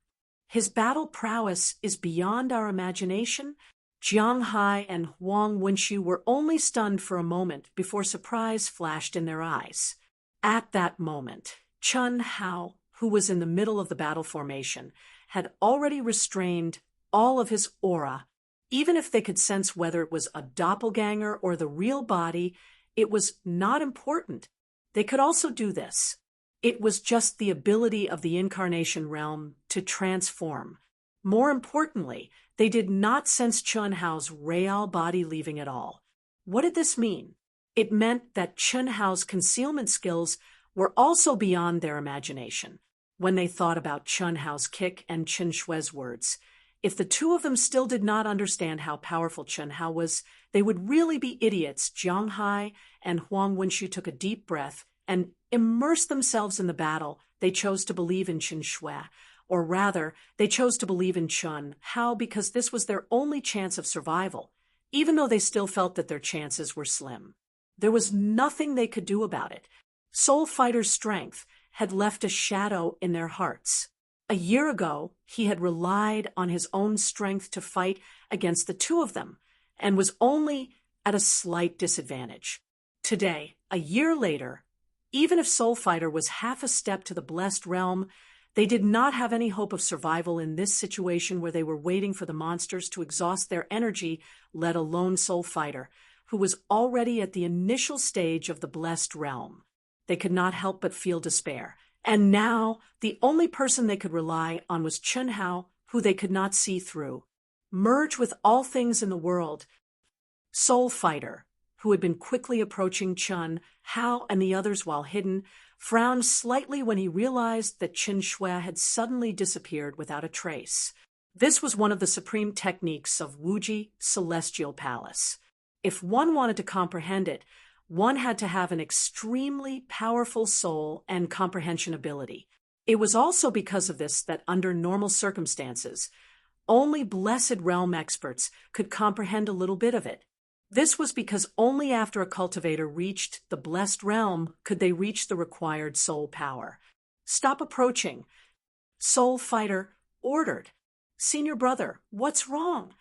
[SPEAKER 1] His battle prowess is beyond our imagination. Jiang Hai and Huang Wenxiu were only stunned for a moment before surprise flashed in their eyes. At that moment, Chen Hao, who was in the middle of the battle formation, had already restrained all of his aura. Even if they could sense whether it was a doppelganger or the real body, it was not important. They could also do this. It was just the ability of the incarnation realm to transform. More importantly, they did not sense Chen Hao's real body leaving at all. What did this mean? It meant that Chen Hao's concealment skills were also beyond their imagination. When they thought about Chen Hao's kick and Chen Shui's words, if the two of them still did not understand how powerful Chen Hao was, they would really be idiots. Jiang Hai and Huang Wenxiu took a deep breath and immersed themselves in the battle. They chose to believe in Chen Shui, or rather, they chose to believe in Chen Hao because this was their only chance of survival, even though they still felt that their chances were slim. There was nothing they could do about it. Soul Fighter's strength had left a shadow in their hearts. A year ago, he had relied on his own strength to fight against the two of them, and was only at a slight disadvantage. Today, a year later, even if Soul Fighter was half a step to the blessed realm, they did not have any hope of survival in this situation where they were waiting for the monsters to exhaust their energy, let alone Soul Fighter, who was already at the initial stage of the blessed realm. They could not help but feel despair. And now, the only person they could rely on was Chen Hao, who they could not see through. Merge with all things in the world. Soul Fighter, who had been quickly approaching Chun, Hao, and the others while hidden, frowned slightly when he realized that Chen Shui had suddenly disappeared without a trace. This was one of the supreme techniques of Wuji Celestial Palace. If one wanted to comprehend it, one had to have an extremely powerful soul and comprehension ability. It was also because of this that under normal circumstances, only Blessed Realm experts could comprehend a little bit of it. This was because only after a cultivator reached the Blessed Realm could they reach the required soul power. "Stop approaching," Soul Fighter ordered. "Senior brother, what's wrong?"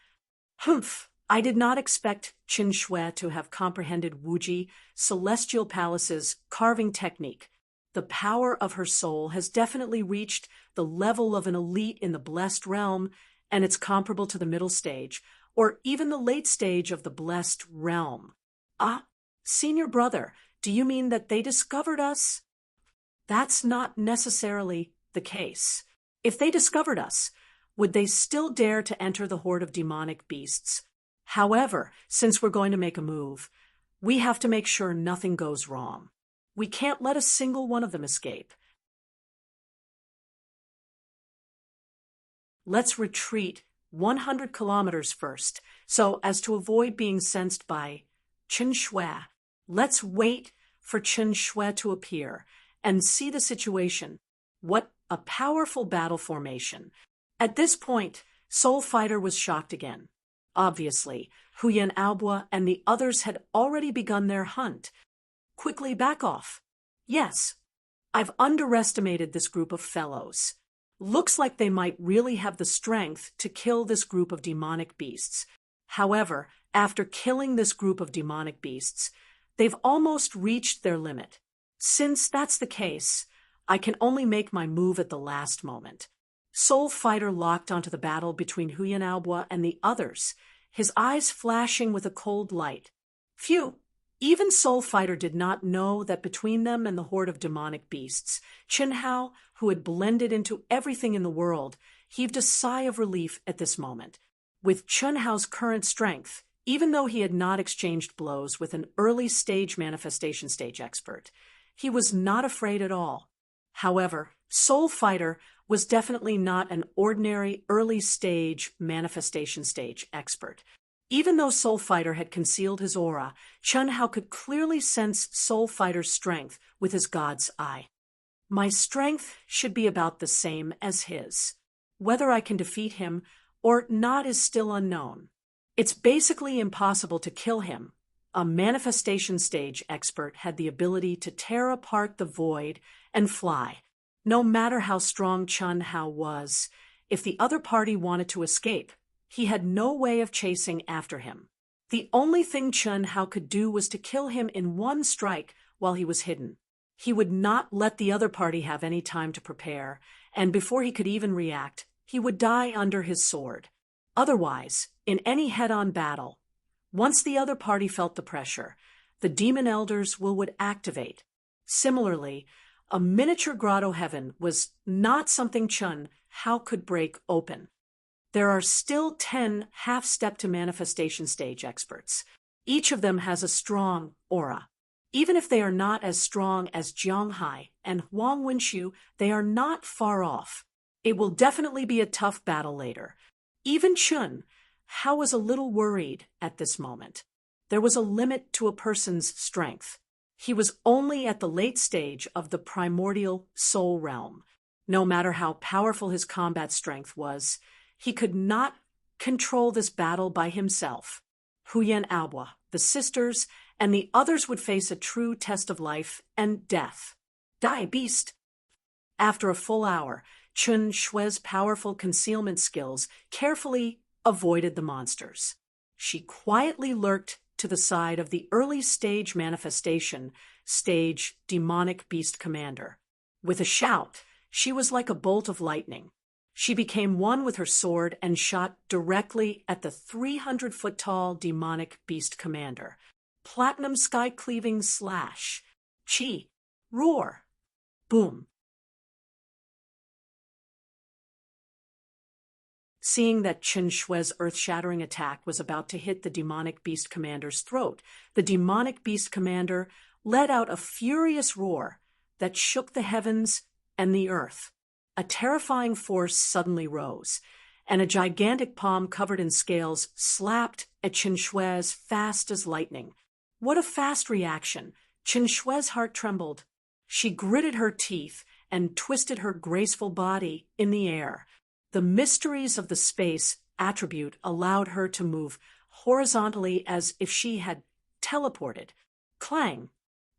[SPEAKER 1] "Humph! I did not expect Qin Shui to have comprehended Wuji Celestial Palace's carving technique. The power of her soul has definitely reached the level of an elite in the Blessed Realm, and it's comparable to the middle stage, or even the late stage of the Blessed Realm." "Ah, senior brother, do you mean that they discovered us?" "That's not necessarily the case. If they discovered us, would they still dare to enter the horde of demonic beasts? However, since we're going to make a move, we have to make sure nothing goes wrong. We can't let a single one of them escape. Let's retreat 100 kilometers first, so as to avoid being sensed by Chen Shui. Let's wait for Chen Shui to appear and see the situation. What a powerful battle formation." At this point, Soul Fighter was shocked again. Obviously, Huyan Aobua and the others had already begun their hunt. "Quickly back off." "Yes, I've underestimated this group of fellows. Looks like they might really have the strength to kill this group of demonic beasts. However, after killing this group of demonic beasts, they've almost reached their limit. Since that's the case, I can only make my move at the last moment." Soul Fighter locked onto the battle between Huyan Aobua and the others, his eyes flashing with a cold light. Phew! Even Soul Fighter did not know that between them and the horde of demonic beasts, Chen Hao, who had blended into everything in the world, heaved a sigh of relief at this moment. With Chen Hao's current strength, even though he had not exchanged blows with an early-stage manifestation stage expert, he was not afraid at all. However, Soul Fighter was definitely not an ordinary early-stage manifestation stage expert. Even though Soul Fighter had concealed his aura, Chen Hao could clearly sense Soul Fighter's strength with his god's eye. "My strength should be about the same as his. Whether I can defeat him or not is still unknown. It's basically impossible to kill him." A manifestation stage expert had the ability to tear apart the void and fly. No matter how strong Chen Hao was, if the other party wanted to escape, he had no way of chasing after him. The only thing Chen Hao could do was to kill him in one strike while he was hidden. He would not let the other party have any time to prepare, and before he could even react, he would die under his sword. Otherwise, in any head-on battle, once the other party felt the pressure, the demon elders would activate. Similarly, a miniature grotto heaven was not something Chen Hao could break open. There are still 10 half-step to manifestation stage experts. Each of them has a strong aura. Even if they are not as strong as Jiang Hai and Huang Wenxiu, they are not far off. It will definitely be a tough battle later. Even Chen Hao was a little worried at this moment. There was a limit to a person's strength. He was only at the late stage of the primordial soul realm. No matter how powerful his combat strength was, he could not control this battle by himself. Huyan Aobua, the sisters, and the others would face a true test of life and death. "Die, beast!" After a full hour, Chen Shui's powerful concealment skills carefully avoided the monsters. She quietly lurked to the side of the early stage manifestation stage demonic beast commander. With a shout, she was like a bolt of lightning. She became one with her sword and shot directly at the 300-foot-tall demonic beast commander. Platinum sky-cleaving slash. Chi. Roar. Boom. seeing that Chen Shui's earth-shattering attack was about to hit the demonic beast commander's throat. The demonic beast commander let out a furious roar that shook the heavens and the earth. A terrifying force suddenly rose, and a gigantic palm covered in scales slapped at Chen Shui as fast as lightning. What a fast reaction! Chen Shui's heart trembled. She gritted her teeth and twisted her graceful body in the air. The mysteries of the space attribute allowed her to move horizontally as if she had teleported. Clang,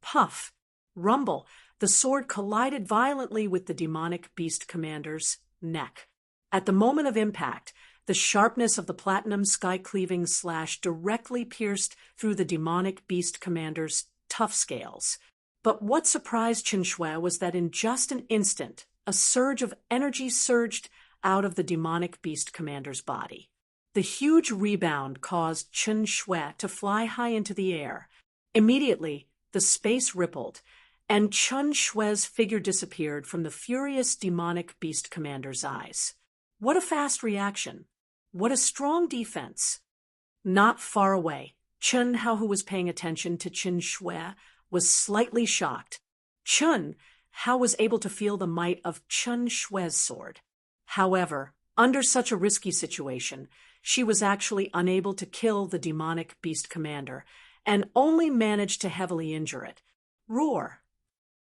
[SPEAKER 1] puff, rumble, the sword collided violently with the demonic beast commander's neck. At the moment of impact, the sharpness of the platinum sky-cleaving slash directly pierced through the demonic beast commander's tough scales. But what surprised Chen Shui was that in just an instant, a surge of energy surged out of the demonic beast commander's body. The huge rebound caused Chen Shui to fly high into the air. Immediately, the space rippled, and Chen Shui's figure disappeared from the furious demonic beast commander's eyes. What a fast reaction! What a strong defense! Not far away, Chen Hao, who was paying attention to Chen Shui, was slightly shocked. Chen Hao was able to feel the might of Chen Shui's sword. However, under such a risky situation, she was actually unable to kill the demonic beast commander and only managed to heavily injure it. Roar!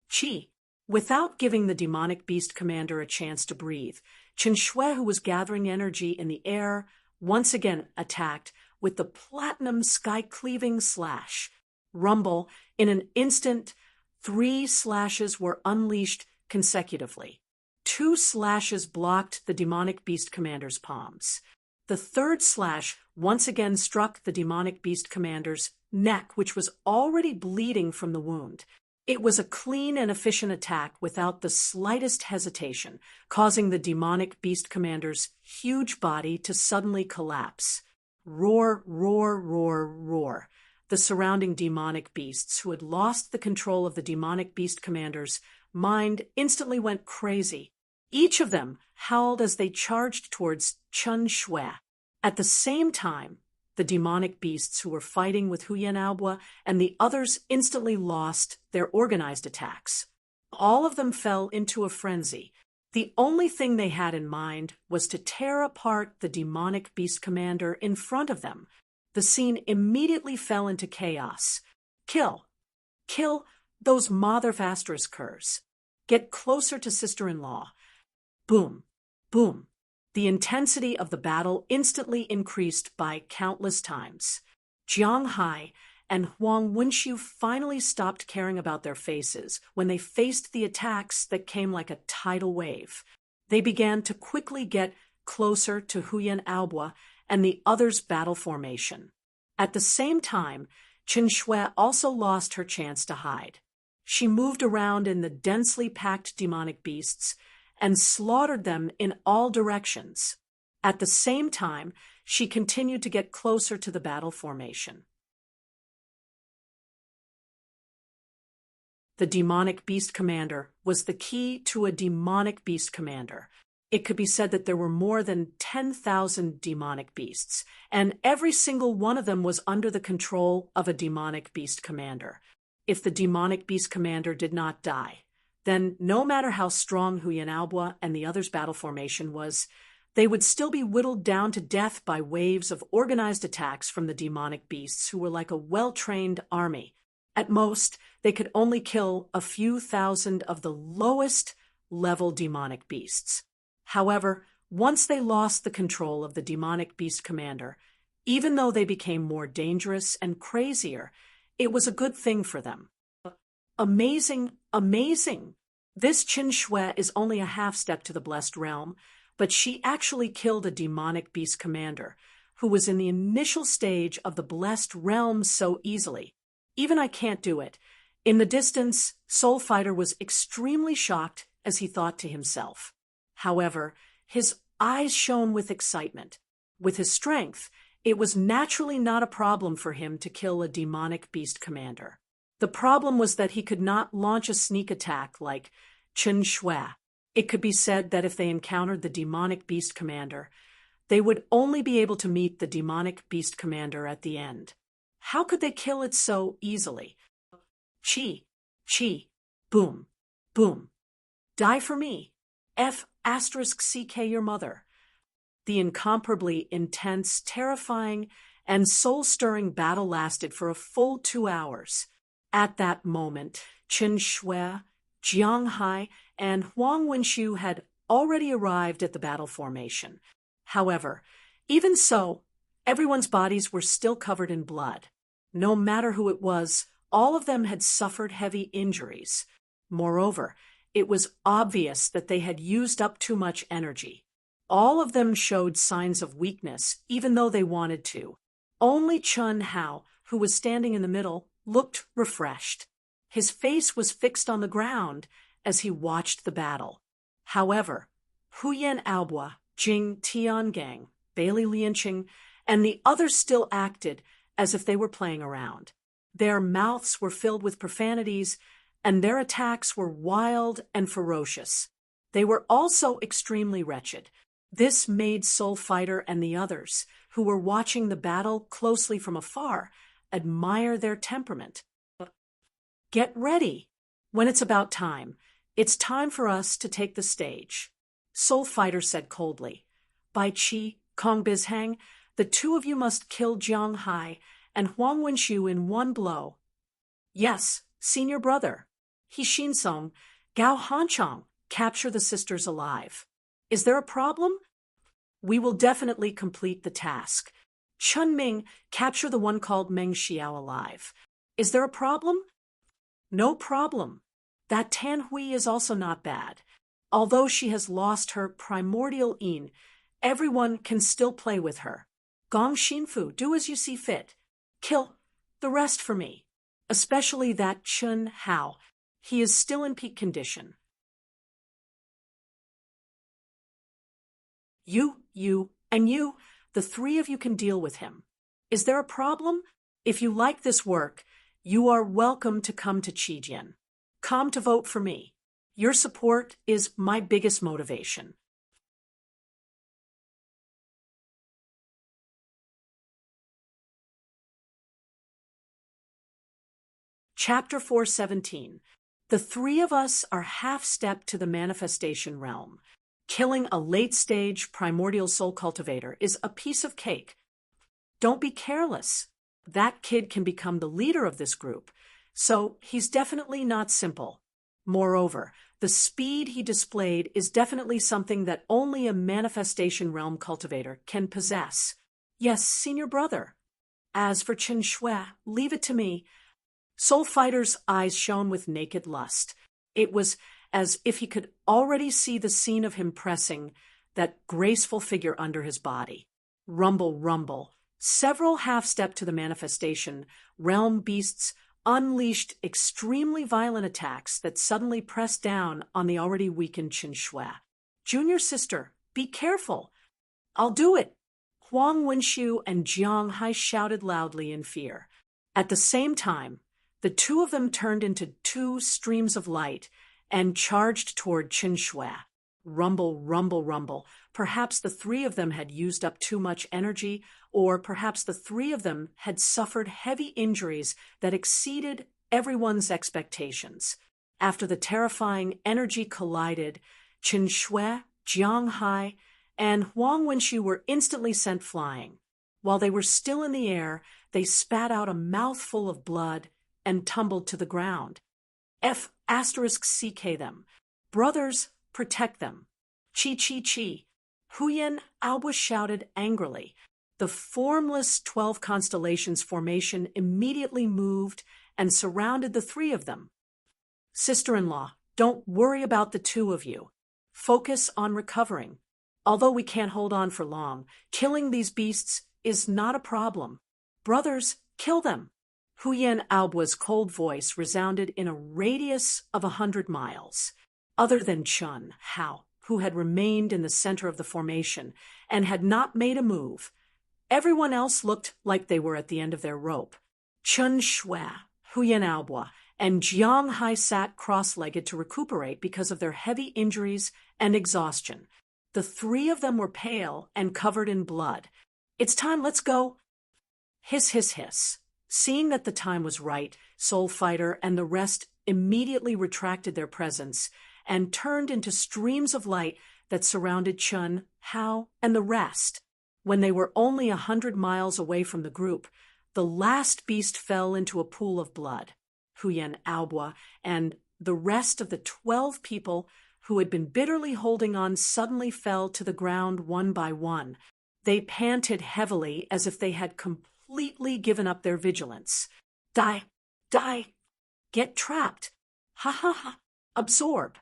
[SPEAKER 1] Chi! Without giving the demonic beast commander a chance to breathe, Chen Shui, who was gathering energy in the air, once again attacked with the platinum sky-cleaving slash. Rumble, in an instant, 3 slashes were unleashed consecutively. 2 slashes blocked the demonic beast commander's palms. The third slash once again struck the demonic beast commander's neck, which was already bleeding from the wound. It was a clean and efficient attack without the slightest hesitation, causing the demonic beast commander's huge body to suddenly collapse. Roar, roar, roar, roar. The surrounding demonic beasts, who had lost the control of the demonic beast commander's mind, instantly went crazy. Each of them howled as they charged towards Chen Shui. At the same time, the demonic beasts who were fighting with Huyan Aobua and the others instantly lost their organized attacks. All of them fell into a frenzy. The only thing they had in mind was to tear apart the demonic beast commander in front of them. The scene immediately fell into chaos. Kill! Kill those Mother Vastress curs. Get closer to sister-in-law. Boom! Boom! The intensity of the battle instantly increased by countless times. Jiang Hai and Huang Wenxiu finally stopped caring about their faces when they faced the attacks that came like a tidal wave. They began to quickly get closer to Huyan Aobua and the others' battle formation. At the same time, Chen Shui also lost her chance to hide. She moved around in the densely packed demonic beasts and slaughtered them in all directions. At the same time, she continued to get closer to the battle formation. The demonic beast commander was the key to a demonic beast commander. It could be said that there were more than 10,000 demonic beasts, and every single one of them was under the control of a demonic beast commander. If the demonic beast commander did not die, then no matter how strong Huyan Aobua and the others' battle formation was, they would still be whittled down to death by waves of organized attacks from the demonic beasts, who were like a well-trained army. At most, they could only kill a few thousand of the lowest-level demonic beasts. However, once they lost the control of the demonic beast commander, even though they became more dangerous and crazier, it was a good thing for them. Amazing, amazing! This Chen Shui is only a half-step to the blessed realm, but she actually killed a demonic beast commander, who was in the initial stage of the blessed realm so easily. Even I can't do it. In the distance, Soul Fighter was extremely shocked as he thought to himself. However, his eyes shone with excitement. With his strength, it was naturally not a problem for him to kill a demonic beast commander. The problem was that he could not launch a sneak attack like Chen Shui. It could be said that if they encountered the demonic beast commander, They would only be able to meet the demonic beast commander at the end. How could they kill it so easily? Chi, chi, boom, boom. Die for me. F*** your mother. The incomparably intense, terrifying, and soul-stirring battle lasted for a full 2 hours. At that moment, Chen Shui, Jiang Hai, and Huang Wenxiu had already arrived at the battle formation. However, even so, everyone's bodies were still covered in blood. No matter who it was, all of them had suffered heavy injuries. Moreover, it was obvious that they had used up too much energy. All of them showed signs of weakness, even though they wanted to. Only Chun Hao, who was standing in the middle, looked refreshed. His face was fixed on the ground as he watched the battle. However, Huyan Aobua, Jing Tiangang, Bailey Lianqing, and the others still acted as if they were playing around. Their mouths were filled with profanities, and their attacks were wild and ferocious. They were also extremely wretched. This made Soul Fighter and the others, who were watching the battle closely from afar, admire their temperament. Get ready. When it's about time, it's time for us to take the stage. Soul Fighter said coldly. By Qi, Kong Bizhang, the two of you must kill Jiang Hai and Huang Wenxiu in one blow. Yes, senior brother. He Xinsong, Gao Hanchong, capture the sisters alive. Is there a problem? We will definitely complete the task. Chun Ming, capture the one called Meng Xiao alive. Is there a problem? No problem. That Tan Hui is also not bad. Although she has lost her primordial yin, everyone can still play with her. Gong Xinfu, do as you see fit. Kill the rest for me, especially that Chun Hao. He is still in peak condition. You, and you, the three of you can deal with him. Is there a problem? If you like this work, you are welcome to come to Qijian. Come to vote for me. Your support is my biggest motivation. Chapter 417. The three of us are half-step to the manifestation realm. Killing a late-stage primordial soul cultivator is a piece of cake. Don't be careless. That kid can become the leader of this group, so he's definitely not simple. Moreover, the speed he displayed is definitely something that only a manifestation realm cultivator can possess. Yes, senior brother. As for Chen Shui, leave it to me. Soul Fighter's eyes shone with naked lust. It was as if he could already see the scene of him pressing that graceful figure under his body. Rumble, rumble. Several half-step to the manifestation, realm beasts unleashed extremely violent attacks that suddenly pressed down on the already weakened Chen Shui. Junior sister, be careful. I'll do it. Huang Wenxiu and Jiang Hai shouted loudly in fear. At the same time, the two of them turned into two streams of light and charged toward Chen Shui. Rumble, rumble, rumble. Perhaps the three of them had used up too much energy, or perhaps the three of them had suffered heavy injuries that exceeded everyone's expectations. After the terrifying energy collided, Chen Shui, Jiang Hai, and Huang Wenxiu were instantly sent flying. While they were still in the air, they spat out a mouthful of blood and tumbled to the ground. F*** them. Brothers, protect them. Chi, chi, chi. Huyan Aobua shouted angrily. The formless 12 constellations formation immediately moved and surrounded the three of them. Sister-in-law, don't worry about the two of you. Focus on recovering. Although we can't hold on for long, killing these beasts is not a problem. Brothers, kill them. Huyan Aobua's cold voice resounded in a radius of 100 miles. Other than Chun Hao, who had remained in the center of the formation and had not made a move, everyone else looked like they were at the end of their rope. Chen Shui, Huyan Aobua, and Jiang Hai sat cross-legged to recuperate because of their heavy injuries and exhaustion. The three of them were pale and covered in blood. "It's time, let's go." Hiss, hiss, hiss. Seeing that the time was right, Soul Fighter and the rest immediately retracted their presence and turned into streams of light that surrounded Chun, Hao, and the rest. When they were only 100 miles away from the group, the last beast fell into a pool of blood. Huyen Aobua and the rest of the 12 people who had been bitterly holding on suddenly fell to the ground one by one. They panted heavily as if they had completely given up their vigilance. Die! Die! Get trapped! Ha ha ha! Absorb!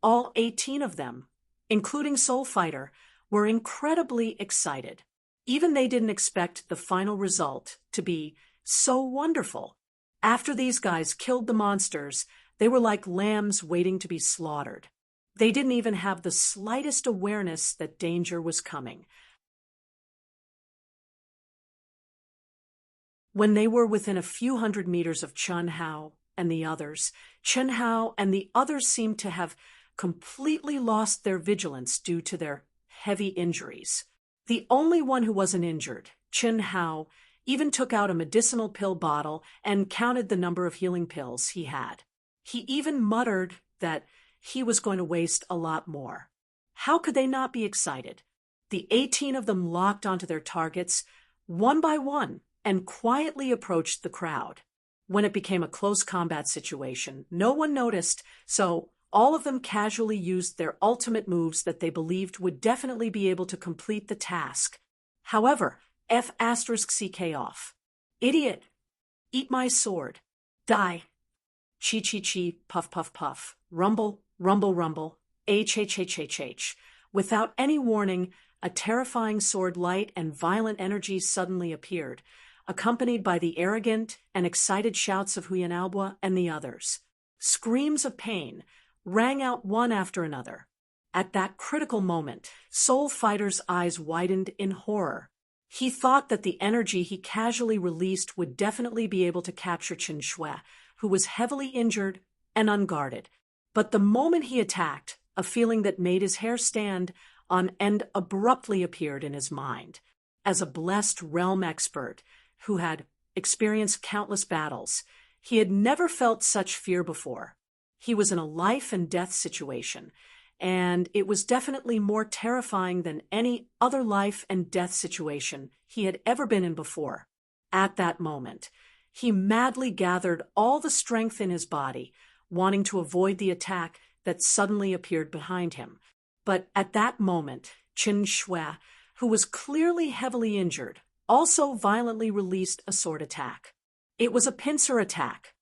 [SPEAKER 1] All 18 of them, including Soul Fighter, were incredibly excited. Even they didn't expect the final result to be so wonderful. After these guys killed the monsters, they were like lambs waiting to be slaughtered. They didn't even have the slightest awareness that danger was coming. When they were within a few hundred meters of Chun Hao and the others, Chun Hao and the others seemed to have completely lost their vigilance due to their heavy injuries. The only one who wasn't injured, Chun Hao, even took out a medicinal pill bottle and counted the number of healing pills he had. He even muttered that he was going to waste a lot more. How could they not be excited? The 18 of them locked onto their targets, one by one, and quietly approached the crowd. When it became a close combat situation, no one noticed, so all of them casually used their ultimate moves that they believed would definitely be able to complete the task. However, F***CK off. Idiot! Eat my sword. Die! Chi chi chi, puff puff puff. Rumble, rumble rumble. H. Without any warning, a terrifying sword light and violent energy suddenly appeared, accompanied by the arrogant and excited shouts of Huyen Aobua and the others. Screams of pain rang out one after another. At that critical moment, Soul Fighter's eyes widened in horror. He thought that the energy he casually released would definitely be able to capture Chen Shui, who was heavily injured and unguarded. But the moment he attacked, a feeling that made his hair stand on end abruptly appeared in his mind. As a blessed realm expert who had experienced countless battles, he had never felt such fear before. He was in a life and death situation, and it was definitely more terrifying than any other life and death situation he had ever been in before. At that moment, he madly gathered all the strength in his body, wanting to avoid the attack that suddenly appeared behind him. But at that moment, Chen Shui, who was clearly heavily injured, also violently released a sword attack. It was a pincer attack.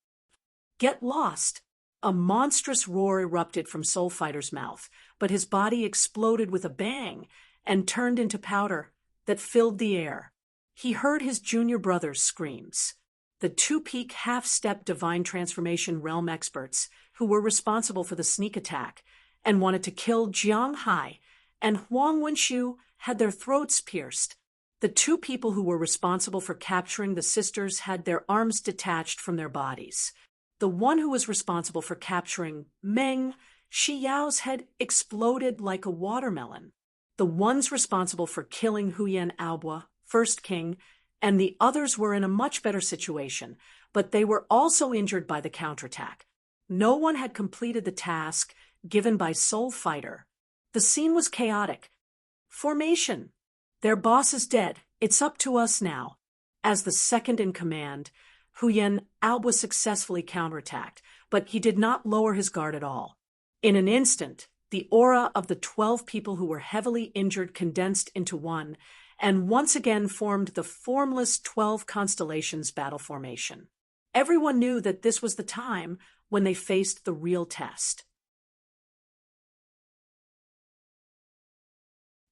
[SPEAKER 1] Get lost! A monstrous roar erupted from Soul Fighter's mouth, but his body exploded with a bang and turned into powder that filled the air. He heard his junior brother's screams. The two-peak half-step divine transformation realm experts who were responsible for the sneak attack and wanted to kill Jiang Hai and Huang Wenshu had their throats pierced. The two people who were responsible for capturing the sisters had their arms detached from their bodies. The one who was responsible for capturing Meng, Shi Yao's head exploded like a watermelon. The ones responsible for killing Huyen Aobua, First King, and the others were in a much better situation, but they were also injured by the counterattack. No one had completed the task given by Soul Fighter. The scene was chaotic. Formation. Their boss is dead. It's up to us now. As the second in command, Huyen Aobua successfully counterattacked, but he did not lower his guard at all. In an instant, the aura of the 12 people who were heavily injured condensed into one, and once again formed the formless 12 constellations battle formation. Everyone knew that this was the time when they faced the real test.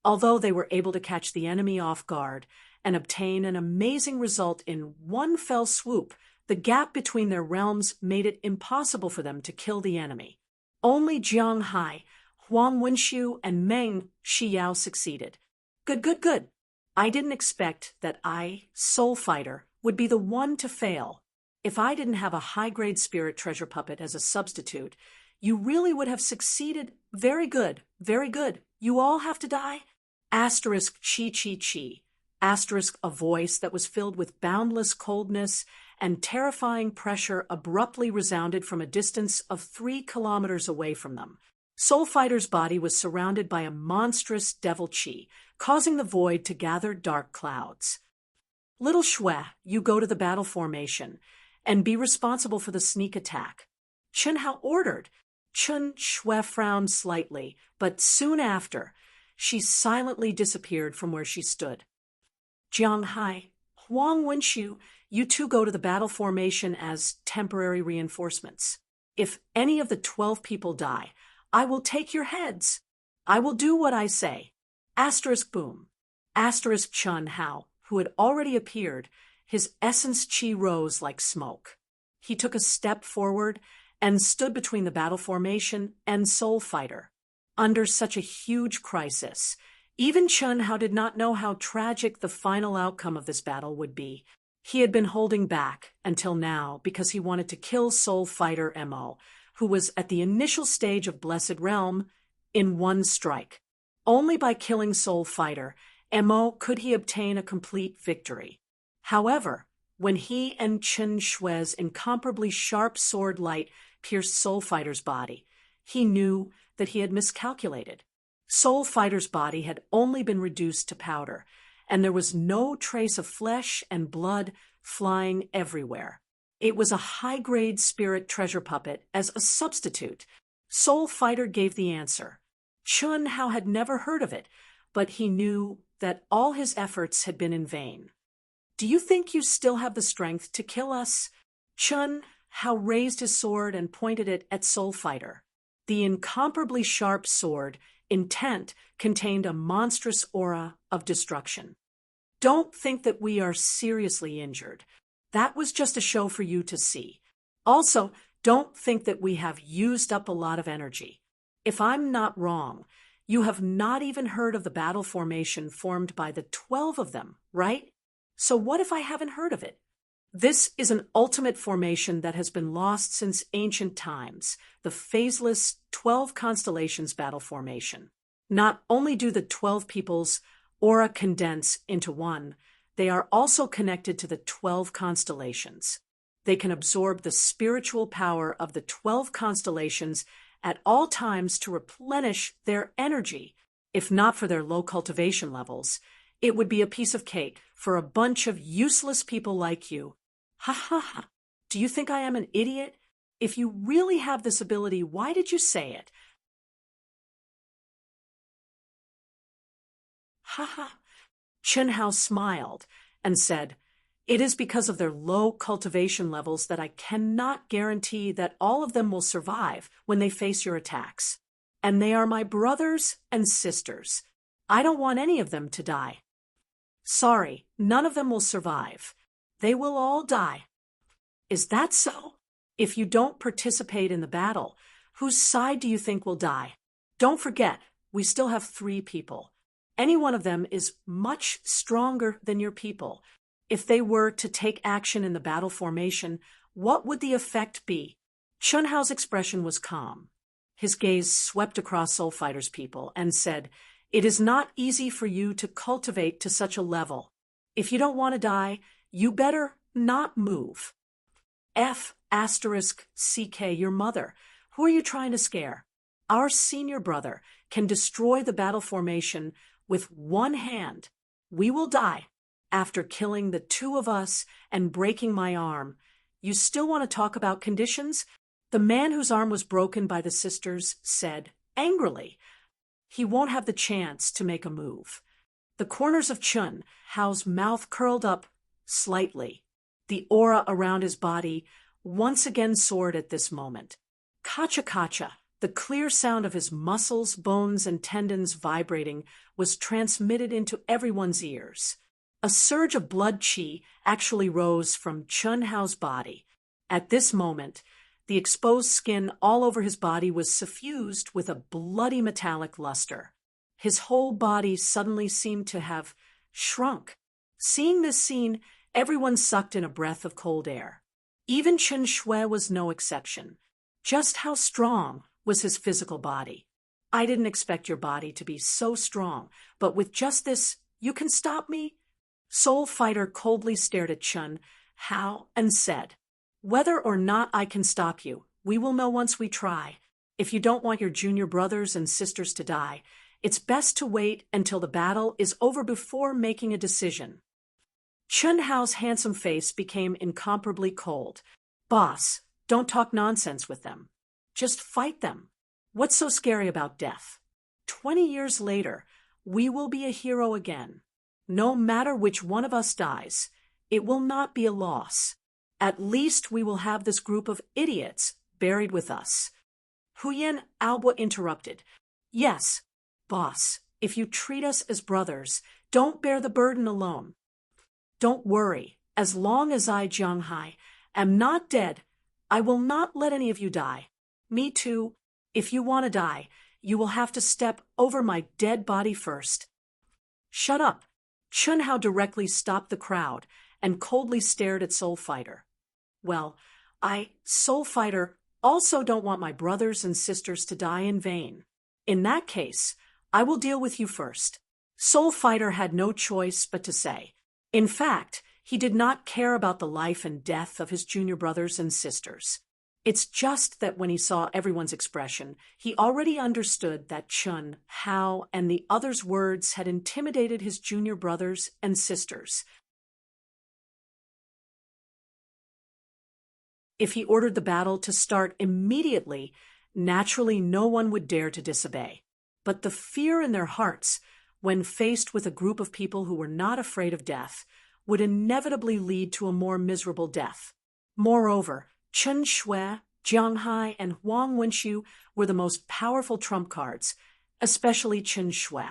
[SPEAKER 1] Although they were able to catch the enemy off guard and obtain an amazing result in one fell swoop, the gap between their realms made it impossible for them to kill the enemy. Only Jiang Hai, Huang Wenshu, and Meng Shiyao succeeded. Good. I didn't expect that I, Soul Fighter, would be the one to fail. If I didn't have a high-grade spirit treasure puppet as a substitute, You really would have succeeded. Very good, very good. You all have to die? Asterisk chi chi chi. Asterisk a voice that was filled with boundless coldness and terrifying pressure abruptly resounded from a distance of 3 kilometers away from them. Soul Fighter's body was surrounded by a monstrous devil chi, causing the void to gather dark clouds. Little Shui, you go to the battle formation and be responsible for the sneak attack. Chen Hao ordered. Chen Shui frowned slightly, but soon after, she silently disappeared from where she stood. Jiang Hai, Huang Wenxiu, you two go to the battle formation as temporary reinforcements. If any of the 12 people die, I will take your heads. I will do what I say. Asterisk boom. Asterisk Chen Hao, who had already appeared, his essence chi rose like smoke. He took a step forward and stood between the battle formation and Soul Fighter. Under such a huge crisis, even Chen Hao did not know how tragic the final outcome of this battle would be. He had been holding back until now because he wanted to kill Soul Fighter Mo, who was at the initial stage of Blessed Realm, in one strike. Only by killing Soul Fighter Mo could he obtain a complete victory. However, when he and Chen Shui's incomparably sharp sword light pierced Soul Fighter's body, he knew that he had miscalculated. Soul Fighter's body had only been reduced to powder, and there was no trace of flesh and blood flying everywhere. It was a high-grade spirit treasure puppet as a substitute. Soul Fighter gave the answer. Chen Hao had never heard of it, but he knew that all his efforts had been in vain. Do you think you still have the strength to kill us? Chen Hao raised his sword and pointed it at Soul Fighter. The incomparably sharp sword, intent, contained a monstrous aura of destruction. Don't think that we are seriously injured. That was just a show for you to see. Also, don't think that we have used up a lot of energy. If I'm not wrong, you have not even heard of the battle formation formed by the 12 of them, right? So what if I haven't heard of it? This is an ultimate formation that has been lost since ancient times, the phaseless 12 constellations battle formation. Not only do the 12 peoples aura condense into one, they are also connected to the 12 constellations. They can absorb the spiritual power of the 12 constellations at all times to replenish their energy. If not for their low cultivation levels, it would be a piece of cake for a bunch of useless people like you. Ha ha ha. Do you think I am an idiot? If you really have this ability, why did you say it? Ha ha. Chen Hao smiled and said, It is because of their low cultivation levels that I cannot guarantee that all of them will survive when they face your attacks. And they are my brothers and sisters. I don't want any of them to die. Sorry, none of them will survive. They will all die. Is that so? If you don't participate in the battle, whose side do you think will die? Don't forget, we still have 3 people. Any one of them is much stronger than your people. If they were to take action in the battle formation, what would the effect be? Chen Hao's expression was calm. His gaze swept across Soul Fighter's people and said, It is not easy for you to cultivate to such a level. If you don't want to die, you better not move. F***CK, your mother. Who are you trying to scare? Our senior brother can destroy the battle formation with one hand. We will die. After killing the 2 of us and breaking my arm, you still want to talk about conditions? The man whose arm was broken by the sisters said, angrily, he won't have the chance to make a move. The corners of Chen Hao's mouth curled up slightly. The aura around his body once again soared at this moment. Kacha-kacha, the clear sound of his muscles, bones, and tendons vibrating was transmitted into everyone's ears. A surge of blood chi actually rose from Chen Hao's body. At this moment, the exposed skin all over his body was suffused with a bloody metallic luster. His whole body suddenly seemed to have shrunk. Seeing this scene, everyone sucked in a breath of cold air. Even Chen Shui was no exception. Just how strong was his physical body. I didn't expect your body to be so strong, but with just this, you can stop me? Soul Fighter coldly stared at Chun Hao and said, "Whether or not I can stop you, we will know once we try. If you don't want your junior brothers and sisters to die, it's best to wait until the battle is over before making a decision." Chun Hao's handsome face became incomparably cold. "Boss, don't talk nonsense with them. Just fight them. What's so scary about death? 20 years later, we will be a hero again. No matter which one of us dies, it will not be a loss. At least we will have this group of idiots buried with us." Huyen Aobo interrupted. "Yes, boss, if you treat us as brothers, don't bear the burden alone. Don't worry, as long as I, Jianghai, am not dead, I will not let any of you die. Me too. If you want to die, you will have to step over my dead body first." "Shut up." Chun Hao directly stopped the crowd and coldly stared at Soul Fighter. "Well, Soul Fighter, also don't want my brothers and sisters to die in vain. In that case, I will deal with you first." Soul Fighter had no choice but to say. In fact, he did not care about the life and death of his junior brothers and sisters. It's just that when he saw everyone's expression, he already understood that Chun Hao and the others' words had intimidated his junior brothers and sisters. If he ordered the battle to start immediately, naturally no one would dare to disobey. But the fear in their hearts, when faced with a group of people who were not afraid of death, would inevitably lead to a more miserable death. Moreover, Chen Shui, Jiang Hai, and Huang Wenxiu were the most powerful trump cards, especially Chen Shui.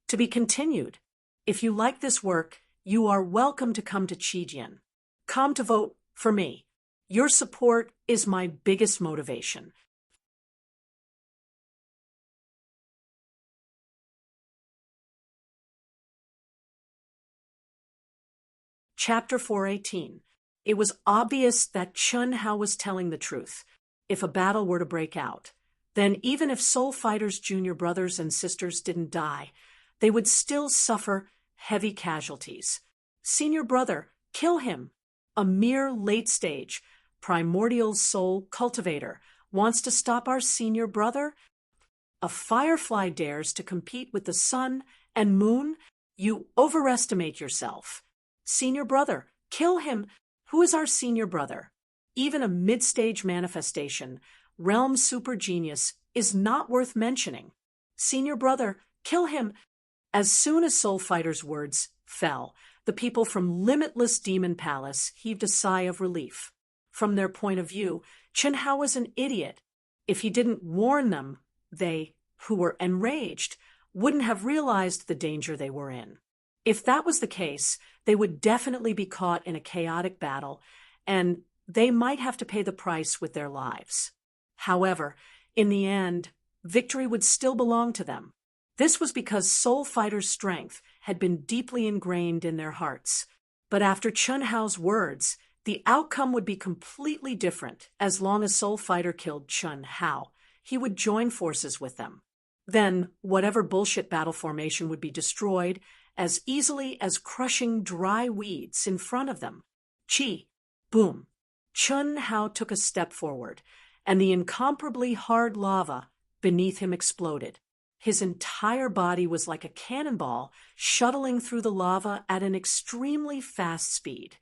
[SPEAKER 1] To be continued. If you like this work, you are welcome to come to Qijian. Come to vote for me. Your support is my biggest motivation. Chapter 418. It was obvious that Chun Hao was telling the truth. If a battle were to break out, then even if Soul Fighter's junior brothers and sisters didn't die, they would still suffer heavy casualties. "Senior brother, kill him." A mere late-stage, primordial soul cultivator wants to stop our senior brother? A firefly dares to compete with the sun and moon? You overestimate yourself. "Senior brother, kill him." Who is our senior brother? Even a mid-stage manifestation, realm super genius, is not worth mentioning. "Senior brother, kill him." As soon as Soul Fighter's words fell, the people from Limitless Demon Palace heaved a sigh of relief. From their point of view, Chen Hao was an idiot. If he didn't warn them, they, who were enraged, wouldn't have realized the danger they were in. If that was the case, they would definitely be caught in a chaotic battle, and they might have to pay the price with their lives. However, in the end, victory would still belong to them. This was because Soul Fighter's strength had been deeply ingrained in their hearts. But after Chun Hao's words, the outcome would be completely different. As long as Soul Fighter killed Chun Hao, he would join forces with them. Then, whatever bullshit battle formation would be destroyed as easily as crushing dry weeds in front of them. Chi! Boom! Chun Hao took a step forward, and the incomparably hard lava beneath him exploded. His entire body was like a cannonball shuttling through the lava at an extremely fast speed.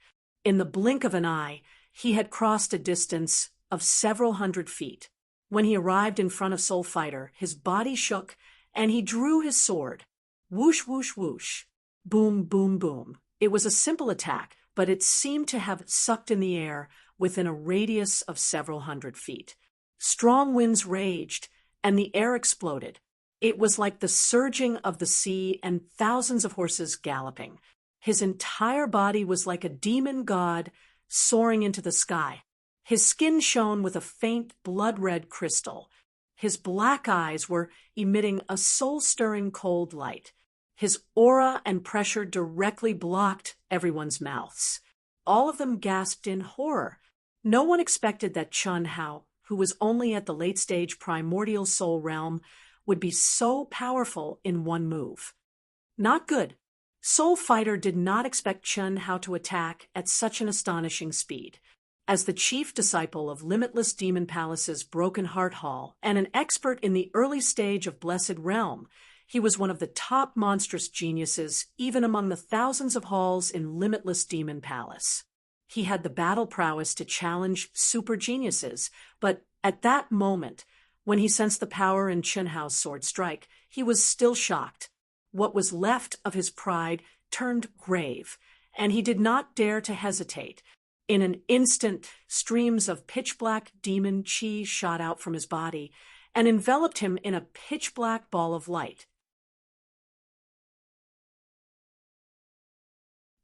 [SPEAKER 1] In the blink of an eye, he had crossed a distance of several hundred feet. When he arrived in front of Soul Fighter, his body shook, and he drew his sword. Whoosh, whoosh, whoosh. Boom, boom, boom. It was a simple attack, but it seemed to have sucked in the air within a radius of several hundred feet. Strong winds raged, and the air exploded. It was like the surging of the sea and thousands of horses galloping. His entire body was like a demon god soaring into the sky. His skin shone with a faint blood-red crystal. His black eyes were emitting a soul-stirring cold light. His aura and pressure directly blocked everyone's mouths. All of them gasped in horror. No one expected that Chun Hao, who was only at the late-stage primordial soul realm, would be so powerful in one move. Not good. Soul Fighter did not expect Chun Hao to attack at such an astonishing speed. As the chief disciple of Limitless Demon Palace's Broken Heart Hall and an expert in the early stage of Blessed Realm, he was one of the top monstrous geniuses even among the thousands of halls in Limitless Demon Palace. He had the battle prowess to challenge super geniuses, but at that moment, when he sensed the power in Chun Hao's sword strike, he was still shocked. What was left of his pride turned grave, and he did not dare to hesitate. In an instant, streams of pitch-black demon chi shot out from his body and enveloped him in a pitch-black ball of light.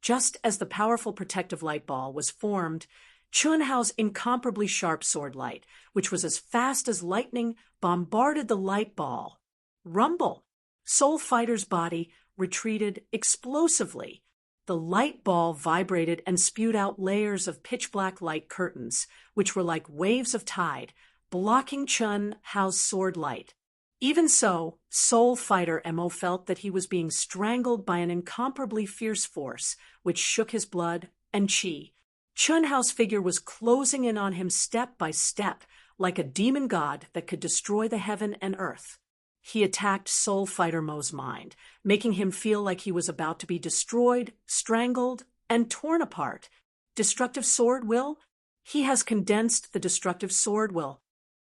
[SPEAKER 1] Just as the powerful protective light ball was formed, Chun Hao's incomparably sharp sword light, which was as fast as lightning, bombarded the light ball. Rumble! Soul Fighter's body retreated explosively. The light ball vibrated and spewed out layers of pitch-black light curtains, which were like waves of tide, blocking Chun Hao's sword light. Even so, Soul Fighter Mo felt that he was being strangled by an incomparably fierce force, which shook his blood and chi. Chun Hao's figure was closing in on him step by step, like a demon god that could destroy the heaven and earth. He attacked Soul Fighter Mo's mind, making him feel like he was about to be destroyed, strangled, and torn apart. Destructive sword will? He has condensed the destructive sword will.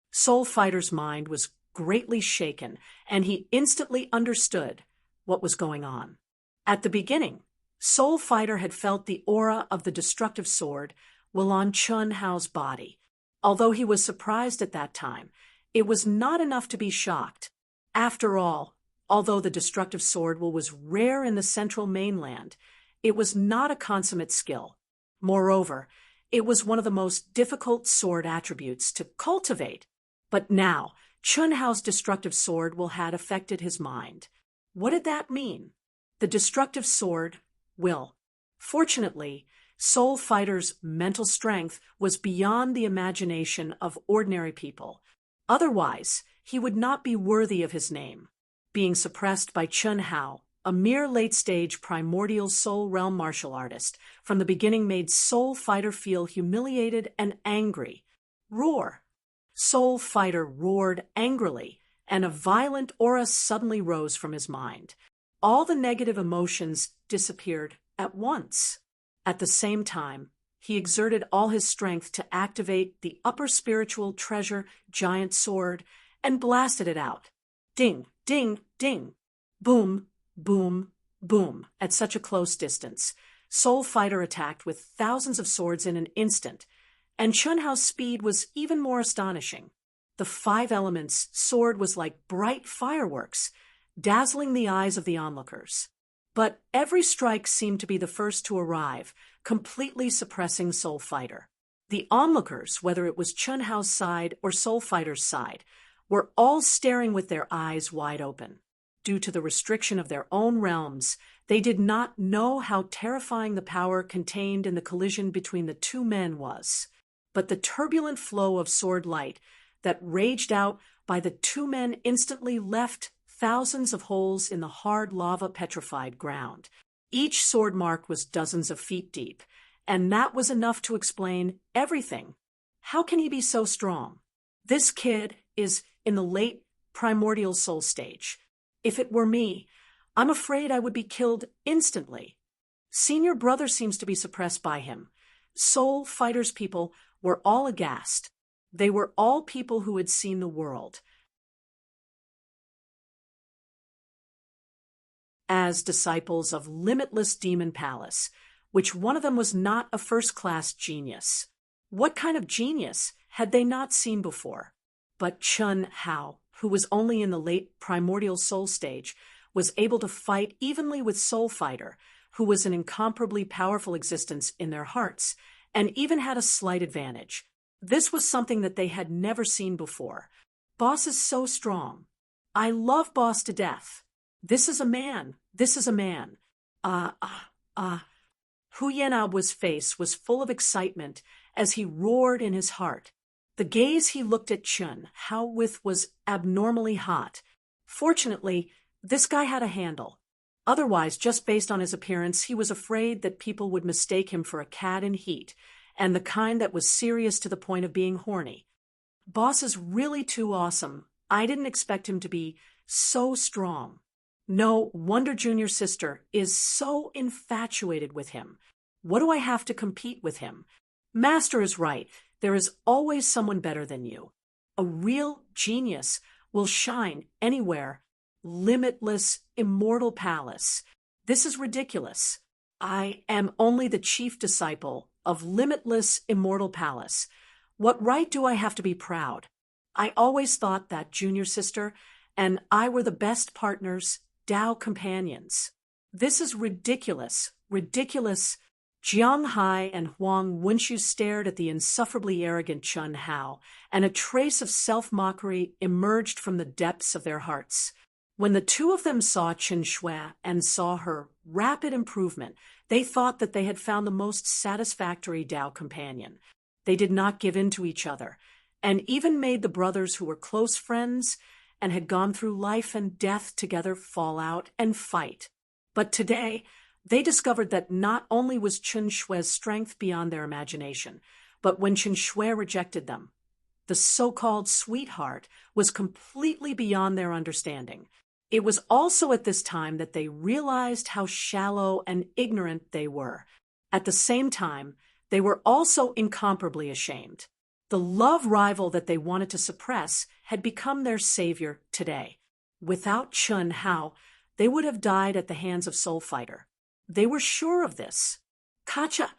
[SPEAKER 1] Soul Fighter's mind was greatly shaken, and he instantly understood what was going on. At the beginning, Soul Fighter had felt the aura of the destructive sword will on Chun Hao's body. Although he was surprised at that time, it was not enough to be shocked. After all, although the destructive sword will was rare in the central mainland, it was not a consummate skill. Moreover, it was one of the most difficult sword attributes to cultivate. But now, Chun Hao's destructive sword will had affected his mind. What did that mean? The destructive sword will. Fortunately, Soul Fighter's mental strength was beyond the imagination of ordinary people. Otherwise, he would not be worthy of his name. Being suppressed by Chun Hao, a mere late-stage primordial soul realm martial artist, from the beginning made Soul Fighter feel humiliated and angry. Roar! Soul Fighter roared angrily, and a violent aura suddenly rose from his mind. All the negative emotions disappeared at once. At the same time, he exerted all his strength to activate the upper spiritual treasure giant sword and blasted it out. Ding, ding, ding. Boom, boom, boom. At such a close distance, Soul Fighter attacked with thousands of swords in an instant, and Chun Hao's speed was even more astonishing. The five elements sword was like bright fireworks, dazzling the eyes of the onlookers. But every strike seemed to be the first to arrive, completely suppressing Soul Fighter. The onlookers, whether it was Chun Hao's side or Soul Fighter's side, were all staring with their eyes wide open. Due to the restriction of their own realms, they did not know how terrifying the power contained in the collision between the two men was. But the turbulent flow of sword light that raged out by the two men instantly left thousands of holes in the hard lava-petrified ground. Each sword mark was dozens of feet deep, and that was enough to explain everything. How can he be so strong? This kid is in the late primordial soul stage. If it were me, I'm afraid I would be killed instantly. Senior brother seems to be suppressed by him. Soul Fighter's people were all aghast. They were all people who had seen the world. As disciples of Limitless Demon Palace, which one of them was not a first-class genius. What kind of genius had they not seen before? But Chun Hao, who was only in the late primordial soul stage, was able to fight evenly with Soul Fighter, who was an incomparably powerful existence in their hearts, and even had a slight advantage. This was something that they had never seen before. Boss is so strong. I love Boss to death. This is a man. This is a man. Hu Yanab's face was full of excitement as he roared in his heart. The gaze he looked at Chun Hao with was abnormally hot. Fortunately, this guy had a handle. Otherwise, just based on his appearance, he was afraid that people would mistake him for a cat in heat, and the kind that was serious to the point of being horny. Boss is really too awesome. I didn't expect him to be so strong. No wonder Junior's sister is so infatuated with him. What do I have to compete with him? Master is right. There is always someone better than you. A real genius will shine anywhere. Limitless, immortal palace. This is ridiculous. I am only the chief disciple of limitless, immortal palace. What right do I have to be proud? I always thought that Junior's sister and I were the best partners, Tao companions. This is ridiculous, ridiculous. Jiang Hai and Huang Wunshu stared at the insufferably arrogant Chun Hao, and a trace of self-mockery emerged from the depths of their hearts. When the two of them saw Chen Shui and saw her rapid improvement, they thought that they had found the most satisfactory Tao companion. They did not give in to each other, and even made the brothers who were close friends and had gone through life and death together fall out and fight. But today, they discovered that not only was Chen Shui's strength beyond their imagination, but when Chen Shui rejected them, the so-called sweetheart was completely beyond their understanding. It was also at this time that they realized how shallow and ignorant they were. At the same time, they were also incomparably ashamed. The love rival that they wanted to suppress had become their savior today. Without Chun Hao, they would have died at the hands of Soul Fighter. They were sure of this. Kacha,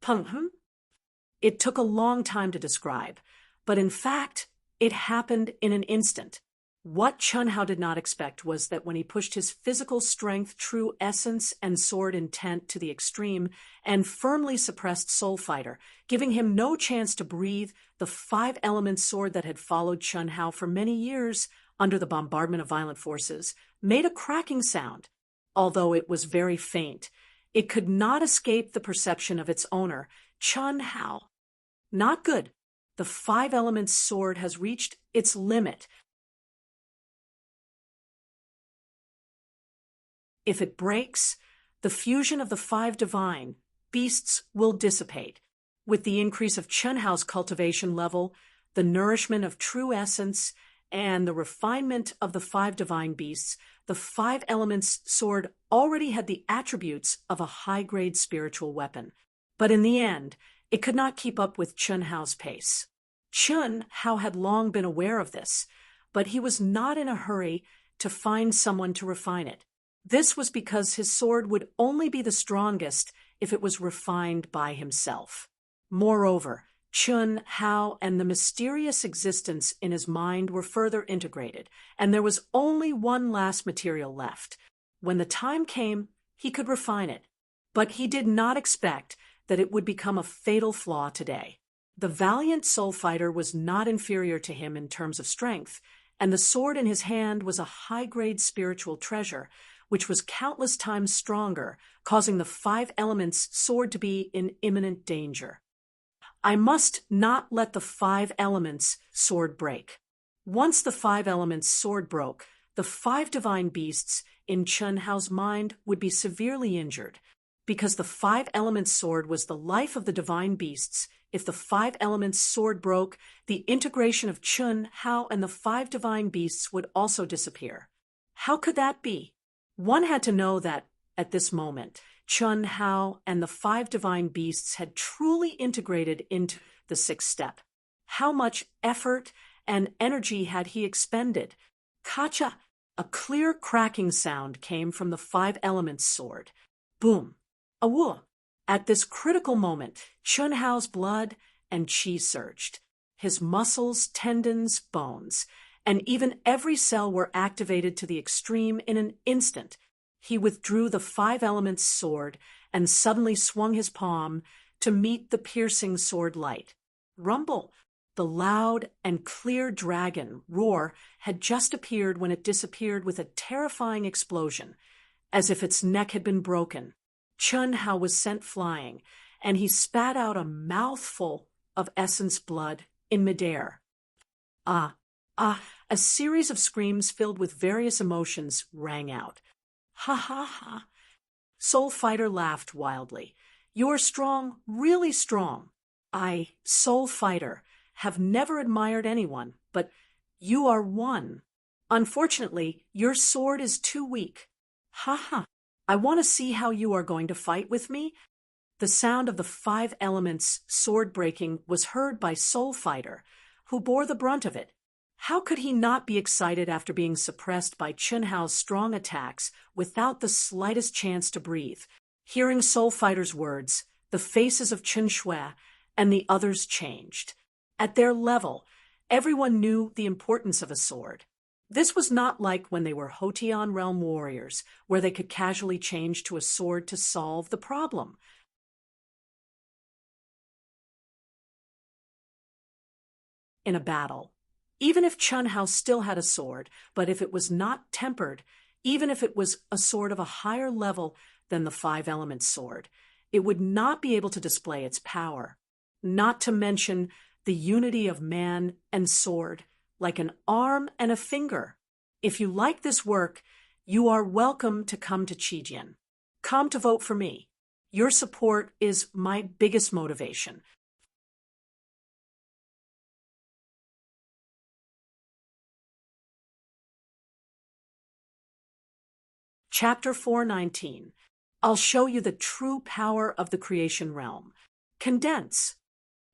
[SPEAKER 1] pung. It took a long time to describe, but in fact, it happened in an instant. What Chun Hao did not expect was that when he pushed his physical strength, true essence, and sword intent to the extreme and firmly suppressed Soul Fighter, giving him no chance to breathe, the 5-element sword that had followed Chun Hao for many years under the bombardment of violent forces made a cracking sound. Although it was very faint, it could not escape the perception of its owner, Chun Hao. Not good. The 5-element sword has reached its limit. If it breaks, the fusion of the 5 divine beasts will dissipate. With the increase of Chun Hao's cultivation level, the nourishment of true essence, and the refinement of the 5 divine beasts, the 5 elements sword already had the attributes of a high-grade spiritual weapon. But in the end, it could not keep up with Chun Hao's pace. Chun Hao had long been aware of this, but he was not in a hurry to find someone to refine it. This was because his sword would only be the strongest if it was refined by himself. Moreover, Chun Hao and the mysterious existence in his mind were further integrated, and there was only one last material left. When the time came, he could refine it. But he did not expect that it would become a fatal flaw today. The valiant Soul Fighter was not inferior to him in terms of strength, and the sword in his hand was a high-grade spiritual treasure, which was countless times stronger, causing the 5 elements sword to be in imminent danger. I must not let the 5 elements sword break. Once the 5 elements sword broke, the 5 divine beasts in Chun Hao's mind would be severely injured. Because the 5 elements sword was the life of the divine beasts, if the 5 elements sword broke, the integration of Chun Hao and the 5 divine beasts would also disappear. How could that be? One had to know that, at this moment, Chun Hao and the 5 divine beasts had truly integrated into the 6th step. How much effort and energy had he expended? Kacha! A clear cracking sound came from the 5 elements sword. Boom! Awoo! At this critical moment, Chun Hao's blood and qi surged. His muscles, tendons, bones, and even every cell were activated to the extreme in an instant. He withdrew the 5 elements sword and suddenly swung his palm to meet the piercing sword light. Rumble! The loud and clear dragon roar had just appeared when it disappeared with a terrifying explosion, as if its neck had been broken. Chun Hao was sent flying, and he spat out a mouthful of essence blood in midair. Ah, ah, a series of screams filled with various emotions rang out. Ha ha ha. Soul Fighter laughed wildly. You're strong, really strong. I, Soul Fighter, have never admired anyone, but you are one. Unfortunately, your sword is too weak. Ha ha. I want to see how you are going to fight with me. The sound of the 5 elements sword breaking was heard by Soul Fighter, who bore the brunt of it. How could he not be excited after being suppressed by Chun Hao's strong attacks without the slightest chance to breathe? Hearing Soul Fighter's words, the faces of Chun Shui and the others changed. At their level, everyone knew the importance of a sword. This was not like when they were Hotian realm warriors, where they could casually change to a sword to solve the problem. In a battle, even if Chun Hao still had a sword, but if it was not tempered, even if it was a sword of a higher level than the 5 elements sword, it would not be able to display its power. Not to mention the unity of man and sword, like an arm and a finger. If you like this work, you are welcome to come to Qijin. Come to vote for me. Your support is my biggest motivation. Chapter 419. I'll show you the true power of the creation realm. Condense.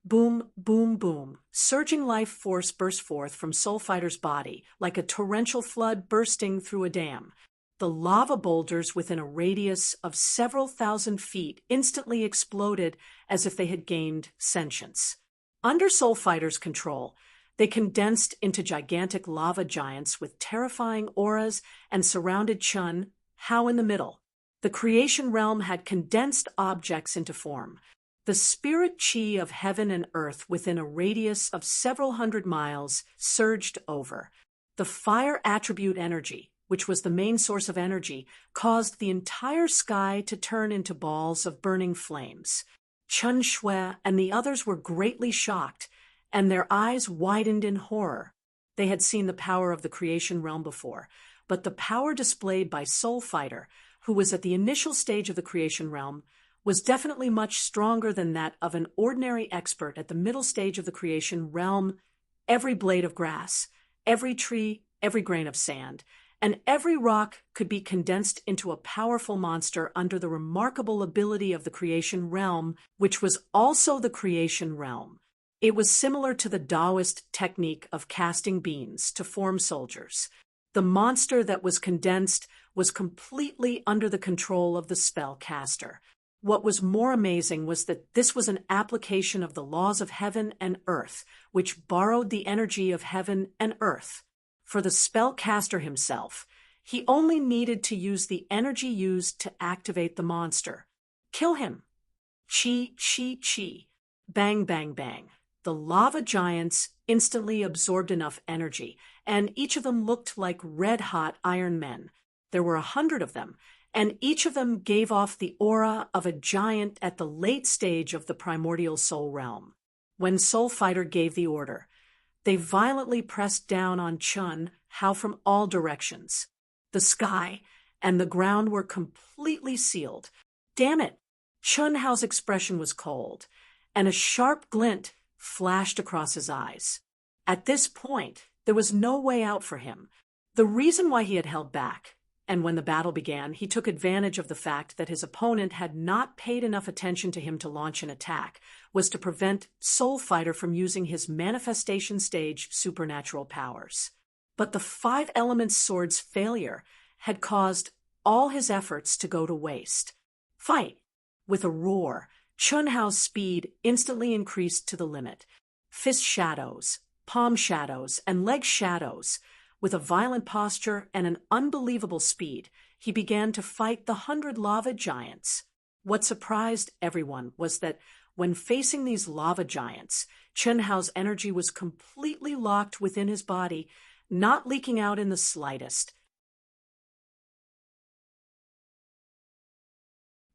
[SPEAKER 1] Boom, boom, boom. Surging life force burst forth from Soul Fighter's body, like a torrential flood bursting through a dam. The lava boulders within a radius of several thousand feet instantly exploded as if they had gained sentience. Under Soul Fighter's control, they condensed into gigantic lava giants with terrifying auras and surrounded Chun Hao in the middle. The creation realm had condensed objects into form. The spirit chi of heaven and earth within a radius of several hundred miles surged over. The fire attribute energy, which was the main source of energy, caused the entire sky to turn into balls of burning flames. Chun Shui and the others were greatly shocked, and their eyes widened in horror. They had seen the power of the creation realm before, but the power displayed by Soul Fighter, who was at the initial stage of the creation realm, was definitely much stronger than that of an ordinary expert at the middle stage of the creation realm. Every blade of grass, every tree, every grain of sand, and every rock could be condensed into a powerful monster under the remarkable ability of the creation realm, which was also the creation realm. It was similar to the Taoist technique of casting beans to form soldiers. The monster that was condensed was completely under the control of the spellcaster. What was more amazing was that this was an application of the laws of heaven and earth, which borrowed the energy of heaven and earth. For the spellcaster himself, he only needed to use the energy used to activate the monster. Kill him. Chi, chi, chi. Bang, bang, bang. The lava giants instantly absorbed enough energy, and each of them looked like red-hot iron men. There were 100 of them, and each of them gave off the aura of a giant at the late stage of the primordial soul realm. When Soul Fighter gave the order, they violently pressed down on Chun Hao from all directions. The sky and the ground were completely sealed. Damn it! Chun Hao's expression was cold, and a sharp glint flashed across his eyes. At this point, there was no way out for him. The reason why he had held back, and when the battle began, he took advantage of the fact that his opponent had not paid enough attention to him to launch an attack, was to prevent Soul Fighter from using his manifestation stage supernatural powers. But the 5 elements sword's failure had caused all his efforts to go to waste. Fight! With a roar, Chun Hao's speed instantly increased to the limit. Fist shadows, palm shadows, and leg shadows. With a violent posture and an unbelievable speed, he began to fight the 100 lava giants. What surprised everyone was that when facing these lava giants, Chun Hao's energy was completely locked within his body, not leaking out in the slightest.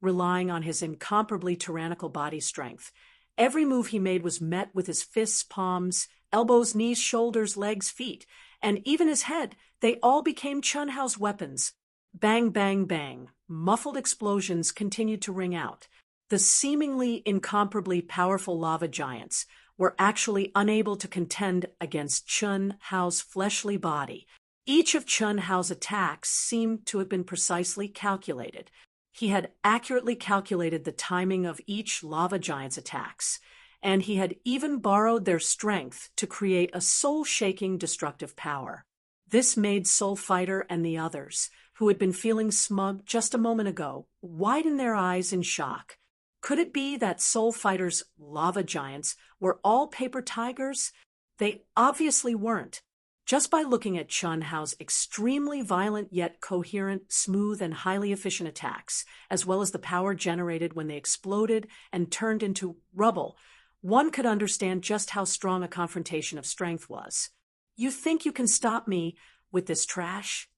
[SPEAKER 1] Relying on his incomparably tyrannical body strength, Every move he made was met with his fists, palms, elbows, knees, shoulders, legs, feet, and even his head. They all became Chun Hao's weapons. Bang, bang, bang. Muffled explosions continued to ring out. The seemingly incomparably powerful lava giants were actually unable to contend against Chun Hao's fleshly body. Each of Chun Hao's attacks seemed to have been precisely calculated. He had accurately calculated the timing of each lava giant's attacks, and he had even borrowed their strength to create a soul-shaking destructive power. This made Soul Fighter and the others, who had been feeling smug just a moment ago, widen their eyes in shock. Could it be that Soul Fighter's lava giants were all paper tigers? They obviously weren't. Just by looking at Chun Hao's extremely violent yet coherent, smooth, and highly efficient attacks, as well as the power generated when they exploded and turned into rubble, one could understand just how strong a confrontation of strength was. You think you can stop me with this trash?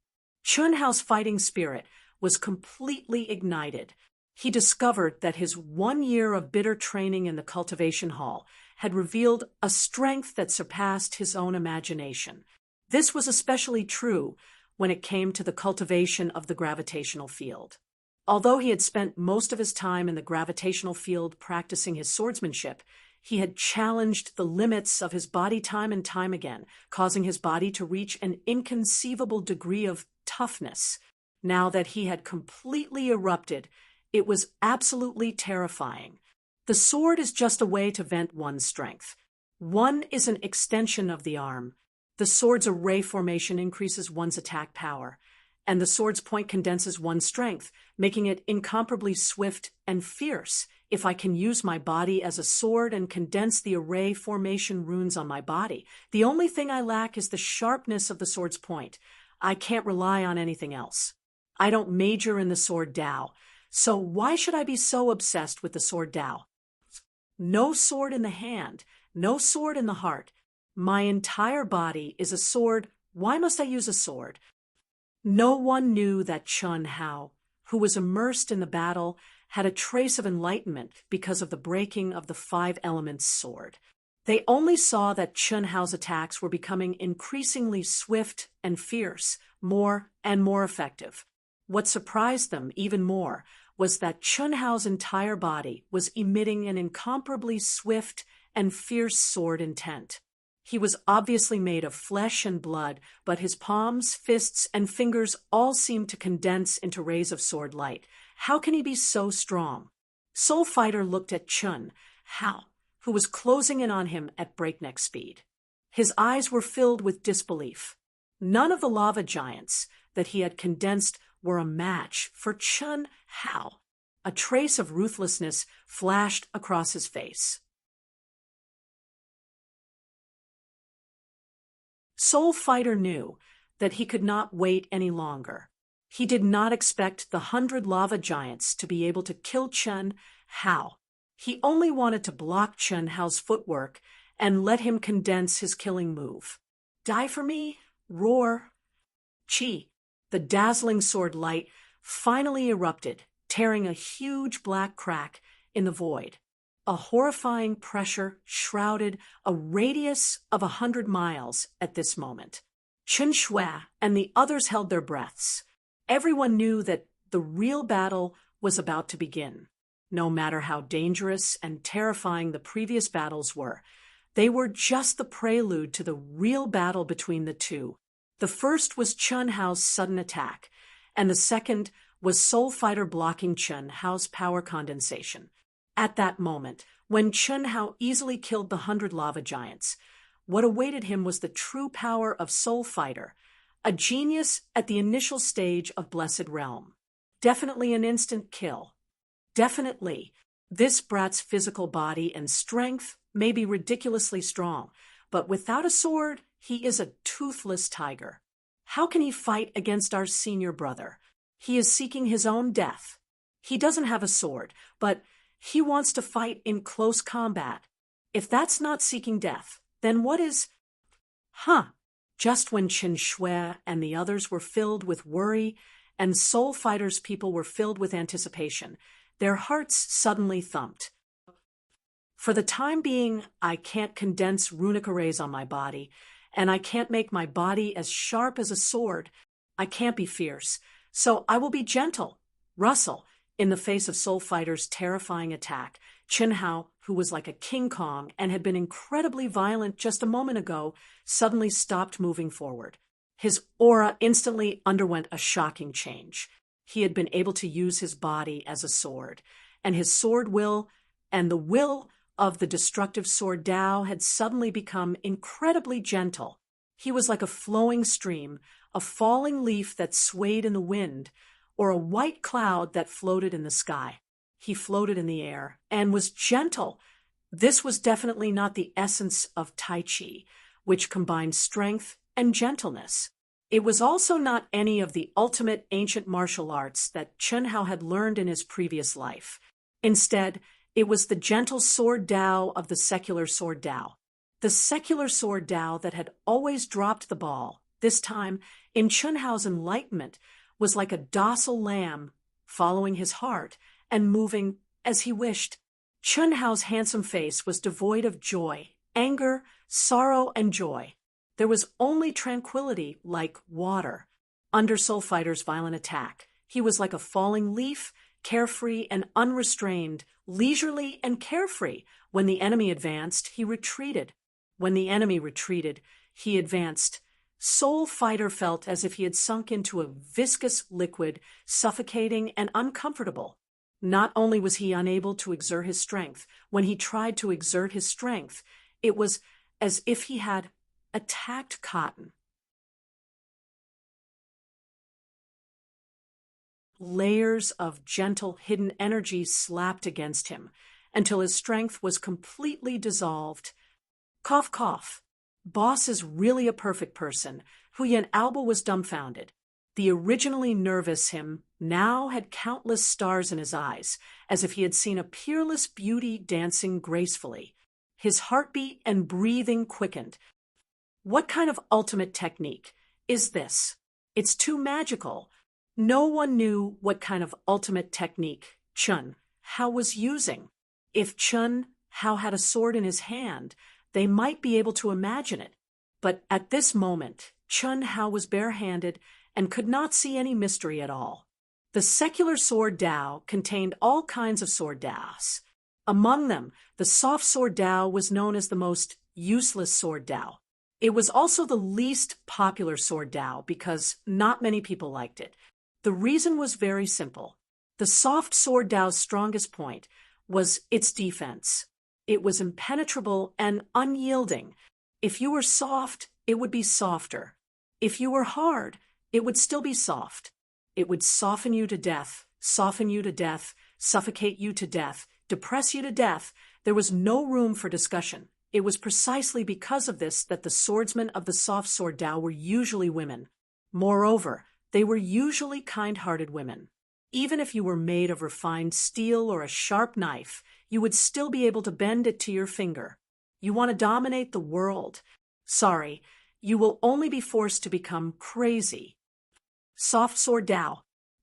[SPEAKER 1] Chun Hao's fighting spirit was completely ignited. He discovered that his 1 year of bitter training in the cultivation hall had revealed a strength that surpassed his own imagination. This was especially true when it came to the cultivation of the gravitational field. Although he had spent most of his time in the gravitational field practicing his swordsmanship, he had challenged the limits of his body time and time again, causing his body to reach an inconceivable degree of toughness. Now that he had completely erupted, it was absolutely terrifying. The sword is just a way to vent one's strength. One is an extension of the arm. The sword's array formation increases one's attack power, and the sword's point condenses one's strength, making it incomparably swift and fierce. If I can use my body as a sword and condense the array formation runes on my body, the only thing I lack is the sharpness of the sword's point. I can't rely on anything else. I don't major in the sword Dao, so why should I be so obsessed with the sword Dao? No sword in the hand, no sword in the heart. My entire body is a sword. Why must I use a sword? No one knew that Chun Hao, who was immersed in the battle, had a trace of enlightenment because of the breaking of the 5 elements sword. They only saw that Chun Hao's attacks were becoming increasingly swift and fierce, more and more effective. What surprised them even more was that Chun Hao's entire body was emitting an incomparably swift and fierce sword intent. He was obviously made of flesh and blood, but his palms, fists, and fingers all seemed to condense into rays of sword light. How can he be so strong? Soul Fighter looked at Chun Hao, who was closing in on him at breakneck speed. His eyes were filled with disbelief. None of the lava giants that he had condensed were a match for Chun Hao. A trace of ruthlessness flashed across his face. Soul Fighter knew that he could not wait any longer. He did not expect the 100 lava giants to be able to kill Chun Hao. He only wanted to block Chun Hao's footwork and let him condense his killing move. Die for me? Roar. Chi, the dazzling sword light, finally erupted, tearing a huge black crack in the void. A horrifying pressure shrouded a radius of 100 miles at this moment. Chen Shui and the others held their breaths. Everyone knew that the real battle was about to begin. No matter how dangerous and terrifying the previous battles were, they were just the prelude to the real battle between the two. The first was Chun Hao's sudden attack, and the second was Soul Fighter blocking Chun Hao's power condensation. At that moment, when Chun Hao easily killed the 100 lava giants, what awaited him was the true power of Soul Fighter, a genius at the initial stage of Blessed Realm. Definitely an instant kill. Definitely, this brat's physical body and strength may be ridiculously strong, but without a sword, he is a toothless tiger. How can he fight against our senior brother? He is seeking his own death. He doesn't have a sword, but he wants to fight in close combat. If that's not seeking death, then what is? Just when Chen Shui and the others were filled with worry and Soul Fighter's people were filled with anticipation, their hearts suddenly thumped. For the time being, I can't condense runic arrays on my body, and I can't make my body as sharp as a sword. I can't be fierce, so I will be gentle. Russell, in the face of Soul Fighter's terrifying attack, Chen Hao, who was like a King Kong and had been incredibly violent just a moment ago, suddenly stopped moving forward. His aura instantly underwent a shocking change. He had been able to use his body as a sword, and his sword will, and the will of the destructive sword Dao had suddenly become incredibly gentle. He was like a flowing stream, a falling leaf that swayed in the wind, or a white cloud that floated in the sky. He floated in the air and was gentle. This was definitely not the essence of Tai Chi, which combined strength and gentleness. It was also not any of the ultimate ancient martial arts that Chen Hao had learned in his previous life. Instead, it was the gentle sword Dao of the secular sword Dao. The secular sword Dao that had always dropped the ball, this time, in Chen Hao's enlightenment, was like a docile lamb, following his heart and moving as he wished. Chen Hao's handsome face was devoid of joy, anger, sorrow, and joy. There was only tranquility like water. Under Soul Fighter's violent attack, he was like a falling leaf, carefree and unrestrained, leisurely and carefree. When the enemy advanced, he retreated. When the enemy retreated, he advanced. Soul Fighter felt as if he had sunk into a viscous liquid, suffocating and uncomfortable. Not only was he unable to exert his strength, when he tried to exert his strength, it was as if he had attacked cotton. Layers of gentle, hidden energy slapped against him until his strength was completely dissolved. Cough, cough. Boss is really a perfect person. Huyan Alba was dumbfounded. The originally nervous him now had countless stars in his eyes, as if he had seen a peerless beauty dancing gracefully. His heartbeat and breathing quickened. What kind of ultimate technique is this? It's too magical. No one knew what kind of ultimate technique Chen Hao was using. If Chen Hao had a sword in his hand, they might be able to imagine it. But at this moment, Chen Hao was barehanded and could not see any mystery at all. The secular sword Dao contained all kinds of sword Daos. Among them, the soft sword Dao was known as the most useless sword Dao. It was also the least popular sword Dao because not many people liked it. The reason was very simple. The soft sword Dao's strongest point was its defense. It was impenetrable and unyielding. If you were soft, it would be softer. If you were hard, it would still be soft. It would soften you to death, suffocate you to death, depress you to death. There was no room for discussion. It was precisely because of this that the swordsmen of the soft sword Dao were usually women. Moreover, they were usually kind-hearted women. Even if you were made of refined steel or a sharp knife, you would still be able to bend it to your finger. You want to dominate the world. Sorry, you will only be forced to become crazy. Soft sword Dao.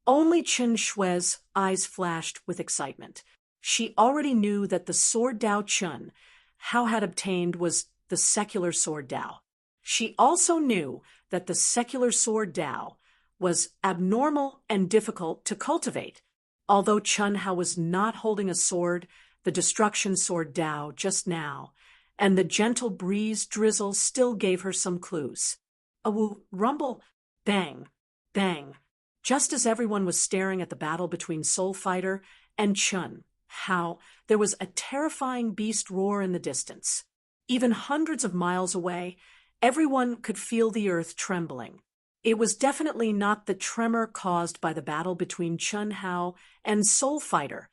[SPEAKER 1] Only Chen Shui's eyes flashed with excitement. She already knew that the sword Dao Chen Hao had obtained was the secular sword Dao. She also knew that the secular sword Dao was abnormal and difficult to cultivate. Although Chen Hao was not holding a sword, the destruction sword Dao just now, and the gentle breeze drizzle still gave her some clues. A woo, rumble, bang, bang. Just as everyone was staring at the battle between Soul Fighter and Chen Hao, there was a terrifying beast roar in the distance. Even hundreds of miles away, everyone could feel the earth trembling. It was definitely not the tremor caused by the battle between Chen Hao and Soul Fighter.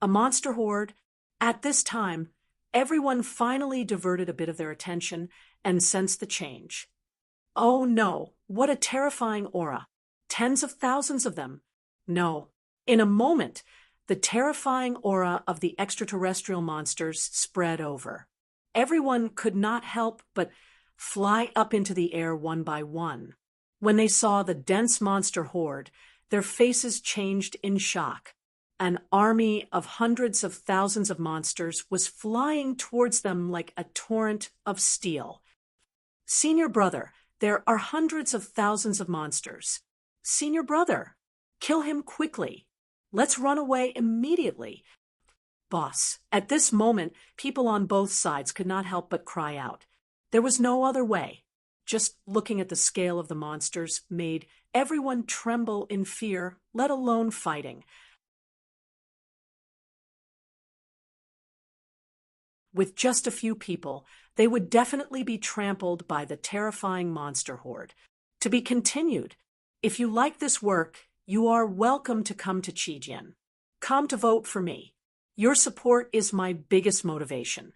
[SPEAKER 1] A monster horde. At this time, everyone finally diverted a bit of their attention and sensed the change. Oh no, what a terrifying aura. Tens of thousands of them. No. In a moment, the terrifying aura of the extraterrestrial monsters spread over. Everyone could not help but fly up into the air one by one. When they saw the dense monster horde, their faces changed in shock. An army of hundreds of thousands of monsters was flying towards them like a torrent of steel. Senior brother, there are hundreds of thousands of monsters. Senior brother, kill him quickly. Let's run away immediately. Boss, at this moment, people on both sides could not help but cry out. There was no other way. Just looking at the scale of the monsters made everyone tremble in fear, let alone fighting. With just a few people, they would definitely be trampled by the terrifying monster horde. To be continued. If you like this work, you are welcome to come to Chijian. Come to vote for me. Your support is my biggest motivation.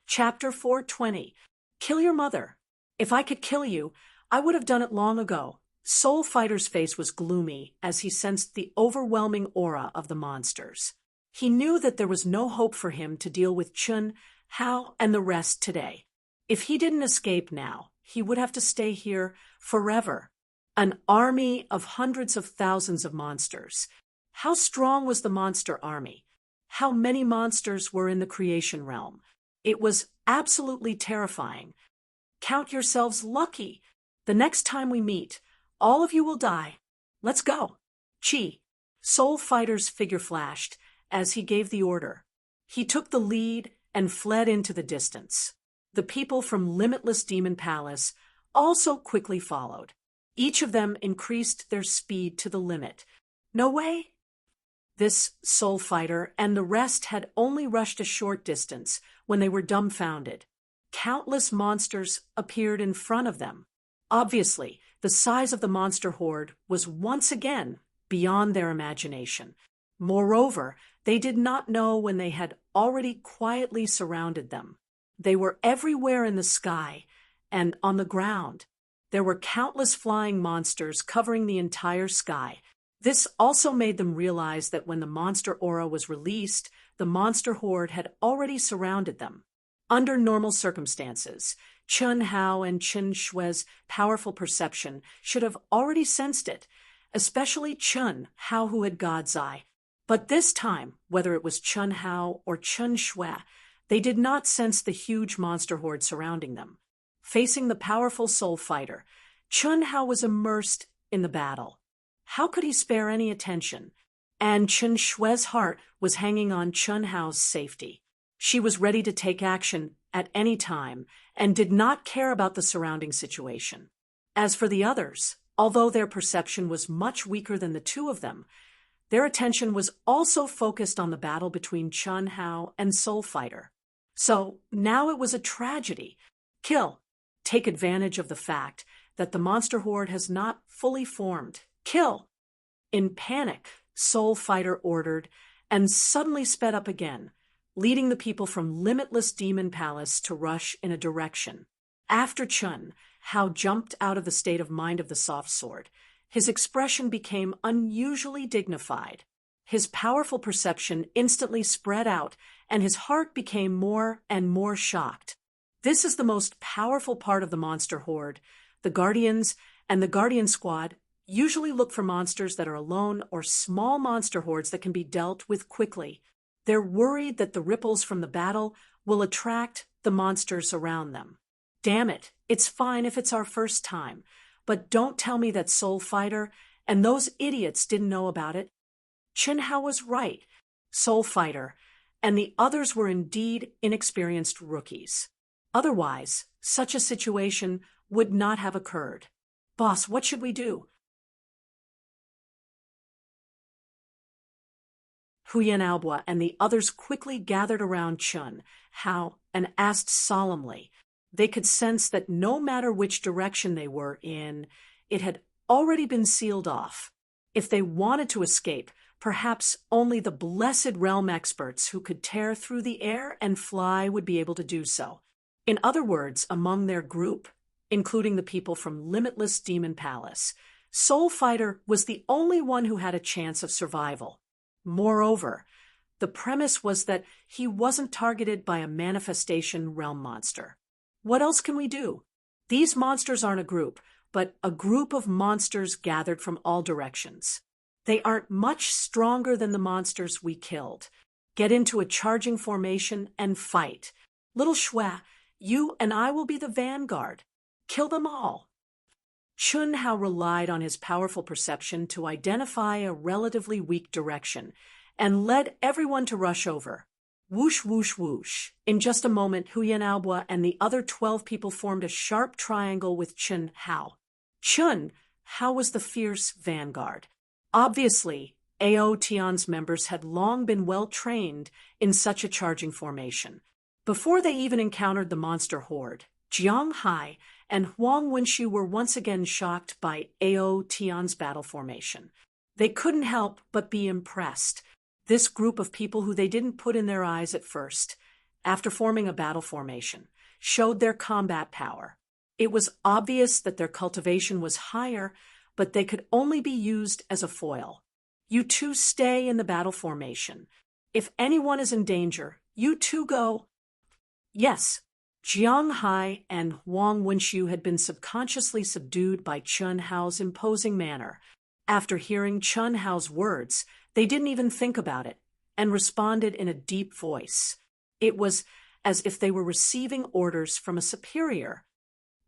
[SPEAKER 1] Chapter 420. Kill your mother. If I could kill you, I would have done it long ago. Soul Fighter's face was gloomy as he sensed the overwhelming aura of the monsters. He knew that there was no hope for him to deal with Chun, Hao, and the rest today. If he didn't escape now, he would have to stay here forever. An army of hundreds of thousands of monsters. How strong was the monster army? How many monsters were in the creation realm? It was absolutely terrifying. Count yourselves lucky. The next time we meet, all of you will die. Let's go. Chi. Soul Fighter's figure flashed as he gave the order. He took the lead and fled into the distance. The people from Limitless Demon Palace also quickly followed. Each of them increased their speed to the limit. No way? This Soul Fighter and the rest had only rushed a short distance when they were dumbfounded. Countless monsters appeared in front of them. Obviously, the size of the monster horde was once again beyond their imagination. Moreover, they did not know when they had already quietly surrounded them. They were everywhere in the sky and on the ground. There were countless flying monsters covering the entire sky. This also made them realize that when the monster aura was released, the monster horde had already surrounded them. Under normal circumstances, Chun Hao and Chun Shue's powerful perception should have already sensed it, especially Chun Hao, who had God's eye. But this time, whether it was Chun Hao or Chun Shue, they did not sense the huge monster horde surrounding them. Facing the powerful Soul Fighter, Chun Hao was immersed in the battle. How could he spare any attention? And Chun Shue's heart was hanging on Chun Hao's safety. She was ready to take action at any time and did not care about the surrounding situation. As for the others, although their perception was much weaker than the two of them, their attention was also focused on the battle between Chun Hao and Soul Fighter. So now it was a tragedy. Kill. Take advantage of the fact that the monster horde has not fully formed. Kill! In panic, Soul Fighter ordered and suddenly sped up again, leading the people from Limitless Demon Palace to rush in a direction. After Chun, Hao jumped out of the state of mind of the soft sword. His expression became unusually dignified. His powerful perception instantly spread out, and his heart became more and more shocked. This is the most powerful part of the monster horde. The Guardians and the Guardian Squad usually look for monsters that are alone or small monster hordes that can be dealt with quickly. They're worried that the ripples from the battle will attract the monsters around them. Damn it, it's fine if it's our first time, but don't tell me that Soul Fighter and those idiots didn't know about it. Chun Hao was right. Soul Fighter and the others were indeed inexperienced rookies. Otherwise, such a situation would not have occurred. Boss, what should we do? Huyen Aobo and the others quickly gathered around Chun Hao and asked solemnly. They could sense that no matter which direction they were in, it had already been sealed off. If they wanted to escape, perhaps only the blessed realm experts who could tear through the air and fly would be able to do so. In other words, among their group, including the people from Limitless Demon Palace, Soul Fighter was the only one who had a chance of survival. Moreover, the premise was that he wasn't targeted by a manifestation realm monster. What else can we do? These monsters aren't a group, but a group of monsters gathered from all directions. They aren't much stronger than the monsters we killed. Get into a charging formation and fight. Little Shui, you and I will be the vanguard. Kill them all. Chun Hao relied on his powerful perception to identify a relatively weak direction and led everyone to rush over. Whoosh, whoosh, whoosh. In just a moment, Huyan Aobua and the other 12 people formed a sharp triangle with Chun Hao. Chun Hao was the fierce vanguard. Obviously, Ao Tian's members had long been well trained in such a charging formation. Before they even encountered the monster horde, Jiang Hai and Huang Wenxu were once again shocked by Ao Tian's battle formation. They couldn't help but be impressed. This group of people who they didn't put in their eyes at first, after forming a battle formation, showed their combat power. It was obvious that their cultivation was higher, but they could only be used as a foil. You two stay in the battle formation. If anyone is in danger, you two go. Yes, Jiang Hai and Huang Wenxu had been subconsciously subdued by Chun Hao's imposing manner. After hearing Chun Hao's words, they didn't even think about it and responded in a deep voice. It was as if they were receiving orders from a superior.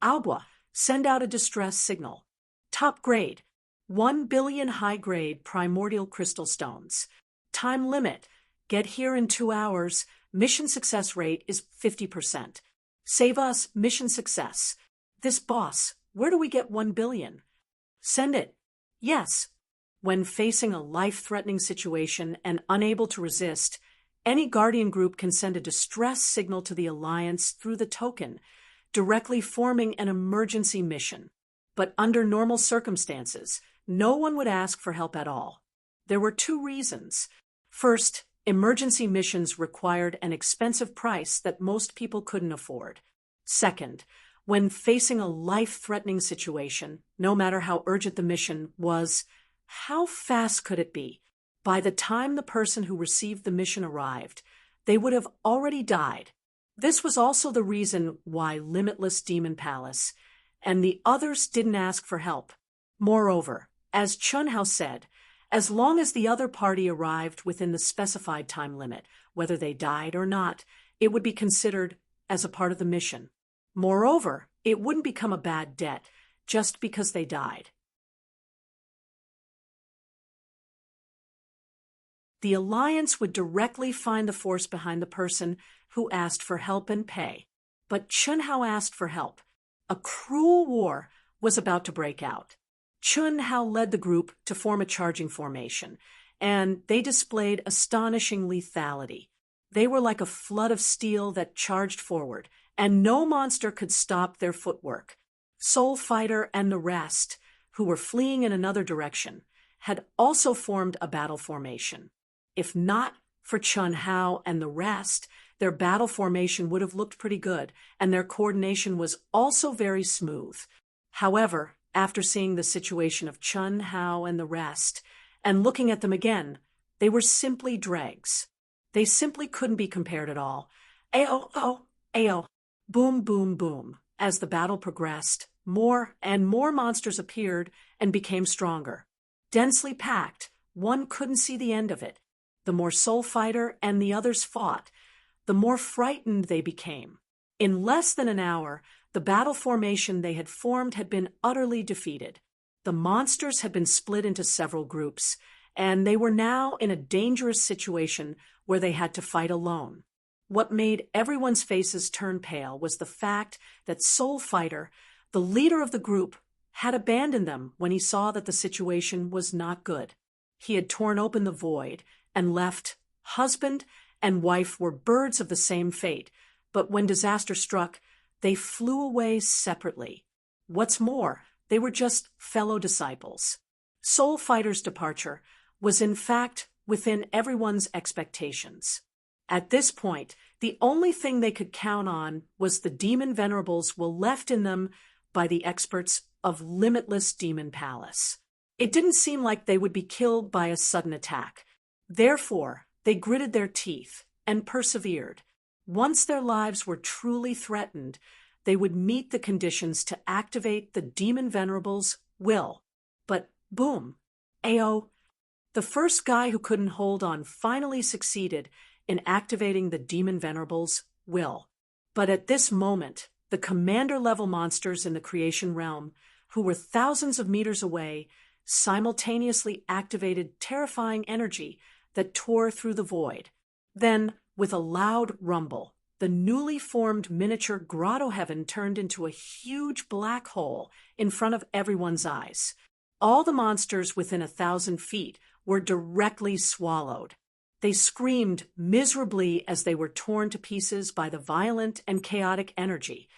[SPEAKER 1] Aobua, send out a distress signal. Top grade, 1 billion high-grade primordial crystal stones. Time limit, get here in 2 hours. Mission success rate is 50%. Save us, mission success. This boss, where do we get 1 billion? Send it. Yes. When facing a life-threatening situation and unable to resist, any Guardian group can send a distress signal to the Alliance through the token, directly forming an emergency mission. But under normal circumstances, no one would ask for help at all. There were 2 reasons. First, emergency missions required an expensive price that most people couldn't afford. Second, when facing a life-threatening situation, no matter how urgent the mission was, how fast could it be? By the time the person who received the mission arrived, they would have already died. This was also the reason why Limitless Demon Palace and the others didn't ask for help. Moreover, as Chun Hao said, as long as the other party arrived within the specified time limit, whether they died or not, it would be considered as a part of the mission. Moreover, it wouldn't become a bad debt just because they died. The Alliance would directly find the force behind the person who asked for help and pay. But Chun Hao asked for help. A cruel war was about to break out. Chun Hao led the group to form a charging formation, and they displayed astonishing lethality. They were like a flood of steel that charged forward, and no monster could stop their footwork. Soul Fighter and the rest, who were fleeing in another direction, had also formed a battle formation. If not for Chun Hao and the rest, their battle formation would have looked pretty good, and their coordination was also very smooth. However, after seeing the situation of Chun Hao and the rest, and looking at them again, they were simply dregs. They simply couldn't be compared at all. Ao, boom, boom, boom. As the battle progressed, more and more monsters appeared and became stronger. Densely packed, one couldn't see the end of it. The more Soul Fighter and the others fought, the more frightened they became. In less than an hour, the battle formation they had formed had been utterly defeated. The monsters had been split into several groups, and they were now in a dangerous situation where they had to fight alone. What made everyone's faces turn pale was the fact that Soul Fighter, the leader of the group, had abandoned them when he saw that the situation was not good. He had torn open the void and left. Husband and wife were birds of the same fate, but when disaster struck, they flew away separately. What's more, they were just fellow disciples. Soul Fighter's departure was in fact within everyone's expectations. At this point, the only thing they could count on was the demon venerables were left in them by the experts of Limitless Demon Palace. It didn't seem like they would be killed by a sudden attack. Therefore, they gritted their teeth and persevered. Once their lives were truly threatened, they would meet the conditions to activate the Demon Venerable's will. But boom, Ao, the first guy who couldn't hold on finally succeeded in activating the Demon Venerable's will. But at this moment, the commander-level monsters in the creation realm, who were thousands of meters away, simultaneously activated terrifying energy that tore through the void. Then, with a loud rumble, the newly formed miniature grotto heaven turned into a huge black hole in front of everyone's eyes. All the monsters within 1,000 feet were directly swallowed. They screamed miserably as they were torn to pieces by the violent and chaotic energy.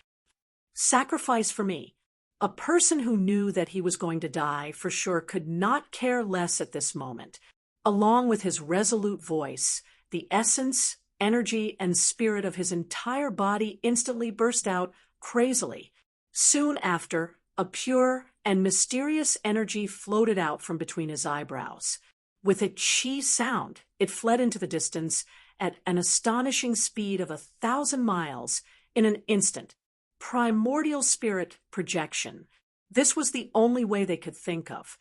[SPEAKER 1] Sacrifice for me. A person who knew that he was going to die for sure could not care less at this moment. Along with his resolute voice, the essence, energy, and spirit of his entire body instantly burst out crazily. Soon after, a pure and mysterious energy floated out from between his eyebrows. With a chi sound, it fled into the distance at an astonishing speed of 1,000 miles in an instant. Primordial spirit projection. This was the only way they could think of.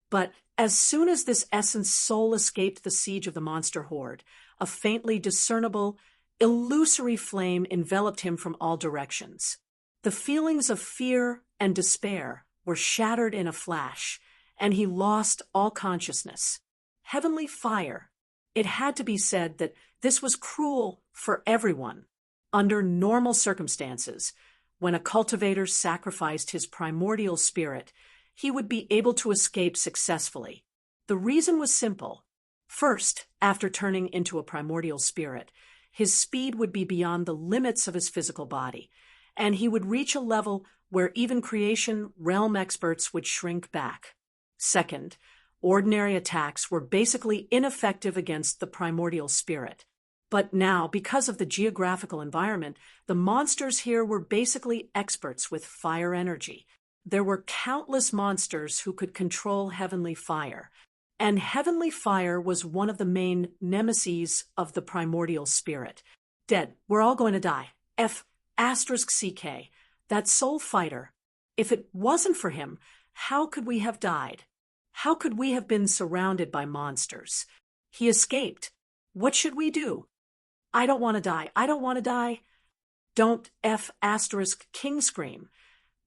[SPEAKER 1] But as soon as this essence soul escaped the siege of the monster horde, a faintly discernible, illusory flame enveloped him from all directions. The feelings of fear and despair were shattered in a flash, and he lost all consciousness. Heavenly fire. It had to be said that this was cruel for everyone. Under normal circumstances, when a cultivator sacrificed his primordial spirit, he would be able to escape successfully. The reason was simple. First, after turning into a primordial spirit, his speed would be beyond the limits of his physical body, and he would reach a level where even creation realm experts would shrink back. Second, ordinary attacks were basically ineffective against the primordial spirit. But now, because of the geographical environment, the monsters here were basically experts with fire energy. There were countless monsters who could control heavenly fire, and heavenly fire was one of the main nemeses of the primordial spirit. Dead. We're all going to die. F***CK. That soul fighter. If it wasn't for him, how could we have died? How could we have been surrounded by monsters? He escaped. What should we do? I don't want to die. I don't want to die. Don't King scream.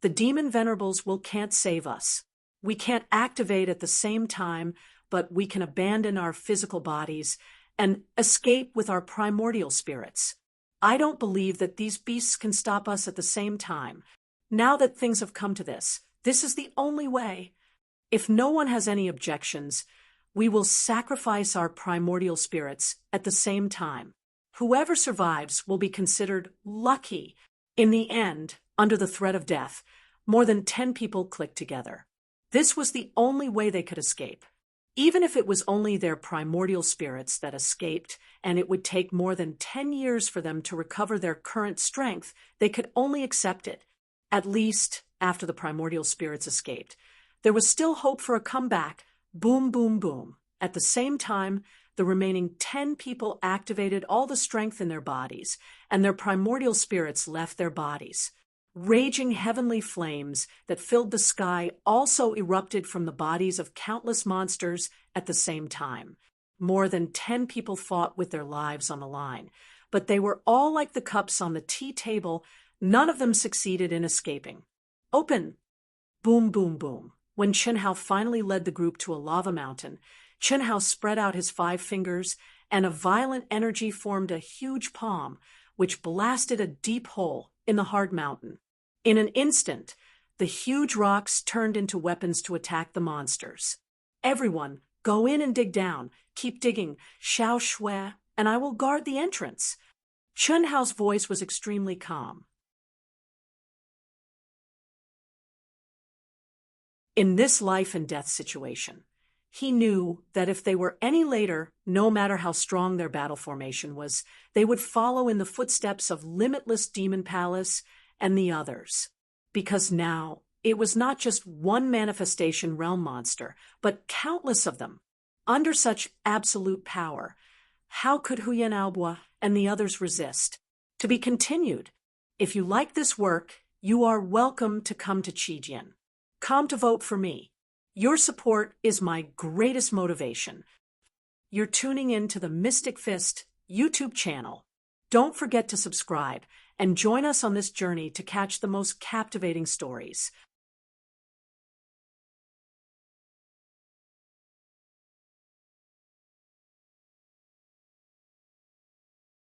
[SPEAKER 1] The demon venerables can't save us. We can't activate at the same time, but we can abandon our physical bodies and escape with our primordial spirits. I don't believe that these beasts can stop us at the same time. Now that things have come to this is the only way. If no one has any objections, we will sacrifice our primordial spirits at the same time. Whoever survives will be considered lucky. In the end, under the threat of death, more than 10 people clicked together. This was the only way they could escape. Even if it was only their primordial spirits that escaped, and it would take more than 10 years for them to recover their current strength, they could only accept it. At least, after the primordial spirits escaped, there was still hope for a comeback. Boom, boom, boom. At the same time, the remaining 10 people activated all the strength in their bodies, and their primordial spirits left their bodies. Raging heavenly flames that filled the sky also erupted from the bodies of countless monsters at the same time. More than 10 people fought with their lives on the line, but they were all like the cups on the tea table. None of them succeeded in escaping. Open! Boom, boom, boom. When Chenhao finally led the group to a lava mountain, Chenhao spread out his 5 fingers, and a violent energy formed a huge palm, which blasted a deep hole in the hard mountain. In an instant, the huge rocks turned into weapons to attack the monsters. Everyone, go in and dig down. Keep digging. Xiao Shui, and I will guard the entrance. Chenhao's voice was extremely calm. In this life and death situation, he knew that if they were any later, no matter how strong their battle formation was, they would follow in the footsteps of Limitless Demon Palace and the others. Because now, it was not just one manifestation realm monster, but countless of them. Under such absolute power, How could Huyen Aobo and the others resist? To be continued. If you like this work, you are welcome to come to Chijian. Come to vote for me. Your support is my greatest motivation. You're tuning in to the Mystic Fist YouTube channel. Don't forget to subscribe and join us on this journey to catch the most captivating stories.